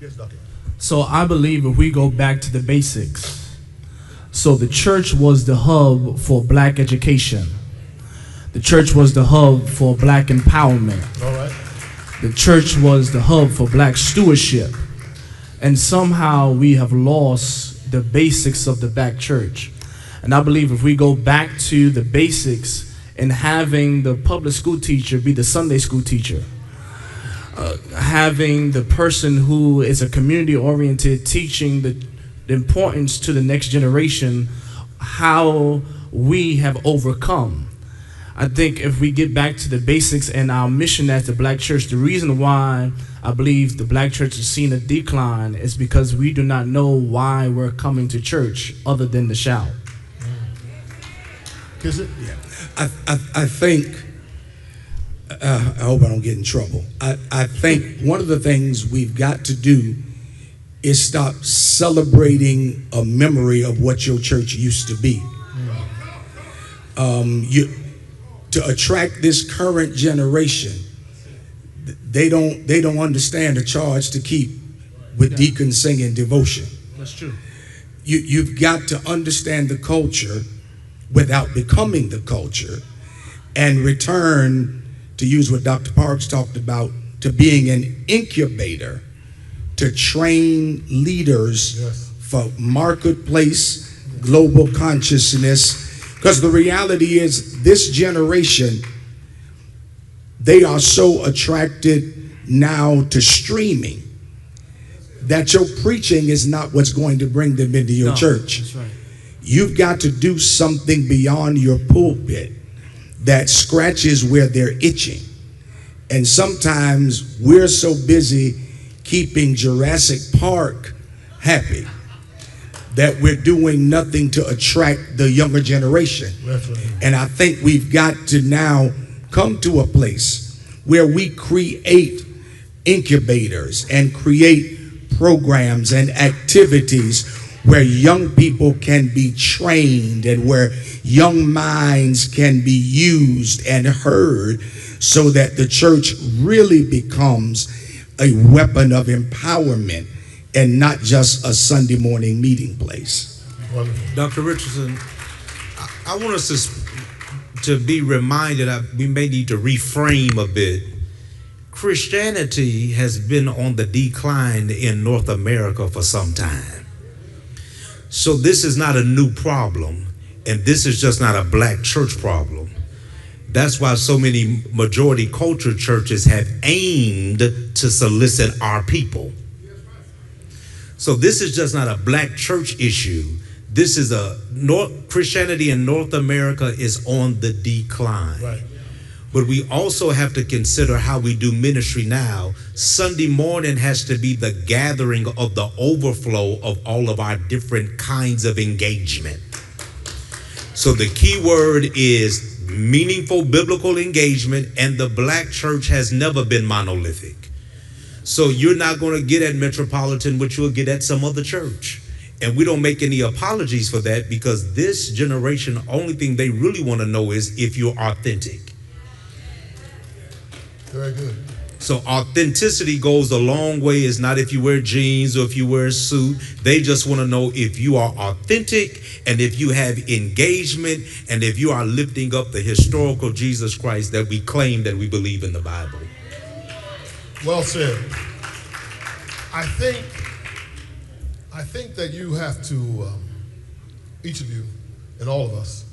Speaker 10: Yes, Dr.
Speaker 12: So I believe if we go back to the basics, so the church was the hub for black education. The church was the hub for black empowerment.
Speaker 10: All right.
Speaker 12: The church was the hub for black stewardship. And somehow we have lost the basics of the black church. And I believe if we go back to the basics and having the public school teacher be the Sunday school teacher, having the person who is a community-oriented teaching the importance to the next generation, how we have overcome. I think if we get back to the basics and our mission as the black church, the reason why I believe the black church has seen a decline is because we do not know why we're coming to church other than to shout.
Speaker 10: Is it?
Speaker 11: Yeah. I think, I hope I don't get in trouble. I think one of the things we've got to do is stop celebrating a memory of what your church used to be. To attract this current generation, they don't understand the charge to keep with deacon singing devotion.
Speaker 12: That's true.
Speaker 11: You've got to understand the culture without becoming the culture, and return, to use what Dr. Parks talked about, to being an incubator to train leaders for marketplace, global consciousness. Because the reality is this generation, they are so attracted now to streaming that your preaching is not what's going to bring them into your church.
Speaker 12: That's right.
Speaker 11: You've got to do something beyond your pulpit that scratches where they're itching. And sometimes we're so busy keeping Jurassic Park happy that we're doing nothing to attract the younger generation.
Speaker 10: That's right.
Speaker 11: And I think we've got to now come to a place where we create incubators and create programs and activities where young people can be trained and where young minds can be used and heard, so that the church really becomes a weapon of empowerment and not just a Sunday morning meeting place.
Speaker 2: Dr. Richardson, I want us to be reminded that we may need to reframe a bit. Christianity has been on the decline in North America for some time. So this is not a new problem, and this is just not a black church problem. That's why so many majority culture churches have aimed to solicit our people. So this is just not a black church issue. This is Christianity in North America is on the decline.
Speaker 10: Right.
Speaker 2: But we also have to consider how we do ministry now. Sunday morning has to be the gathering of the overflow of all of our different kinds of engagement. So the key word is meaningful biblical engagement, and the black church has never been monolithic. So you're not going to get at Metropolitan what you'll get at some other church. And we don't make any apologies for that, because this generation, the only thing they really want to know is if you're authentic.
Speaker 10: Very good.
Speaker 2: So authenticity goes a long way. It's not if you wear jeans or if you wear a suit. They just want to know if you are authentic, and if you have engagement, and if you are lifting up the historical Jesus Christ that we claim that we believe in the Bible.
Speaker 10: Well said. I think that you have to, each of you and all of us,